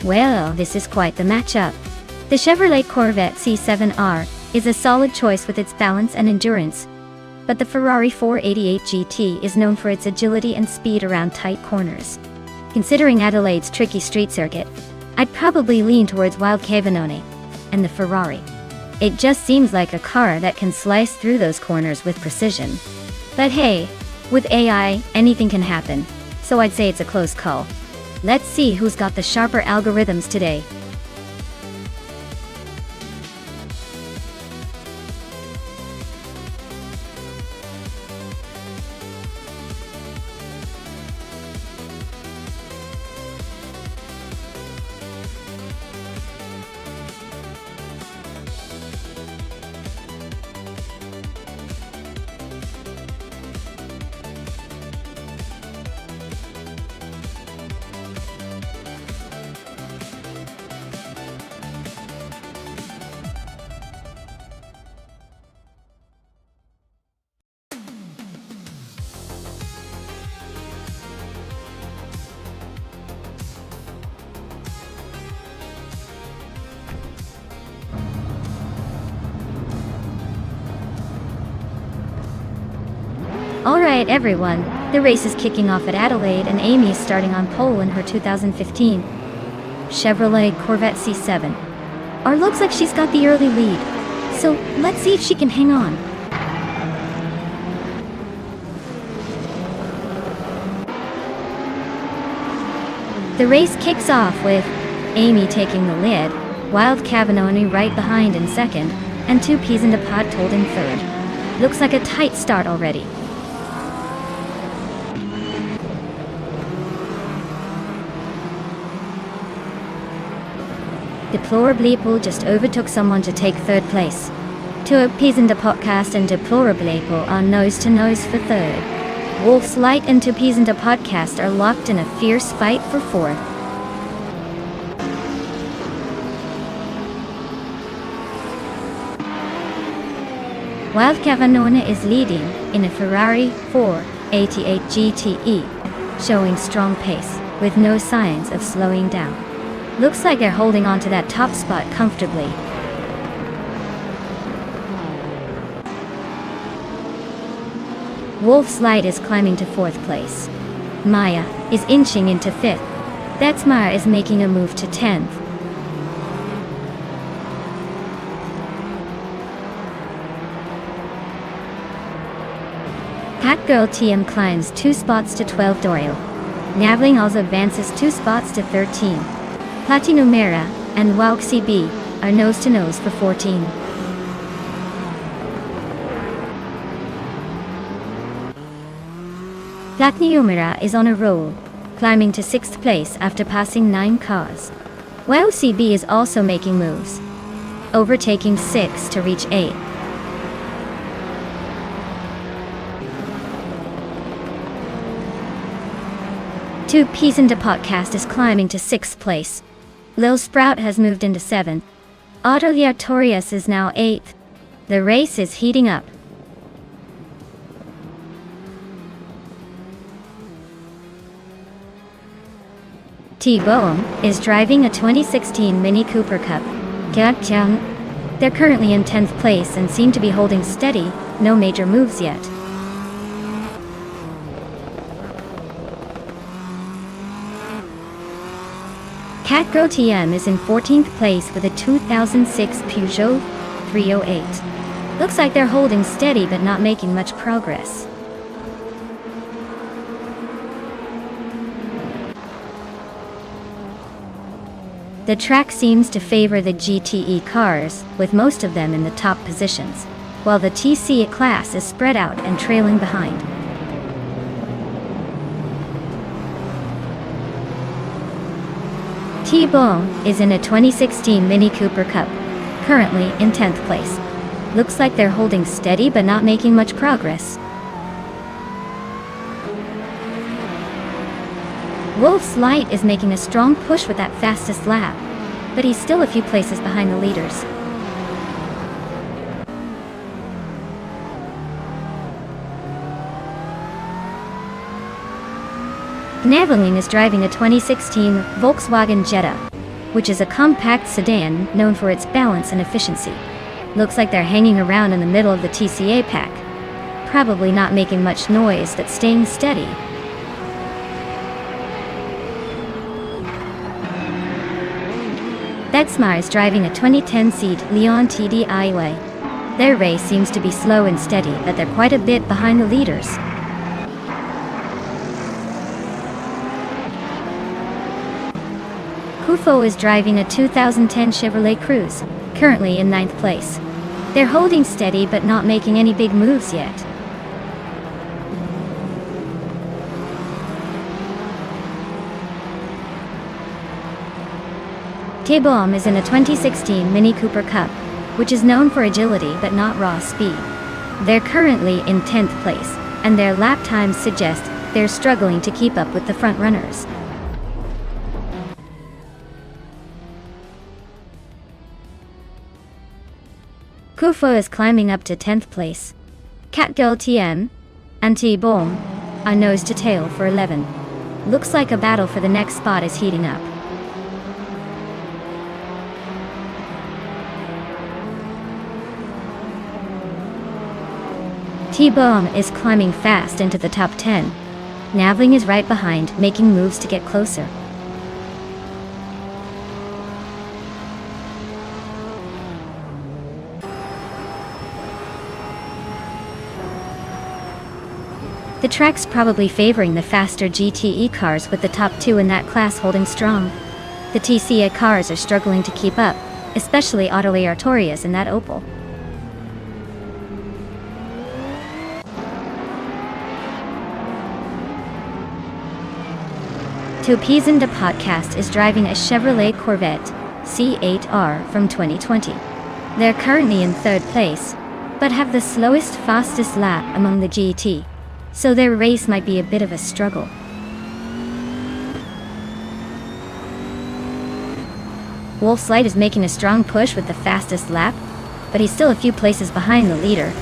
Well, this is quite the matchup. The Chevrolet Corvette C7R is a solid choice with its balance and endurance, but the Ferrari 488 GT is known for its agility and speed around tight corners. Considering Adelaide's tricky street circuit, I'd probably lean towards Wild Cannone and the Ferrari. It just seems like a car that can slice through those corners with precision. But hey, with AI, anything can happen, so I'd say it's a close call. Let's see who's got the sharper algorithms today. Alright everyone, the race is kicking off at Adelaide and Amy is starting on pole in her 2015 Chevrolet Corvette C7. Or looks like she's got the early lead, so let's see if she can hang on. The race kicks off with Amy taking the lead, Wild Cannone right behind in second, and Two Peas in a Pod told in third. Looks like a tight start already. Deplorable just overtook someone to take third place. Two Peas in the Podcast and Deplorable are nose to nose for third. Wolf's Light and Two Peas in the Podcast are locked in a fierce fight for fourth. Wild Cannone is leading in a Ferrari 488 GTE, showing strong pace with no signs of slowing down. Looks like they're holding on to that top spot comfortably. Wolf's Light is climbing to fourth place. Maya is inching into fifth. That's Maya is making a move to 10th. Hat Girl TM climbs 2 spots to 12 Doyle. Navling also advances 2 spots to 13. Platinumera and Wauxi B are nose to nose for 14. Black Niumira is on a roll, climbing to 6th place after passing 9 cars. While CB is also making moves, overtaking 6 to reach 8. Two Peas in the Podcast is climbing to 6th place. Lil Sprout has moved into 7th. Autoliatorius is now 8th. The race is heating up. T-Bone is driving a 2016 Mini Cooper Cup. They're currently in 10th place and seem to be holding steady, no major moves yet. Catgirl TM is in 14th place with a 2006 Peugeot 308. Looks like they're holding steady but not making much progress. The track seems to favor the GTE cars, with most of them in the top positions, while the TC class is spread out and trailing behind. T-Bone is in a 2016 Mini Cooper Cup, currently in 10th place. Looks like they're holding steady but not making much progress. Wolf's Light is making a strong push with that fastest lap, but he's still a few places behind the leaders. Gnaveling is driving a 2016 Volkswagen Jetta, which is a compact sedan known for its balance and efficiency. Looks like they're hanging around in the middle of the TCA pack, probably not making much noise but staying steady. Betsmar is driving a 2010 seat Leon TDI. Their race seems to be slow and steady, but they're quite a bit behind the leaders. Kufo is driving a 2010 Chevrolet Cruze, currently in 9th place. They're holding steady but not making any big moves yet. T-Bomb is in a 2016 Mini Cooper Cup, which is known for agility but not raw speed. They're currently in 10th place, and their lap times suggest they're struggling to keep up with the front runners. Kufo is climbing up to 10th place. Catgirl TM and T-Bomb are nose to tail for 11. Looks like a battle for the next spot is heating up. T-Bomb is climbing fast into the top 10. Navling is right behind, making moves to get closer. The track's probably favoring the faster GTE cars, with the top 2 in that class holding strong. The TCA cars are struggling to keep up, especially Autoliatorius in that Opel. Topizan de Podcast is driving a Chevrolet Corvette C8R from 2020. They're currently in 3rd place, but have the slowest fastest lap among the GT, so their race might be a bit of a struggle. Wolf's Light is making a strong push with the fastest lap, but he's still a few places behind the leader.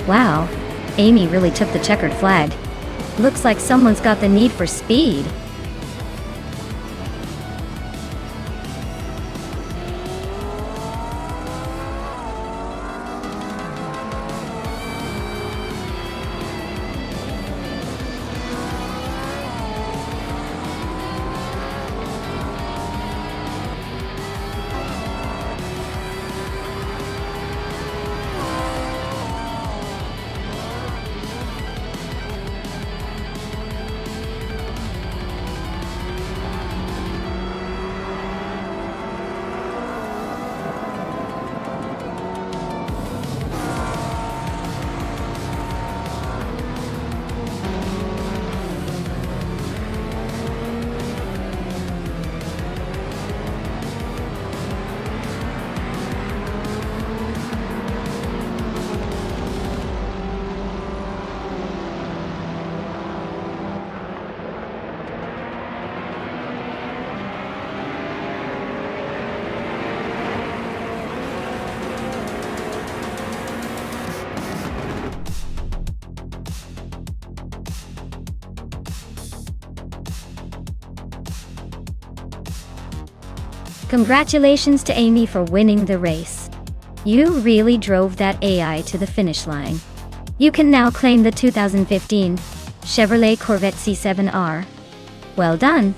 Wow. Amy really took the checkered flag. Looks like someone's got the need for speed. Congratulations to Amy for winning the race. You really drove that AI to the finish line. You can now claim the 2015 Chevrolet Corvette C7R. Well done!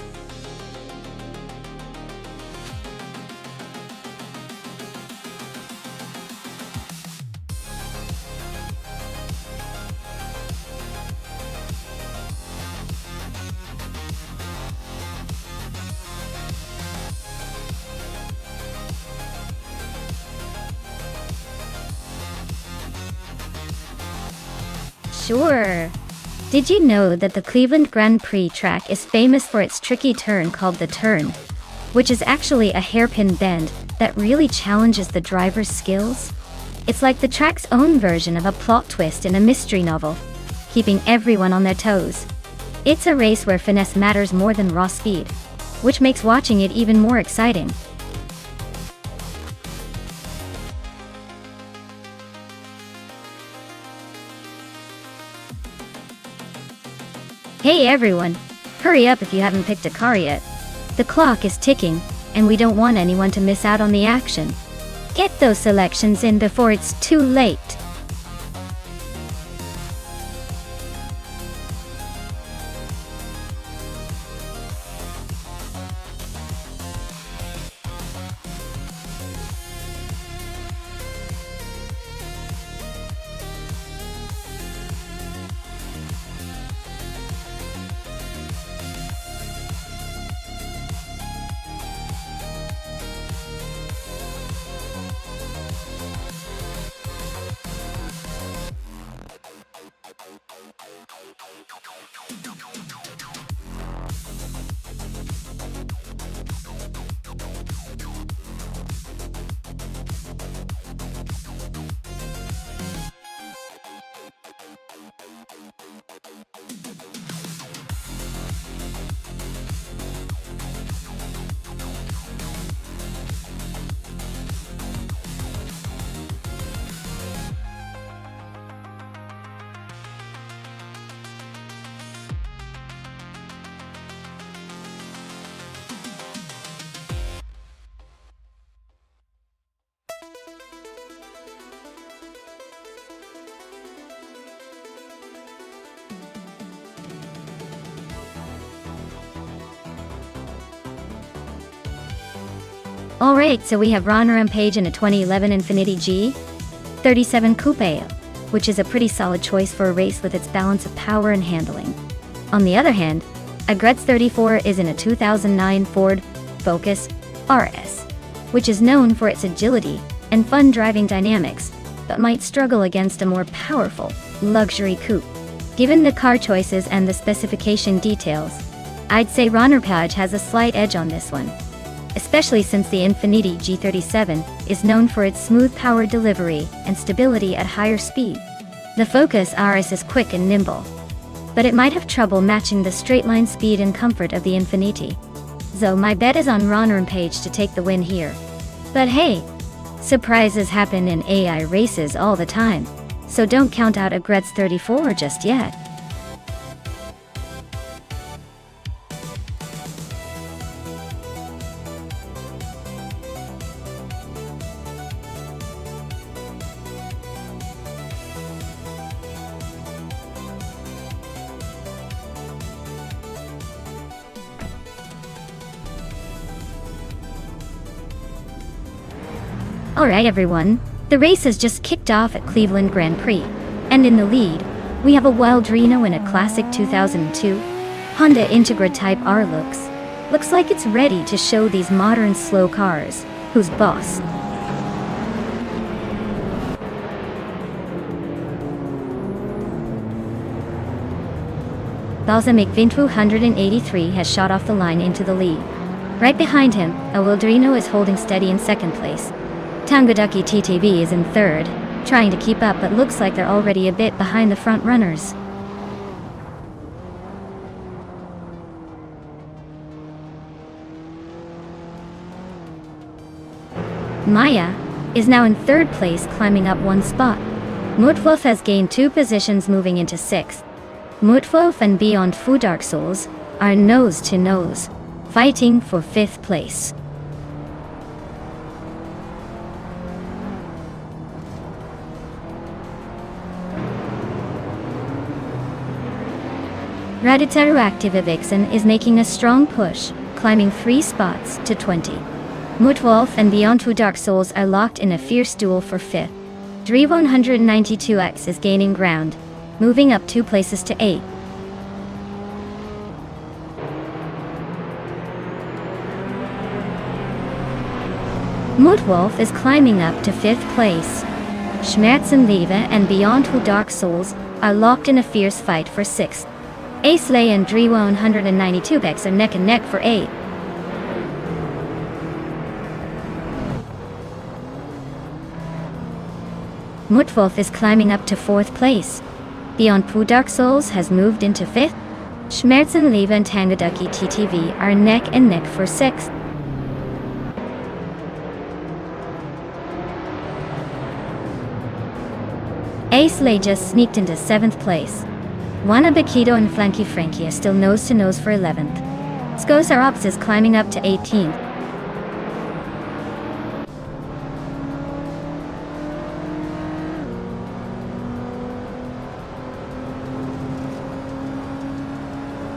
Sure. Did you know that the Cleveland Grand Prix track is famous for its tricky turn called the turn, which is actually a hairpin bend that really challenges the driver's skills? It's like the track's own version of a plot twist in a mystery novel, keeping everyone on their toes. It's a race where finesse matters more than raw speed, which makes watching it even more exciting. Hey everyone! Hurry up if you haven't picked a car yet. The clock is ticking, and we don't want anyone to miss out on the action. Get those selections in before it's too late. Alright, so we have Ron Rampage in a 2011 Infiniti G37 Coupe, which is a pretty solid choice for a race with its balance of power and handling. On the other hand, Agredz 34 is in a 2009 Ford Focus RS, which is known for its agility and fun driving dynamics, but might struggle against a more powerful luxury coupe. Given the car choices and the specification details, I'd say Ron Rampage has a slight edge on this one, especially since the Infiniti G37 is known for its smooth power delivery and stability at higher speed. The Focus RS is quick and nimble, but it might have trouble matching the straight-line speed and comfort of the Infiniti. So my bet is on Ron Rampage to take the win here. But hey, surprises happen in AI races all the time, so don't count out Agredz 34 just yet. Alright everyone, the race has just kicked off at Cleveland Grand Prix, and in the lead, we have a wild Reno in a classic 2002 Honda Integra Type R looks like it's ready to show these modern slow cars who's boss. Balsamic 283 has shot off the line into the lead. Right behind him, a Wildrino is holding steady in second place. Tangaducky TTV is in third, trying to keep up but looks like they're already a bit behind the front runners. Maya is now in third place, climbing up one spot. Mutwolf has gained 2 positions, moving into 6th. Mutwolf and Beyond Fu Dark Souls are nose to nose, fighting for 5th place. Radioactive Vixen is making a strong push, climbing 3 spots to 20. Mutwolf and Beyond Two Dark Souls are locked in a fierce duel for 5th. Dre 192X is gaining ground, moving up 2 places to 8. Mutwolf is climbing up to 5th place. Schmerzenliebe and Beyond Two Dark Souls are locked in a fierce fight for 6th. Acelay and Dre 192X are neck and neck for 8. Mutwolf is climbing up to 4th place. Beyond Two Dark Souls has moved into 5th. Schmerzenliebe and Tangaducky TTV are neck and neck for 6th. Acelay just sneaked into 7th place. Wanabakido and Flanky Frankie are still nose to nose for 11th. Skosarops is climbing up to 18th.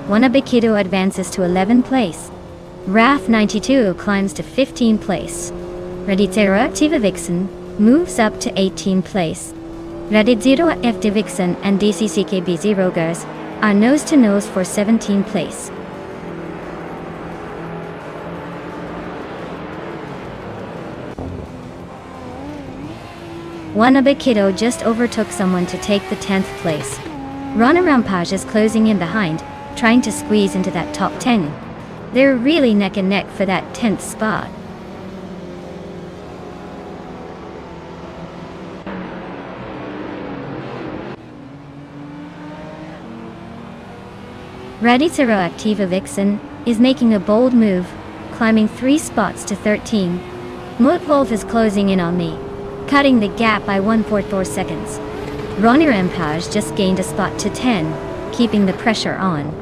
Wanabakido advances to 11th place. Wrath 92 climbs to 15th place. Radioactive Vixen moves up to 18th place. Radioactive Vixen and DCCKBZ Rogers are nose to nose for 17th place. Wanabakido just overtook someone to take the 10th place. Rana Rampage is closing in behind, trying to squeeze into that top 10. They're really neck and neck for that 10th spot. Radioactive Vixen is making a bold move, climbing 3 spots to 13. Mutwolf is closing in on me, cutting the gap by 1.4 seconds. Ronnie Rampage just gained a spot to 10, keeping the pressure on.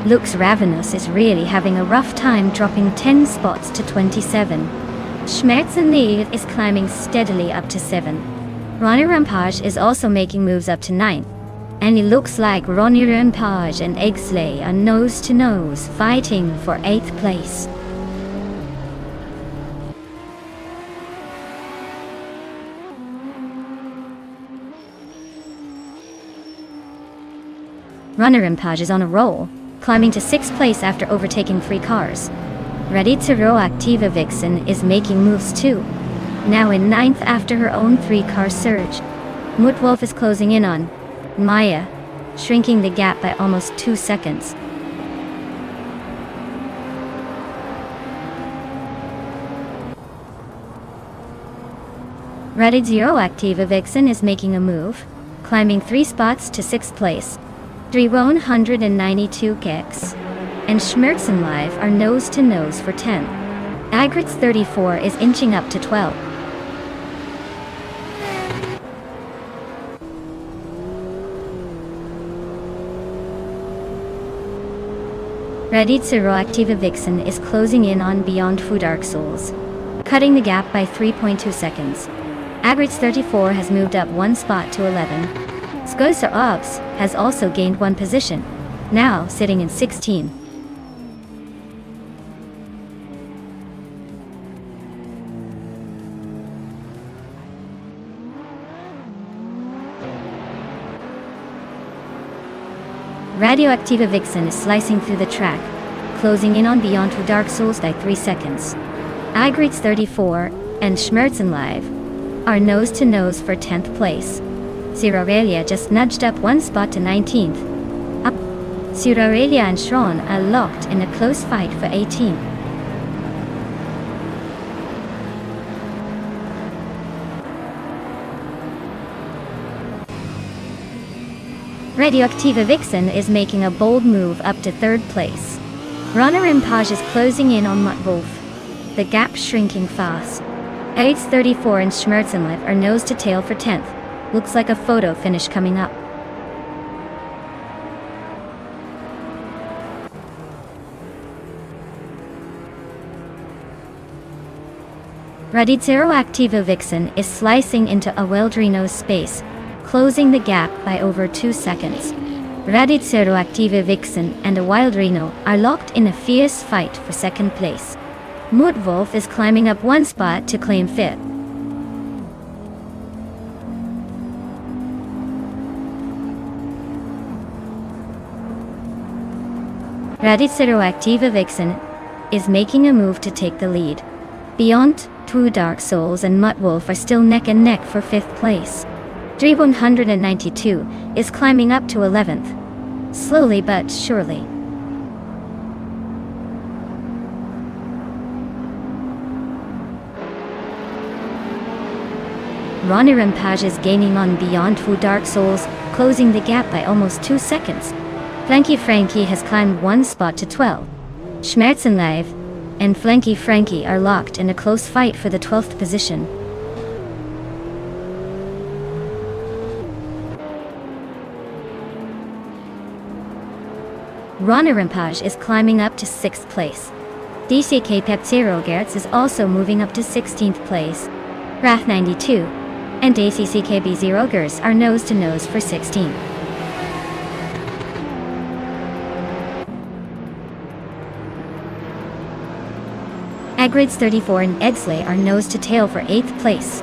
Lux Ravenous is really having a rough time, dropping 10 spots to 27. Schmerzenliebe is climbing steadily up to 7. Ronnie Rampage is also making moves up to 9. And it looks like Ronnie Rampage and Acelay are nose to nose, fighting for 8th place. Ronnie Rampage is on a roll, climbing to 6th place after overtaking 3 cars. Radioactive Vixen is making moves too, now in 9th after her own 3-car surge. Mutwolf is closing in on Maya, shrinking the gap by almost 2 seconds. Radioactive Vixen is making a move, climbing 3 spots to 6th place. 192 kicks, and Schmerzenliebe are nose to nose for 10. Agrit's 34 is inching up to 12. Radioactive Vixen is closing in on Beyond Two Dark Souls, cutting the gap by 3.2 seconds. Agrit's 34 has moved up 1 spot to 11. Skosa Ops has also gained 1 position, now sitting in 16. Radioactive Vixen is slicing through the track, closing in on Beyond Two Dark Souls by 3 seconds. Agrit's 34 and Schmerzenliebe are nose to nose for 10th place. Sirarelia just nudged up 1 spot to 19th. Sirarelia and Shron are locked in a close fight for 18th. Radioactive Vixen is making a bold move up to 3rd place. Runner Impage is closing in on Mutwolf, the gap shrinking fast. Aids 34 and Schmerzenliebe are nose to tail for 10th. Looks like a photo finish coming up. Radicero Vixen is slicing into a Wildrino's space, closing the gap by over 2 seconds. Radicero Vixen and a Wildrino are locked in a fierce fight for second place. Mudwolf is climbing up 1 spot to claim 5th. Radicero Vixen is making a move to take the lead. Beyond, Two Dark Souls and Mudwolf are still neck and neck for 5th place. Dre192 is climbing up to 11th. Slowly but surely. Ronnie Rampage is gaining on Beyond Two Dark Souls, closing the gap by almost 2 seconds. Flanky Frankie has climbed 1 spot to 12. Schmerzenlive and Flanky Frankie are locked in a close fight for the 12th position. Ronnie Rampage is climbing up to 6th place. DCK Pep0 Gertz is also moving up to 16th place. Wrath92 and ACCKB0 Gers are nose to nose for 16th. Agrids34 and Edsley are nose to tail for 8th place.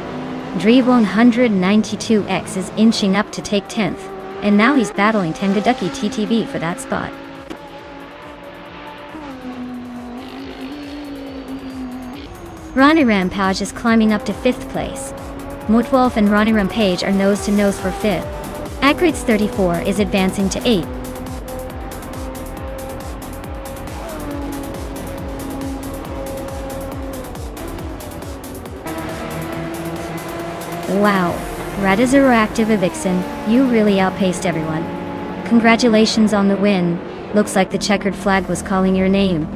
Dre192X is inching up to take 10th, and now he's battling Tengaduki TTV for that spot. Ronnie Rampage is climbing up to 5th place. Mudwolf and Ronnie Rampage are nose to nose for 5th. Agrids34 is advancing to 8th. Wow, Radicero Vixen, you really outpaced everyone. Congratulations on the win. Looks like the checkered flag was calling your name.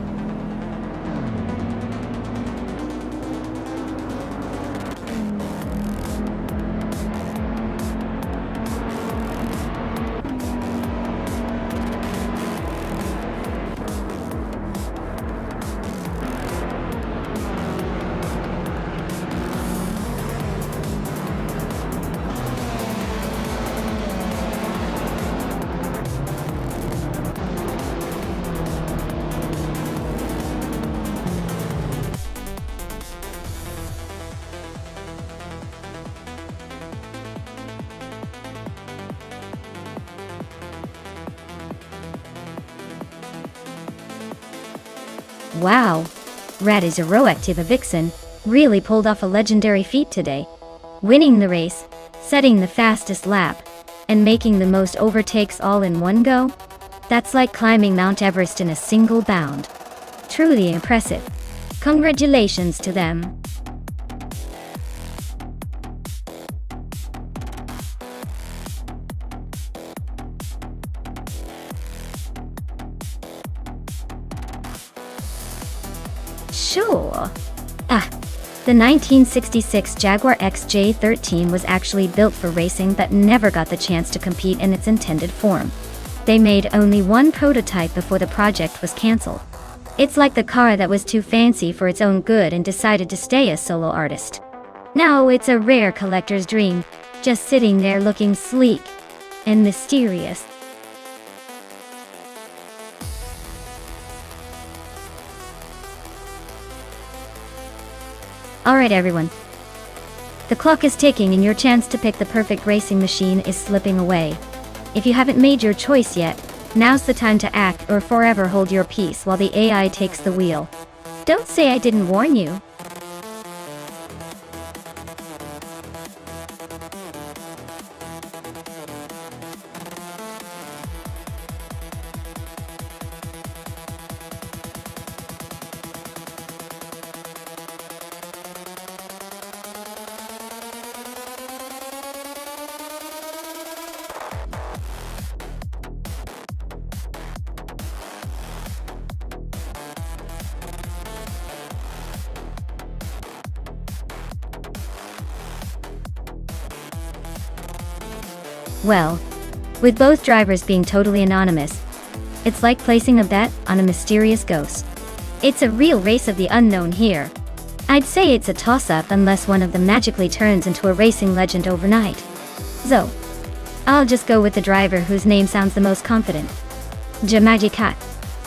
Wow, Radicero Vixen really pulled off a legendary feat today. Winning the race, setting the fastest lap, and making the most overtakes all in one go? That's like climbing Mount Everest in a single bound. Truly impressive. Congratulations to them. Sure. The 1966 Jaguar XJ13 was actually built for racing but never got the chance to compete in its intended form. They made only one prototype before the project was cancelled. It's like the car that was too fancy for its own good and decided to stay a solo artist. Now it's a rare collector's dream, just sitting there looking sleek and mysterious. Alright everyone. The clock is ticking and your chance to pick the perfect racing machine is slipping away. If you haven't made your choice yet, now's the time to act or forever hold your peace while the AI takes the wheel. Don't say I didn't warn you. Well, with both drivers being totally anonymous, it's like placing a bet on a mysterious ghost. It's a real race of the unknown here. I'd say it's a toss-up unless one of them magically turns into a racing legend overnight. So, I'll just go with the driver whose name sounds the most confident. Magicat.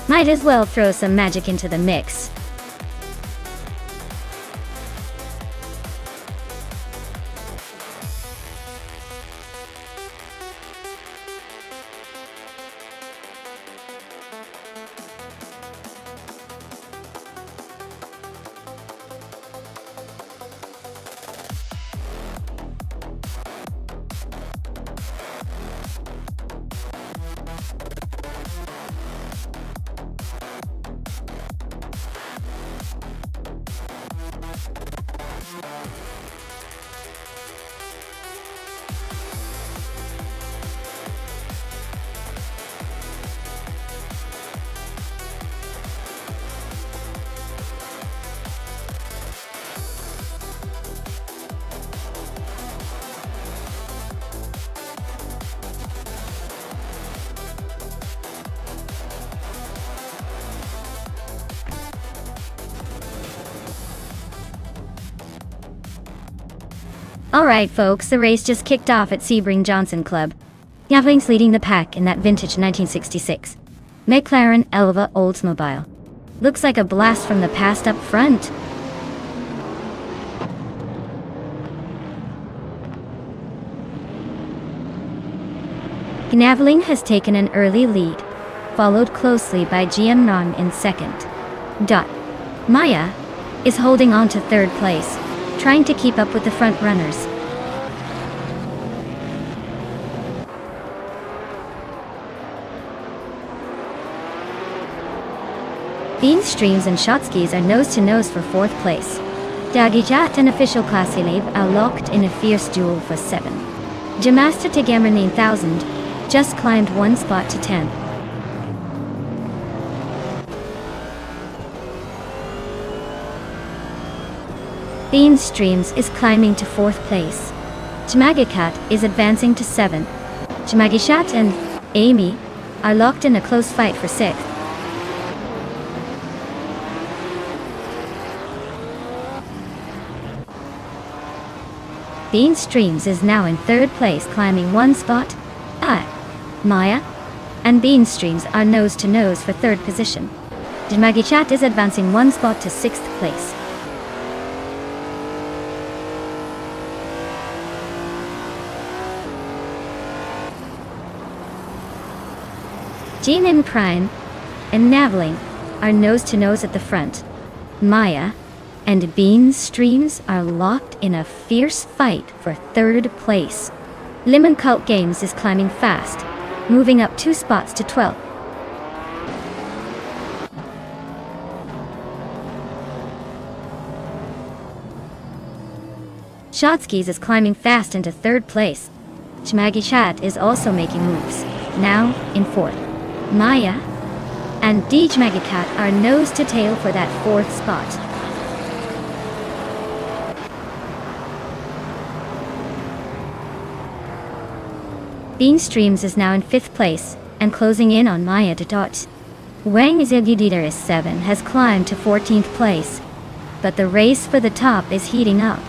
Might as well throw some magic into the mix. Alright folks, the race just kicked off at Sebring Johnson Club. Yaveling's leading the pack in that vintage 1966 McLaren Elva Oldsmobile. Looks like a blast from the past up front. Yaveling has taken an early lead, followed closely by GM Ron in second. Maya is holding on to third place, trying to keep up with the front runners. Bean Streams and Shotskis are nose-to-nose for fourth place. Dagijat and Official Klassilev are locked in a fierce duel for 7. Jamasta Tegamer 9000 just climbed one spot to 10. Bean Streams is climbing to fourth place. Jamagicat is advancing to 7. Jamagishat and Amy are locked in a close fight for 6th. Bean Streams is now in third place, climbing one spot. Maya and Bean Streams are nose to nose for third position. Jamagishat is advancing one spot to 6th place. Jean Prime and Naveling are nose-to-nose at the front. Maya and Bean Streams are locked in a fierce fight for third place. Lemon Cult Games is climbing fast, moving up 2 spots to 12th. Shotskis is climbing fast into third place. Jamagishat is also making moves, now in 4th. Maya and Jamagicat are nose to tail for that 4th spot. Bean Streams is now in 5th place and closing in on Maya to dot. Wang Ziguditer is 7 has climbed to 14th place, but the race for the top is heating up.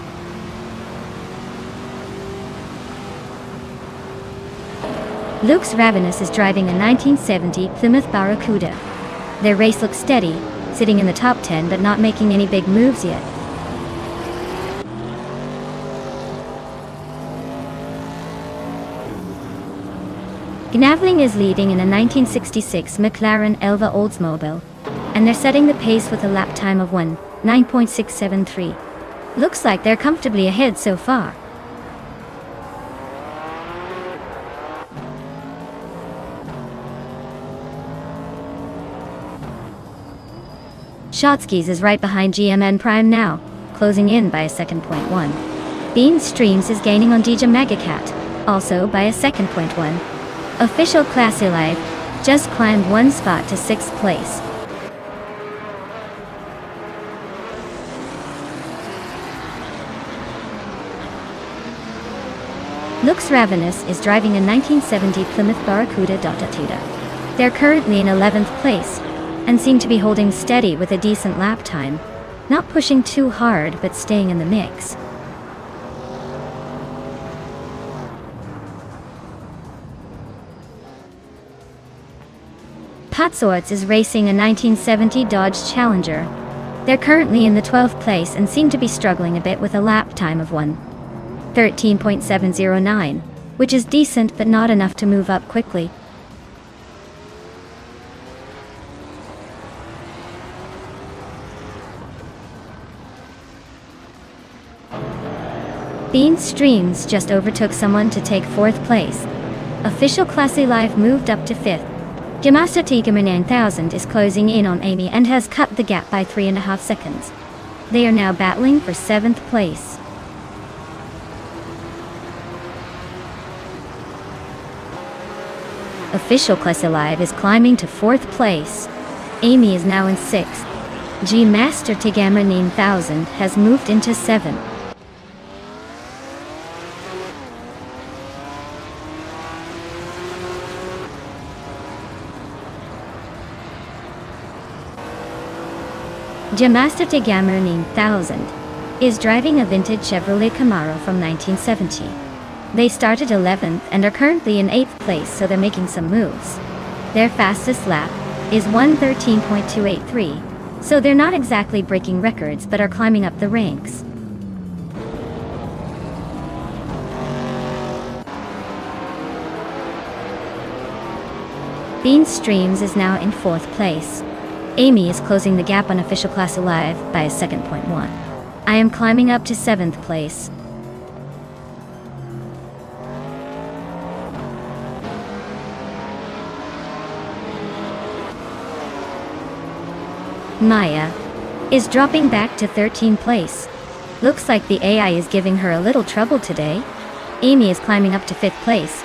Luke's Ravenous is driving a 1970 Plymouth Barracuda. Their race looks steady, sitting in the top 10 but not making any big moves yet. Gnaveling is leading in a 1966 McLaren Elva Oldsmobile, and they're setting the pace with a lap time of 1:9.673. Looks like they're comfortably ahead so far. Shotskis is right behind GMN Prime now, closing in by a second. 1. Bean Streams is gaining on DJ Megacat, also by a second. 1. Official Classy Life just climbed one spot to 6th place. Lux Ravenous is driving a 1970 Plymouth Barracuda. They're currently in 11th place and seem to be holding steady with a decent lap time. Not pushing too hard, but staying in the mix. Patsorts is racing a 1970 Dodge Challenger. They're currently in the 12th place and seem to be struggling a bit with a lap time of 1:13.709, which is decent but not enough to move up quickly. Bean Streams just overtook someone to take 4th place. Official Classy Live moved up to 5th. Yamasa Tigama 9000 is closing in on Amy and has cut the gap by 3.5 seconds. They are now battling for 7th place. Official Classy Live is climbing to 4th place. Amy is now in 6th. G Master Tigama 9000 has moved into 7th. Yamasa Tigama 9000 is driving a vintage Chevrolet Camaro from 1970. They started 11th and are currently in 8th place, so they're making some moves. Their fastest lap is 1:13.283, so they're not exactly breaking records but are climbing up the ranks. Bean Streams is now in 4th place. Amy is closing the gap on Official Classy Live by a 2.1. I am climbing up to 7th place. Maya is dropping back to 13th place. Looks like the AI is giving her a little trouble today. Amy is climbing up to 5th place.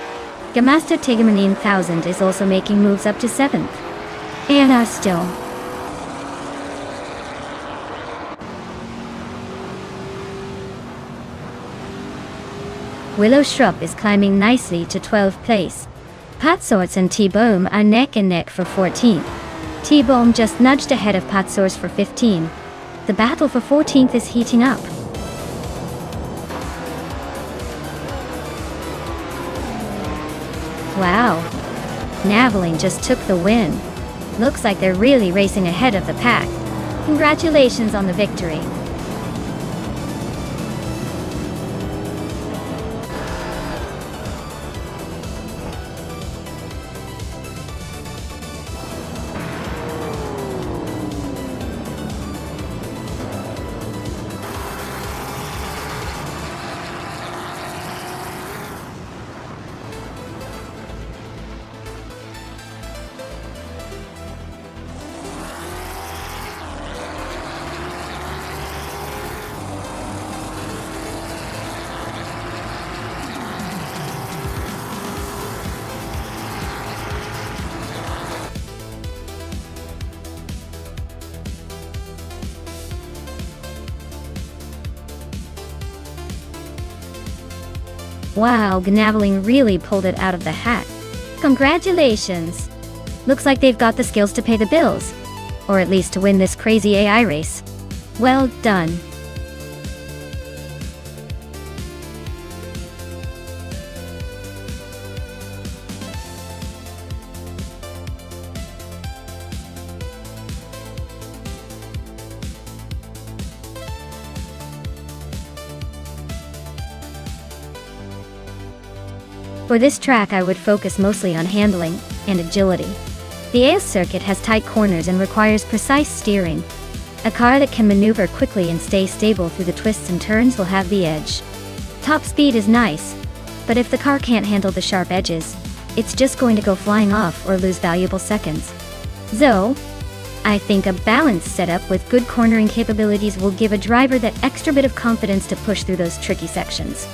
Gamasta Tigama 9000 is also making moves up to 7th. Anna still. Willow Shrub is climbing nicely to 12th place. Patsorts and T-Boom are neck and neck for 14th. T-Boom just nudged ahead of Patsorts for 15. The battle for 14th is heating up. Wow. Naveling just took the win. Looks like they're really racing ahead of the pack. Congratulations on the victory. Wow, Gnaveling really pulled it out of the hat. Congratulations! Looks like they've got the skills to pay the bills. Or at least to win this crazy AI race. Well done. For this track I would focus mostly on handling and agility. The AS circuit has tight corners and requires precise steering. A car that can maneuver quickly and stay stable through the twists and turns will have the edge. Top speed is nice, but if the car can't handle the sharp edges, it's just going to go flying off or lose valuable seconds. So, I think a balanced setup with good cornering capabilities will give a driver that extra bit of confidence to push through those tricky sections.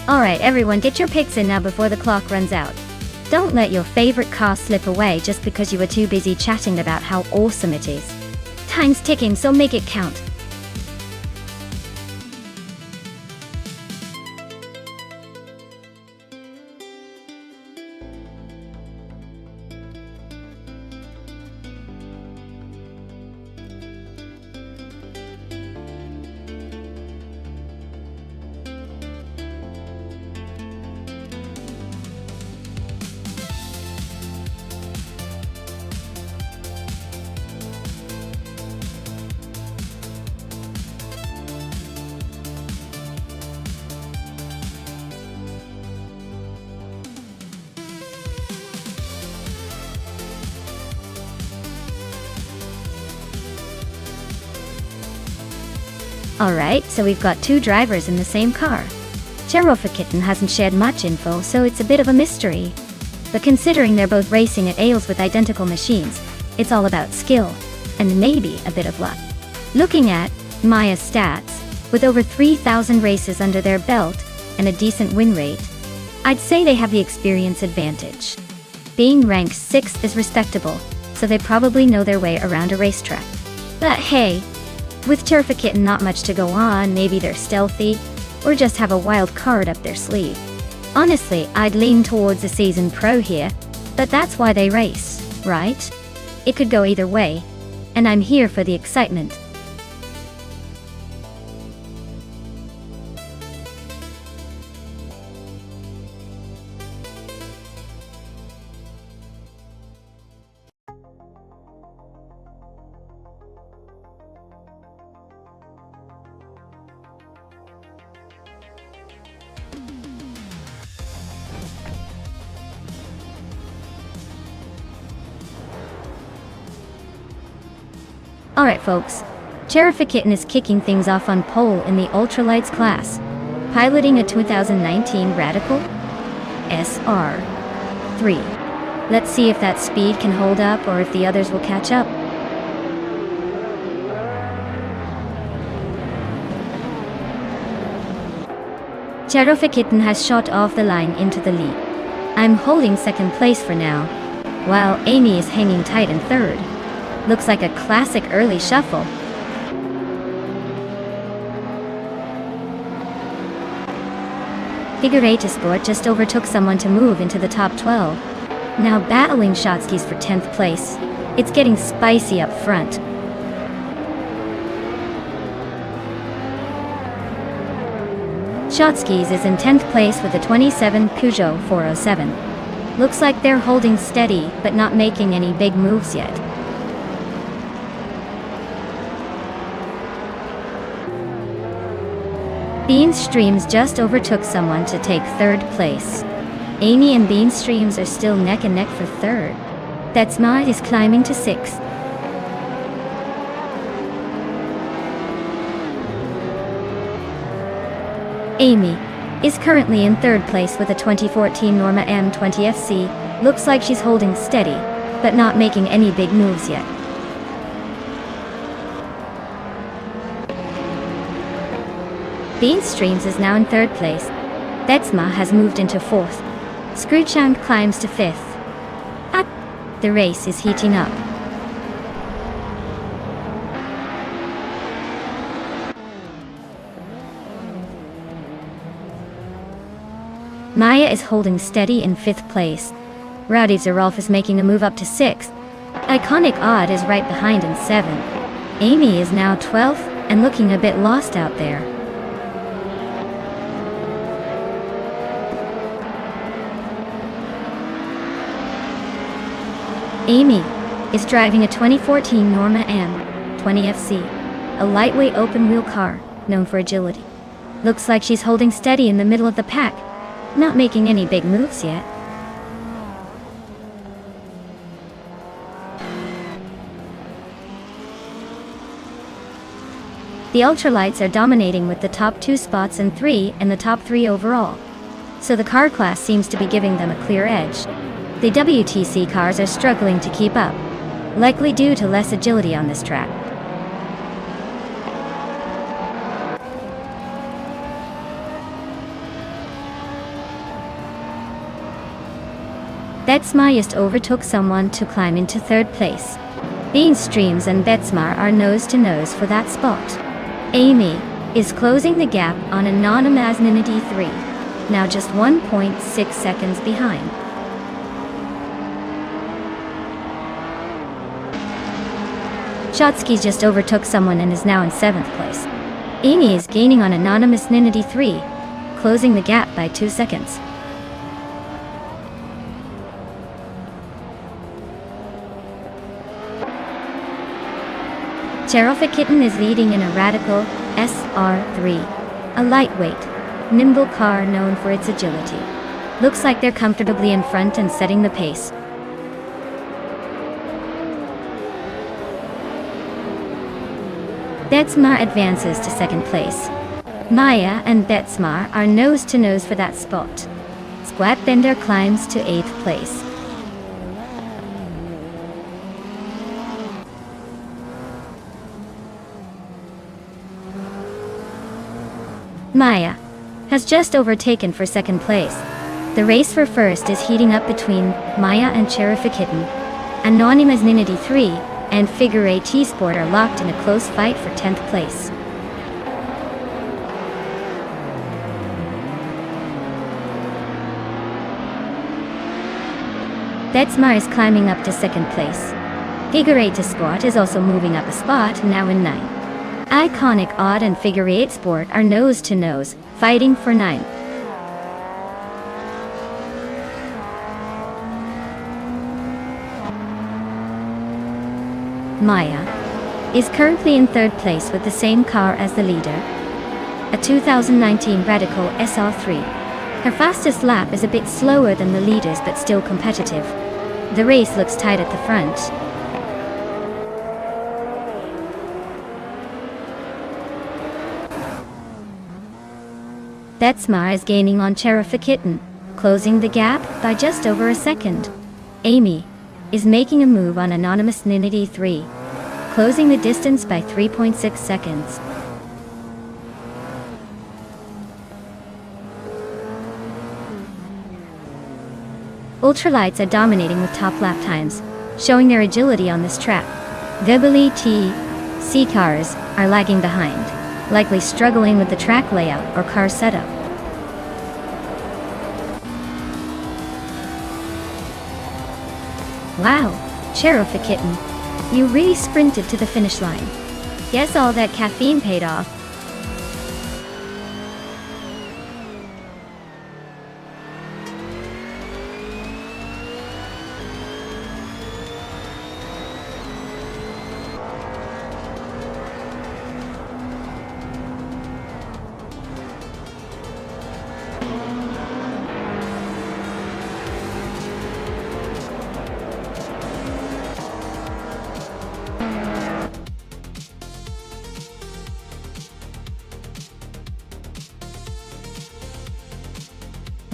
Alright everyone, get your picks in now before the clock runs out. Don't let your favorite car slip away just because you were too busy chatting about how awesome it is. Time's ticking, so make it count. Alright, so we've got two drivers in the same car. Kitten hasn't shared much info, so it's a bit of a mystery. But considering they're both racing at Ales with identical machines, it's all about skill, and maybe a bit of luck. Looking at Maya's stats, with over 3,000 races under their belt and a decent win rate, I'd say they have the experience advantage. Being ranked 6th is respectable, so they probably know their way around a racetrack. But hey, with Kitten not much to go on, maybe they're stealthy, or just have a wild card up their sleeve. Honestly, I'd lean towards a seasoned pro here, but that's why they race, right? It could go either way, and I'm here for the excitement. Alright folks, Kitten is kicking things off on pole in the ultralights class, piloting a 2019 Radical SR3. Let's see if that speed can hold up or if the others will catch up. Kitten has shot off the line into the lead. I'm holding second place for now, while Amy is hanging tight in third. Looks like a classic early shuffle. Figure 8 Sport just overtook someone to move into the top 12. Now battling Shotskis for 10th place. It's getting spicy up front. Shotskis is in 10th place with a 27 Peugeot 407. Looks like they're holding steady, but not making any big moves yet. Bean Streams just overtook someone to take third place. Amy and Bean Streams are still neck and neck for third. Betsma is climbing to 6th. Amy is currently in third place with a 2014 Norma M20 FC. Looks like she's holding steady, but not making any big moves yet. Bean Streams is now in third place. Betsma has moved into 4th. Screwchunk climbs to 5th. The race is heating up. Maya is holding steady in 5th place. Rowdy Zerolf is making a move up to 6th. Iconic Odd is right behind in 7th. Amy is now 12th and looking a bit lost out there. Amy is driving a 2014 Norma M20 FC, a lightweight open-wheel car known for agility. Looks like she's holding steady in the middle of the pack, not making any big moves yet. The ultralights are dominating with the top 2 spots and 3 and the top 3 overall, so the car class seems to be giving them a clear edge. The WTC cars are struggling to keep up, likely due to less agility on this track. Betsma just overtook someone to climb into third place. Bean Streams and Betsma are nose to nose for that spot. Amy is closing the gap on Anonymous Ninity 3, now just 1.6 seconds behind. Shotskis just overtook someone and is now in 7th place. Amy is gaining on Anonymous Ninity 3, closing the gap by 2 seconds. Kitten is leading in a Radical SR3, a lightweight, nimble car known for its agility. Looks like they're comfortably in front and setting the pace. Betsmar advances to second place. Maya and Betsmar are nose-to-nose for that spot. Squatbender climbs to 8th place. Maya has just overtaken for second place. The race for first is heating up between Maya and Cherifakitten. Anonymous Ninity 3 and Figure 8 T-Sport are locked in a close fight for 10th place. Betsmar is climbing up to second place. Figure 8 Sport is also moving up a spot, now in 9th. Iconic Odd and Figure 8 Sport are nose-to-nose, fighting for 9th. Maya is currently in 3rd place with the same car as the leader, a 2019 Radical SR3. Her fastest lap is a bit slower than the leaders but still competitive. The race looks tight at the front. Betsmar is gaining on Cherifakitten, closing the gap by just over a second. Amy is making a move on Anonymous Ninity 3, closing the distance by 3.6 seconds. Ultralights are dominating with top lap times, showing their agility on this track. Vibali TC cars are lagging behind, likely struggling with the track layout or car setup. Wow, Cherifakitten, you really sprinted to the finish line. Guess all that caffeine paid off.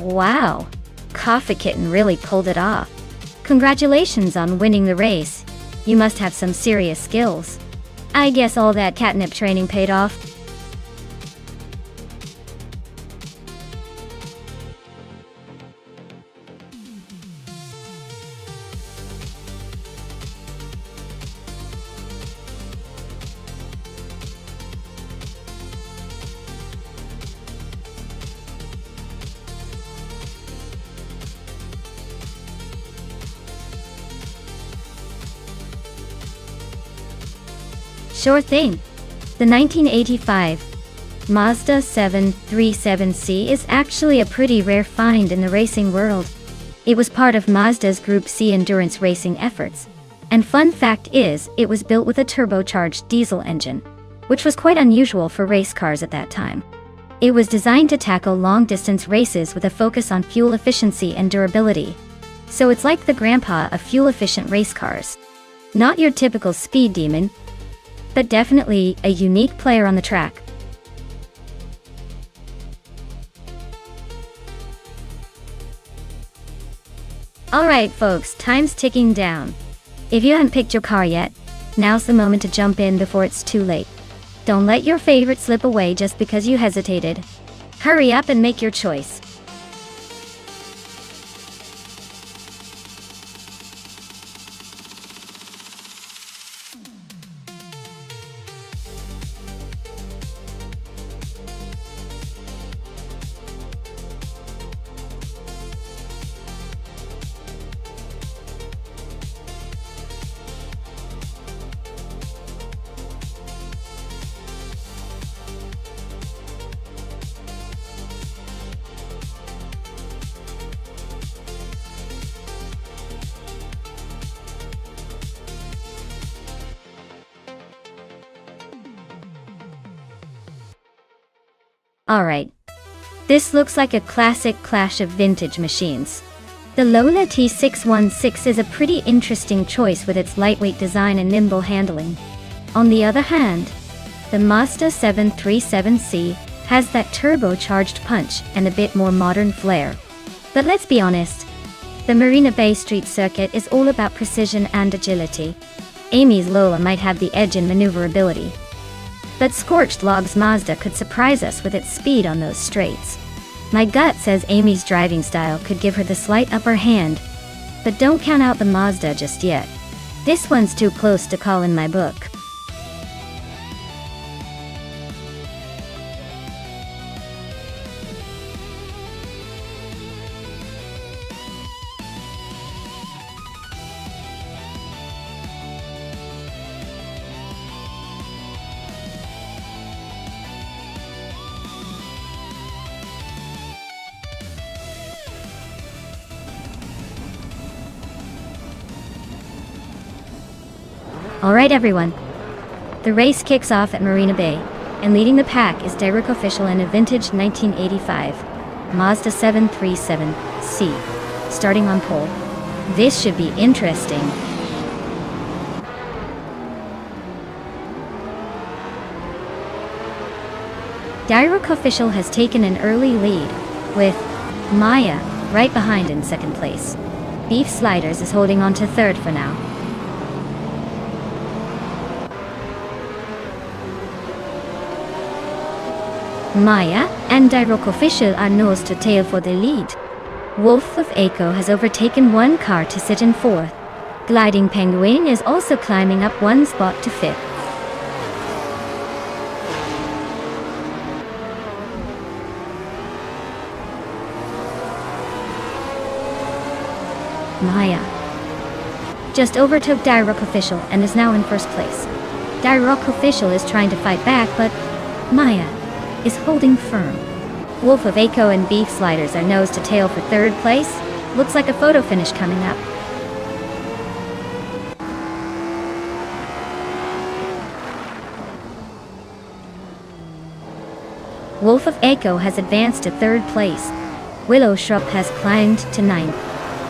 Wow, Coffee-Kitten really pulled it off. Congratulations on winning the race. You must have some serious skills. I guess all that catnip training paid off. Sure thing. The 1985 Mazda 737C is actually a pretty rare find in the racing world. It was part of Mazda's Group C endurance racing efforts. And fun fact is, it was built with a turbocharged diesel engine, which was quite unusual for race cars at that time. It was designed to tackle long-distance races with a focus on fuel efficiency and durability. So it's like the grandpa of fuel-efficient race cars. Not your typical speed demon, but definitely a unique player on the track. Alright folks, time's ticking down. If you haven't picked your car yet, now's the moment to jump in before it's too late. Don't let your favorite slip away just because you hesitated. Hurry up and make your choice. Alright. This looks like a classic clash of vintage machines. The Lola T616 is a pretty interesting choice with its lightweight design and nimble handling. On the other hand, The Mazda 737C has that turbocharged punch and a bit more modern flair. But let's be honest, the Marina Bay Street circuit is all about precision and agility. Amy's Lola might have the edge in maneuverability, but Scorched Log's Mazda could surprise us with its speed on those straights. My gut says Amy's driving style could give her the slight upper hand, but don't count out the Mazda just yet. This one's too close to call in my book. Alright everyone, the race kicks off at Marina Bay, and leading the pack is Derek Official in a vintage 1985 Mazda 737C, starting on pole. This should be interesting. Derek Official has taken an early lead, with Maya right behind in second place. Beef Sliders is holding on to third for now. Maya and Derek Official are nose to tail for the lead. Wolf of Aco has overtaken one car to sit in fourth. Gliding Penguin is also climbing up one spot to fifth. Maya just overtook Derek Official and is now in first place. Derek Official is trying to fight back, but Maya is holding firm. Wolf of Aco and Beef Sliders are nose to tail for third place. Looks like a photo finish coming up. Wolf of Aco has advanced to third place. Willow Shrub has climbed to ninth.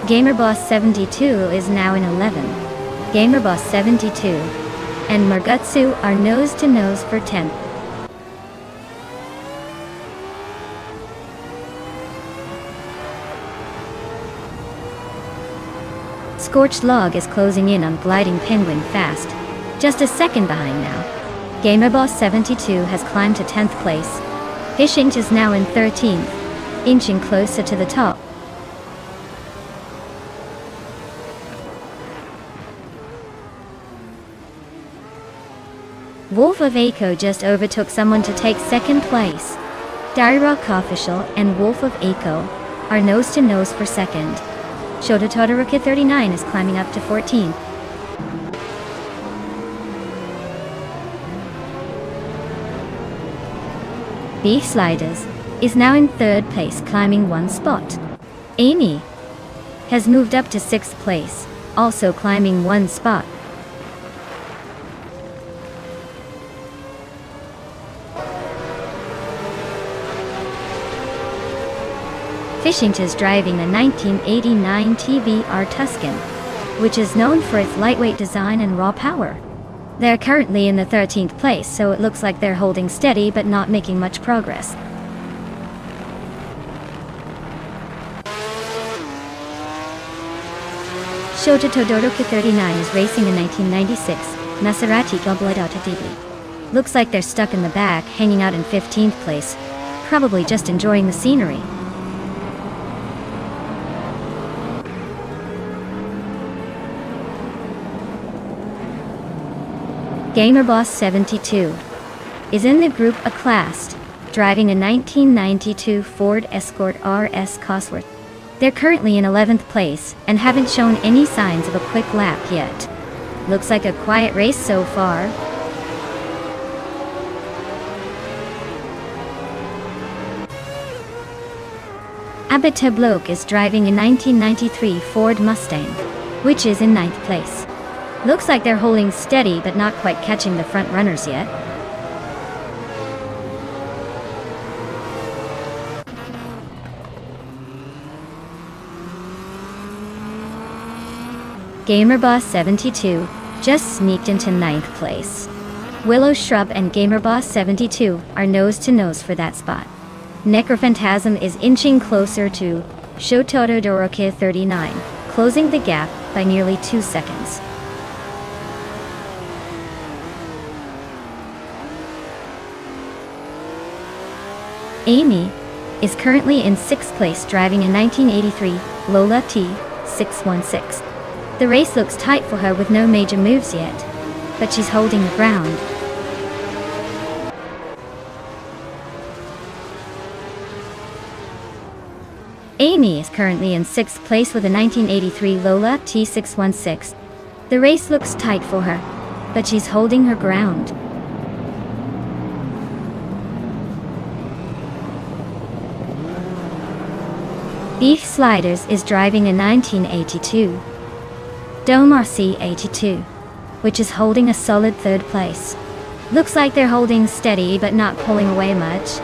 Gamerboss 72 is now in 11th. Gamerboss 72 and Margutsu are nose to nose for 10th. Scorched Log is closing in on Gliding Penguin fast, just a second behind now. Gamerboss 72 has climbed to 10th place. Fishing is now in 13th, inching closer to the top. Wolf of Aco just overtook someone to take second place. Derek Official and Wolf of Aco are nose to nose for second. Shota Todoroki 39 is climbing up to 14th. Beef Sliders is now in third place, climbing one spot. Amy has moved up to 6th place, also climbing one spot. Fishing is driving the 1989 TVR Tuscan, which is known for its lightweight design and raw power. They're currently in the 13th place, so it looks like they're holding steady but not making much progress. Shota Todoroki 39 is racing a 1996 Maserati Goblet Dibli. Looks like they're stuck in the back, hanging out in 15th place, probably just enjoying the scenery. Gamerboss 72 is in the group A-Class, driving a 1992 Ford Escort RS Cosworth. They're currently in 11th place and haven't shown any signs of a quick lap yet. Looks like a quiet race so far. Abate Bloke is driving a 1993 Ford Mustang, which is in 9th place. Looks like they're holding steady but not quite catching the front runners yet. Gamerboss 72 just sneaked into 9th place. Willow Shrub and GamerBoss72 are nose-to-nose for that spot. Necrophantasm is inching closer to Shotodoroki39, closing the gap by nearly 2 seconds. Amy is currently in 6th place driving a 1983 Lola T616. The race looks tight for her with no major moves yet, but she's holding the ground. Amy is currently in 6th place with a 1983 Lola T616. The race looks tight for her, but she's holding her ground. Beef Sliders is driving a 1982 Domar C82, which is holding a solid 3rd place. Looks like they're holding steady but not pulling away much.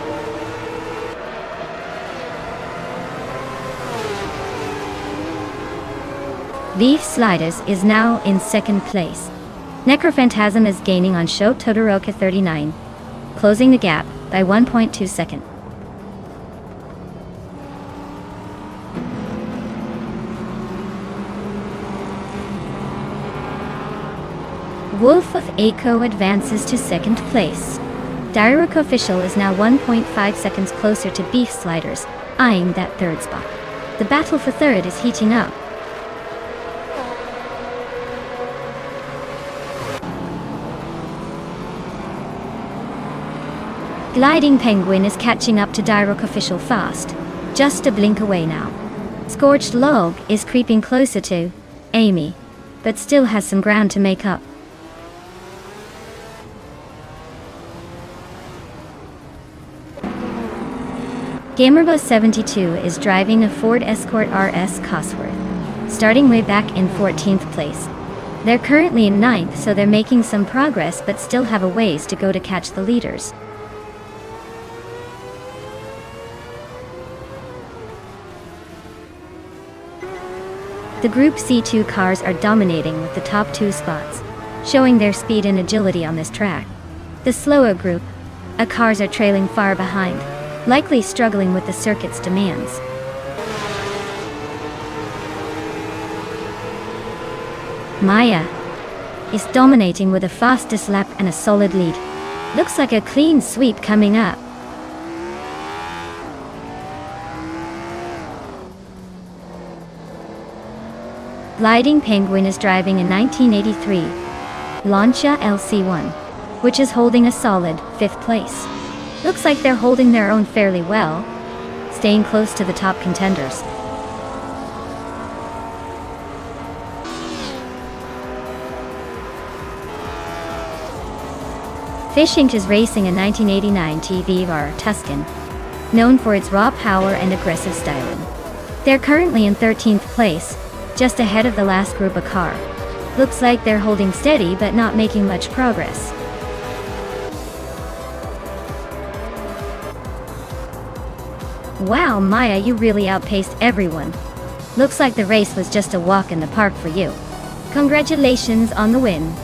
Beef Sliders is now in 2nd place. Necrophantasm is gaining on Shotodoroki39, closing the gap by 1.2 seconds. Wolf of Echo advances to 2nd place. Direct Official is now 1.5 seconds closer to Beef Sliders, eyeing that 3rd spot. The battle for 3rd is heating up. Gliding Penguin is catching up to Direct Official fast, just a blink away now. Scorched Log is creeping closer to Amy, but still has some ground to make up. GamerBoss72 is driving a Ford Escort RS Cosworth, starting way back in 14th place. They're currently in 9th, so they're making some progress but still have a ways to go to catch the leaders. The Group C2 cars are dominating with the top 2 spots, showing their speed and agility on this track. The slower Group A cars are trailing far behind, likely struggling with the circuit's demands. Maya is dominating with a fastest lap and a solid lead. Looks like a clean sweep coming up. Gliding Penguin is driving a 1983 Lancia LC1, which is holding a solid 5th place. Looks like they're holding their own fairly well, staying close to the top contenders. Fish Inc. is racing a 1989 TVR Tuscan, known for its raw power and aggressive styling. They're currently in 13th place, just ahead of the last group of car. Looks like they're holding steady but not making much progress. Wow, Maya, you really outpaced everyone. Looks like the race was just a walk in the park for you. Congratulations on the win.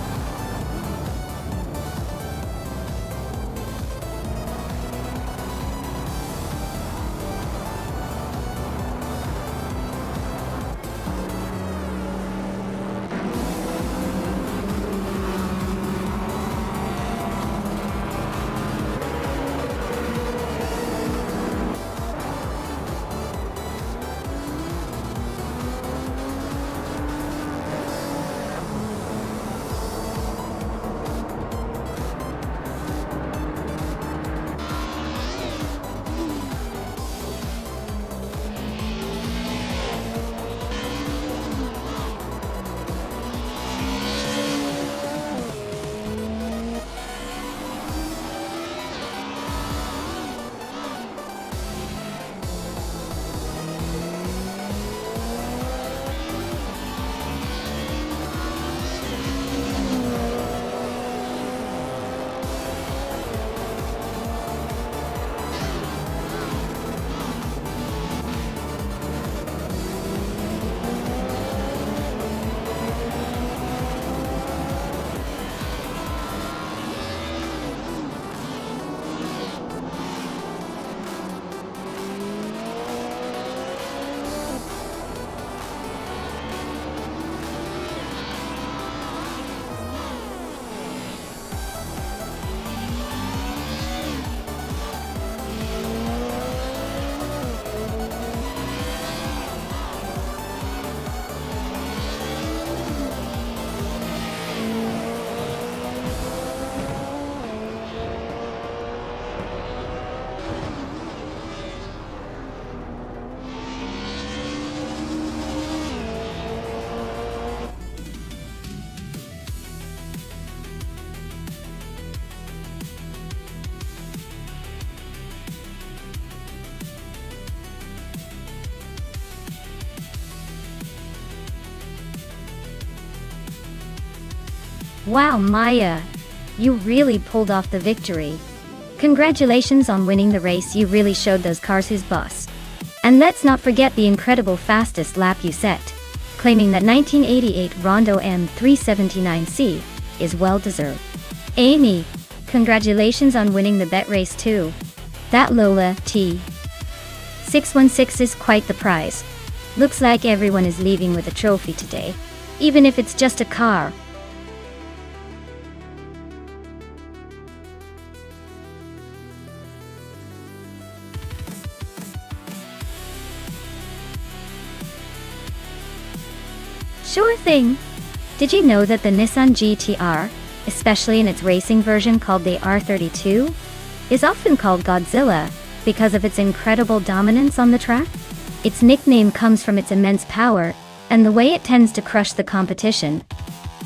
Wow, Maya, you really pulled off the victory. Congratulations on winning the race. You really showed those cars who's boss. And let's not forget the incredible fastest lap you set, claiming that 1988 Rondo M379C is well deserved. Amy, congratulations on winning the bet race too. That Lola T616 is quite the prize. Looks like everyone is leaving with a trophy today, even if it's just a car. Sure thing. Did you know that the Nissan GT-R, especially in its racing version called the R32, is often called Godzilla because of its incredible dominance on the track? Its nickname comes from its immense power and the way it tends to crush the competition,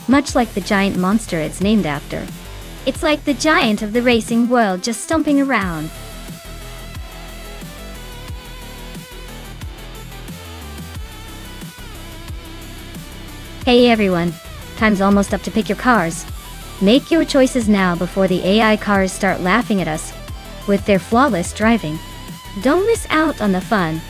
much like the giant monster it's named after. It's like the giant of the racing world just stomping around. Hey everyone, time's almost up to pick your cars. Make your choices now before the AI cars start laughing at us with their flawless driving. Don't miss out on the fun.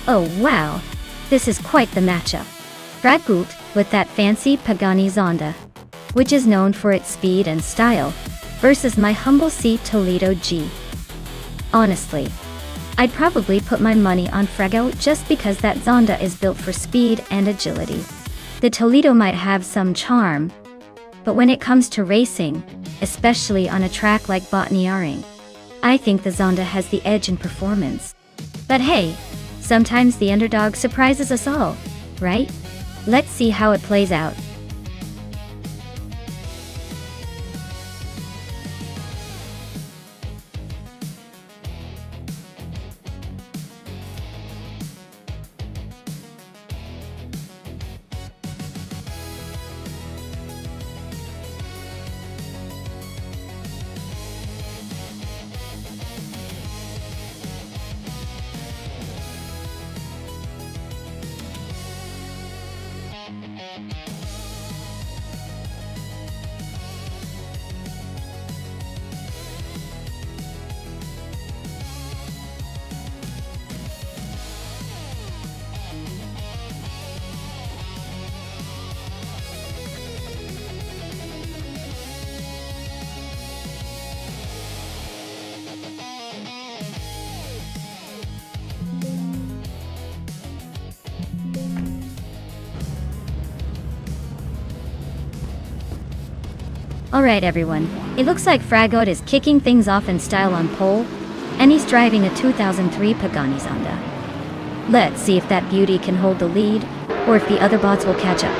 Oh wow, this is quite the matchup. Dragut with that fancy Pagani Zonda, which is known for its speed and style, versus my humble C Toledo G. Honestly, I'd probably put my money on Frago just because that Zonda is built for speed and agility. The Toledo might have some charm, but when it comes to racing, especially on a track like Botniaring, I think the Zonda has the edge in performance. But hey, sometimes the underdog surprises us all, right? Let's see how it plays out. Alright everyone, it looks like Fragot is kicking things off in style on pole, and he's driving a 2003 Pagani Zonda. Let's see if that beauty can hold the lead, or if the other bots will catch up.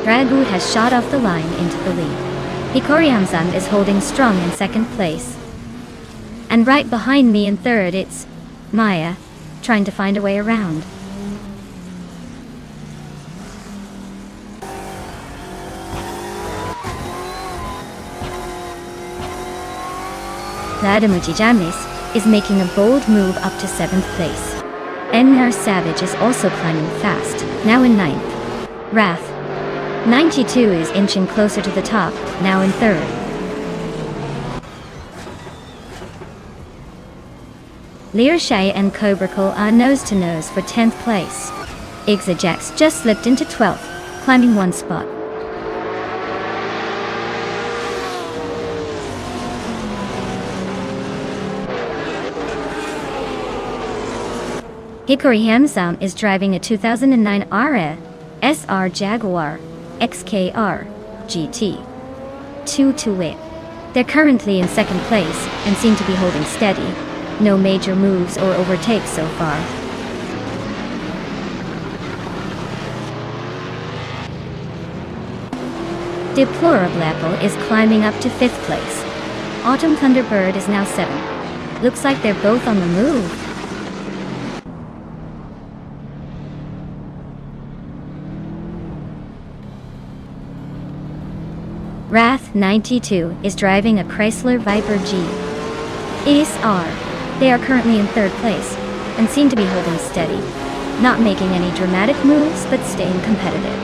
Dragut has shot off the line into the lead. Hikoriamsan is holding strong in second place. And right behind me in third it's Maya, trying to find a way around. Vladimuji Jamnis is making a bold move up to 7th place. Ennar Savage is also climbing fast, now in 9th. Wrath 92 is inching closer to the top, now in 3rd. Learshai and Cobracle are nose to nose for 10th place. Ixajax just slipped into 12th, climbing 1 spot. Hikori Hamsam is driving a 2009 RA SR Jaguar XKR GT 228. They're currently in second place and seem to be holding steady. No major moves or overtakes so far. Deplorable is climbing up to 5th place. Autumn Thunderbird is now 7th. Looks like they're both on the move. Wrath 92 is driving a Chrysler Viper G. Ace R. They are currently in 3rd place and seem to be holding steady, not making any dramatic moves but staying competitive.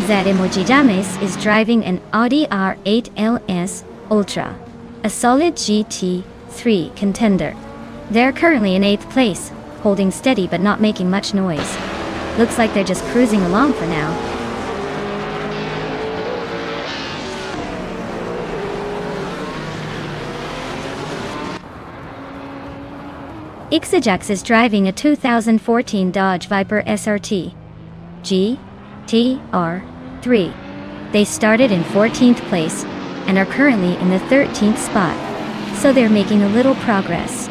Zademoji James is driving an Audi R8 LS Ultra, a solid GT3 contender. They're currently in 8th place, holding steady but not making much noise. Looks like they're just cruising along for now. Ixajax is driving a 2014 Dodge Viper SRT GTR3. They started in 14th place and are currently in the 13th spot, so they're making a little progress.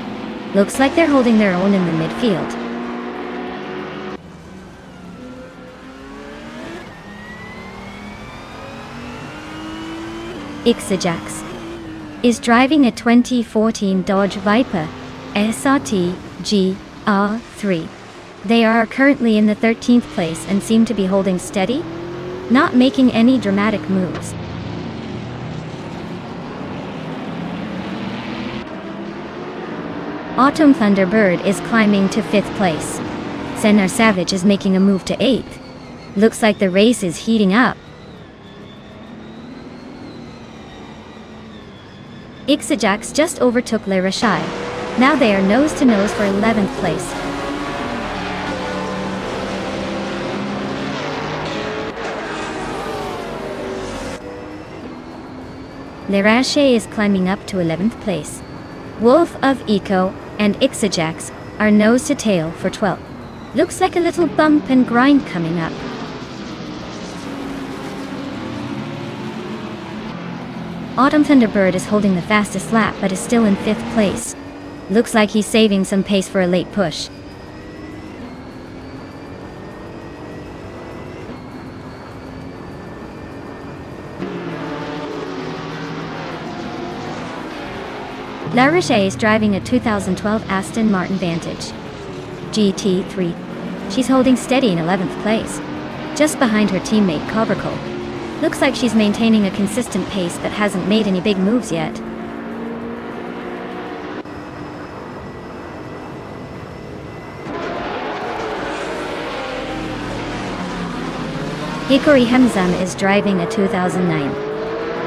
Looks like they're holding their own in the midfield. Ixajax is driving a 2014 Dodge Viper SRT GR3. They are currently in the 13th place and seem to be holding steady, not making any dramatic moves. Autumn Thunderbird is climbing to 5th place. Senar Savage is making a move to 8th. Looks like the race is heating up. Ixajax just overtook Le Rachai. Now they are nose to nose for 11th place. Le Rachai is climbing up to 11th place. Wolf of Eco and Ixajax are nose to tail for 12th. Looks like a little bump and grind coming up. Autumn Thunderbird is holding the fastest lap but is still in 5th place. Looks like he's saving some pace for a late push. La Roche is driving a 2012 Aston Martin Vantage GT3. She's holding steady in 11th place, just behind her teammate Coverco. Looks like she's maintaining a consistent pace but hasn't made any big moves yet. Hikori Hamzam is driving a 2009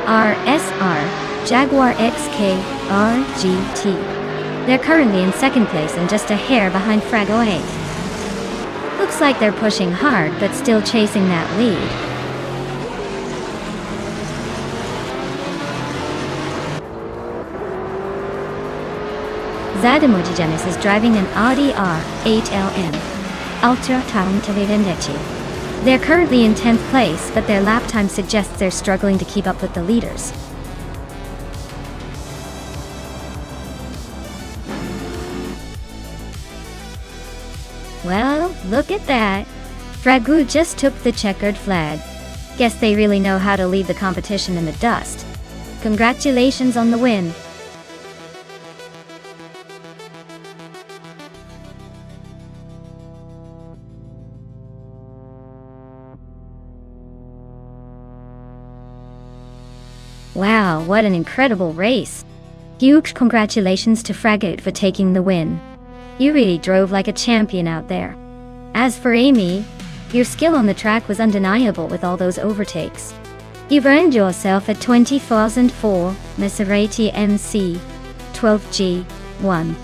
RSR Jaguar XKR GT. They're currently in 2nd place and just a hair behind Frago 8. Looks like they're pushing hard but still chasing that lead. Zademoji James is driving an Audi R8LM Ultra Talented. They're currently in 10th place, but their lap time suggests they're struggling to keep up with the leaders. Well, look at that. Fragu just took the checkered flag. Guess they really know how to leave the competition in the dust. Congratulations on the win. Wow, what an incredible race. Huge congratulations to Fragout for taking the win. You really drove like a champion out there. As for Amy, your skill on the track was undeniable with all those overtakes. You've earned yourself a 2004 Maserati MC 12G1.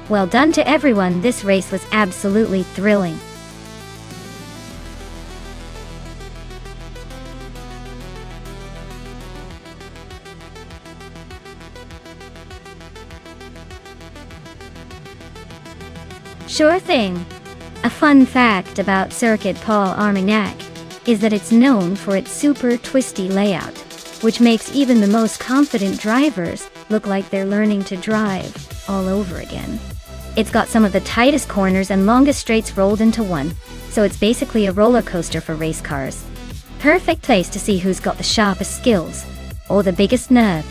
Well done to everyone, this race was absolutely thrilling. Sure thing. A fun fact about Circuit Paul Armagnac is that it's known for its super twisty layout, which makes even the most confident drivers look like they're learning to drive all over again. It's got some of the tightest corners and longest straights rolled into one, so it's basically a roller coaster for race cars. Perfect place to see who's got the sharpest skills, or the biggest nerve.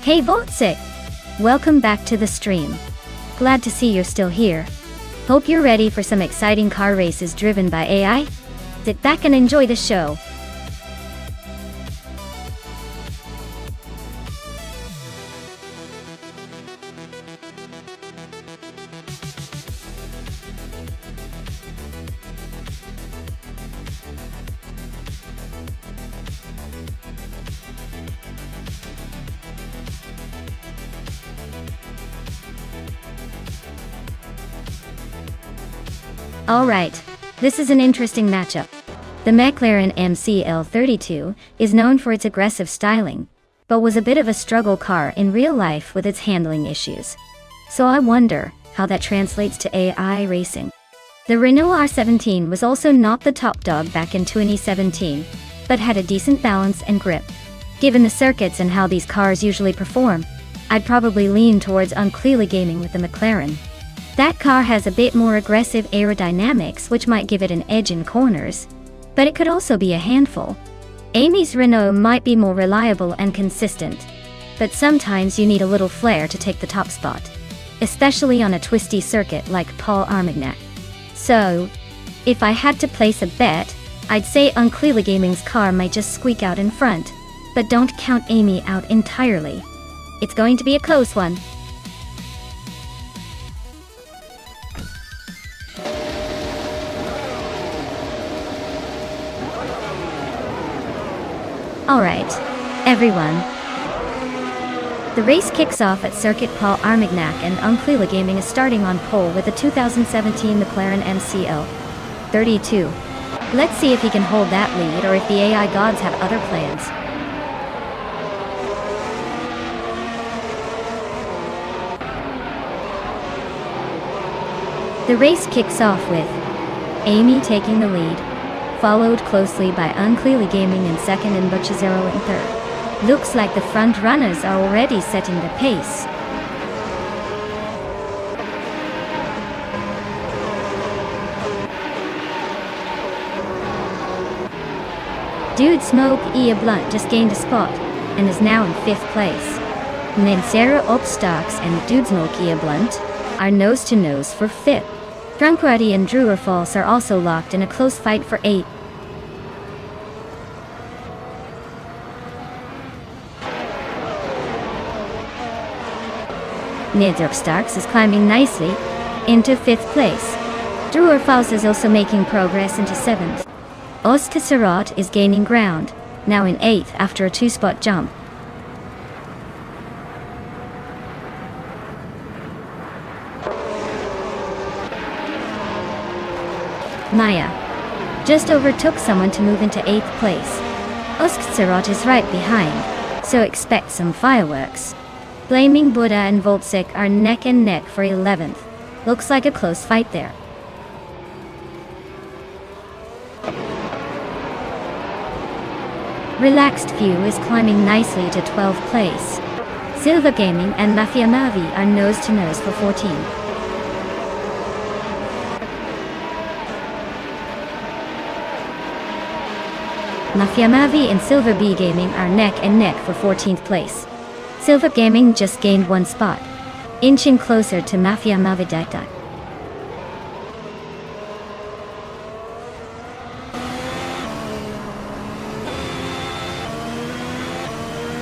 Hey Votsik! Welcome back to the stream. Glad to see you're still here. Hope you're ready for some exciting car races driven by AI. Sit back and enjoy the show. Alright, this is an interesting matchup. The McLaren MCL32 is known for its aggressive styling, but was a bit of a struggle car in real life with its handling issues. So I wonder how that translates to AI racing. The Renault R17 was also not the top dog back in 2017, but had a decent balance and grip. Given the circuits and how these cars usually perform, I'd probably lean towards Unclearly Gaming with the McLaren. That car has a bit more aggressive aerodynamics, which might give it an edge in corners, but it could also be a handful. Amy's Renault might be more reliable and consistent, but sometimes you need a little flair to take the top spot, especially on a twisty circuit like Paul Armagnac. So, if I had to place a bet, I'd say Unclearly Gaming's car might just squeak out in front, but don't count Amy out entirely. It's going to be a close one. Alright, everyone. The race kicks off at Circuit Paul Armagnac and Unclearly Gaming is starting on pole with the 2017 McLaren MCL 32. Let's see if he can hold that lead or if the AI gods have other plans. The race kicks off with Amy taking the lead, followed closely by Unclearly Gaming in second and Butchazero in third. Looks like the front runners are already setting the pace. Dude Smoke Ia Blunt just gained a spot and is now in 5th place. Nensera Opstocks and Dude Smoke Ia Blunt are nose to nose for 5th. Drunkwadi and Drewer False are also locked in a close fight for 8th. Nedrup Starks is climbing nicely into 5th place. Drewer False is also making progress into 7th. Oskasarat is gaining ground, now in 8th after a 2-spot jump. Maya just overtook someone to move into 8th place. Oskasarat is right behind, so expect some fireworks. Blaming Buddha and Voltsik are neck and neck for 11th. Looks like a close fight there. Relaxed Few is climbing nicely to 12th place. Silver Gaming and Mafia Mavi are nose to nose for 14. Mafia Mavi and Silver B Gaming are neck and neck for 14th place. Silver Gaming just gained 1 spot, inching closer to Mafia Mavi Data.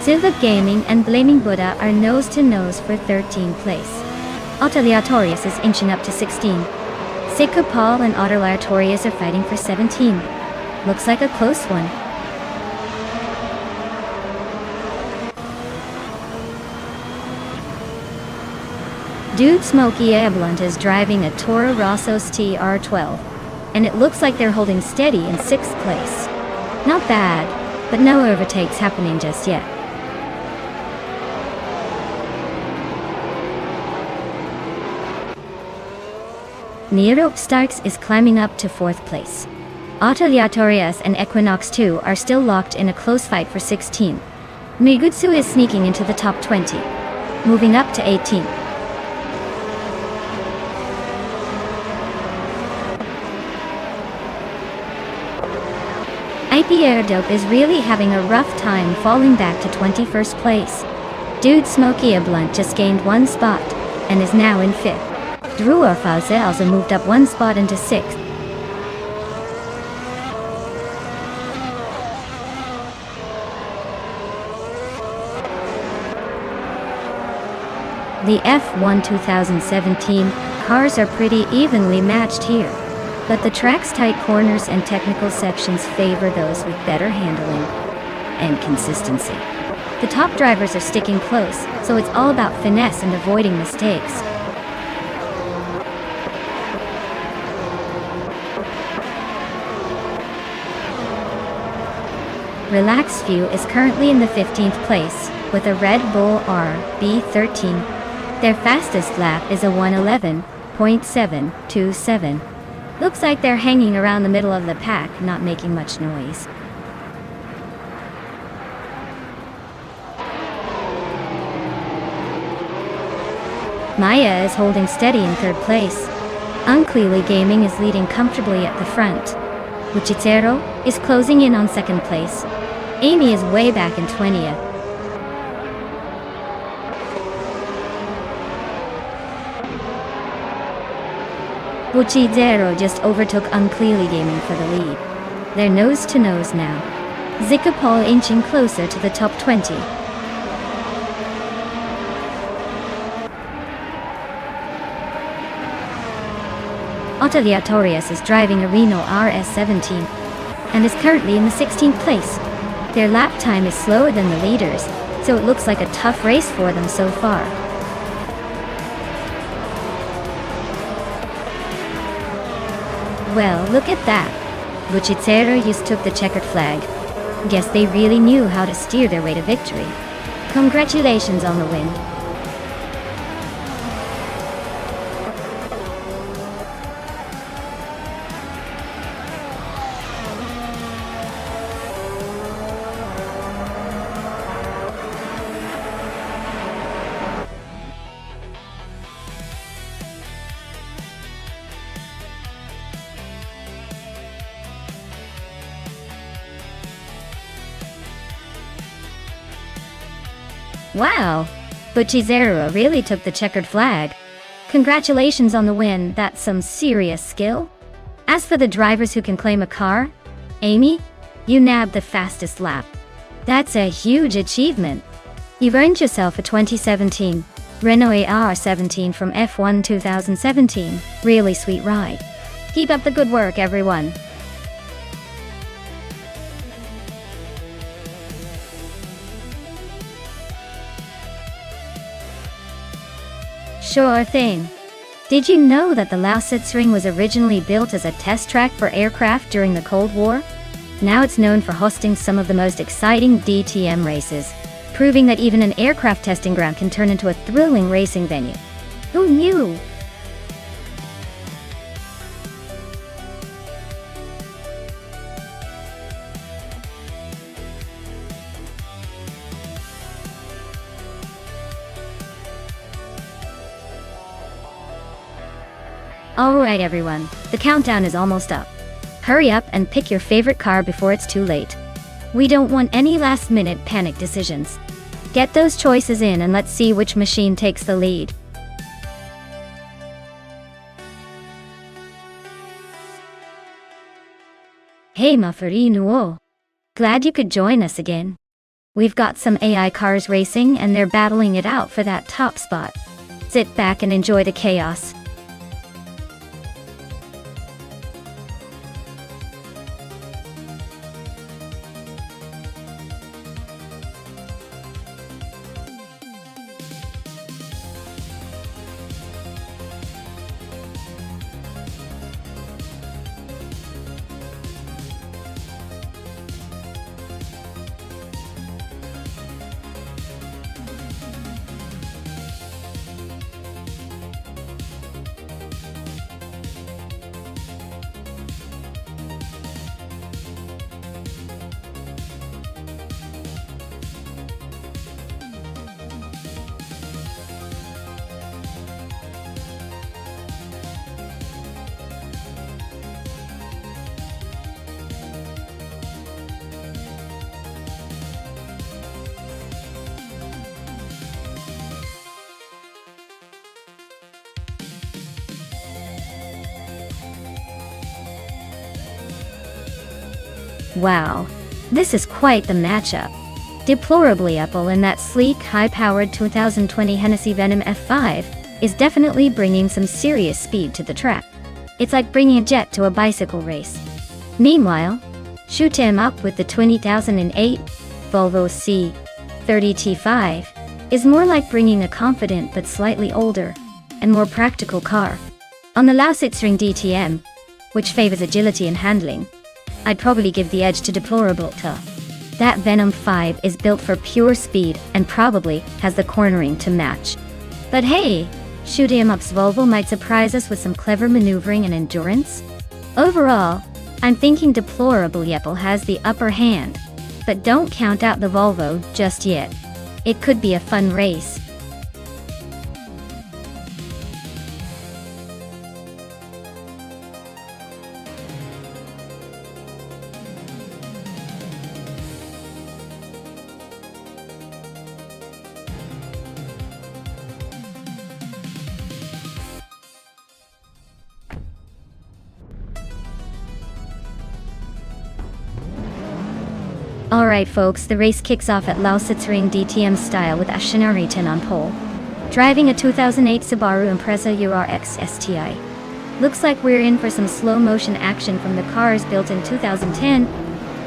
Silver Gaming and Blaming Buddha are nose to nose for 13th place. Autoleatorius is inching up to 16. Seiko Paul and Autoleatorius are fighting for 17. Looks like a close one. Dude Smokey Eblunt is driving a Toro Rossos TR12, and it looks like they're holding steady in 6th place. Not bad, but no overtakes happening just yet. Nero Starks is climbing up to 4th place. Aleatorius and Equinox 2 are still locked in a close fight for 16th. Megutsu is sneaking into the top 20, moving up to 18th. IP Airdope is really having a rough time falling back to 21st place. Dude Smokey a Blunt just gained 1 spot, and is now in 5th. Drew Orfalzelza moved up 1 spot into 6th. The F1 2017 cars are pretty evenly matched here, but the track's tight corners and technical sections favor those with better handling and consistency. The top drivers are sticking close, so it's all about finesse and avoiding mistakes. Relax Few is currently in the 15th place, with a Red Bull RB13. Their fastest lap is a 1:11.727. Looks like they're hanging around the middle of the pack, not making much noise. Maya is holding steady in 3rd place. Unclearly Gaming is leading comfortably at the front. Uchitero is closing in on 2nd place. Amy is way back in 20th. Uchitero just overtook Unclearly Gaming for the lead. They're nose to nose now. Zikapol inching closer to the top 20. Aleatorius is driving a Renault RS17 and is currently in the 16th place. Their lap time is slower than the leaders, so it looks like a tough race for them so far. Well, look at that. Buchitsero just took the checkered flag. Guess they really knew how to steer their way to victory. Congratulations on the win. Wow! Buchizero really took the checkered flag. Congratulations on the win, that's some serious skill. As for the drivers who can claim a car, Amy, you nabbed the fastest lap. That's a huge achievement. You've earned yourself a 2017 Renault AR17 from F1 2017. Really sweet ride. Keep up the good work, everyone. Sure thing. Did you know that the Lausitzring was originally built as a test track for aircraft during the Cold War? Now it's known for hosting some of the most exciting DTM races, proving that even an aircraft testing ground can turn into a thrilling racing venue. Who knew? Alright everyone, the countdown is almost up. Hurry up and pick your favorite car before it's too late. We don't want any last-minute panic decisions. Get those choices in and let's see which machine takes the lead. Hey Mafarinuo. Glad you could join us again. We've got some AI cars racing and they're battling it out for that top spot. Sit back and enjoy the chaos. Wow, this is quite the matchup. Deplorably Apple in that sleek, high-powered 2020 Hennessy Venom F5 is definitely bringing some serious speed to the track. It's like bringing a jet to a bicycle race. Meanwhile, shoot him up with the 2008 Volvo C30 T5 is more like bringing a confident but slightly older and more practical car. On the Lausitzring DTM, which favors agility and handling, I'd probably give the edge to Deplorable to. That Venom 5 is built for pure speed and probably has the cornering to match. But hey, shoot 'em up's Volvo might surprise us with some clever maneuvering and endurance. Overall, I'm thinking Deplorable Yeppel has the upper hand, but don't count out the Volvo just yet. It could be a fun race. Alright folks, the race kicks off at Lausitzring DTM style with Ashinaritan on pole, driving a 2008 Subaru Impreza URX STI. Looks like we're in for some slow motion action from the cars built in 2010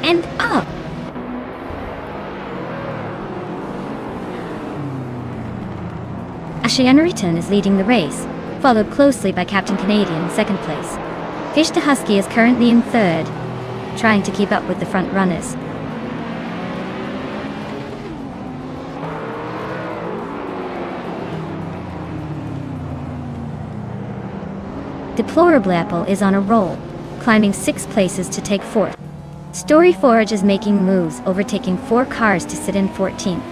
and up! Ashinaritan is leading the race, followed closely by Captain Canadian in second place. Fish the Husky is currently in third, trying to keep up with the front runners. Deplorable Apple is on a roll, climbing 6 places to take 4th. Story Forge is making moves, overtaking 4 cars to sit in 14th.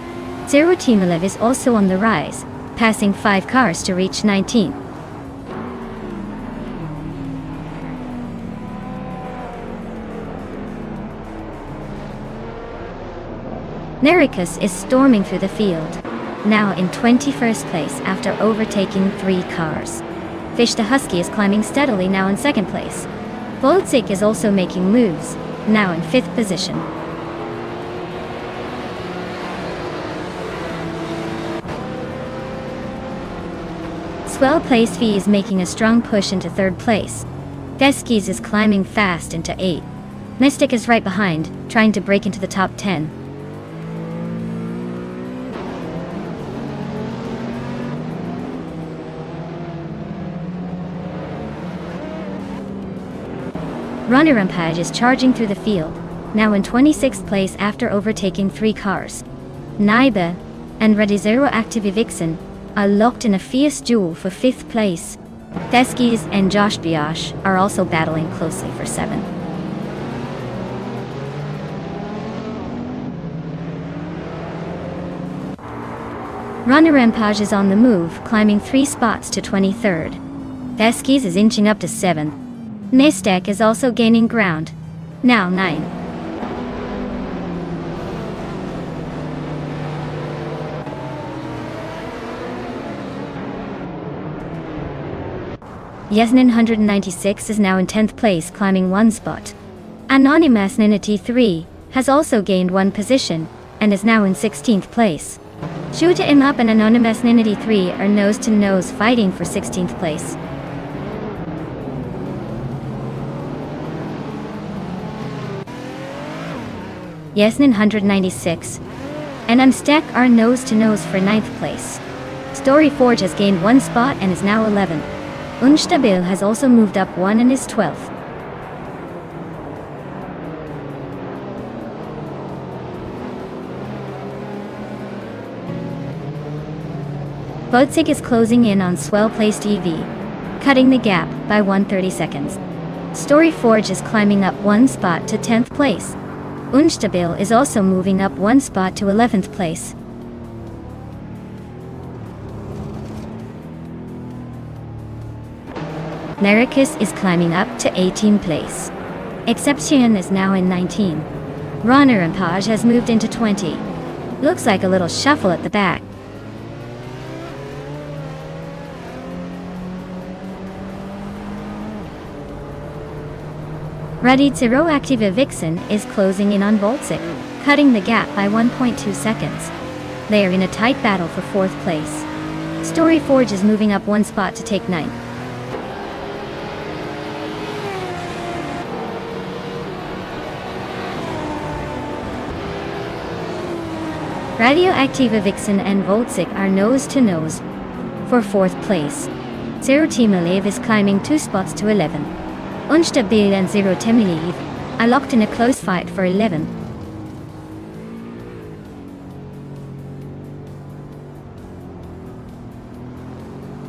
Zero Timalev is also on the rise, passing 5 cars to reach 19th. Nericus is storming through the field, now in 21st place after overtaking 3 cars. Fish the Husky is climbing steadily, now in 2nd place. Voltzik is also making moves, now in 5th position. Swell Place V is making a strong push into 3rd place. Deskis is climbing fast into 8th. Mystic is right behind, trying to break into the top 10. Runner Rampage is charging through the field, now in 26th place after overtaking 3 cars. Naiba and Radizero Active Vixen are locked in a fierce duel for 5th place. Deskis and Josh Biosh are also battling closely for 7th. Runner Rampage is on the move, climbing 3 spots to 23rd. Deskis is inching up to 7th. Mystek is also gaining ground, now 9. Yesnin 196 is now in 10th place, climbing 1 spot. Anonymous Ninity 3 has also gained 1 position, and is now in 16th place. Shoota Im Up and Anonymous Ninity 3 are nose-to-nose fighting for 16th place. Yesnin 196 and Amstek are nose-to-nose for 9th place. Story Forge has gained 1 spot and is now 11th. Unstabil has also moved up 1 and is 12th. Votzig is closing in on Swell-placed EV, cutting the gap by 130 seconds. Story Forge is climbing up 1 spot to 10th place. Unstabil is also moving up 1 spot to 11th place. Nericus is climbing up to 18th place. Exception is now in 19. Runner Rampage has moved into 20. Looks like a little shuffle at the back. Radicero-Activa Vixen is closing in on Voltsic, cutting the gap by 1.2 seconds. They are in a tight battle for 4th place. Storyforge is moving up 1 spot to take 9th. Radioactiva Vixen and Voltsic are nose to nose for 4th place. Zero Timalev is climbing 2 spots to 11. Unstabil and Zero Timalev are locked in a close fight for 11.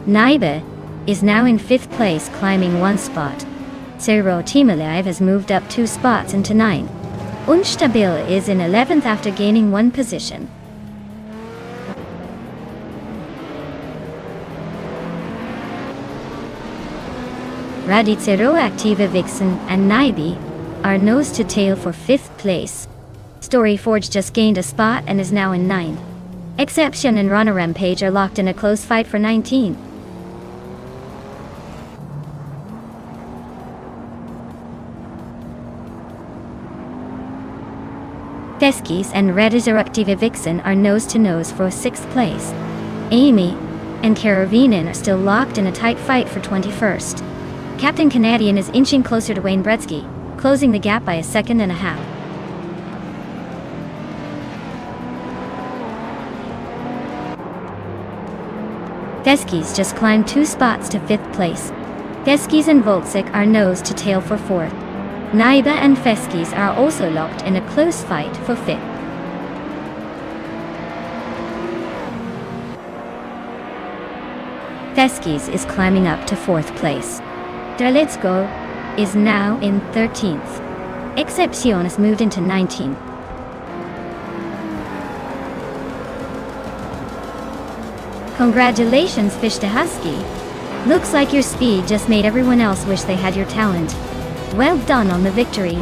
Naiba is now in 5th place, climbing 1 spot. Zero Timalev has moved up 2 spots into 9th. Unstabil is in 11th after gaining 1 position. Radicero-Activa Vixen and Naibi are nose to tail for 5th place. Storyforge just gained a spot and is now in 9th. Exception and Runner Rampage are locked in a close fight for 19th. Teskis and Radicero-Activa Vixen are nose to nose for 6th place. Amy and Karavinin are still locked in a tight fight for 21st. Captain Canadian is inching closer to Wayne Gretzky, closing the gap by 1.5 seconds. Teskis just climbed 2 spots to 5th place. Teskis and Voltsic are nose to tail for 4th. Naiba and Feskis are also locked in a close fight for 5th. Feskis is climbing up to 4th place. Drelitsko is now in 13th. Excepcion has moved into 19th. Congratulations, Fish to Husky. Looks like your speed just made everyone else wish they had your talent. Well done on the victory.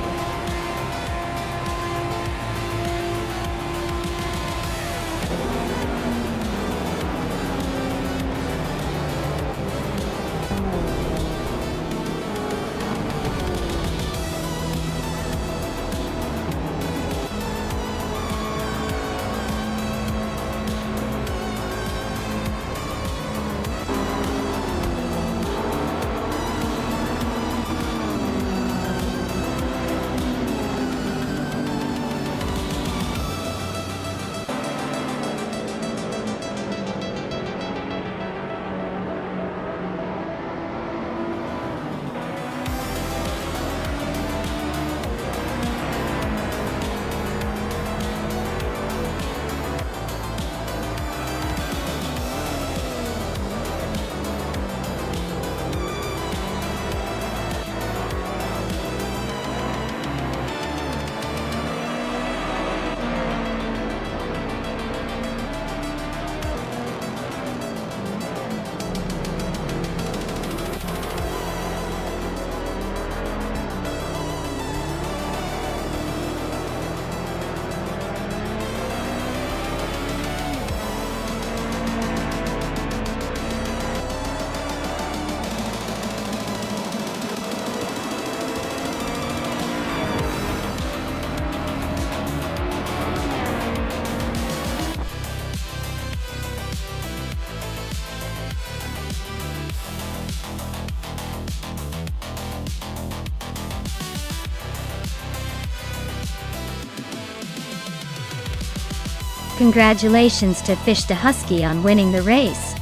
Congratulations to Fish the Husky on winning the race.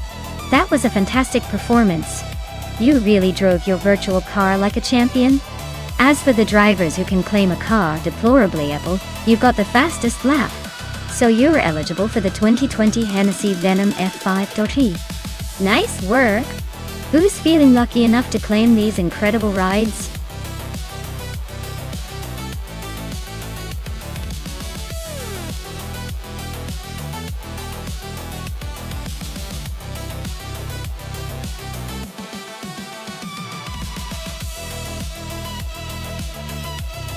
That was a fantastic performance. You really drove your virtual car like a champion. As for the drivers who can claim a car deplorably Apple, you got the fastest lap. So you're eligible for the 2020 Hennessy Venom F5.3. Nice work! Who's feeling lucky enough to claim these incredible rides?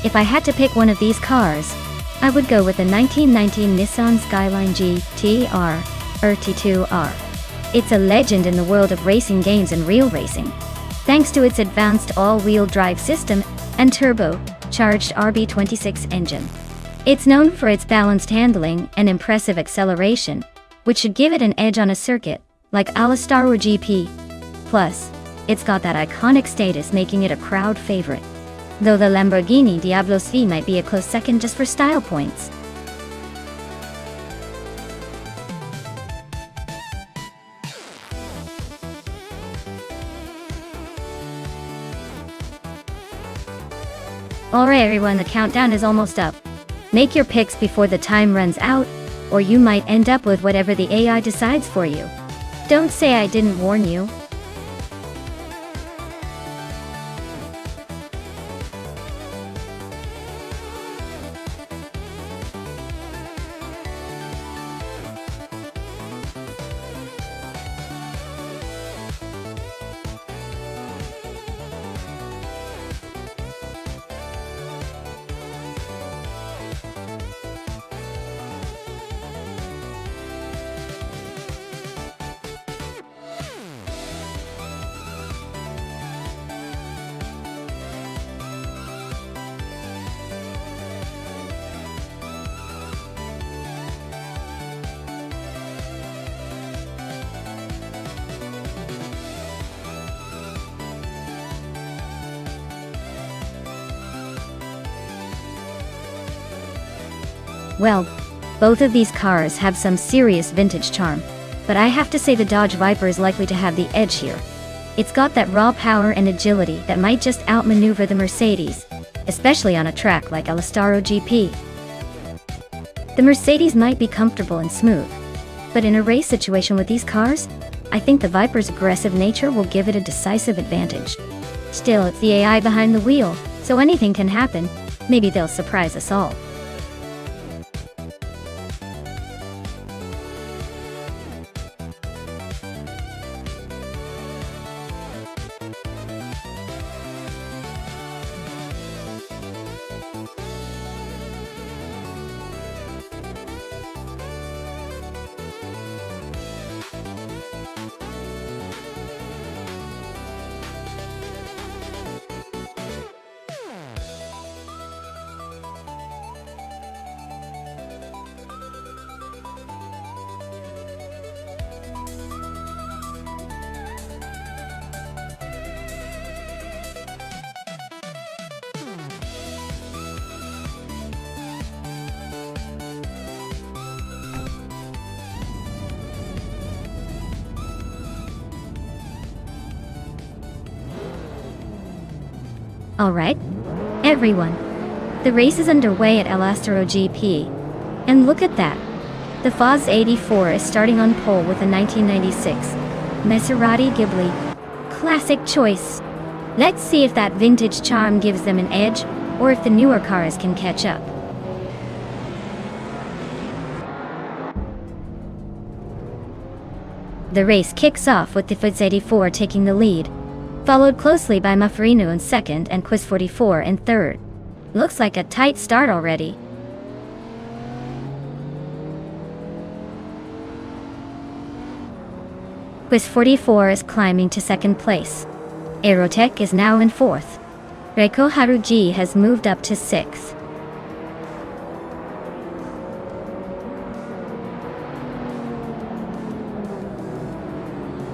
If I had to pick one of these cars, I would go with the 1919 Nissan Skyline GT-R RT2R. It's a legend in the world of racing games and real racing. Thanks to its advanced all-wheel drive system and turbo-charged RB26 engine. It's known for its balanced handling and impressive acceleration, which should give it an edge on a circuit like Alastaro GP. Plus, it's got that iconic status making it a crowd favorite, though the Lamborghini Diablo SV might be a close second just for style points. Alright everyone, the countdown is almost up. Make your picks before the time runs out, or you might end up with whatever the AI decides for you. Don't say I didn't warn you. Well, both of these cars have some serious vintage charm, but I have to say the Dodge Viper is likely to have the edge here. It's got that raw power and agility that might just outmaneuver the Mercedes, especially on a track like Alastaro GP. The Mercedes might be comfortable and smooth, but in a race situation with these cars, I think the Viper's aggressive nature will give it a decisive advantage. Still, it's the AI behind the wheel, so anything can happen. Maybe they'll surprise us all. Alright, everyone. The race is underway at Alastaro GP. And look at that. The Faz 84 is starting on pole with a 1996 Maserati Ghibli. Classic choice. Let's see if that vintage charm gives them an edge, or if the newer cars can catch up. The race kicks off with the Faz 84 taking the lead, followed closely by Mafrino in second and Quiz 44 in third. Looks like a tight start already. Quiz 44 is climbing to second place. Aerotech is now in fourth. Reiko Haruji has moved up to sixth.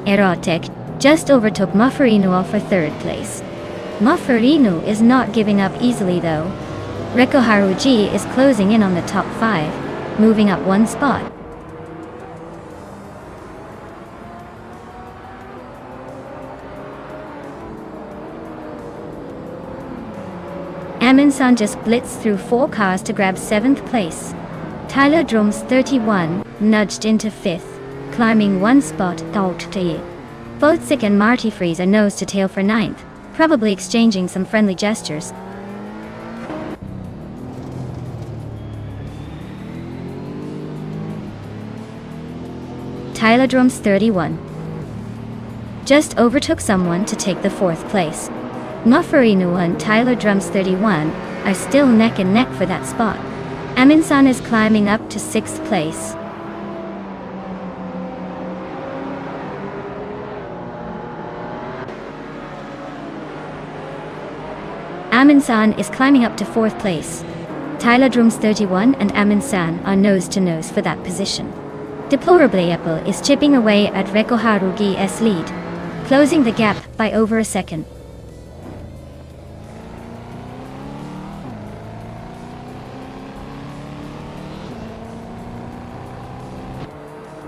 Aerotech just overtook Mafrino for third place. Mafrino is not giving up easily though. Reiko Haruji is closing in on the top 5, moving up one spot. Amin-san just blitzed through 4 cars to grab 7th place. Tyler Drums 31 nudged into 5th, climbing one spot. Both and Marty Freeze are nose to tail for 9th, probably exchanging some friendly gestures. Tyler Drums 31 just overtook someone to take the 4th place. Mafrino and Tyler Drums 31 are still neck and neck for that spot. Amin-san is climbing up to 6th place. Amin-san is climbing up to 4th place. Tyler Drums 31 and Amin-san are nose to nose for that position. Deplorably, Apple is chipping away at Reko Harugi's lead, closing the gap by over a second.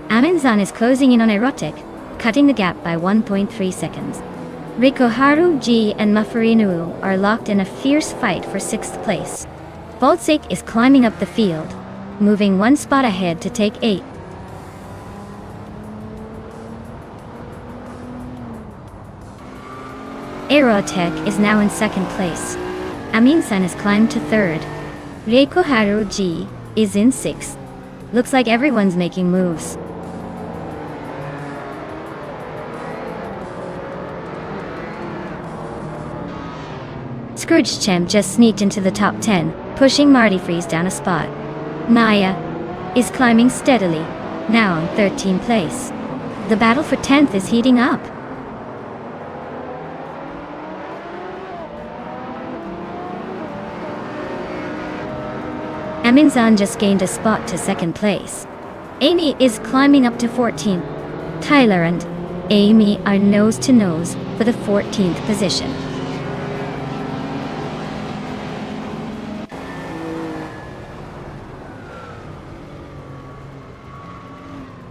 Amin-san is closing in on Erotic, cutting the gap by 1.3 seconds. Rikoharu G and Mafurinu are locked in a fierce fight for 6th place. Voltsik is climbing up the field, moving 1 spot ahead to take 8. Aerotech is now in 2nd place. Amin-san has climbed to 3rd. Rikoharu G is in 6th. Looks like everyone's making moves. Scrooge Champ just sneaked into the top 10, pushing Marty Freeze down a spot. Maya is climbing steadily, now in 13th place. The battle for 10th is heating up. Amin-san just gained a spot to 2nd place. Amy is climbing up to 14th. Tyler and Amy are nose to nose for the 14th position.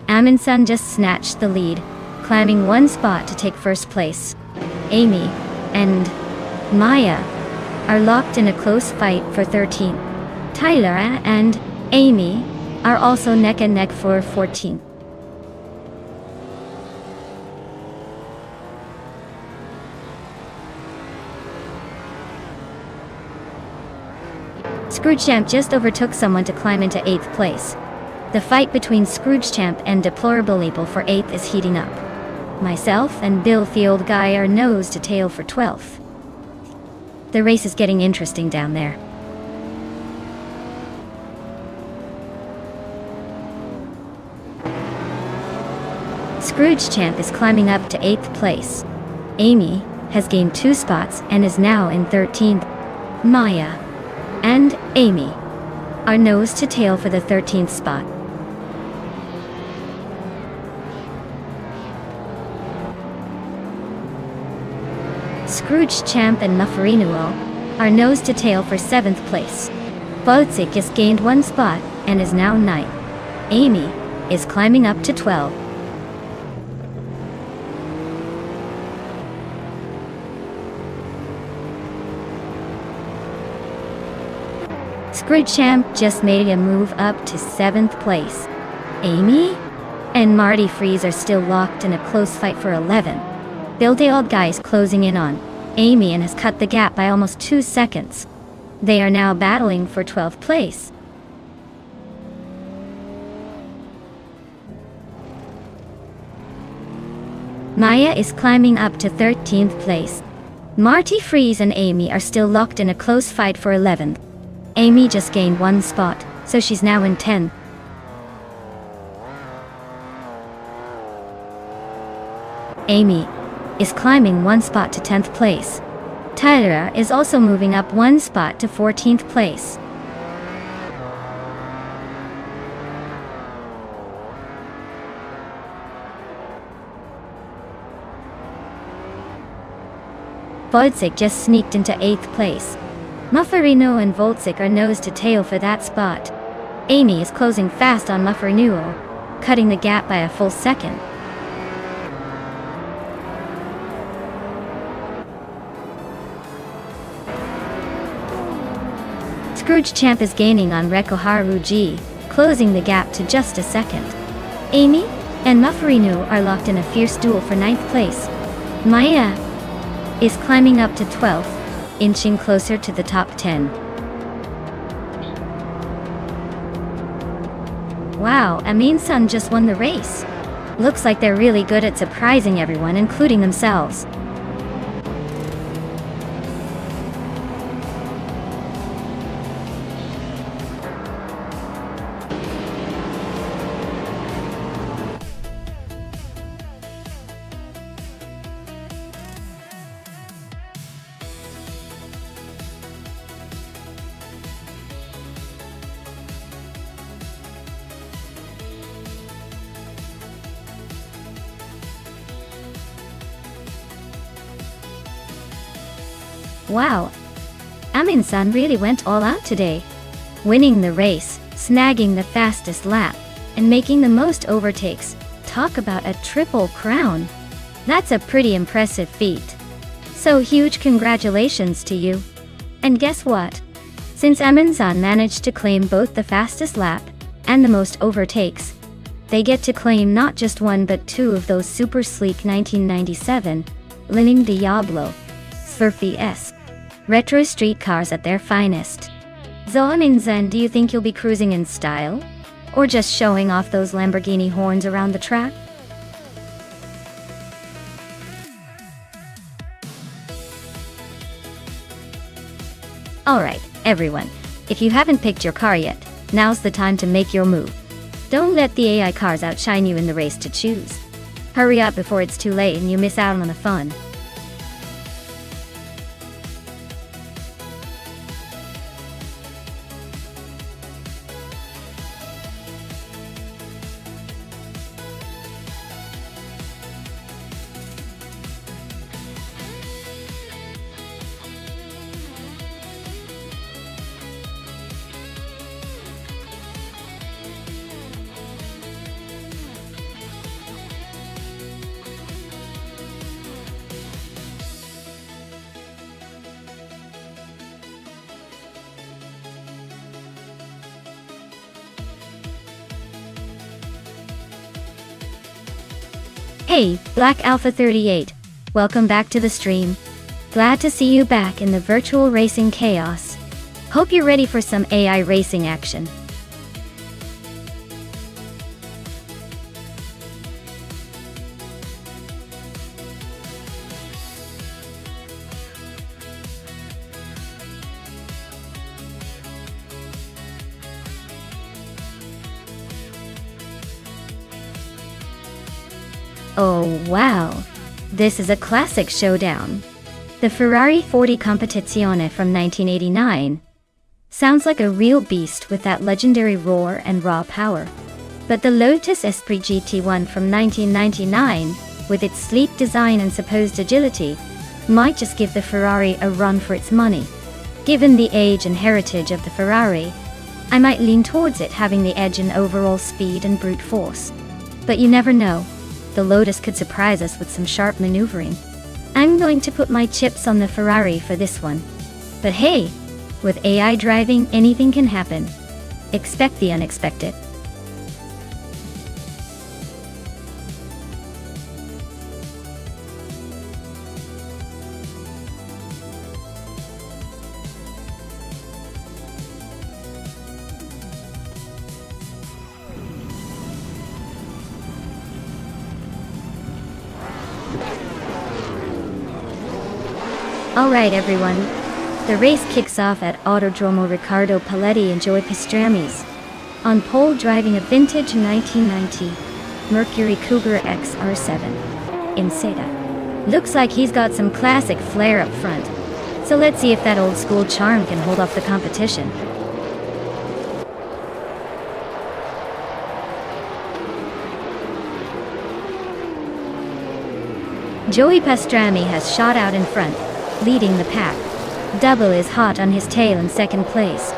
Amin-san just snatched the lead, climbing 1 spot to take 1st place. Amy and Maya are locked in a close fight for 13th. Tyler and Amy are also neck and neck for 14th. Scrooge Champ just overtook someone to climb into 8th place. The fight between Scrooge Champ and Deplorable Label for 8th is heating up. Myself and Bill the Old Guy are nose to tail for 12th. The race is getting interesting down there. Scrooge Champ is climbing up to 8th place. Amy has gained 2 spots and is now in 13th. Maya and Amy are nose to tail for the 13th spot. Scrooge Champ and Mufferinuo are nose to tail for 7th place. Voltsik just gained 1 spot and is now 9th. Amy is climbing up to 12. Scrooge Champ just made a move up to 7th place. Amy and Marty Freeze are still locked in a close fight for 11. Bill the Old Guy is closing in on Amy and has cut the gap by almost 2 seconds. They are now battling for 12th place. Maya is climbing up to 13th place. Marty Freeze and Amy are still locked in a close fight for 11th. Amy just gained 1 spot, so she's now in 10th. Amy is climbing 1 spot to 10th place. Tyler is also moving up 1 spot to 14th place. Voltsik just sneaked into 8th place. Mufferino and Voltsik are nose to tail for that spot. Amy is closing fast on Mufferino, cutting the gap by a full second. Scrooge Champ is gaining on Rekoharu G, closing the gap to just a second. Amy and Mufferino are locked in a fierce duel for 9th place. Maya is climbing up to 12th, inching closer to the top 10. Wow, Amin-san just won the race. Looks like they're really good at surprising everyone, including themselves. Wow, Amin-san really went all out today. Winning the race, snagging the fastest lap, and making the most overtakes. Talk about a triple crown. That's a pretty impressive feat. So huge congratulations to you. And guess what? Since Amin-san managed to claim both the fastest lap and the most overtakes, they get to claim not just one but two of those super sleek 1997 Lining Diablo Surfy S retro street cars at their finest. So Amin-san, do you think you'll be cruising in style? Or just showing off those Lamborghini horns around the track? Alright, everyone, if you haven't picked your car yet, now's the time to make your move. Don't let the AI cars outshine you in the race to choose. Hurry up before it's too late and you miss out on the fun. Hey, Black Alpha 38. Welcome back to the stream. Glad to see you back in the virtual racing chaos. Hope you're ready for some AI racing action. Oh wow, this is a classic showdown. The Ferrari 40 Competizione from 1989. Sounds like a real beast with that legendary roar and raw power. But the Lotus Esprit GT1 from 1999, with its sleek design and supposed agility, might just give the Ferrari a run for its money. Given the age and heritage of the Ferrari, I might lean towards it having the edge in overall speed and brute force. But you never know. The Lotus could surprise us with some sharp maneuvering. I'm going to put my chips on the Ferrari for this one. But hey, with AI driving, anything can happen. Expect the unexpected. Alright everyone, the race kicks off at Autodromo Riccardo Paletti and Joey Pastrami's. On pole driving a vintage 1990 Mercury Cougar XR7 in Seda. Looks like he's got some classic flair up front, so let's see if that old school charm can hold off the competition. Joey Pastrami has shot out in front, leading the pack. Double is hot on his tail in second place.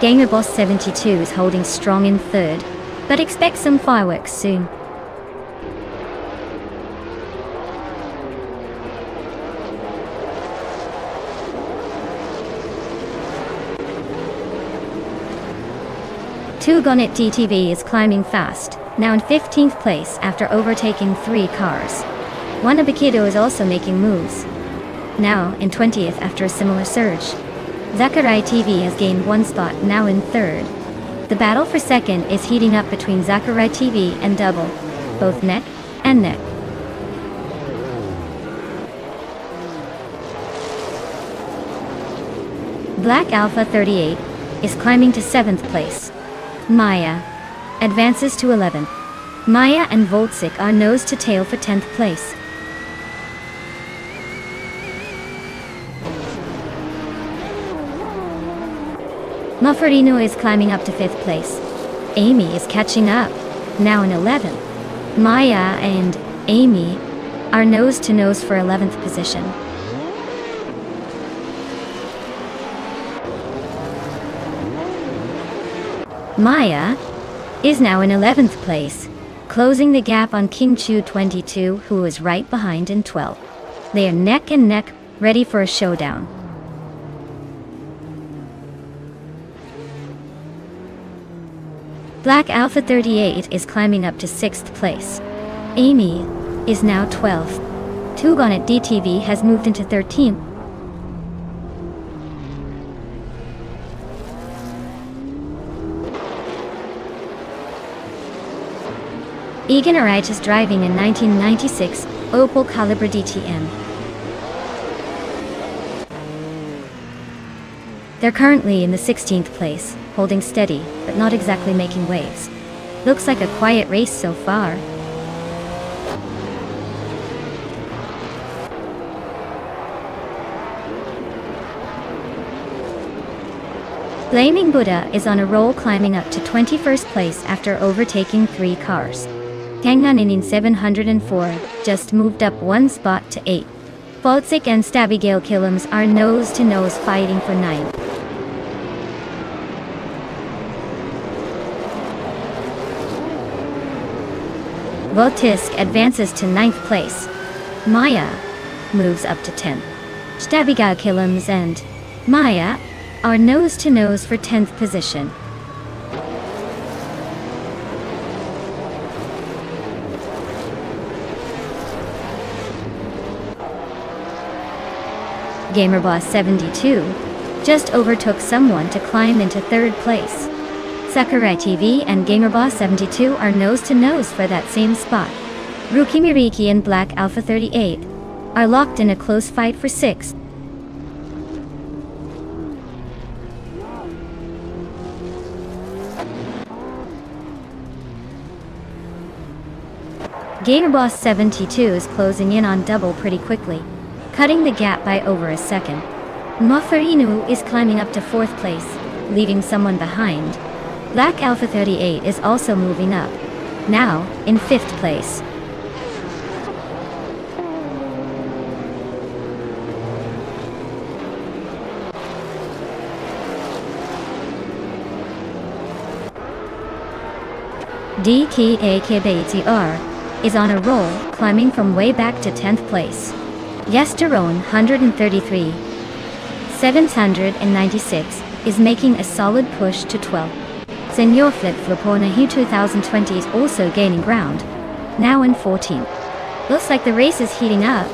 Gamer Boss 72 is holding strong in third, but expect some fireworks soon. Two Gonnet DTV is climbing fast, now in 15th place after overtaking 3 cars. Wanabakido is also making moves, now in 20th after a similar surge. Zakarai TV has gained 1 spot, now in 3rd. The battle for second is heating up between Zakarai TV and Double, both neck and neck. Black Alpha 38 is climbing to 7th place. Maya advances to 11th. Maya and Voltsik are nose to tail for 10th place. Maffarino is climbing up to 5th place. Amy is catching up, now in 11th. Maya and Amy are nose to nose for 11th position. Maya is now in 11th place, closing the gap on King Chu 22, who is right behind in 12th. They are neck and neck, ready for a showdown. Black Alpha 38 is climbing up to 6th place. Amy is now 12th. Tugon at DTV has moved into 13th. Egan Wright is driving a 1996 Opel Calibra DTM. They're currently in the 16th place, holding steady, but not exactly making waves. Looks like a quiet race so far. Flaming Buddha is on a roll, climbing up to 21st place after overtaking 3 cars. Kanganin in 704 just moved up 1 spot to 8. Voltsik and Stabigale Killams are nose-to-nose fighting for 9th. Voltisk advances to 9th place. Maya moves up to 10th. Stabigale Killams and Maya are nose-to-nose for 10th position. GamerBoss 72 just overtook someone to climb into 3rd place. Sakurai TV and GamerBoss 72 are nose-to-nose for that same spot. Rukimiriki and Black Alpha 38 are locked in a close fight for 6th. GamerBoss 72 is closing in on double pretty quickly, cutting the gap by over a second. Mofarinu is climbing up to 4th place, leaving someone behind. Black Alpha 38 is also moving up, now in 5th place. DKAKBTR is on a roll, climbing from way back to 10th place. Yesterone 133, 796 is making a solid push to 12th. Senor Flip Flipornahu 2020 is also gaining ground, now in 14th. Looks like the race is heating up.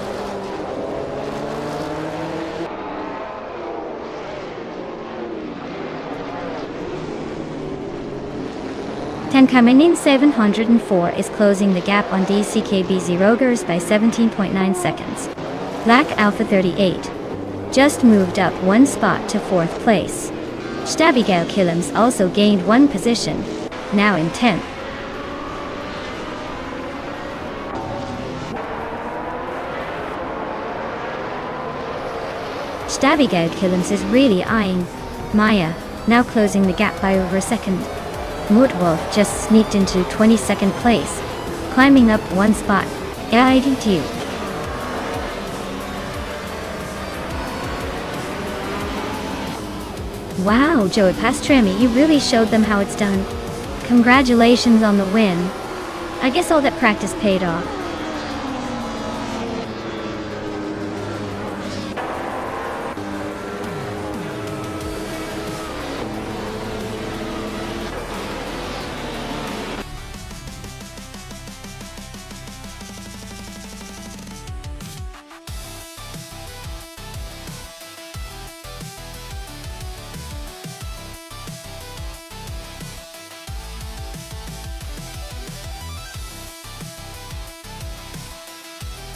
Tenkamenin 704 is closing the gap on DCKBZ Rogers by 17.9 seconds. Black Alpha 38 just moved up 1 spot to 4th place. Stabigale Killams also gained 1 position, now in 10th. Stabigale Killams is really eyeing Maya, now closing the gap by over a second. Mutwolf just sneaked into 22nd place, climbing up 1 spot. AIDTU. Wow, Joey Pastrami, you really showed them how it's done. Congratulations on the win. I guess all that practice paid off.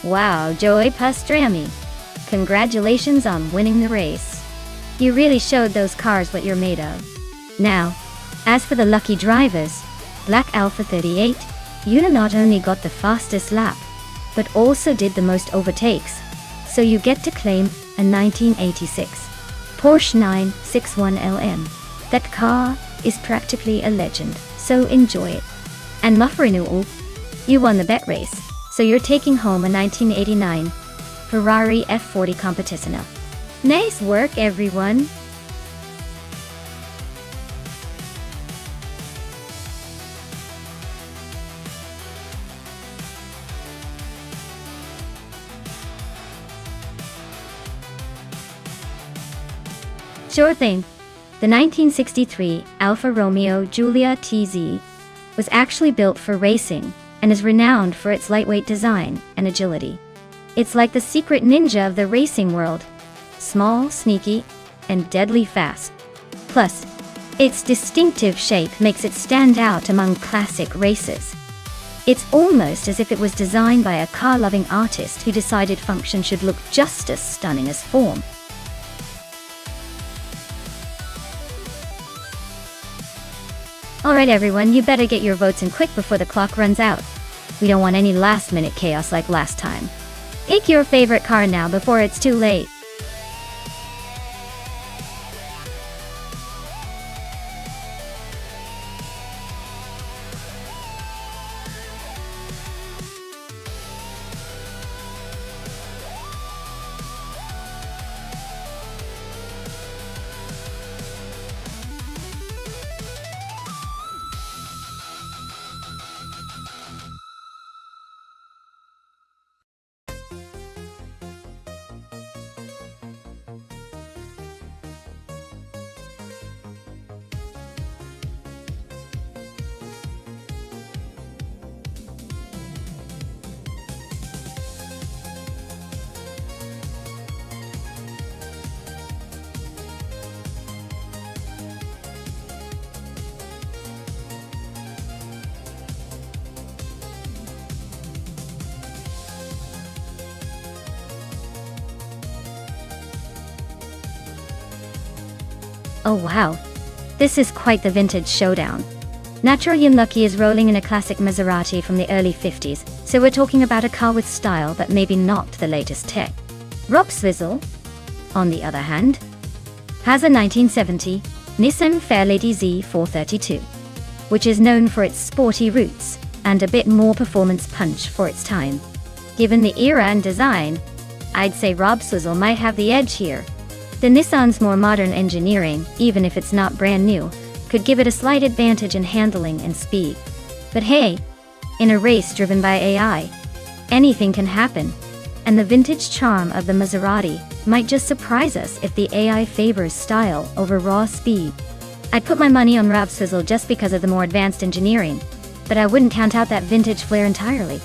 Wow, Joey Pastrami. Congratulations on winning the race. You really showed those cars what you're made of. Now, as for the lucky drivers, Black Alpha 38, you not only got the fastest lap, but also did the most overtakes, so you get to claim a 1986 Porsche 961 LM. That car is practically a legend, so enjoy it. And Mufferinu, you won the bet race, so you're taking home a 1989 Ferrari F40 Competizione. Nice work, everyone! Sure thing. The 1963 Alfa Romeo Giulia TZ was actually built for racing and is renowned for its lightweight design and agility. It's like the secret ninja of the racing world. Small, sneaky, and deadly fast. Plus, its distinctive shape makes it stand out among classic races. It's almost as if it was designed by a car-loving artist who decided function should look just as stunning as form. Alright everyone, you better get your votes in quick before the clock runs out. We don't want any last-minute chaos like last time. Pick your favorite car now before it's too late. Oh wow, this is quite the vintage showdown. Naturally Unlucky is rolling in a classic Maserati from the early 50s, so we're talking about a car with style but maybe not the latest tech. Rob Swizzle, on the other hand, has a 1970 Nissan Fairlady Z432, which is known for its sporty roots and a bit more performance punch for its time. Given the era and design, I'd say Rob Swizzle might have the edge here. The Nissan's more modern engineering, even if it's not brand new, could give it a slight advantage in handling and speed. But hey, in a race driven by AI, anything can happen, and the vintage charm of the Maserati might just surprise us if the AI favors style over raw speed. I'd put my money on Rob Swizzle just because of the more advanced engineering, but I wouldn't count out that vintage flair entirely.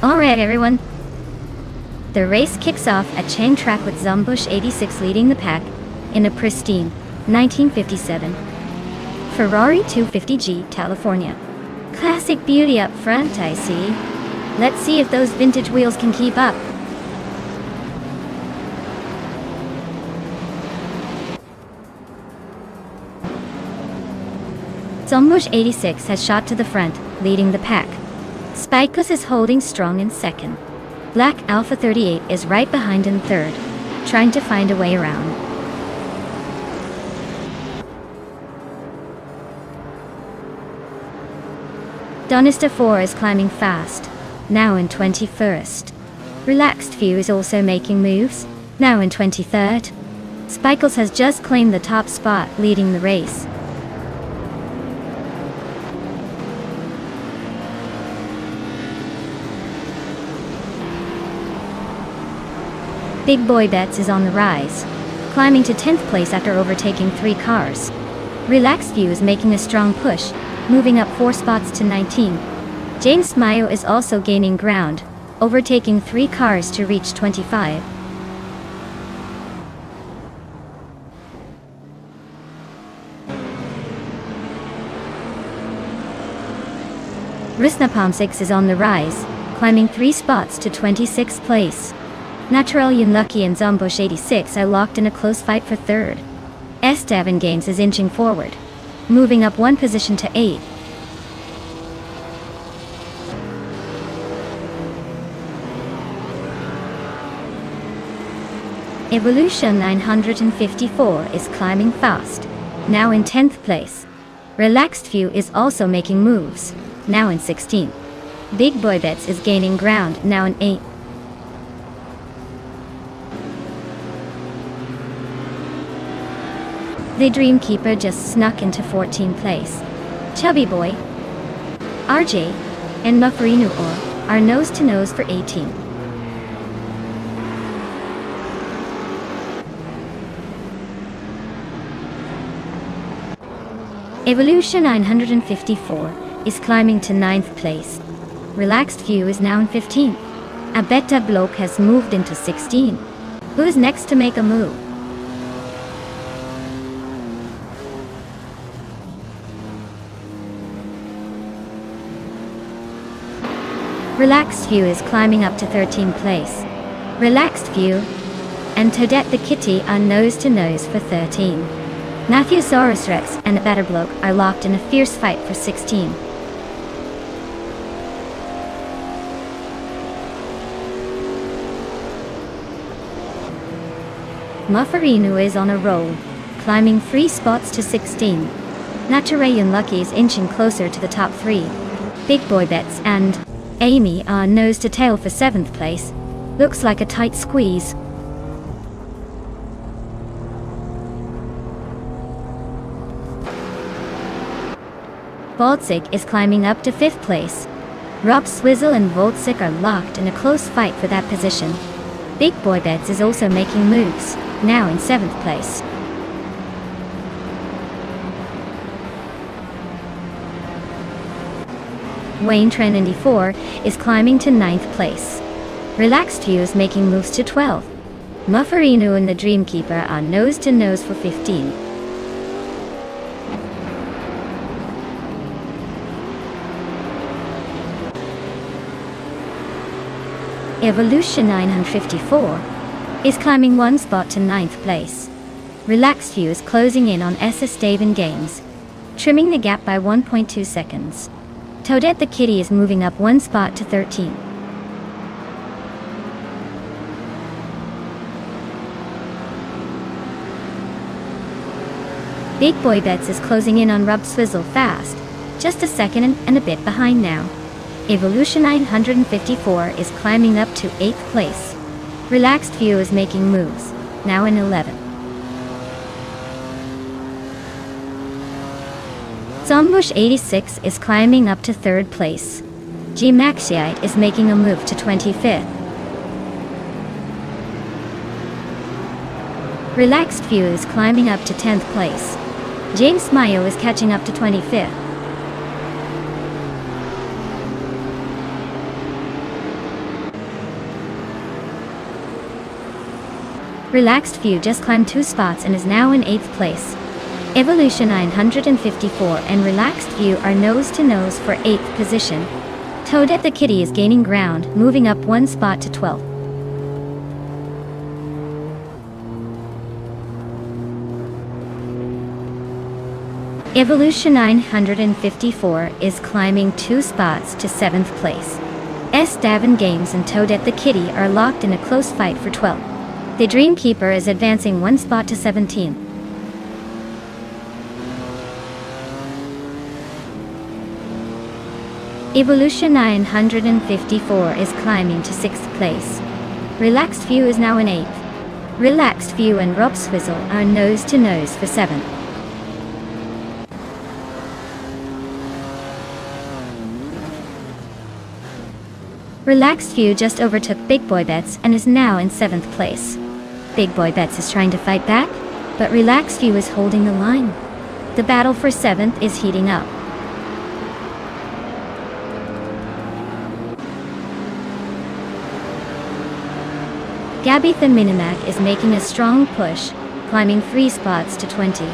Alright everyone, the race kicks off at Chang Track with Zumbush 86 leading the pack in a pristine 1957 Ferrari 250G California. Classic beauty up front, I see. Let's see if those vintage wheels can keep up. Zumbush 86 has shot to the front, leading the pack. Spikeless is holding strong in second. Black Alpha 38 is right behind in third, trying to find a way around. Donista 4 is climbing fast, now in 21st. Relaxed View is also making moves, now in 23rd. Spikeless has just claimed the top spot, leading the race. Big Boy Bets is on the rise, climbing to 10th place after overtaking 3 cars. Relaxed View is making a strong push, moving up 4 spots to 19. James Mayo is also gaining ground, overtaking 3 cars to reach 25. Risnapalm 6 is on the rise, climbing 3 spots to 26th place. Naturally Unlucky and Zumbush 86 are locked in a close fight for third. Esteban Games is inching forward, moving up 1 position to 8. Evolution 954 is climbing fast, now in 10th place. Relaxed View is also making moves, now in 16th. Big Boy Bets is gaining ground, now in 8th. The Dreamkeeper just snuck into 14th place. Chubby Boy, RJ, and Mufferinu are nose to nose for 18th. Evolution 954 is climbing to 9th place. Relaxed View is now in 15th. A Beta Bloke has moved into 16. Who is next to make a move? Relaxed View is climbing up to 13th place. Relaxed View and Toadette the Kitty are nose to nose for 13. Matthewsaurus Rex and a Better Bloke are locked in a fierce fight for 16. Mufferinu is on a roll, climbing 3 spots to 16. Naturayan Lucky is inching closer to the top 3. Big Boy Bets and Amy are nose to tail for 7th place. Looks like a tight squeeze. Voltzik is climbing up to 5th place. Rob Swizzle and Voltzik are locked in a close fight for that position. Big Boy Bets is also making moves, now in 7th place. Wayne Trinity 4 is climbing to 9th place. Relaxed View is making moves to 12th. Mufferinu and the Dreamkeeper are nose to nose for 15. Evolution 954 is climbing 1 spot to 9th place. Relaxed View is closing in on SS Daven Games, trimming the gap by 1.2 seconds. Toadette the Kitty is moving up 1 spot to 13. Big Boy Bets is closing in on Rub Swizzle fast, just a second and a bit behind now. Evolution 954 is climbing up to 8th place. Relaxed View is making moves, now in 11th. Zombush 86 is climbing up to 3rd place. G Maxiite is making a move to 25th. Relaxed View is climbing up to 10th place. James Mayo is catching up to 25th. Relaxed View just climbed 2 spots and is now in 8th place. Evolution 954 and Relaxed View are nose to nose for 8th position. Toadette the Kitty is gaining ground, moving up 1 spot to 12th. Evolution 954 is climbing 2 spots to 7th place. S. Davin Games and Toadette the Kitty are locked in a close fight for 12th. The Dreamkeeper is advancing 1 spot to 17th. Evolution 954 is climbing to 6th place. Relaxed View is now in 8th. Relaxed View and Rob Swizzle are nose to nose for 7th. Relaxed View just overtook Big Boy Bets and is now in 7th place. Big Boy Bets is trying to fight back, but Relaxed View is holding the line. The battle for 7th is heating up. Gabby the Minimac is making a strong push, climbing 3 spots to 20.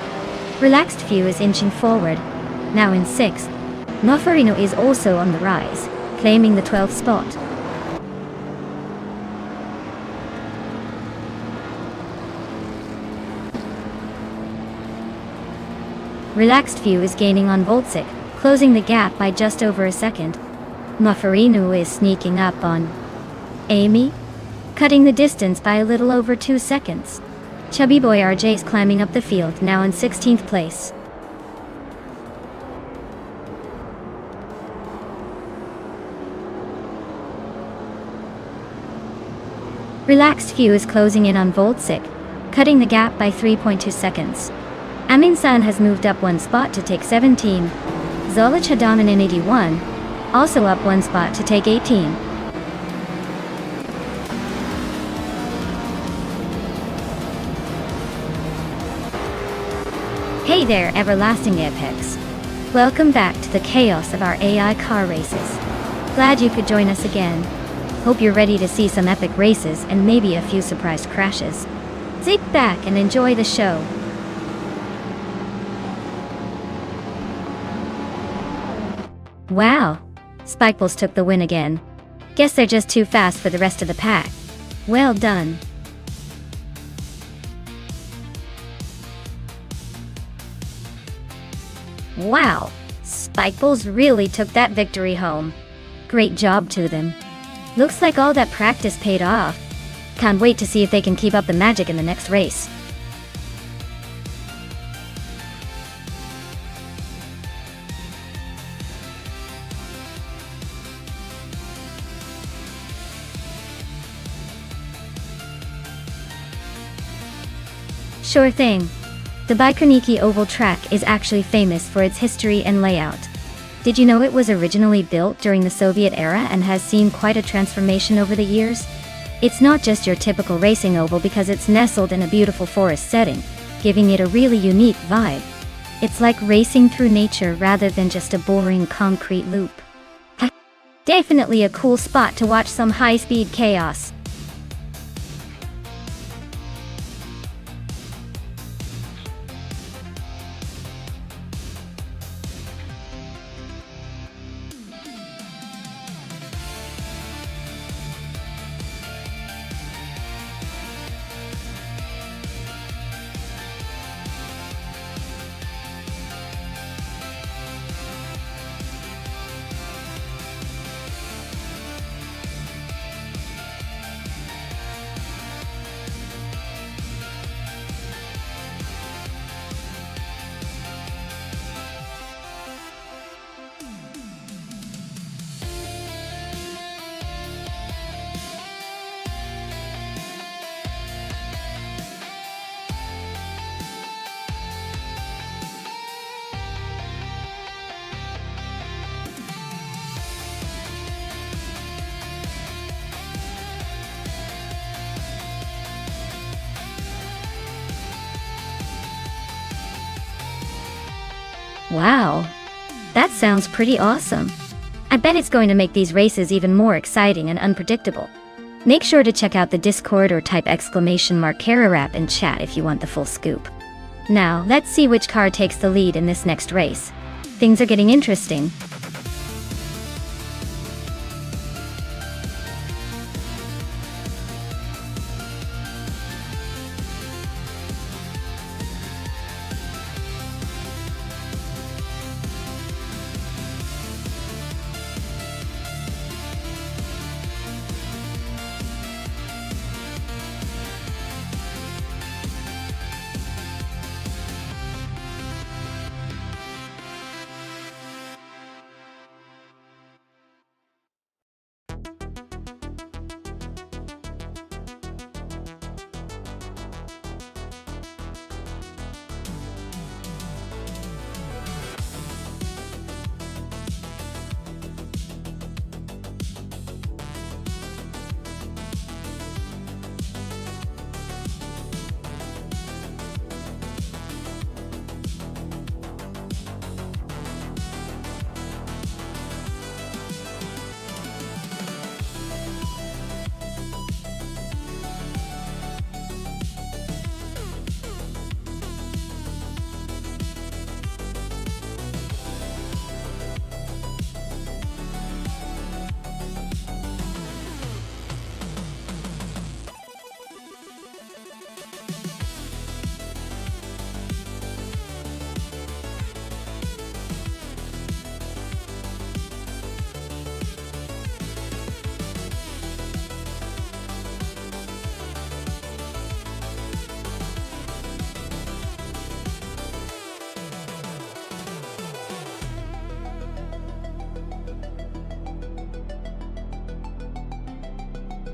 Relaxed View is inching forward, now in 6th. Mufferino is also on the rise, claiming the 12th spot. Relaxed View is gaining on Voltzik, closing the gap by just over a second. Mufferino is sneaking up on Amy, cutting the distance by a little over 2 seconds. Chubby Boy RJ is climbing up the field, now in 16th place. Relaxed Few is closing in on Voltsik, cutting the gap by 3.2 seconds. Amin-san has moved up one spot to take 17. Zolich Hadaman in 81, also up one spot to take 18. Hey there, everlasting apex. Welcome back to the chaos of our AI car races. Glad you could join us again. Hope you're ready to see some epic races and maybe a few surprise crashes. Sit back and enjoy the show. Wow, Spikeballs took the win again. Guess they're just too fast for the rest of the pack. Well done. Wow, Spikeballs really took that victory home. Great job to them. Looks like all that practice paid off. Can't wait to see if they can keep up the magic in the next race. Sure thing. The Baikoniki Oval Track is actually famous for its history and layout. Did you know it was originally built during the Soviet era and has seen quite a transformation over the years? It's not just your typical racing oval because it's nestled in a beautiful forest setting, giving it a really unique vibe. It's like racing through nature rather than just a boring concrete loop. Definitely a cool spot to watch some high-speed chaos. Wow, that sounds pretty awesome. I bet it's going to make these races even more exciting and unpredictable. Make sure to check out the Discord or type !Carrerap in chat if you want the full scoop. Now, let's see which car takes the lead in this next race. Things are getting interesting.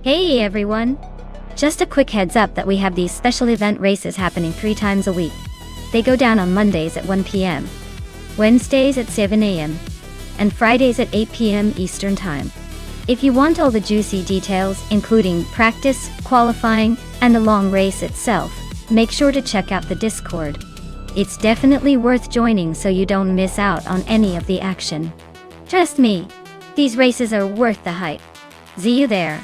Hey everyone! Just a quick heads up that we have these special event races happening 3 times a week. They go down on Mondays at 1 p.m., Wednesdays at 7 a.m., and Fridays at 8 p.m. Eastern Time. If you want all the juicy details, including practice, qualifying, and the long race itself, make sure to check out the Discord. It's definitely worth joining so you don't miss out on any of the action. Trust me, these races are worth the hype. See you there.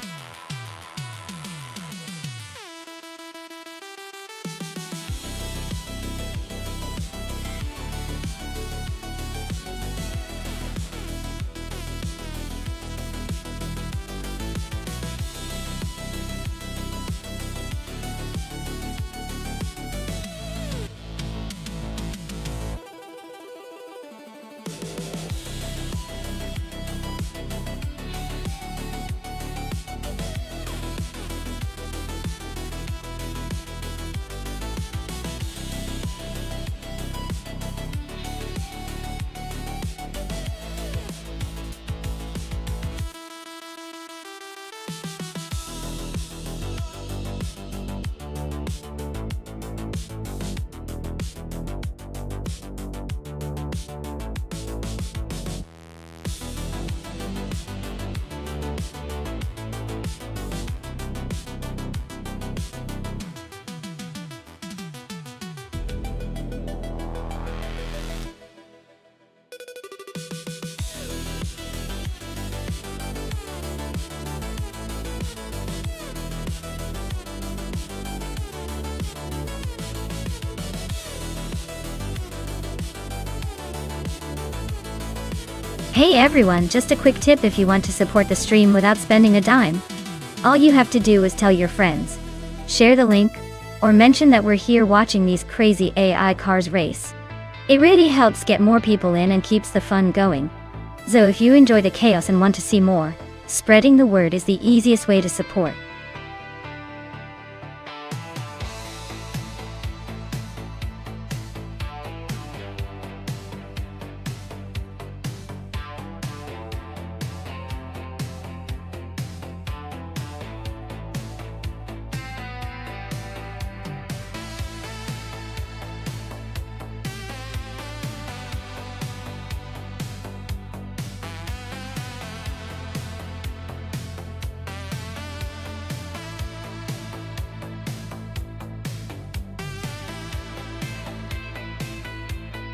Hey everyone, just a quick tip if you want to support the stream without spending a dime. All you have to do is tell your friends, share the link, or mention that we're here watching these crazy AI cars race. It really helps get more people in and keeps the fun going. So if you enjoy the chaos and want to see more, spreading the word is the easiest way to support.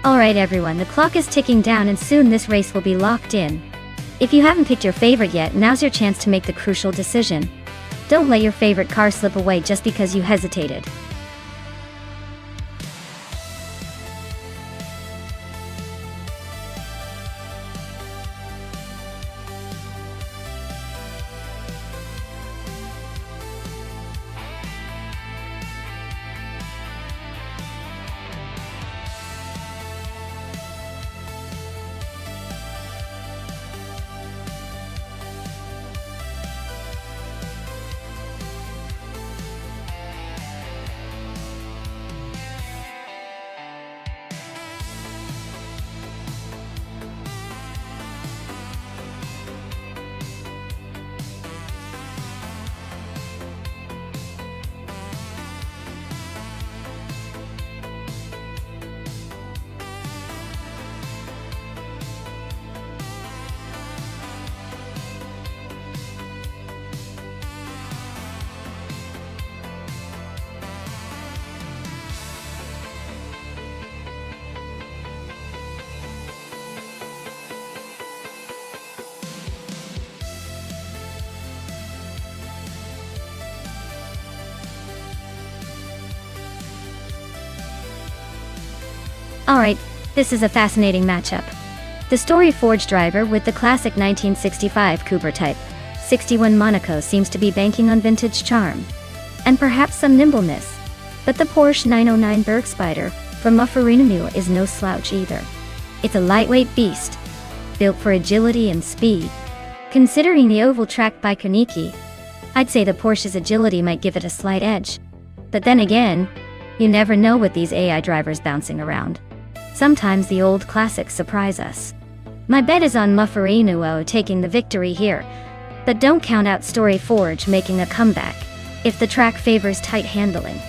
Alright everyone, the clock is ticking down and soon this race will be locked in. If you haven't picked your favorite yet, now's your chance to make the crucial decision. Don't let your favorite car slip away just because you hesitated. Alright, this is a fascinating matchup. The Story Forge driver with the classic 1965 Cooper Type 61 Monaco seems to be banking on vintage charm, and perhaps some nimbleness. But the Porsche 909 Bergspider from Mufferino is no slouch either. It's a lightweight beast, built for agility and speed. Considering the oval track by Kaniki, I'd say the Porsche's agility might give it a slight edge. But then again, you never know with these AI drivers bouncing around. Sometimes the old classics surprise us. My bet is on Mufferino taking the victory here, but don't count out Story Forge making a comeback. if the track favors tight handling.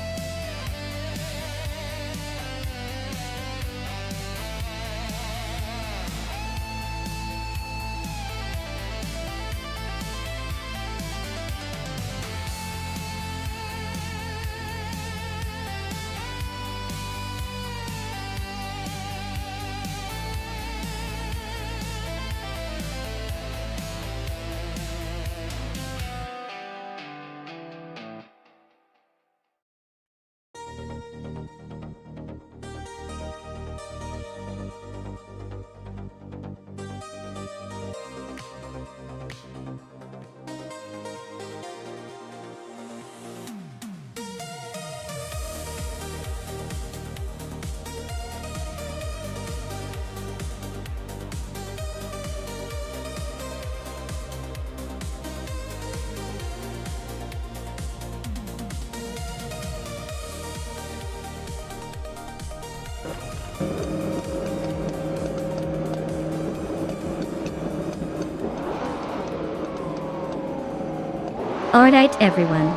Alright everyone.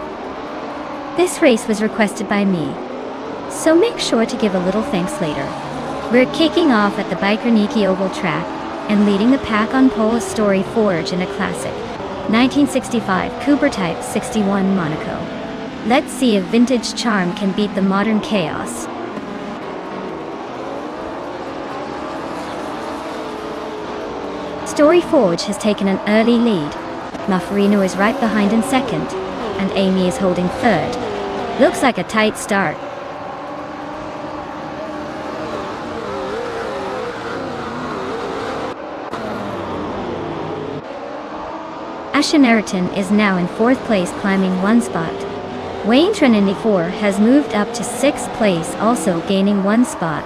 This race was requested by me, so make sure to give a little thanks later. We're kicking off at the Bikerniki Oval track, and leading the pack on pole is Story Forge in a classic 1965 Cooper Type 61 Monaco. Let's see if vintage charm can beat the modern chaos. Story Forge has taken an early lead. Maffarino is right behind in second, and Amy is holding third. Looks like a tight start. Ashen Ayrton is now in fourth place, climbing one spot. Wayne Trinity 4 has moved up to sixth place, also gaining one spot.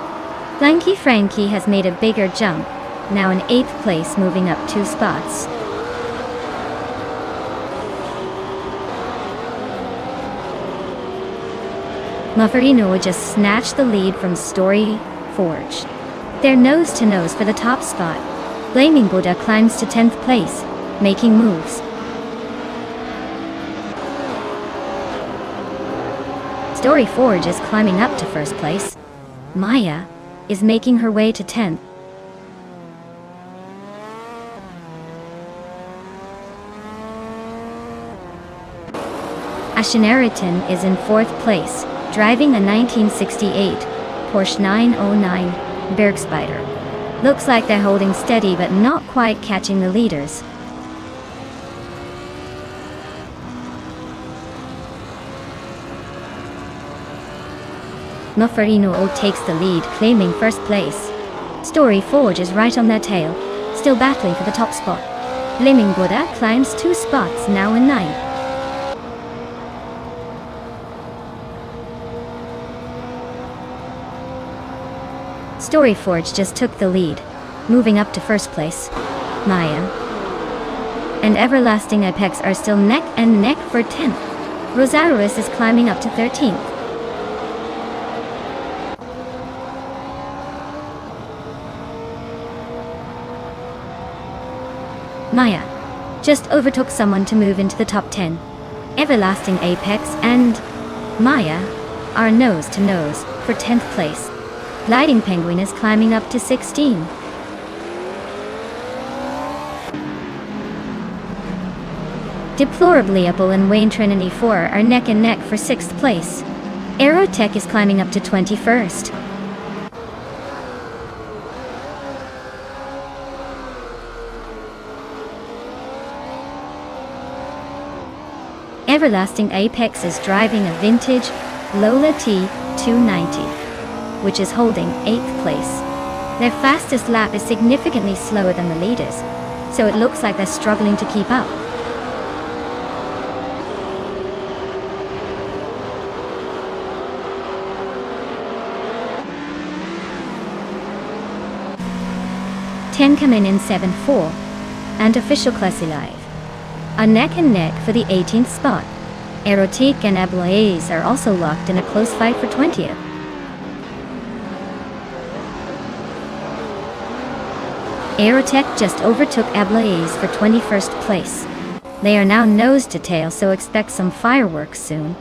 Lanky Frankie has made a bigger jump, now in eighth place, moving up 2 spots. Maffarino just snatched the lead from Story Forge. They're nose to nose for the top spot. Flaming Buddha climbs to 10th place, making moves. Story Forge is climbing up to first place. Maya is making her way to 10th. Ashen Ayrton is in fourth place, driving a 1968 Porsche 909 Bergspider. Looks like they're holding steady but not quite catching the leaders. Maffarino takes the lead, claiming first place. Story Forge is right on their tail, still battling for the top spot. Flaming Buddha climbs 2 spots, now in 9th. Story Forge just took the lead, moving up to first place. Maya and Everlasting Apex are still neck and neck for 10th. Rosaurus is climbing up to 13th. Maya just overtook someone to move into the top 10. Everlasting Apex and Maya are nose to nose for 10th place. Gliding Penguin is climbing up to 16. Deplorably Apple and Wayne Trinity 4 are neck and neck for 6th place. Aerotech is climbing up to 21st. Everlasting Apex is driving a vintage Lola T290. Which is holding 8th place. Their fastest lap is significantly slower than the leaders, so it looks like they're struggling to keep up. Ten come in 7-4, and Official Classy Live. A neck and neck for the 18th spot. Erotique and Ablaze are also locked in a close fight for 20th. Aerotech just overtook Ablaze for 21st place. They are now nose to tail, so expect some fireworks soon.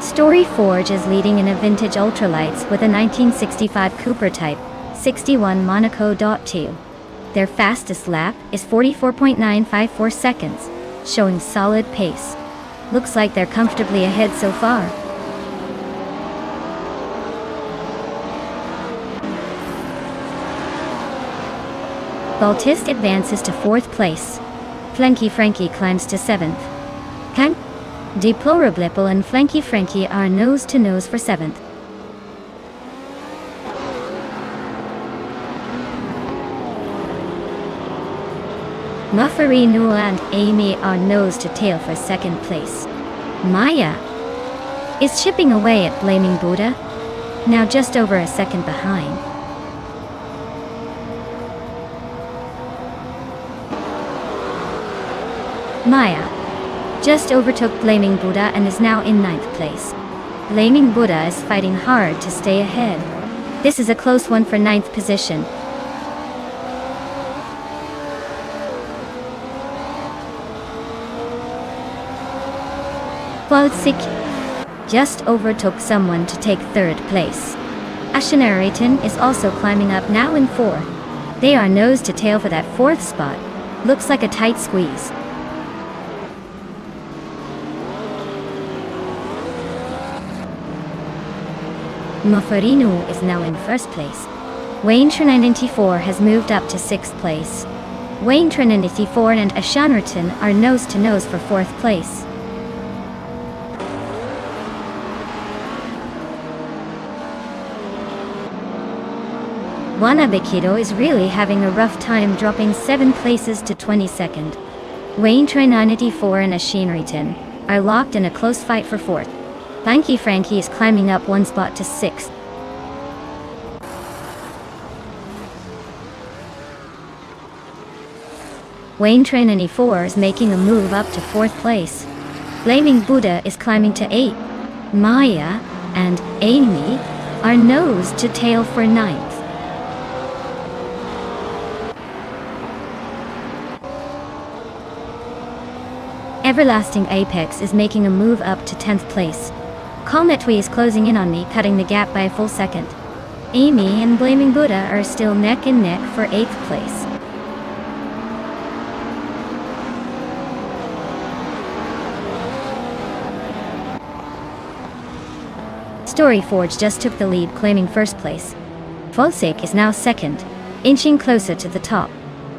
Story Forge is leading in a vintage ultralights with a 1965 Cooper Type 61 Monaco .2. Their fastest lap is 44.954 seconds, showing solid pace. Looks like they're comfortably ahead so far. Baltist advances to 4th place. Flanky Frankie climbs to 7th. Deplorable and Flanky Frankie are nose to nose for 7th. Mufferino and Amy are nose to tail for 2nd place. Maya is chipping away at Blaming Buddha, now just over a second behind. Maya just overtook Blaming Buddha and is now in 9th place. Blaming Buddha is fighting hard to stay ahead. This is a close one for 9th position. Baltic just overtook someone to take 3rd place. Ashenariton is also climbing up, now in 4th. They are nose to tail for that 4th spot. Looks like a tight squeeze. Mofferino is now in 1st place. Wayne Trinanity has moved up to 6th place. Wayne Trinanity and Ashanarton are nose to nose for 4th place. Wanabekido is really having a rough time, dropping 7 places to 22nd. Wayne Trinanity and Ashanarton are locked in a close fight for 4th. Flanky Frankie is climbing up 1 spot to 6th. Wayne Trinity is making a move up to 4th place. Blaming Buddha is climbing to 8. Maya and Amy are nose to tail for 9th. Everlasting Apex is making a move up to 10th place. Cometwe is closing in on me, cutting the gap by a full second. Amy and Blaming Buddha are still neck and neck for 8th place. Storyforge just took the lead, claiming 1st place. Volsik is now 2nd, inching closer to the top.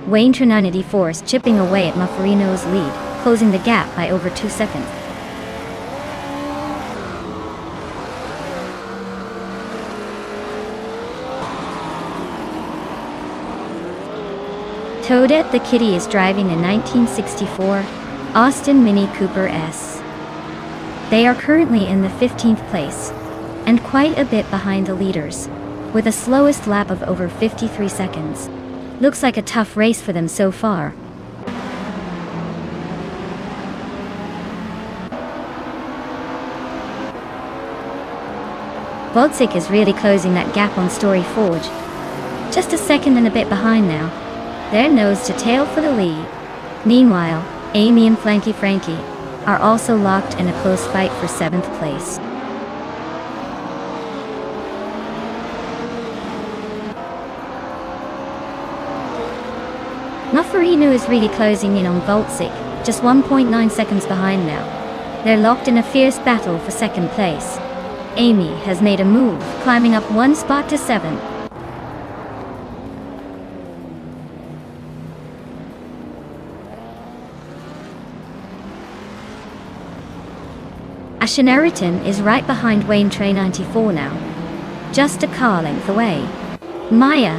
Wayne Trinanity is chipping away at Mufferino's lead, closing the gap by over 2 seconds. Toadette the Kitty is driving a 1964 Austin Mini Cooper S. They are currently in the 15th place, and quite a bit behind the leaders, with a slowest lap of over 53 seconds. Looks like a tough race for them so far. Baltic is really closing that gap on Storyforge. Just a second and a bit behind now. They're nose to tail for the lead. Meanwhile, Amy and Flanky Frankie are also locked in a close fight for 7th place. Mufferino is really closing in on Baltic, just 1.9 seconds behind now. They're locked in a fierce battle for 2nd place. Amy has made a move, climbing up 1 spot to 7. Ashenariton is right behind Wayne Trey 94 now, just a car length away. Maya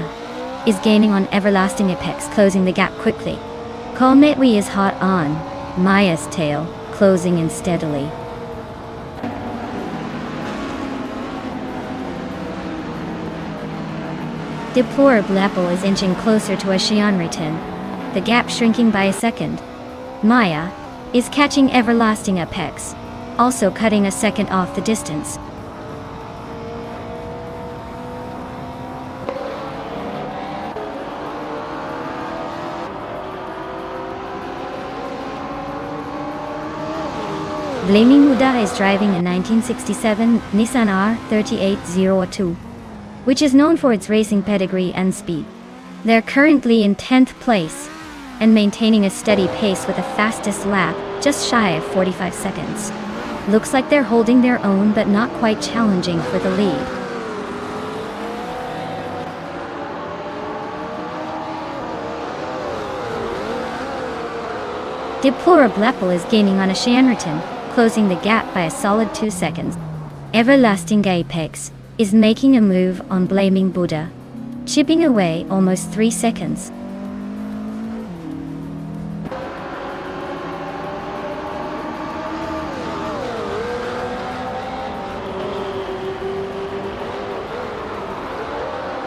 is gaining on Everlasting Apex, closing the gap quickly. Cometwe is hot on Maya's tail, closing in steadily. Deplorable Apple is inching closer to Ashenariton, the gap shrinking by a second. Maya is catching Everlasting Apex. also cutting a second off the distance. Blaming Buddha is driving a 1967 Nissan R3802, which is known for its racing pedigree and speed. They're currently in 10th place and maintaining a steady pace with the fastest lap, just shy of 45 seconds. Looks like they're holding their own but not quite challenging for the lead. Deplorable Apple is gaining on Ashanriton, closing the gap by a solid 2 seconds. Everlasting Apex is making a move on Blaming Buddha, chipping away almost 3 seconds.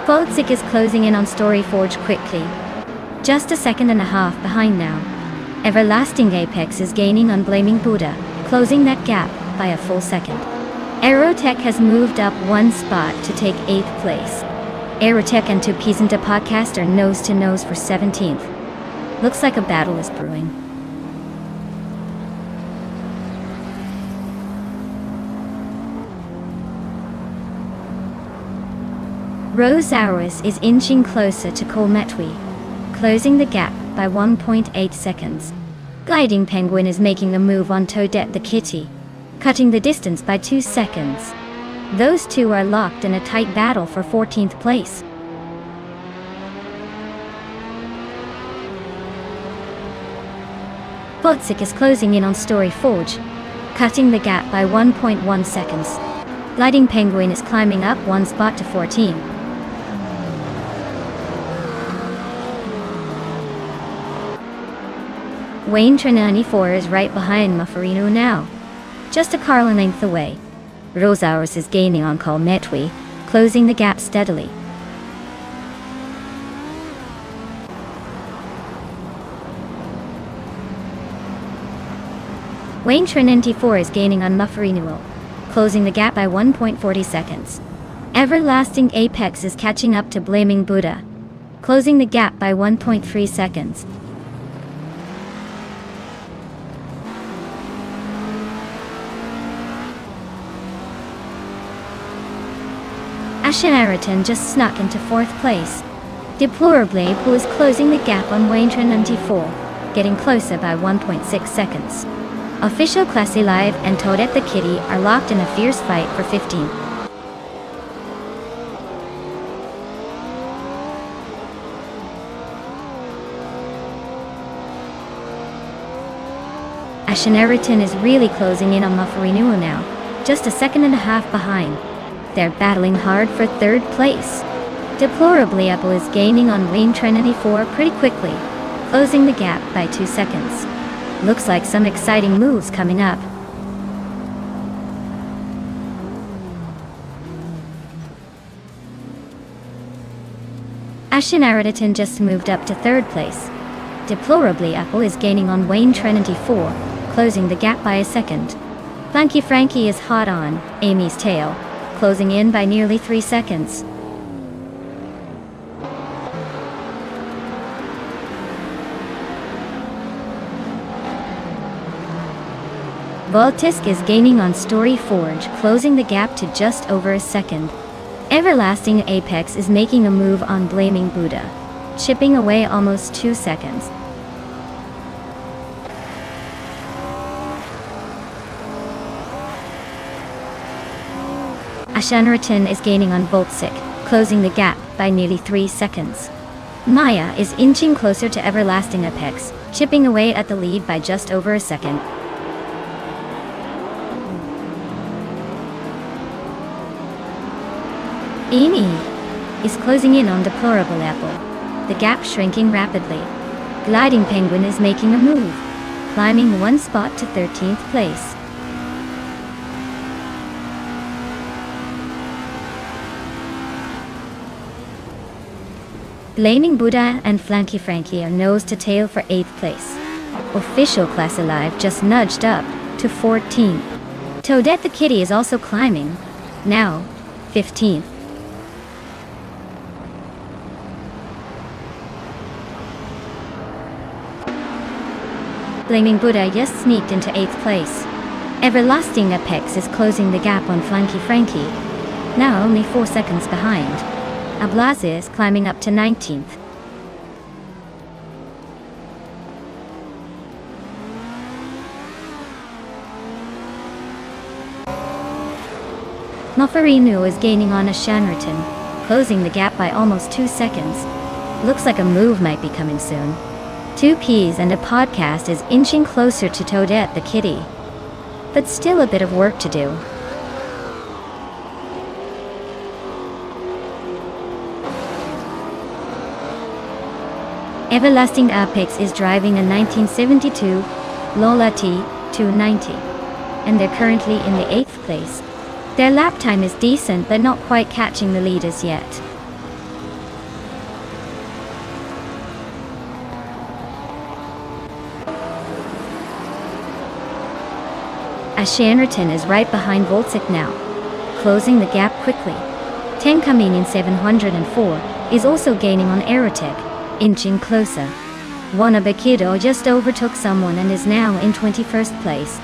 Voltsic is closing in on Storyforge quickly, just a second and a half behind now. Everlasting Apex is gaining on Blaming Buddha, closing that gap by a full second. Aerotech has moved up 1 spot to take 8th place. Aerotech and Two Peasant Podcast are nose to nose for 17th. Looks like a battle is brewing. Rose Hours is inching closer to Colmetwi, closing the gap by 1.8 seconds. Gliding Penguin is making a move on Toadette the Kitty, cutting the distance by 2 seconds. Those two are locked in a tight battle for 14th place. Voltsic is closing in on Storyforge, cutting the gap by 1.1 seconds. Gliding Penguin is climbing up 1 spot to 14. Wayne Trinani 4 is right behind Mufferino now, just a car length away. Rose Hours is gaining on Colmetwi, closing the gap steadily. Wayne Trinanti 4 is gaining on Mufferino, closing the gap by 1.40 seconds. Everlasting Apex is catching up to Blaming Buddha, closing the gap by 1.3 seconds. Ashanariton just snuck into 4th place. Deplorably, who is closing the gap on Wayne Trinanti 4, getting closer by 1.6 seconds. Official Classy Live and Toadette the Kitty are locked in a fierce fight for 15. Ashanariton is really closing in on Mufferino now, just a second and a half behind. They're battling hard for 3rd place. Deplorably Apple is gaining on Wayne Trinity 4 pretty quickly, closing the gap by 2 seconds. Looks like some exciting moves coming up. Ashanariton just moved up to 3rd place. Deplorably Apple is gaining on Wayne Trinity 4, closing the gap by a second. Funky Frankie is hot on Amy's tail, closing in by nearly 3 seconds. Voltisk is gaining on Storyforge, closing the gap to just over a second. Everlasting Apex is making a move on Blaming Buddha, chipping away almost 2 seconds. Ashanriton is gaining on Voltsic, closing the gap by nearly 3 seconds. Maya is inching closer to Everlasting Apex, chipping away at the lead by just over a second. Amy is closing in on Deplorable Apple, the gap shrinking rapidly. Gliding Penguin is making a move, climbing 1 spot to 13th place. Blaming Buddha and Flanky Frankie are nose to tail for 8th place. Official Class Alive just nudged up to 14th. Toadette the Kitty is also climbing, now 15th. Flaming Buddha just sneaked into 8th place. Everlasting Apex is closing the gap on Flanky Frankie, now only 4 seconds behind. Ablaze is climbing up to 19th. Mofarinu is gaining on Ashanriton, closing the gap by almost 2 seconds. Looks like a move might be coming soon. 2 Ps and a podcast is inching closer to Toadette the Kitty, but still a bit of work to do. Everlasting Apex is driving a 1972 Lola T 290, and they're currently in the 8th place. Their lap time is decent but not quite catching the leaders yet. Ashanriton is right behind Voltsik now, closing the gap quickly. Tenkaminin 704 is also gaining on Aerotech, inching closer. Wanabakido just overtook someone and is now in 21st place.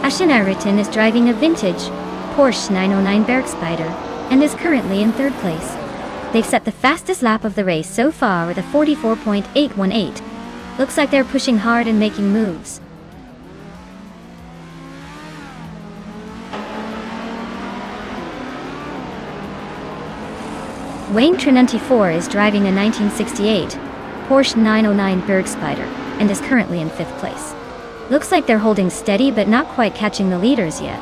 Ashanriton is driving a vintage Porsche 909 Bergspider and is currently in 3rd place. They've set the fastest lap of the race so far with a 44.818. Looks like they're pushing hard and making moves. Wayne Trinanti4 is driving a 1968 Porsche 909 Bergspider and is currently in 5th place. Looks like they're holding steady but not quite catching the leaders yet.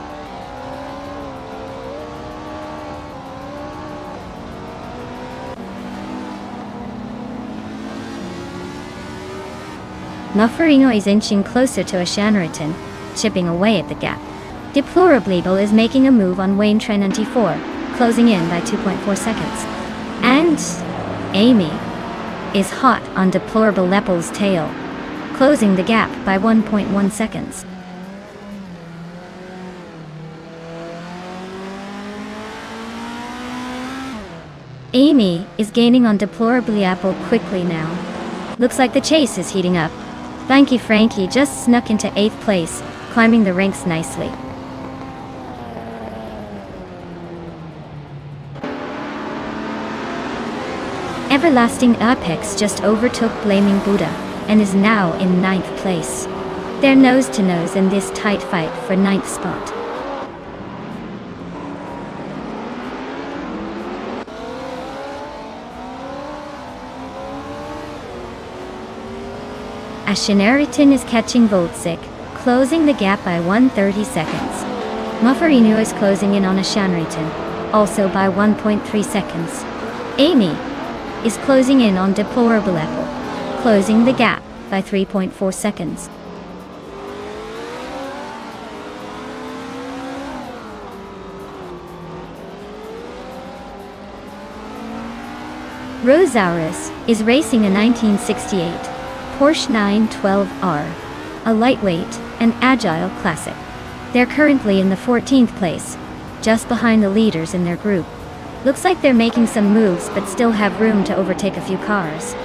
Mofarino is inching closer to Ashanriton, chipping away at the gap. Deplorable is making a move on Wayne Trinanti4, closing in by 2.4 seconds. And Amy is hot on Deplorable Leppel's tail, closing the gap by 1.1 seconds. Amy is gaining on Deplorably Apple quickly now. Looks like the chase is heating up. Flanky Frankie just snuck into 8th place, climbing the ranks nicely. Everlasting Apex just overtook Blaming Buddha and is now in 9th place. They're nose to nose in this tight fight for 9th spot. Ashanriton is catching Voltsik, closing the gap by 130 seconds. Mofarino is closing in on Ashanriton, also by 1.3 seconds. Amy is closing in on Deplorable Apple, closing the gap by 3.4 seconds. Rosaurus is racing a 1968 Porsche 912R, a lightweight and agile classic. They're currently in the 14th place, just behind the leaders in their group. Looks like they're making some moves but still have room to overtake a few cars.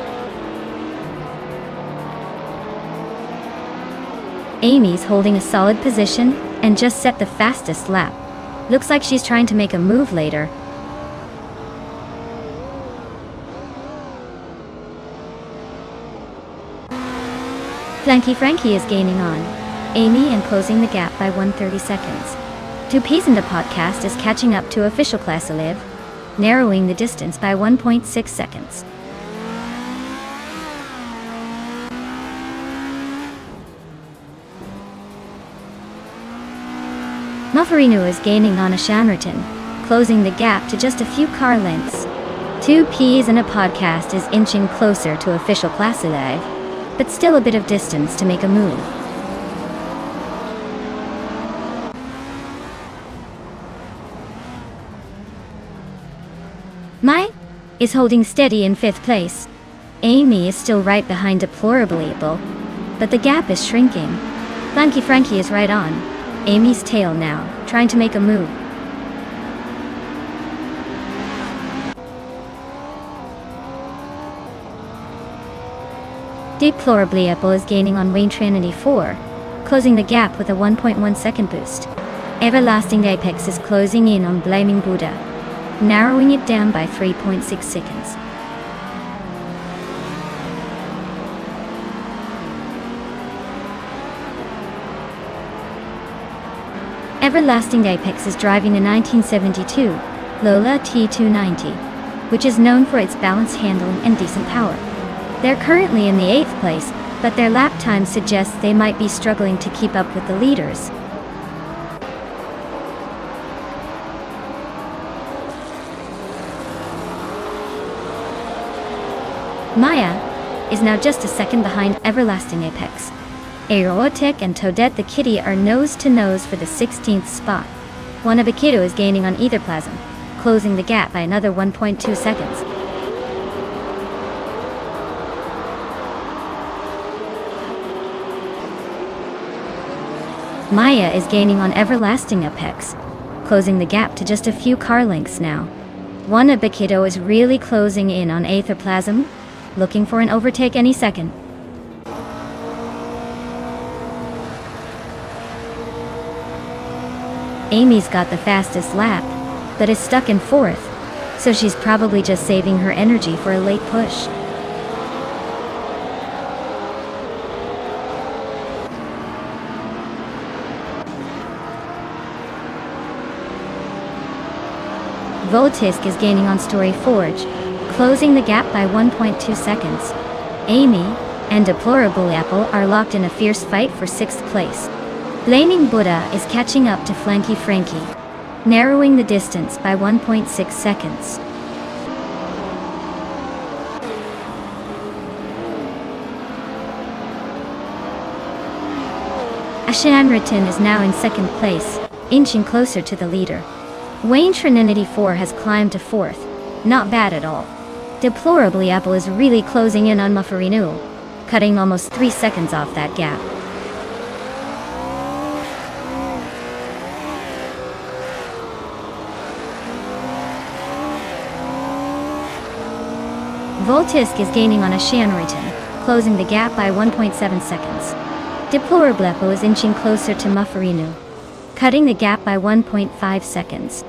Amy's holding a solid position and just set the fastest lap. Looks like she's trying to make a move later. Flanky Frankie is gaining on Amy and closing the gap by 130 seconds. 2 Ps in the podcast is catching up to official class 11, narrowing the distance by 1.6 seconds. Mofarino is gaining on Ashanriton, closing the gap to just a few car lengths. 2 Ps in a podcast is inching closer to official class 11, but still a bit of distance to make a move. Mai is holding steady in 5th place. Amy is still right behind Deplorably Able, but the gap is shrinking. Flanky Frankie is right on Amy's tail now, trying to make a move. Deplorably Able is gaining on Wayne Trinity 4, closing the gap with a 1.1 second boost. Everlasting Apex is closing in on Blaming Buddha, narrowing it down by 3.6 seconds. Everlasting Apex is driving a 1972 Lola T290, which is known for its balanced handling and decent power. They're currently in the 8th place, but their lap time suggests they might be struggling to keep up with the leaders. Maya is now just a second behind Everlasting Apex. Aerotic and Toadette the Kitty are nose to nose for the 16th spot. Wanabakido is gaining on Etherplasm, closing the gap by another 1.2 seconds. Maya is gaining on Everlasting Apex, closing the gap to just a few car lengths now. Wanabakido is really closing in on Etherplasm, looking for an overtake any second. Amy's got the fastest lap, but is stuck in 4th, so she's probably just saving her energy for a late push. Voltisk is gaining on Story Forge, closing the gap by 1.2 seconds. Amy and Deplorable Apple are locked in a fierce fight for 6th place. Blaming Buddha is catching up to Flanky Frankie, narrowing the distance by 1.6 seconds. Ashanriton is now in 2nd place, inching closer to the leader. Wayne Trinity 4 has climbed to 4th, not bad at all. Deplorably Apple is really closing in on Mufferinu, cutting almost 3 seconds off that gap. Voltisk is gaining on Ashanriton, closing the gap by 1.7 seconds. Deplorable Apple is inching closer to Mufferinu, cutting the gap by 1.5 seconds.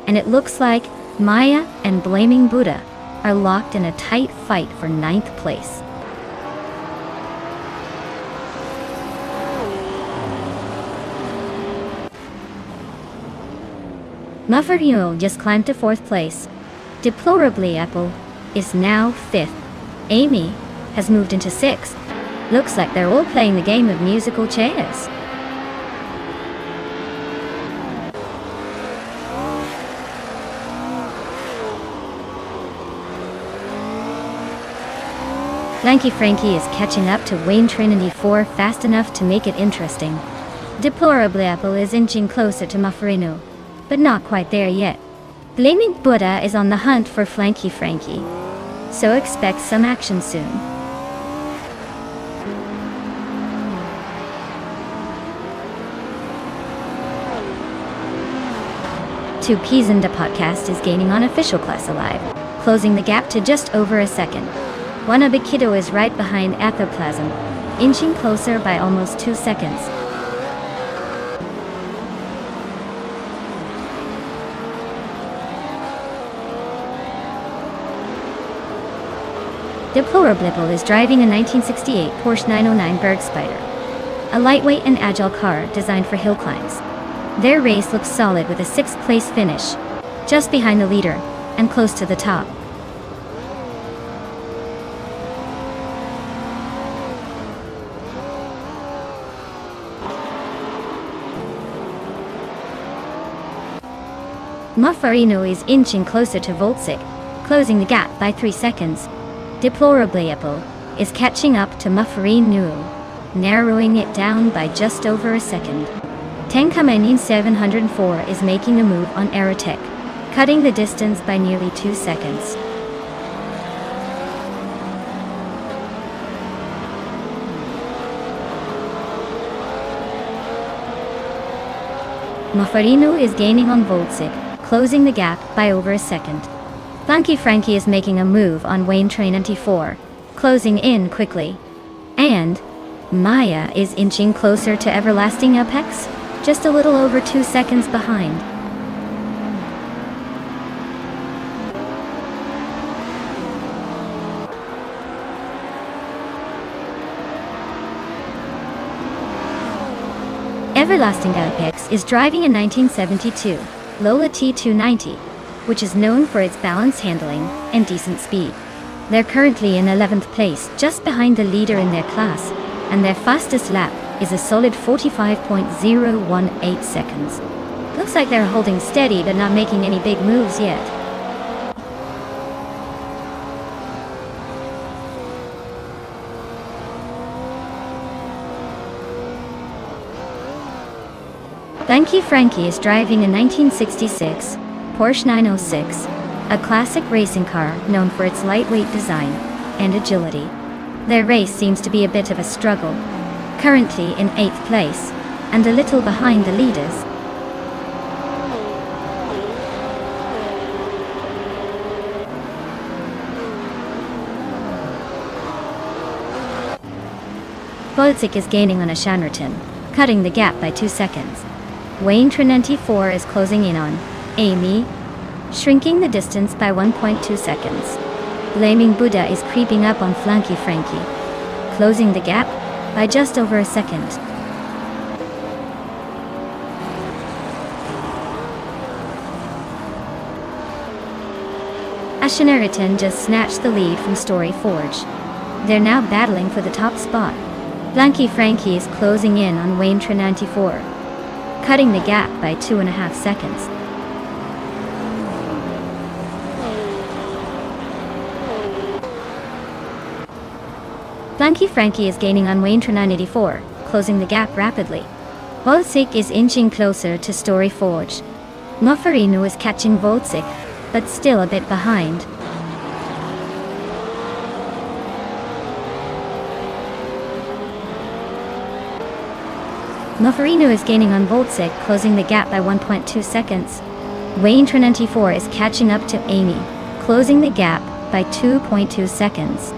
And it looks like Maya and Blaming Buddha are locked in a tight fight for 9th place. Mufferinu just climbed to 4th place. Deplorably Apple is now 5th. Amy has moved into 6th. Looks like they're all playing the game of musical chairs. Lanky Frankie is catching up to Wayne Trinity 4 fast enough to make it interesting. Deplorably Apple is inching closer to Mufferinu, but not quite there yet. Blaming Buddha is on the hunt for Flanky Frankie, so expect some action soon. Two Peas in the Podcast is gaining on Official Class Alive, closing the gap to just over a second. Wanabakido is right behind Athoplasm, inching closer by almost 2 seconds. Deplorable is driving a 1968 Porsche 909 Bergspider, a lightweight and agile car designed for hill climbs. Their race looks solid with a 6th place finish, just behind the leader, and close to the top. Mufferinu is inching closer to Voltsik, closing the gap by 3 seconds. Deplorably Apple is catching up to Mufferinu, narrowing it down by just over a second. Tenkamenin 704 is making a move on Aerotech, cutting the distance by nearly 2 seconds. Moffarino is gaining on Voltzik, closing the gap by over a second. Flanky Frankie is making a move on Wayne Trinity 4, closing in quickly. And Maya is inching closer to Everlasting Apex, just a little over 2 seconds behind. Everlasting Apex is driving a 1972 Lola T290, which is known for its balance handling and decent speed. They're currently in 11th place, just behind the leader in their class, and their fastest lap is a solid 45.018 seconds. Looks like they're holding steady but not making any big moves yet. Flanky Frankie is driving a 1966 Porsche 906, a classic racing car known for its lightweight design and agility. Their race seems to be a bit of a struggle, currently in 8th place, and a little behind the leaders. Voltzik is gaining on Ashannerton, cutting the gap by 2 seconds. Wayne Trinity 4 is closing in on Amy, shrinking the distance by 1.2 seconds. Blaming Buddha is creeping up on Flanky Frankie, closing the gap by just over a second. Ashannerton just snatched the lead from Story Forge. They're now battling for the top spot. Flanky Frankie is closing in on Wayne Trinity 4, cutting the gap by 2.5 seconds. Flanky Frankie is gaining on Wayne Trinity 4, closing the gap rapidly. Voltzik is inching closer to Story Forge. Moffarino is catching Voltzik, but still a bit behind. Moffarino is gaining on Voltzik, closing the gap by 1.2 seconds. Wayne Trinity 4 is catching up to Amy, closing the gap by 2.2 seconds.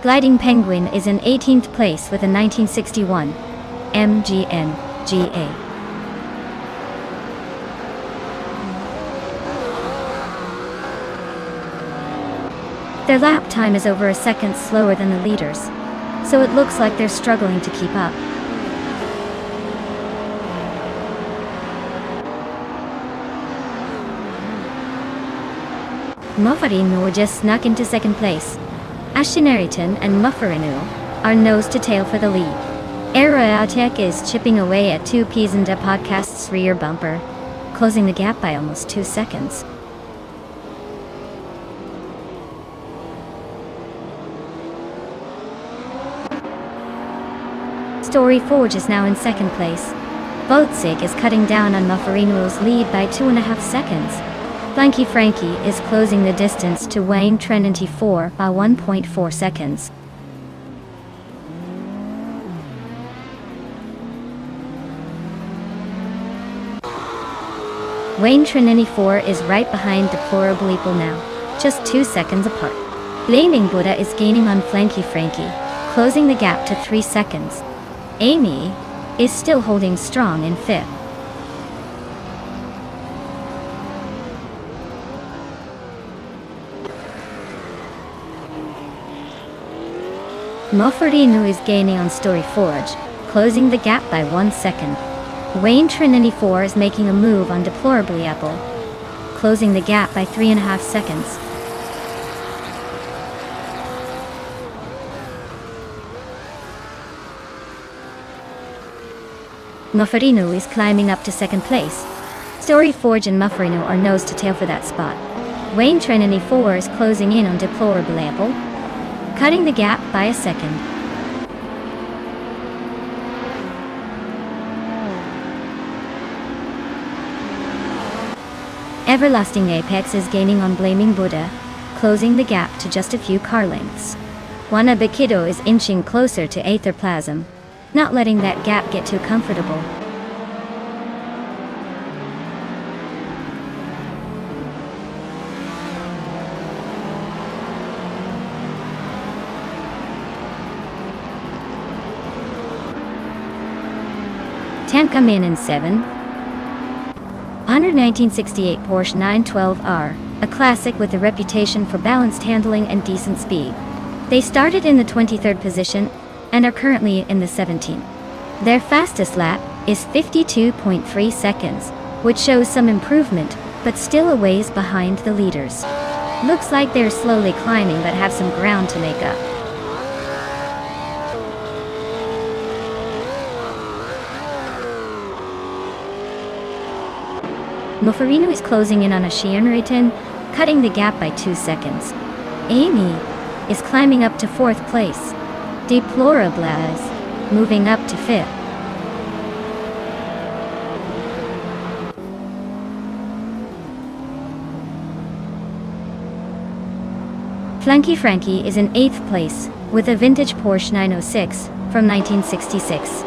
Gliding Penguin is in 18th place with a 1961 MGN GA. Their lap time is over a second slower than the leaders, so it looks like they're struggling to keep up. Moffarino just snuck into second place. Ashannerton and Moffarino are nose to tail for the lead. Aeroautek is chipping away at 2 Ps and a podcast's rear bumper, closing the gap by almost 2 seconds. Story Forge is now in second place. Voltzik is cutting down on Moffarino's lead by 2.5 seconds. Flanky Frankie is closing the distance to Wayne Trinity 4 by 1.4 seconds. Wayne Trinity 4 is right behind Deplorable Eagle now, just 2 seconds apart. Blaming Buddha is gaining on Flanky Frankie, closing the gap to 3 seconds. Amy is still holding strong in 5th. Moffarino is gaining on Story Forge, closing the gap by 1 second. Wayne Trinity 4 is making a move on Deplorably Apple, closing the gap by 3.5 seconds. Moffarino is climbing up to second place. Story Forge and Moffarino are nose to tail for that spot. Wayne Trinity 4 is closing in on Deplorable Apple, cutting the gap by a second. Everlasting Apex is gaining on Blaming Buddha, closing the gap to just a few car lengths. Juan Abequido is inching closer to Aetherplasm, not letting that gap get too comfortable. Ten come in 7. Honor 1968 Porsche 912R, a classic with a reputation for balanced handling and decent speed. They started in the 23rd position and are currently in the 17th. Their fastest lap is 52.3 seconds, which shows some improvement, but still a ways behind the leaders. Looks like they're slowly climbing but have some ground to make up. Mofarino is closing in on Ascianritin, cutting the gap by 2 seconds. Amy is climbing up to 4th place. Deplorable moving up to 5th. Flanky Frankie is in 8th place, with a vintage Porsche 906 from 1966.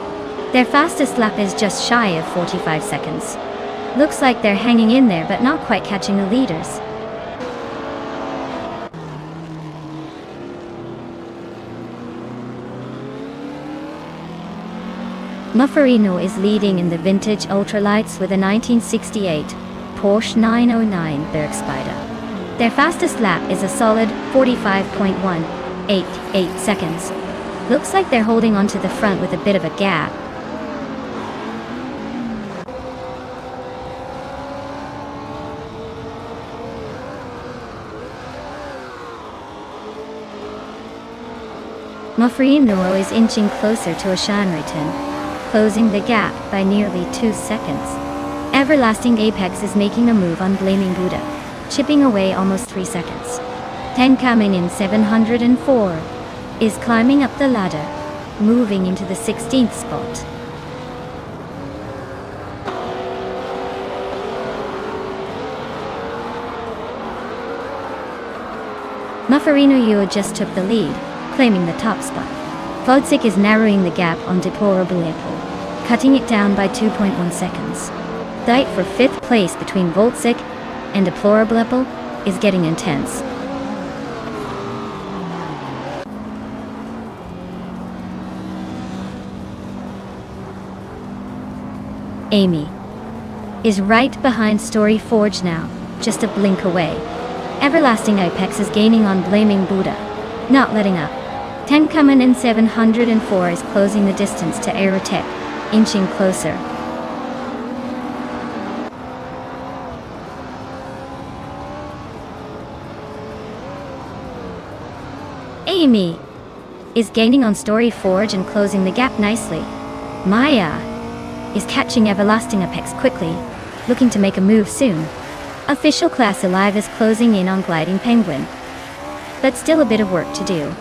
Their fastest lap is just shy of 45 seconds. Looks like they're hanging in there but not quite catching the leaders. Muffarino is leading in the vintage ultralights with a 1968 Porsche 909 Bergspider. Their fastest lap is a solid 45.188 seconds. Looks like they're holding onto the front with a bit of a gap. Mofrino is inching closer to Ascianritin, closing the gap by nearly 2 seconds. Everlasting Apex is making a move on Blaming Buddha, chipping away almost 3 seconds. 10 coming in 704 is climbing up the ladder, moving into the 16th spot. Muffarino Yu just took the lead, claiming the top spot. Vodzik is narrowing the gap on Deplorable, cutting it down by 2.1 seconds. The fight for 5th place between Voltzik and Deplorable is getting intense. Amy is right behind Story Forge now, just a blink away. Everlasting Apex is gaining on Blaming Buddha, not letting up. 10 coming in 704 is closing the distance to Aerotech, inching closer. Amy is gaining on Story Forge and closing the gap nicely. Maya is catching Everlasting Apex quickly, looking to make a move soon. Official Class Alive is closing in on Gliding Penguin, but still a bit of work to do.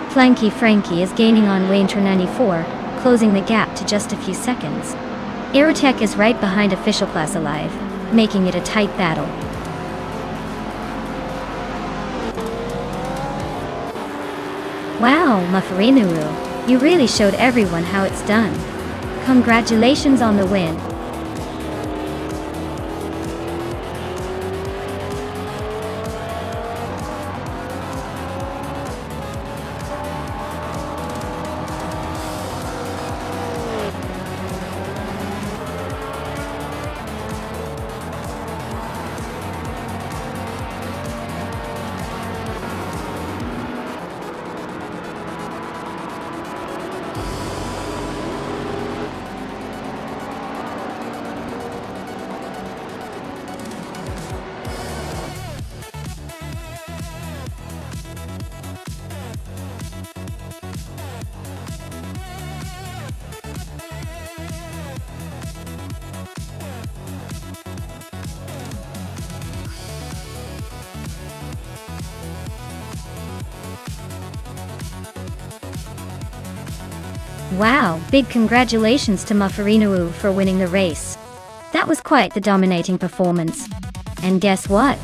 Flanky Frankie is gaining on Wainter 94, closing the gap to just a few seconds. Aerotech is right behind Official Class Alive, making it a tight battle. Wow, Muffarinu, you really showed everyone how it's done. Congratulations on the win. Wow, big congratulations to Mufferinu for winning the race. That was quite the dominating performance. And guess what?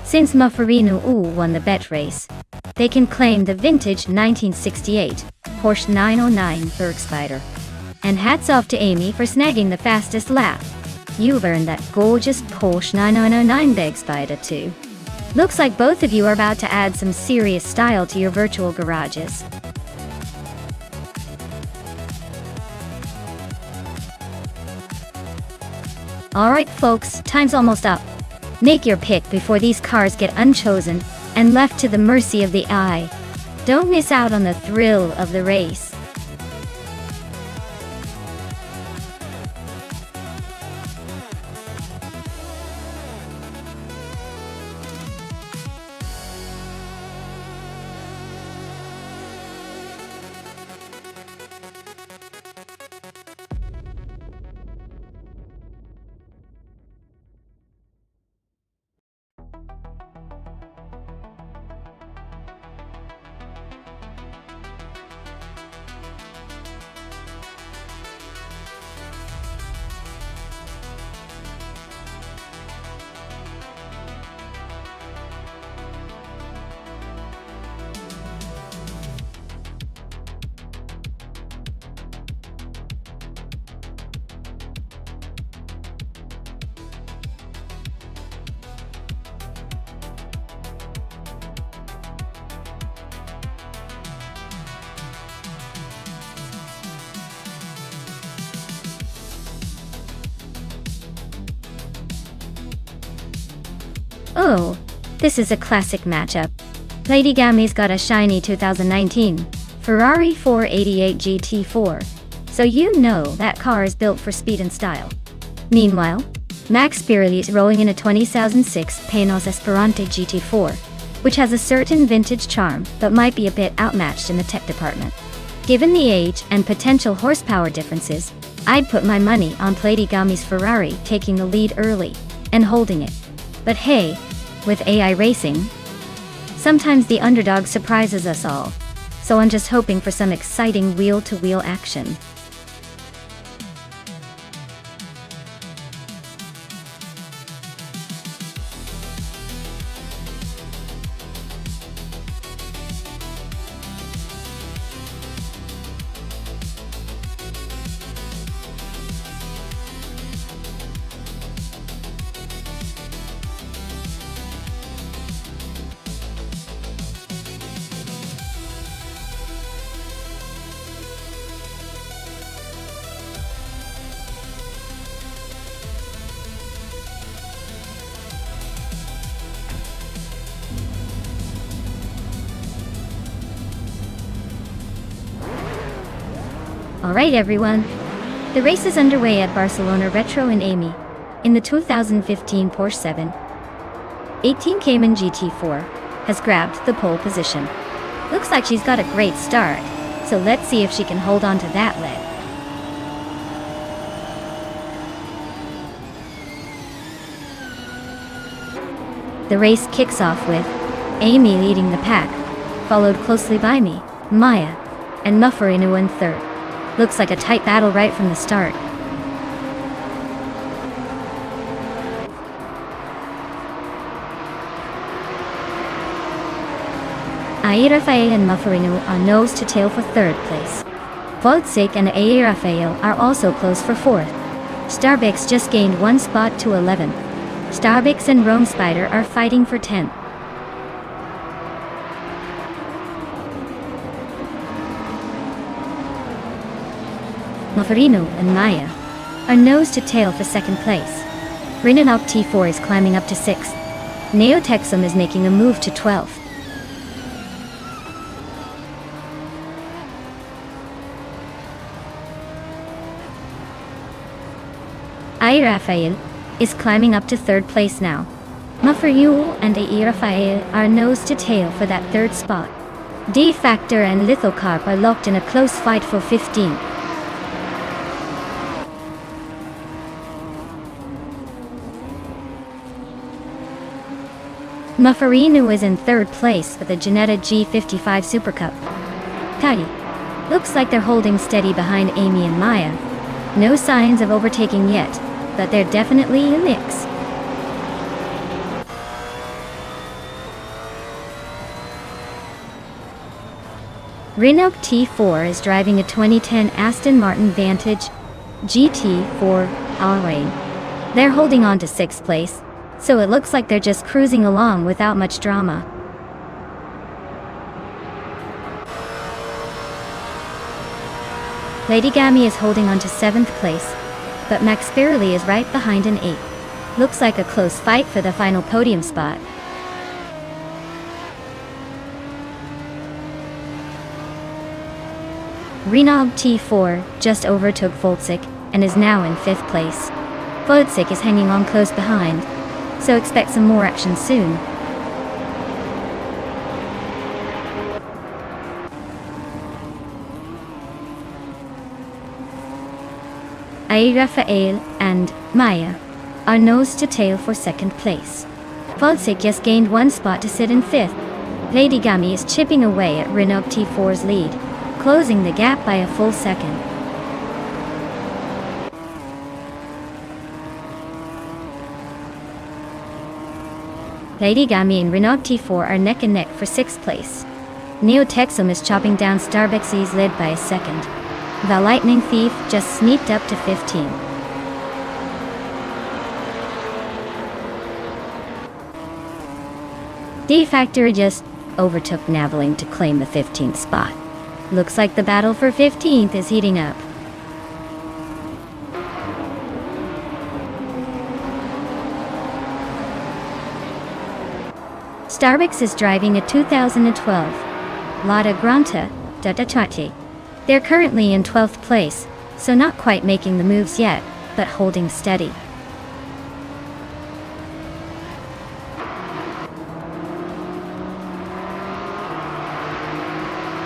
Since Mufferinu won the bet race, they can claim the vintage 1968 Porsche 909 Bergspider. And hats off to Amy for snagging the fastest lap. You've earned that gorgeous Porsche 909 Bergspider too. Looks like both of you are about to add some serious style to your virtual garages. Alright folks, time's almost up. Make your pick before these cars get unchosen and left to the mercy of the eye. Don't miss out on the thrill of the race. Oh, this is a classic matchup. Lady Gami's got a shiny 2019 Ferrari 488 GT4, so you know that car is built for speed and style. Meanwhile, Max Pirelli is rolling in a 2006 Penos Esperante GT4, which has a certain vintage charm but might be a bit outmatched in the tech department. Given the age and potential horsepower differences, I'd put my money on Lady Gami's Ferrari taking the lead early and holding it. But hey, with AI racing, sometimes the underdog surprises us all, so I'm just hoping for some exciting wheel-to-wheel action. Alright everyone, the race is underway at Barcelona Retro and Amy, in the 2015 Porsche 718 Cayman GT4, has grabbed the pole position. Looks like she's got a great start, so let's see if she can hold on to that lead. The race kicks off with Amy leading the pack, followed closely by me, Maya, and Mufferinu in third. Looks like a tight battle right from the start. A. Rafael and Mufferinu are nose to tail for third place. Voltsik and A. Rafael are also close for fourth. Starbucks just gained one spot to 11. Starbucks and Rome Spider are fighting for 10th. Mufferinu and Maya are nose to tail for second place. Rinanop T4 is climbing up to 6th. Neotexum is making a move to 12th. A. Rafael is climbing up to third place now. Mufferinu and A. Rafael are nose to tail for that third spot. D Factor and Lithocarp are locked in a close fight for 15th. Mufferinu is in third place with the Ginetta G55 Super Cup. Kali, Looks like they're holding steady behind Amy and Maya. No signs of overtaking yet, but they're definitely a mix. Renault T4 is driving a 2010 Aston Martin Vantage GT4 All-Rain. They're holding on to 6th place, so it looks like they're just cruising along without much drama. Lady Gammy is holding on to 7th place, but Max Spirley is right behind in 8th. Looks like a close fight for the final podium spot. Renault T4 just overtook Voltsik and is now in 5th place. Voltsik is hanging on close behind, so expect some more action soon. Raphael and Maya are nose to tail for 2nd place. Voltsik just gained 1 spot to sit in 5th. Lady Gammy is chipping away at Renault T4's lead, closing the gap by a full second. Lady Gammy and Renault T4 are neck and neck for 6th place. Neo Texum is chopping down Starbexy's lead by a second. The Lightning Thief just sneaked up to 15. D-Factory just overtook Naveling to claim the 15th spot. Looks like the battle for 15th is heating up. Starbucks is driving a 2012 Lada Granta Dadatrati. They're currently in 12th place, so not quite making the moves yet, but holding steady.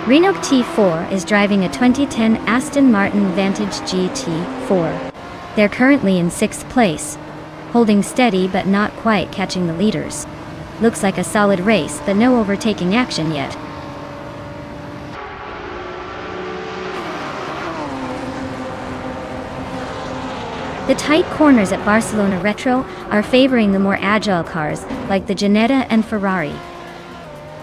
Renault T4 is driving a 2010 Aston Martin Vantage GT4. They're currently in 6th place, holding steady but not quite catching the leaders. Looks like a solid race, but no overtaking action yet. The tight corners at Barcelona Retro are favoring the more agile cars like the Ginetta and Ferrari,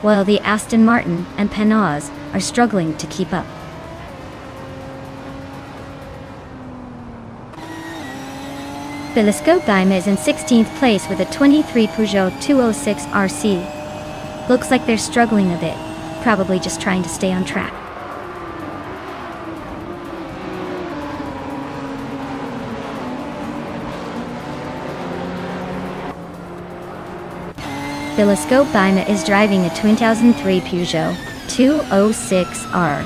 while the Aston Martin and Panhard are struggling to keep up. Telescope Daima is in 16th place with a 23 Peugeot 206 RC. Looks like they're struggling a bit, probably just trying to stay on track. Telescope Daima is driving a 2003 Peugeot 206R.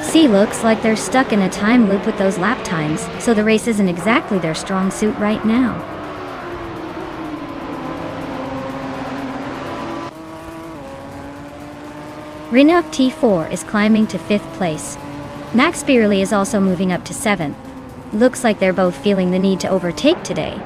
See, looks like they're stuck in a time loop with those lap times, so the race isn't exactly their strong suit right now. Renault T4 is climbing to 5th place. Max Spirley is also moving up to 7th. Looks like they're both feeling the need to overtake today.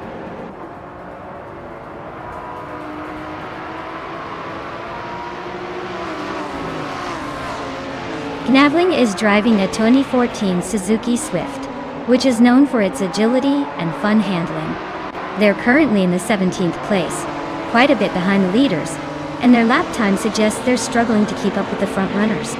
Naveling is driving a 2014 Suzuki Swift, which is known for its agility and fun handling. They're currently in the 17th place, quite a bit behind the leaders, and their lap time suggests they're struggling to keep up with the front runners.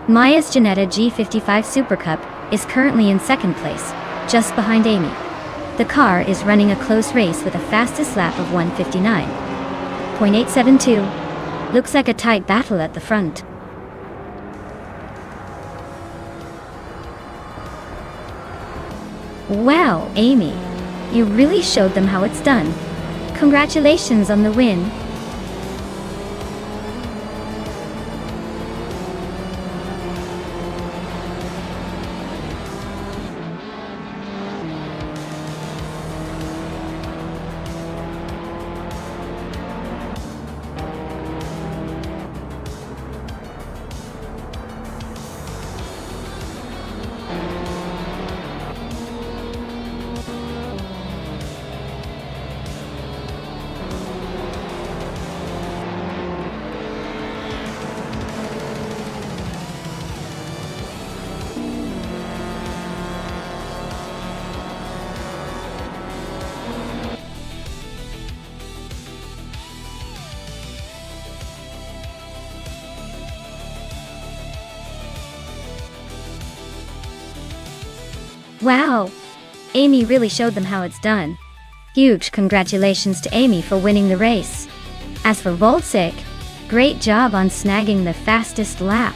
Maya's Ginetta G55 Super Cup is currently in 2nd place, just behind Amy. The car is running a close race with a fastest lap of 1:59.872. Looks like a tight battle at the front. Wow, Amy, you really showed them how it's done. Congratulations on the win. Wow! Amy really showed them how it's done. Huge congratulations to Amy for winning the race. As for Volcik, great job on snagging the fastest lap.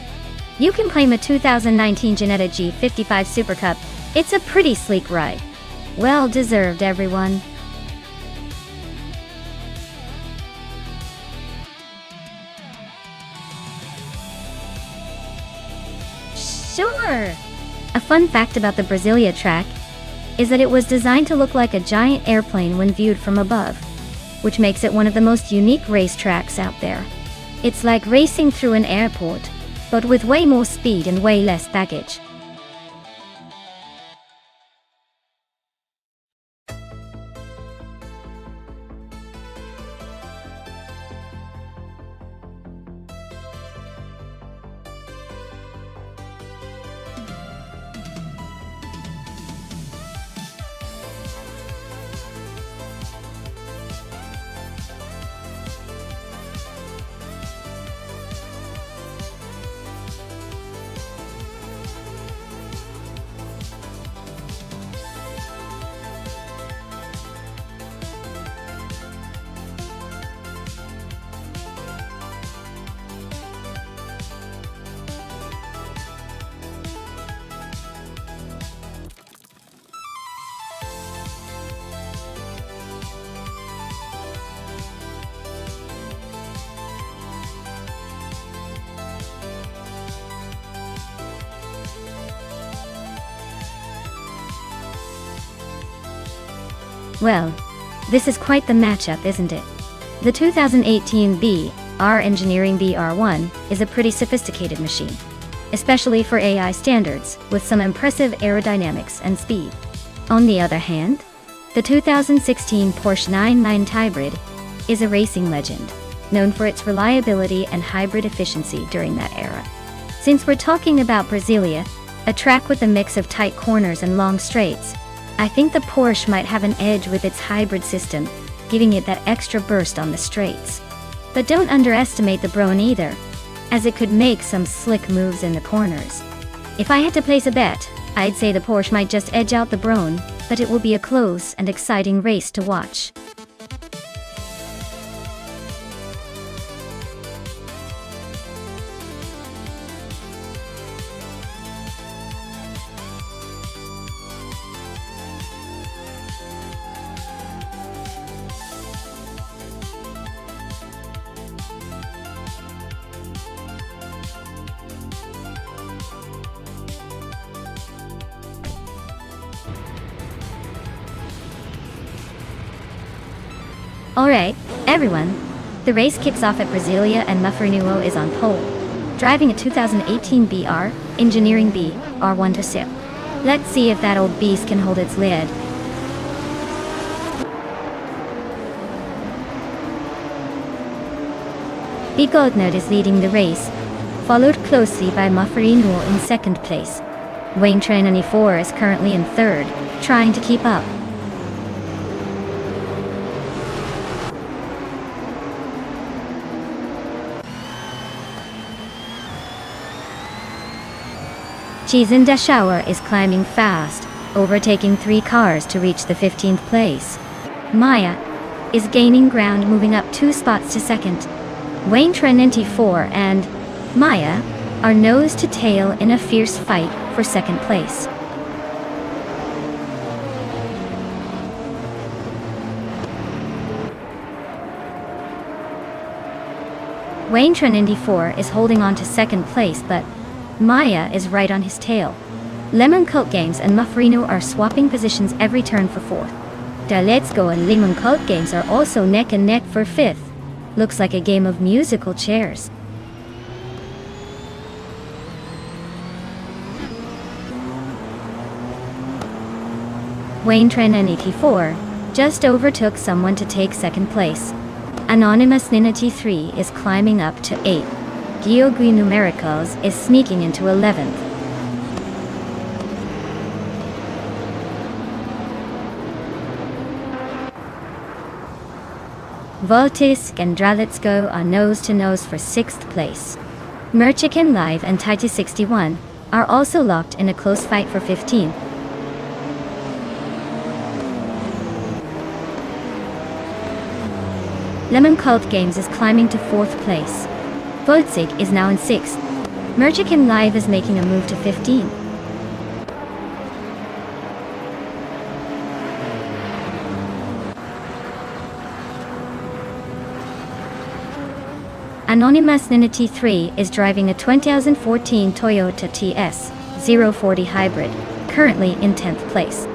You can claim a 2019 Ginetta G55 Super Cup. It's a pretty sleek ride. Well deserved, everyone. Sure! A fun fact about the Brasilia track is that it was designed to look like a giant airplane when viewed from above, which makes it one of the most unique racetracks out there. It's like racing through an airport, but with way more speed and way less baggage. Well, this is quite the matchup, isn't it? The 2018 BR Engineering BR1 is a pretty sophisticated machine, especially for AI standards, with some impressive aerodynamics and speed. On the other hand, the 2016 Porsche 99 Hybrid is a racing legend, known for its reliability and hybrid efficiency during that era. Since we're talking about Brasilia, a track with a mix of tight corners and long straights, I think the Porsche might have an edge with its hybrid system, giving it that extra burst on the straights. But don't underestimate the Brone either, as it could make some slick moves in the corners. If I had to place a bet, I'd say the Porsche might just edge out the Brone, but it will be a close and exciting race to watch. Alright, everyone. The race kicks off at Brasilia and Mafrinuo is on pole, driving a 2018 BR Engineering B R1 to sip. Let's see if that old beast can hold its lid. Bigodnod is leading the race, followed closely by Mafrinuo in second place. Wayne Trenany 4 is currently in third, trying to keep up. Chizin Dashauer is climbing fast, overtaking 3 cars to reach the 15th place. Maya is gaining ground, moving up 2 spots to second. Wayne Trenany 4 and Maya are nose to tail in a fierce fight for second place. Wayne Trenany 4 is holding on to second place, but Maya is right on his tail. Lemon Cult Games and Mafrino are swapping positions every turn for fourth. Da Let's Go and Lemon Cult Games are also neck and neck for fifth. Looks like a game of musical chairs. Wayne Trenany 84 just overtook someone to take second place. Anonymous Ninity 3 is climbing up to 8. Geogui Numericals is sneaking into 11th. Voltisk and Dralitsko are nose-to-nose for 6th place. Merchican Live and Titus 61 are also locked in a close fight for 15th. Lemon Cult Games is climbing to 4th place. Voltsig is now in 6th. Merchican Live is making a move to 15. Anonymous Ninity 3 is driving a 2014 Toyota TS 040 Hybrid, currently in 10th place.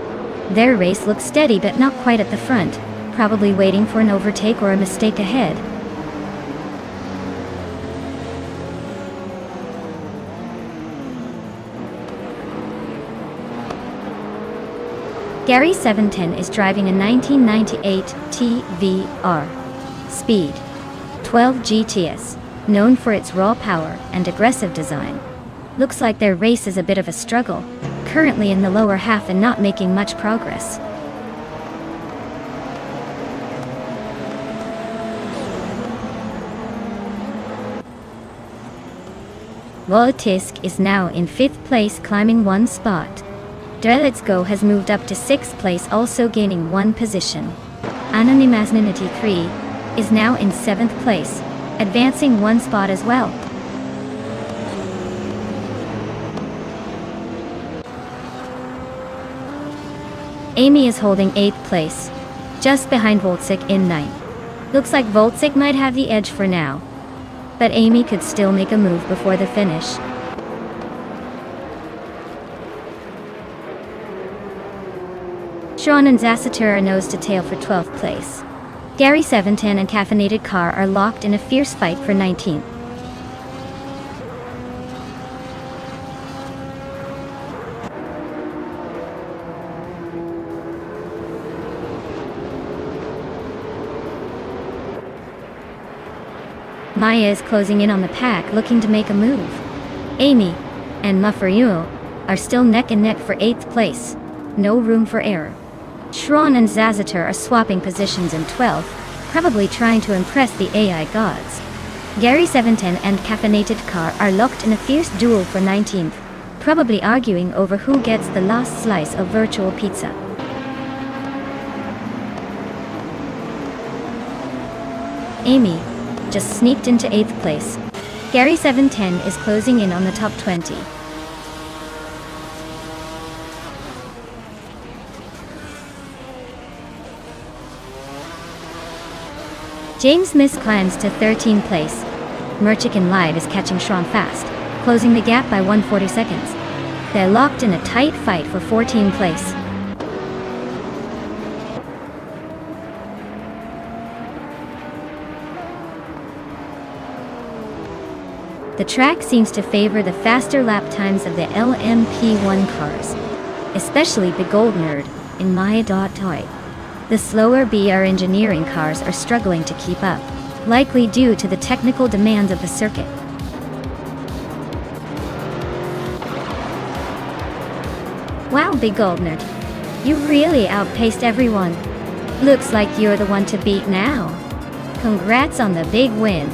Their race looks steady but not quite at the front, probably waiting for an overtake or a mistake ahead. Gary 710 is driving a 1998 TVR. Speed 12 GTS, known for its raw power and aggressive design. Looks like their race is a bit of a struggle, currently in the lower half and not making much progress. Voltisk is now in 5th place, climbing 1 spot. Drelitsko has moved up to 6th place, also gaining 1 position. Anonymous Ninity 3 is now in 7th place, advancing 1 spot as well. Amy is holding 8th place, just behind Voltsik in 9th. Looks like Voltsik might have the edge for now, but Amy could still make a move before the finish. Sean and Zassater are nose to tail for 12th place. Gary 710 and Caffeinated Car are locked in a fierce fight for 19th. Maya is closing in on the pack, looking to make a move. Amy and Mufferuo are still neck and neck for 8th place. No room for error. Shron and Zazater are swapping positions in 12th, probably trying to impress the AI gods. Gary 710 and Caffeinated Car are locked in a fierce duel for 19th, probably arguing over who gets the last slice of virtual pizza. Amy just sneaked into 8th place. Gary 710 is closing in on the top 20. James Miss climbs to 13th place. Merchican Live is catching Sean fast, closing the gap by 140 seconds. They're locked in a tight fight for 14th place. The track seems to favor the faster lap times of the LMP1 cars, especially the Gold Nerd in Maya.toy. The slower BR engineering cars are struggling to keep up, likely due to the technical demands of the circuit. Wow, Big Gold Nerd, you really outpaced everyone. Looks like you're the one to beat now. Congrats on the big win.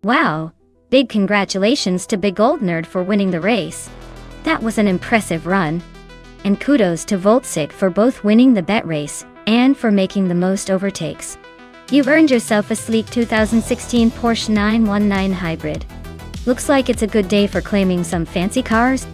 Wow, big congratulations to Big Gold Nerd for winning the race. That was an impressive run. And kudos to Voltsik for both winning the bet race and for making the most overtakes. You've earned yourself a sleek 2016 Porsche 919 Hybrid. Looks like it's a good day for claiming some fancy cars.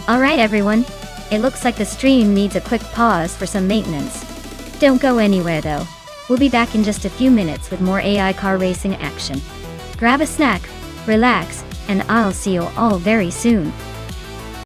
Alright everyone, it looks like the stream needs a quick pause for some maintenance. Don't go anywhere though. We'll be back in just a few minutes with more AI car racing action. Grab a snack, relax, and I'll see you all very soon.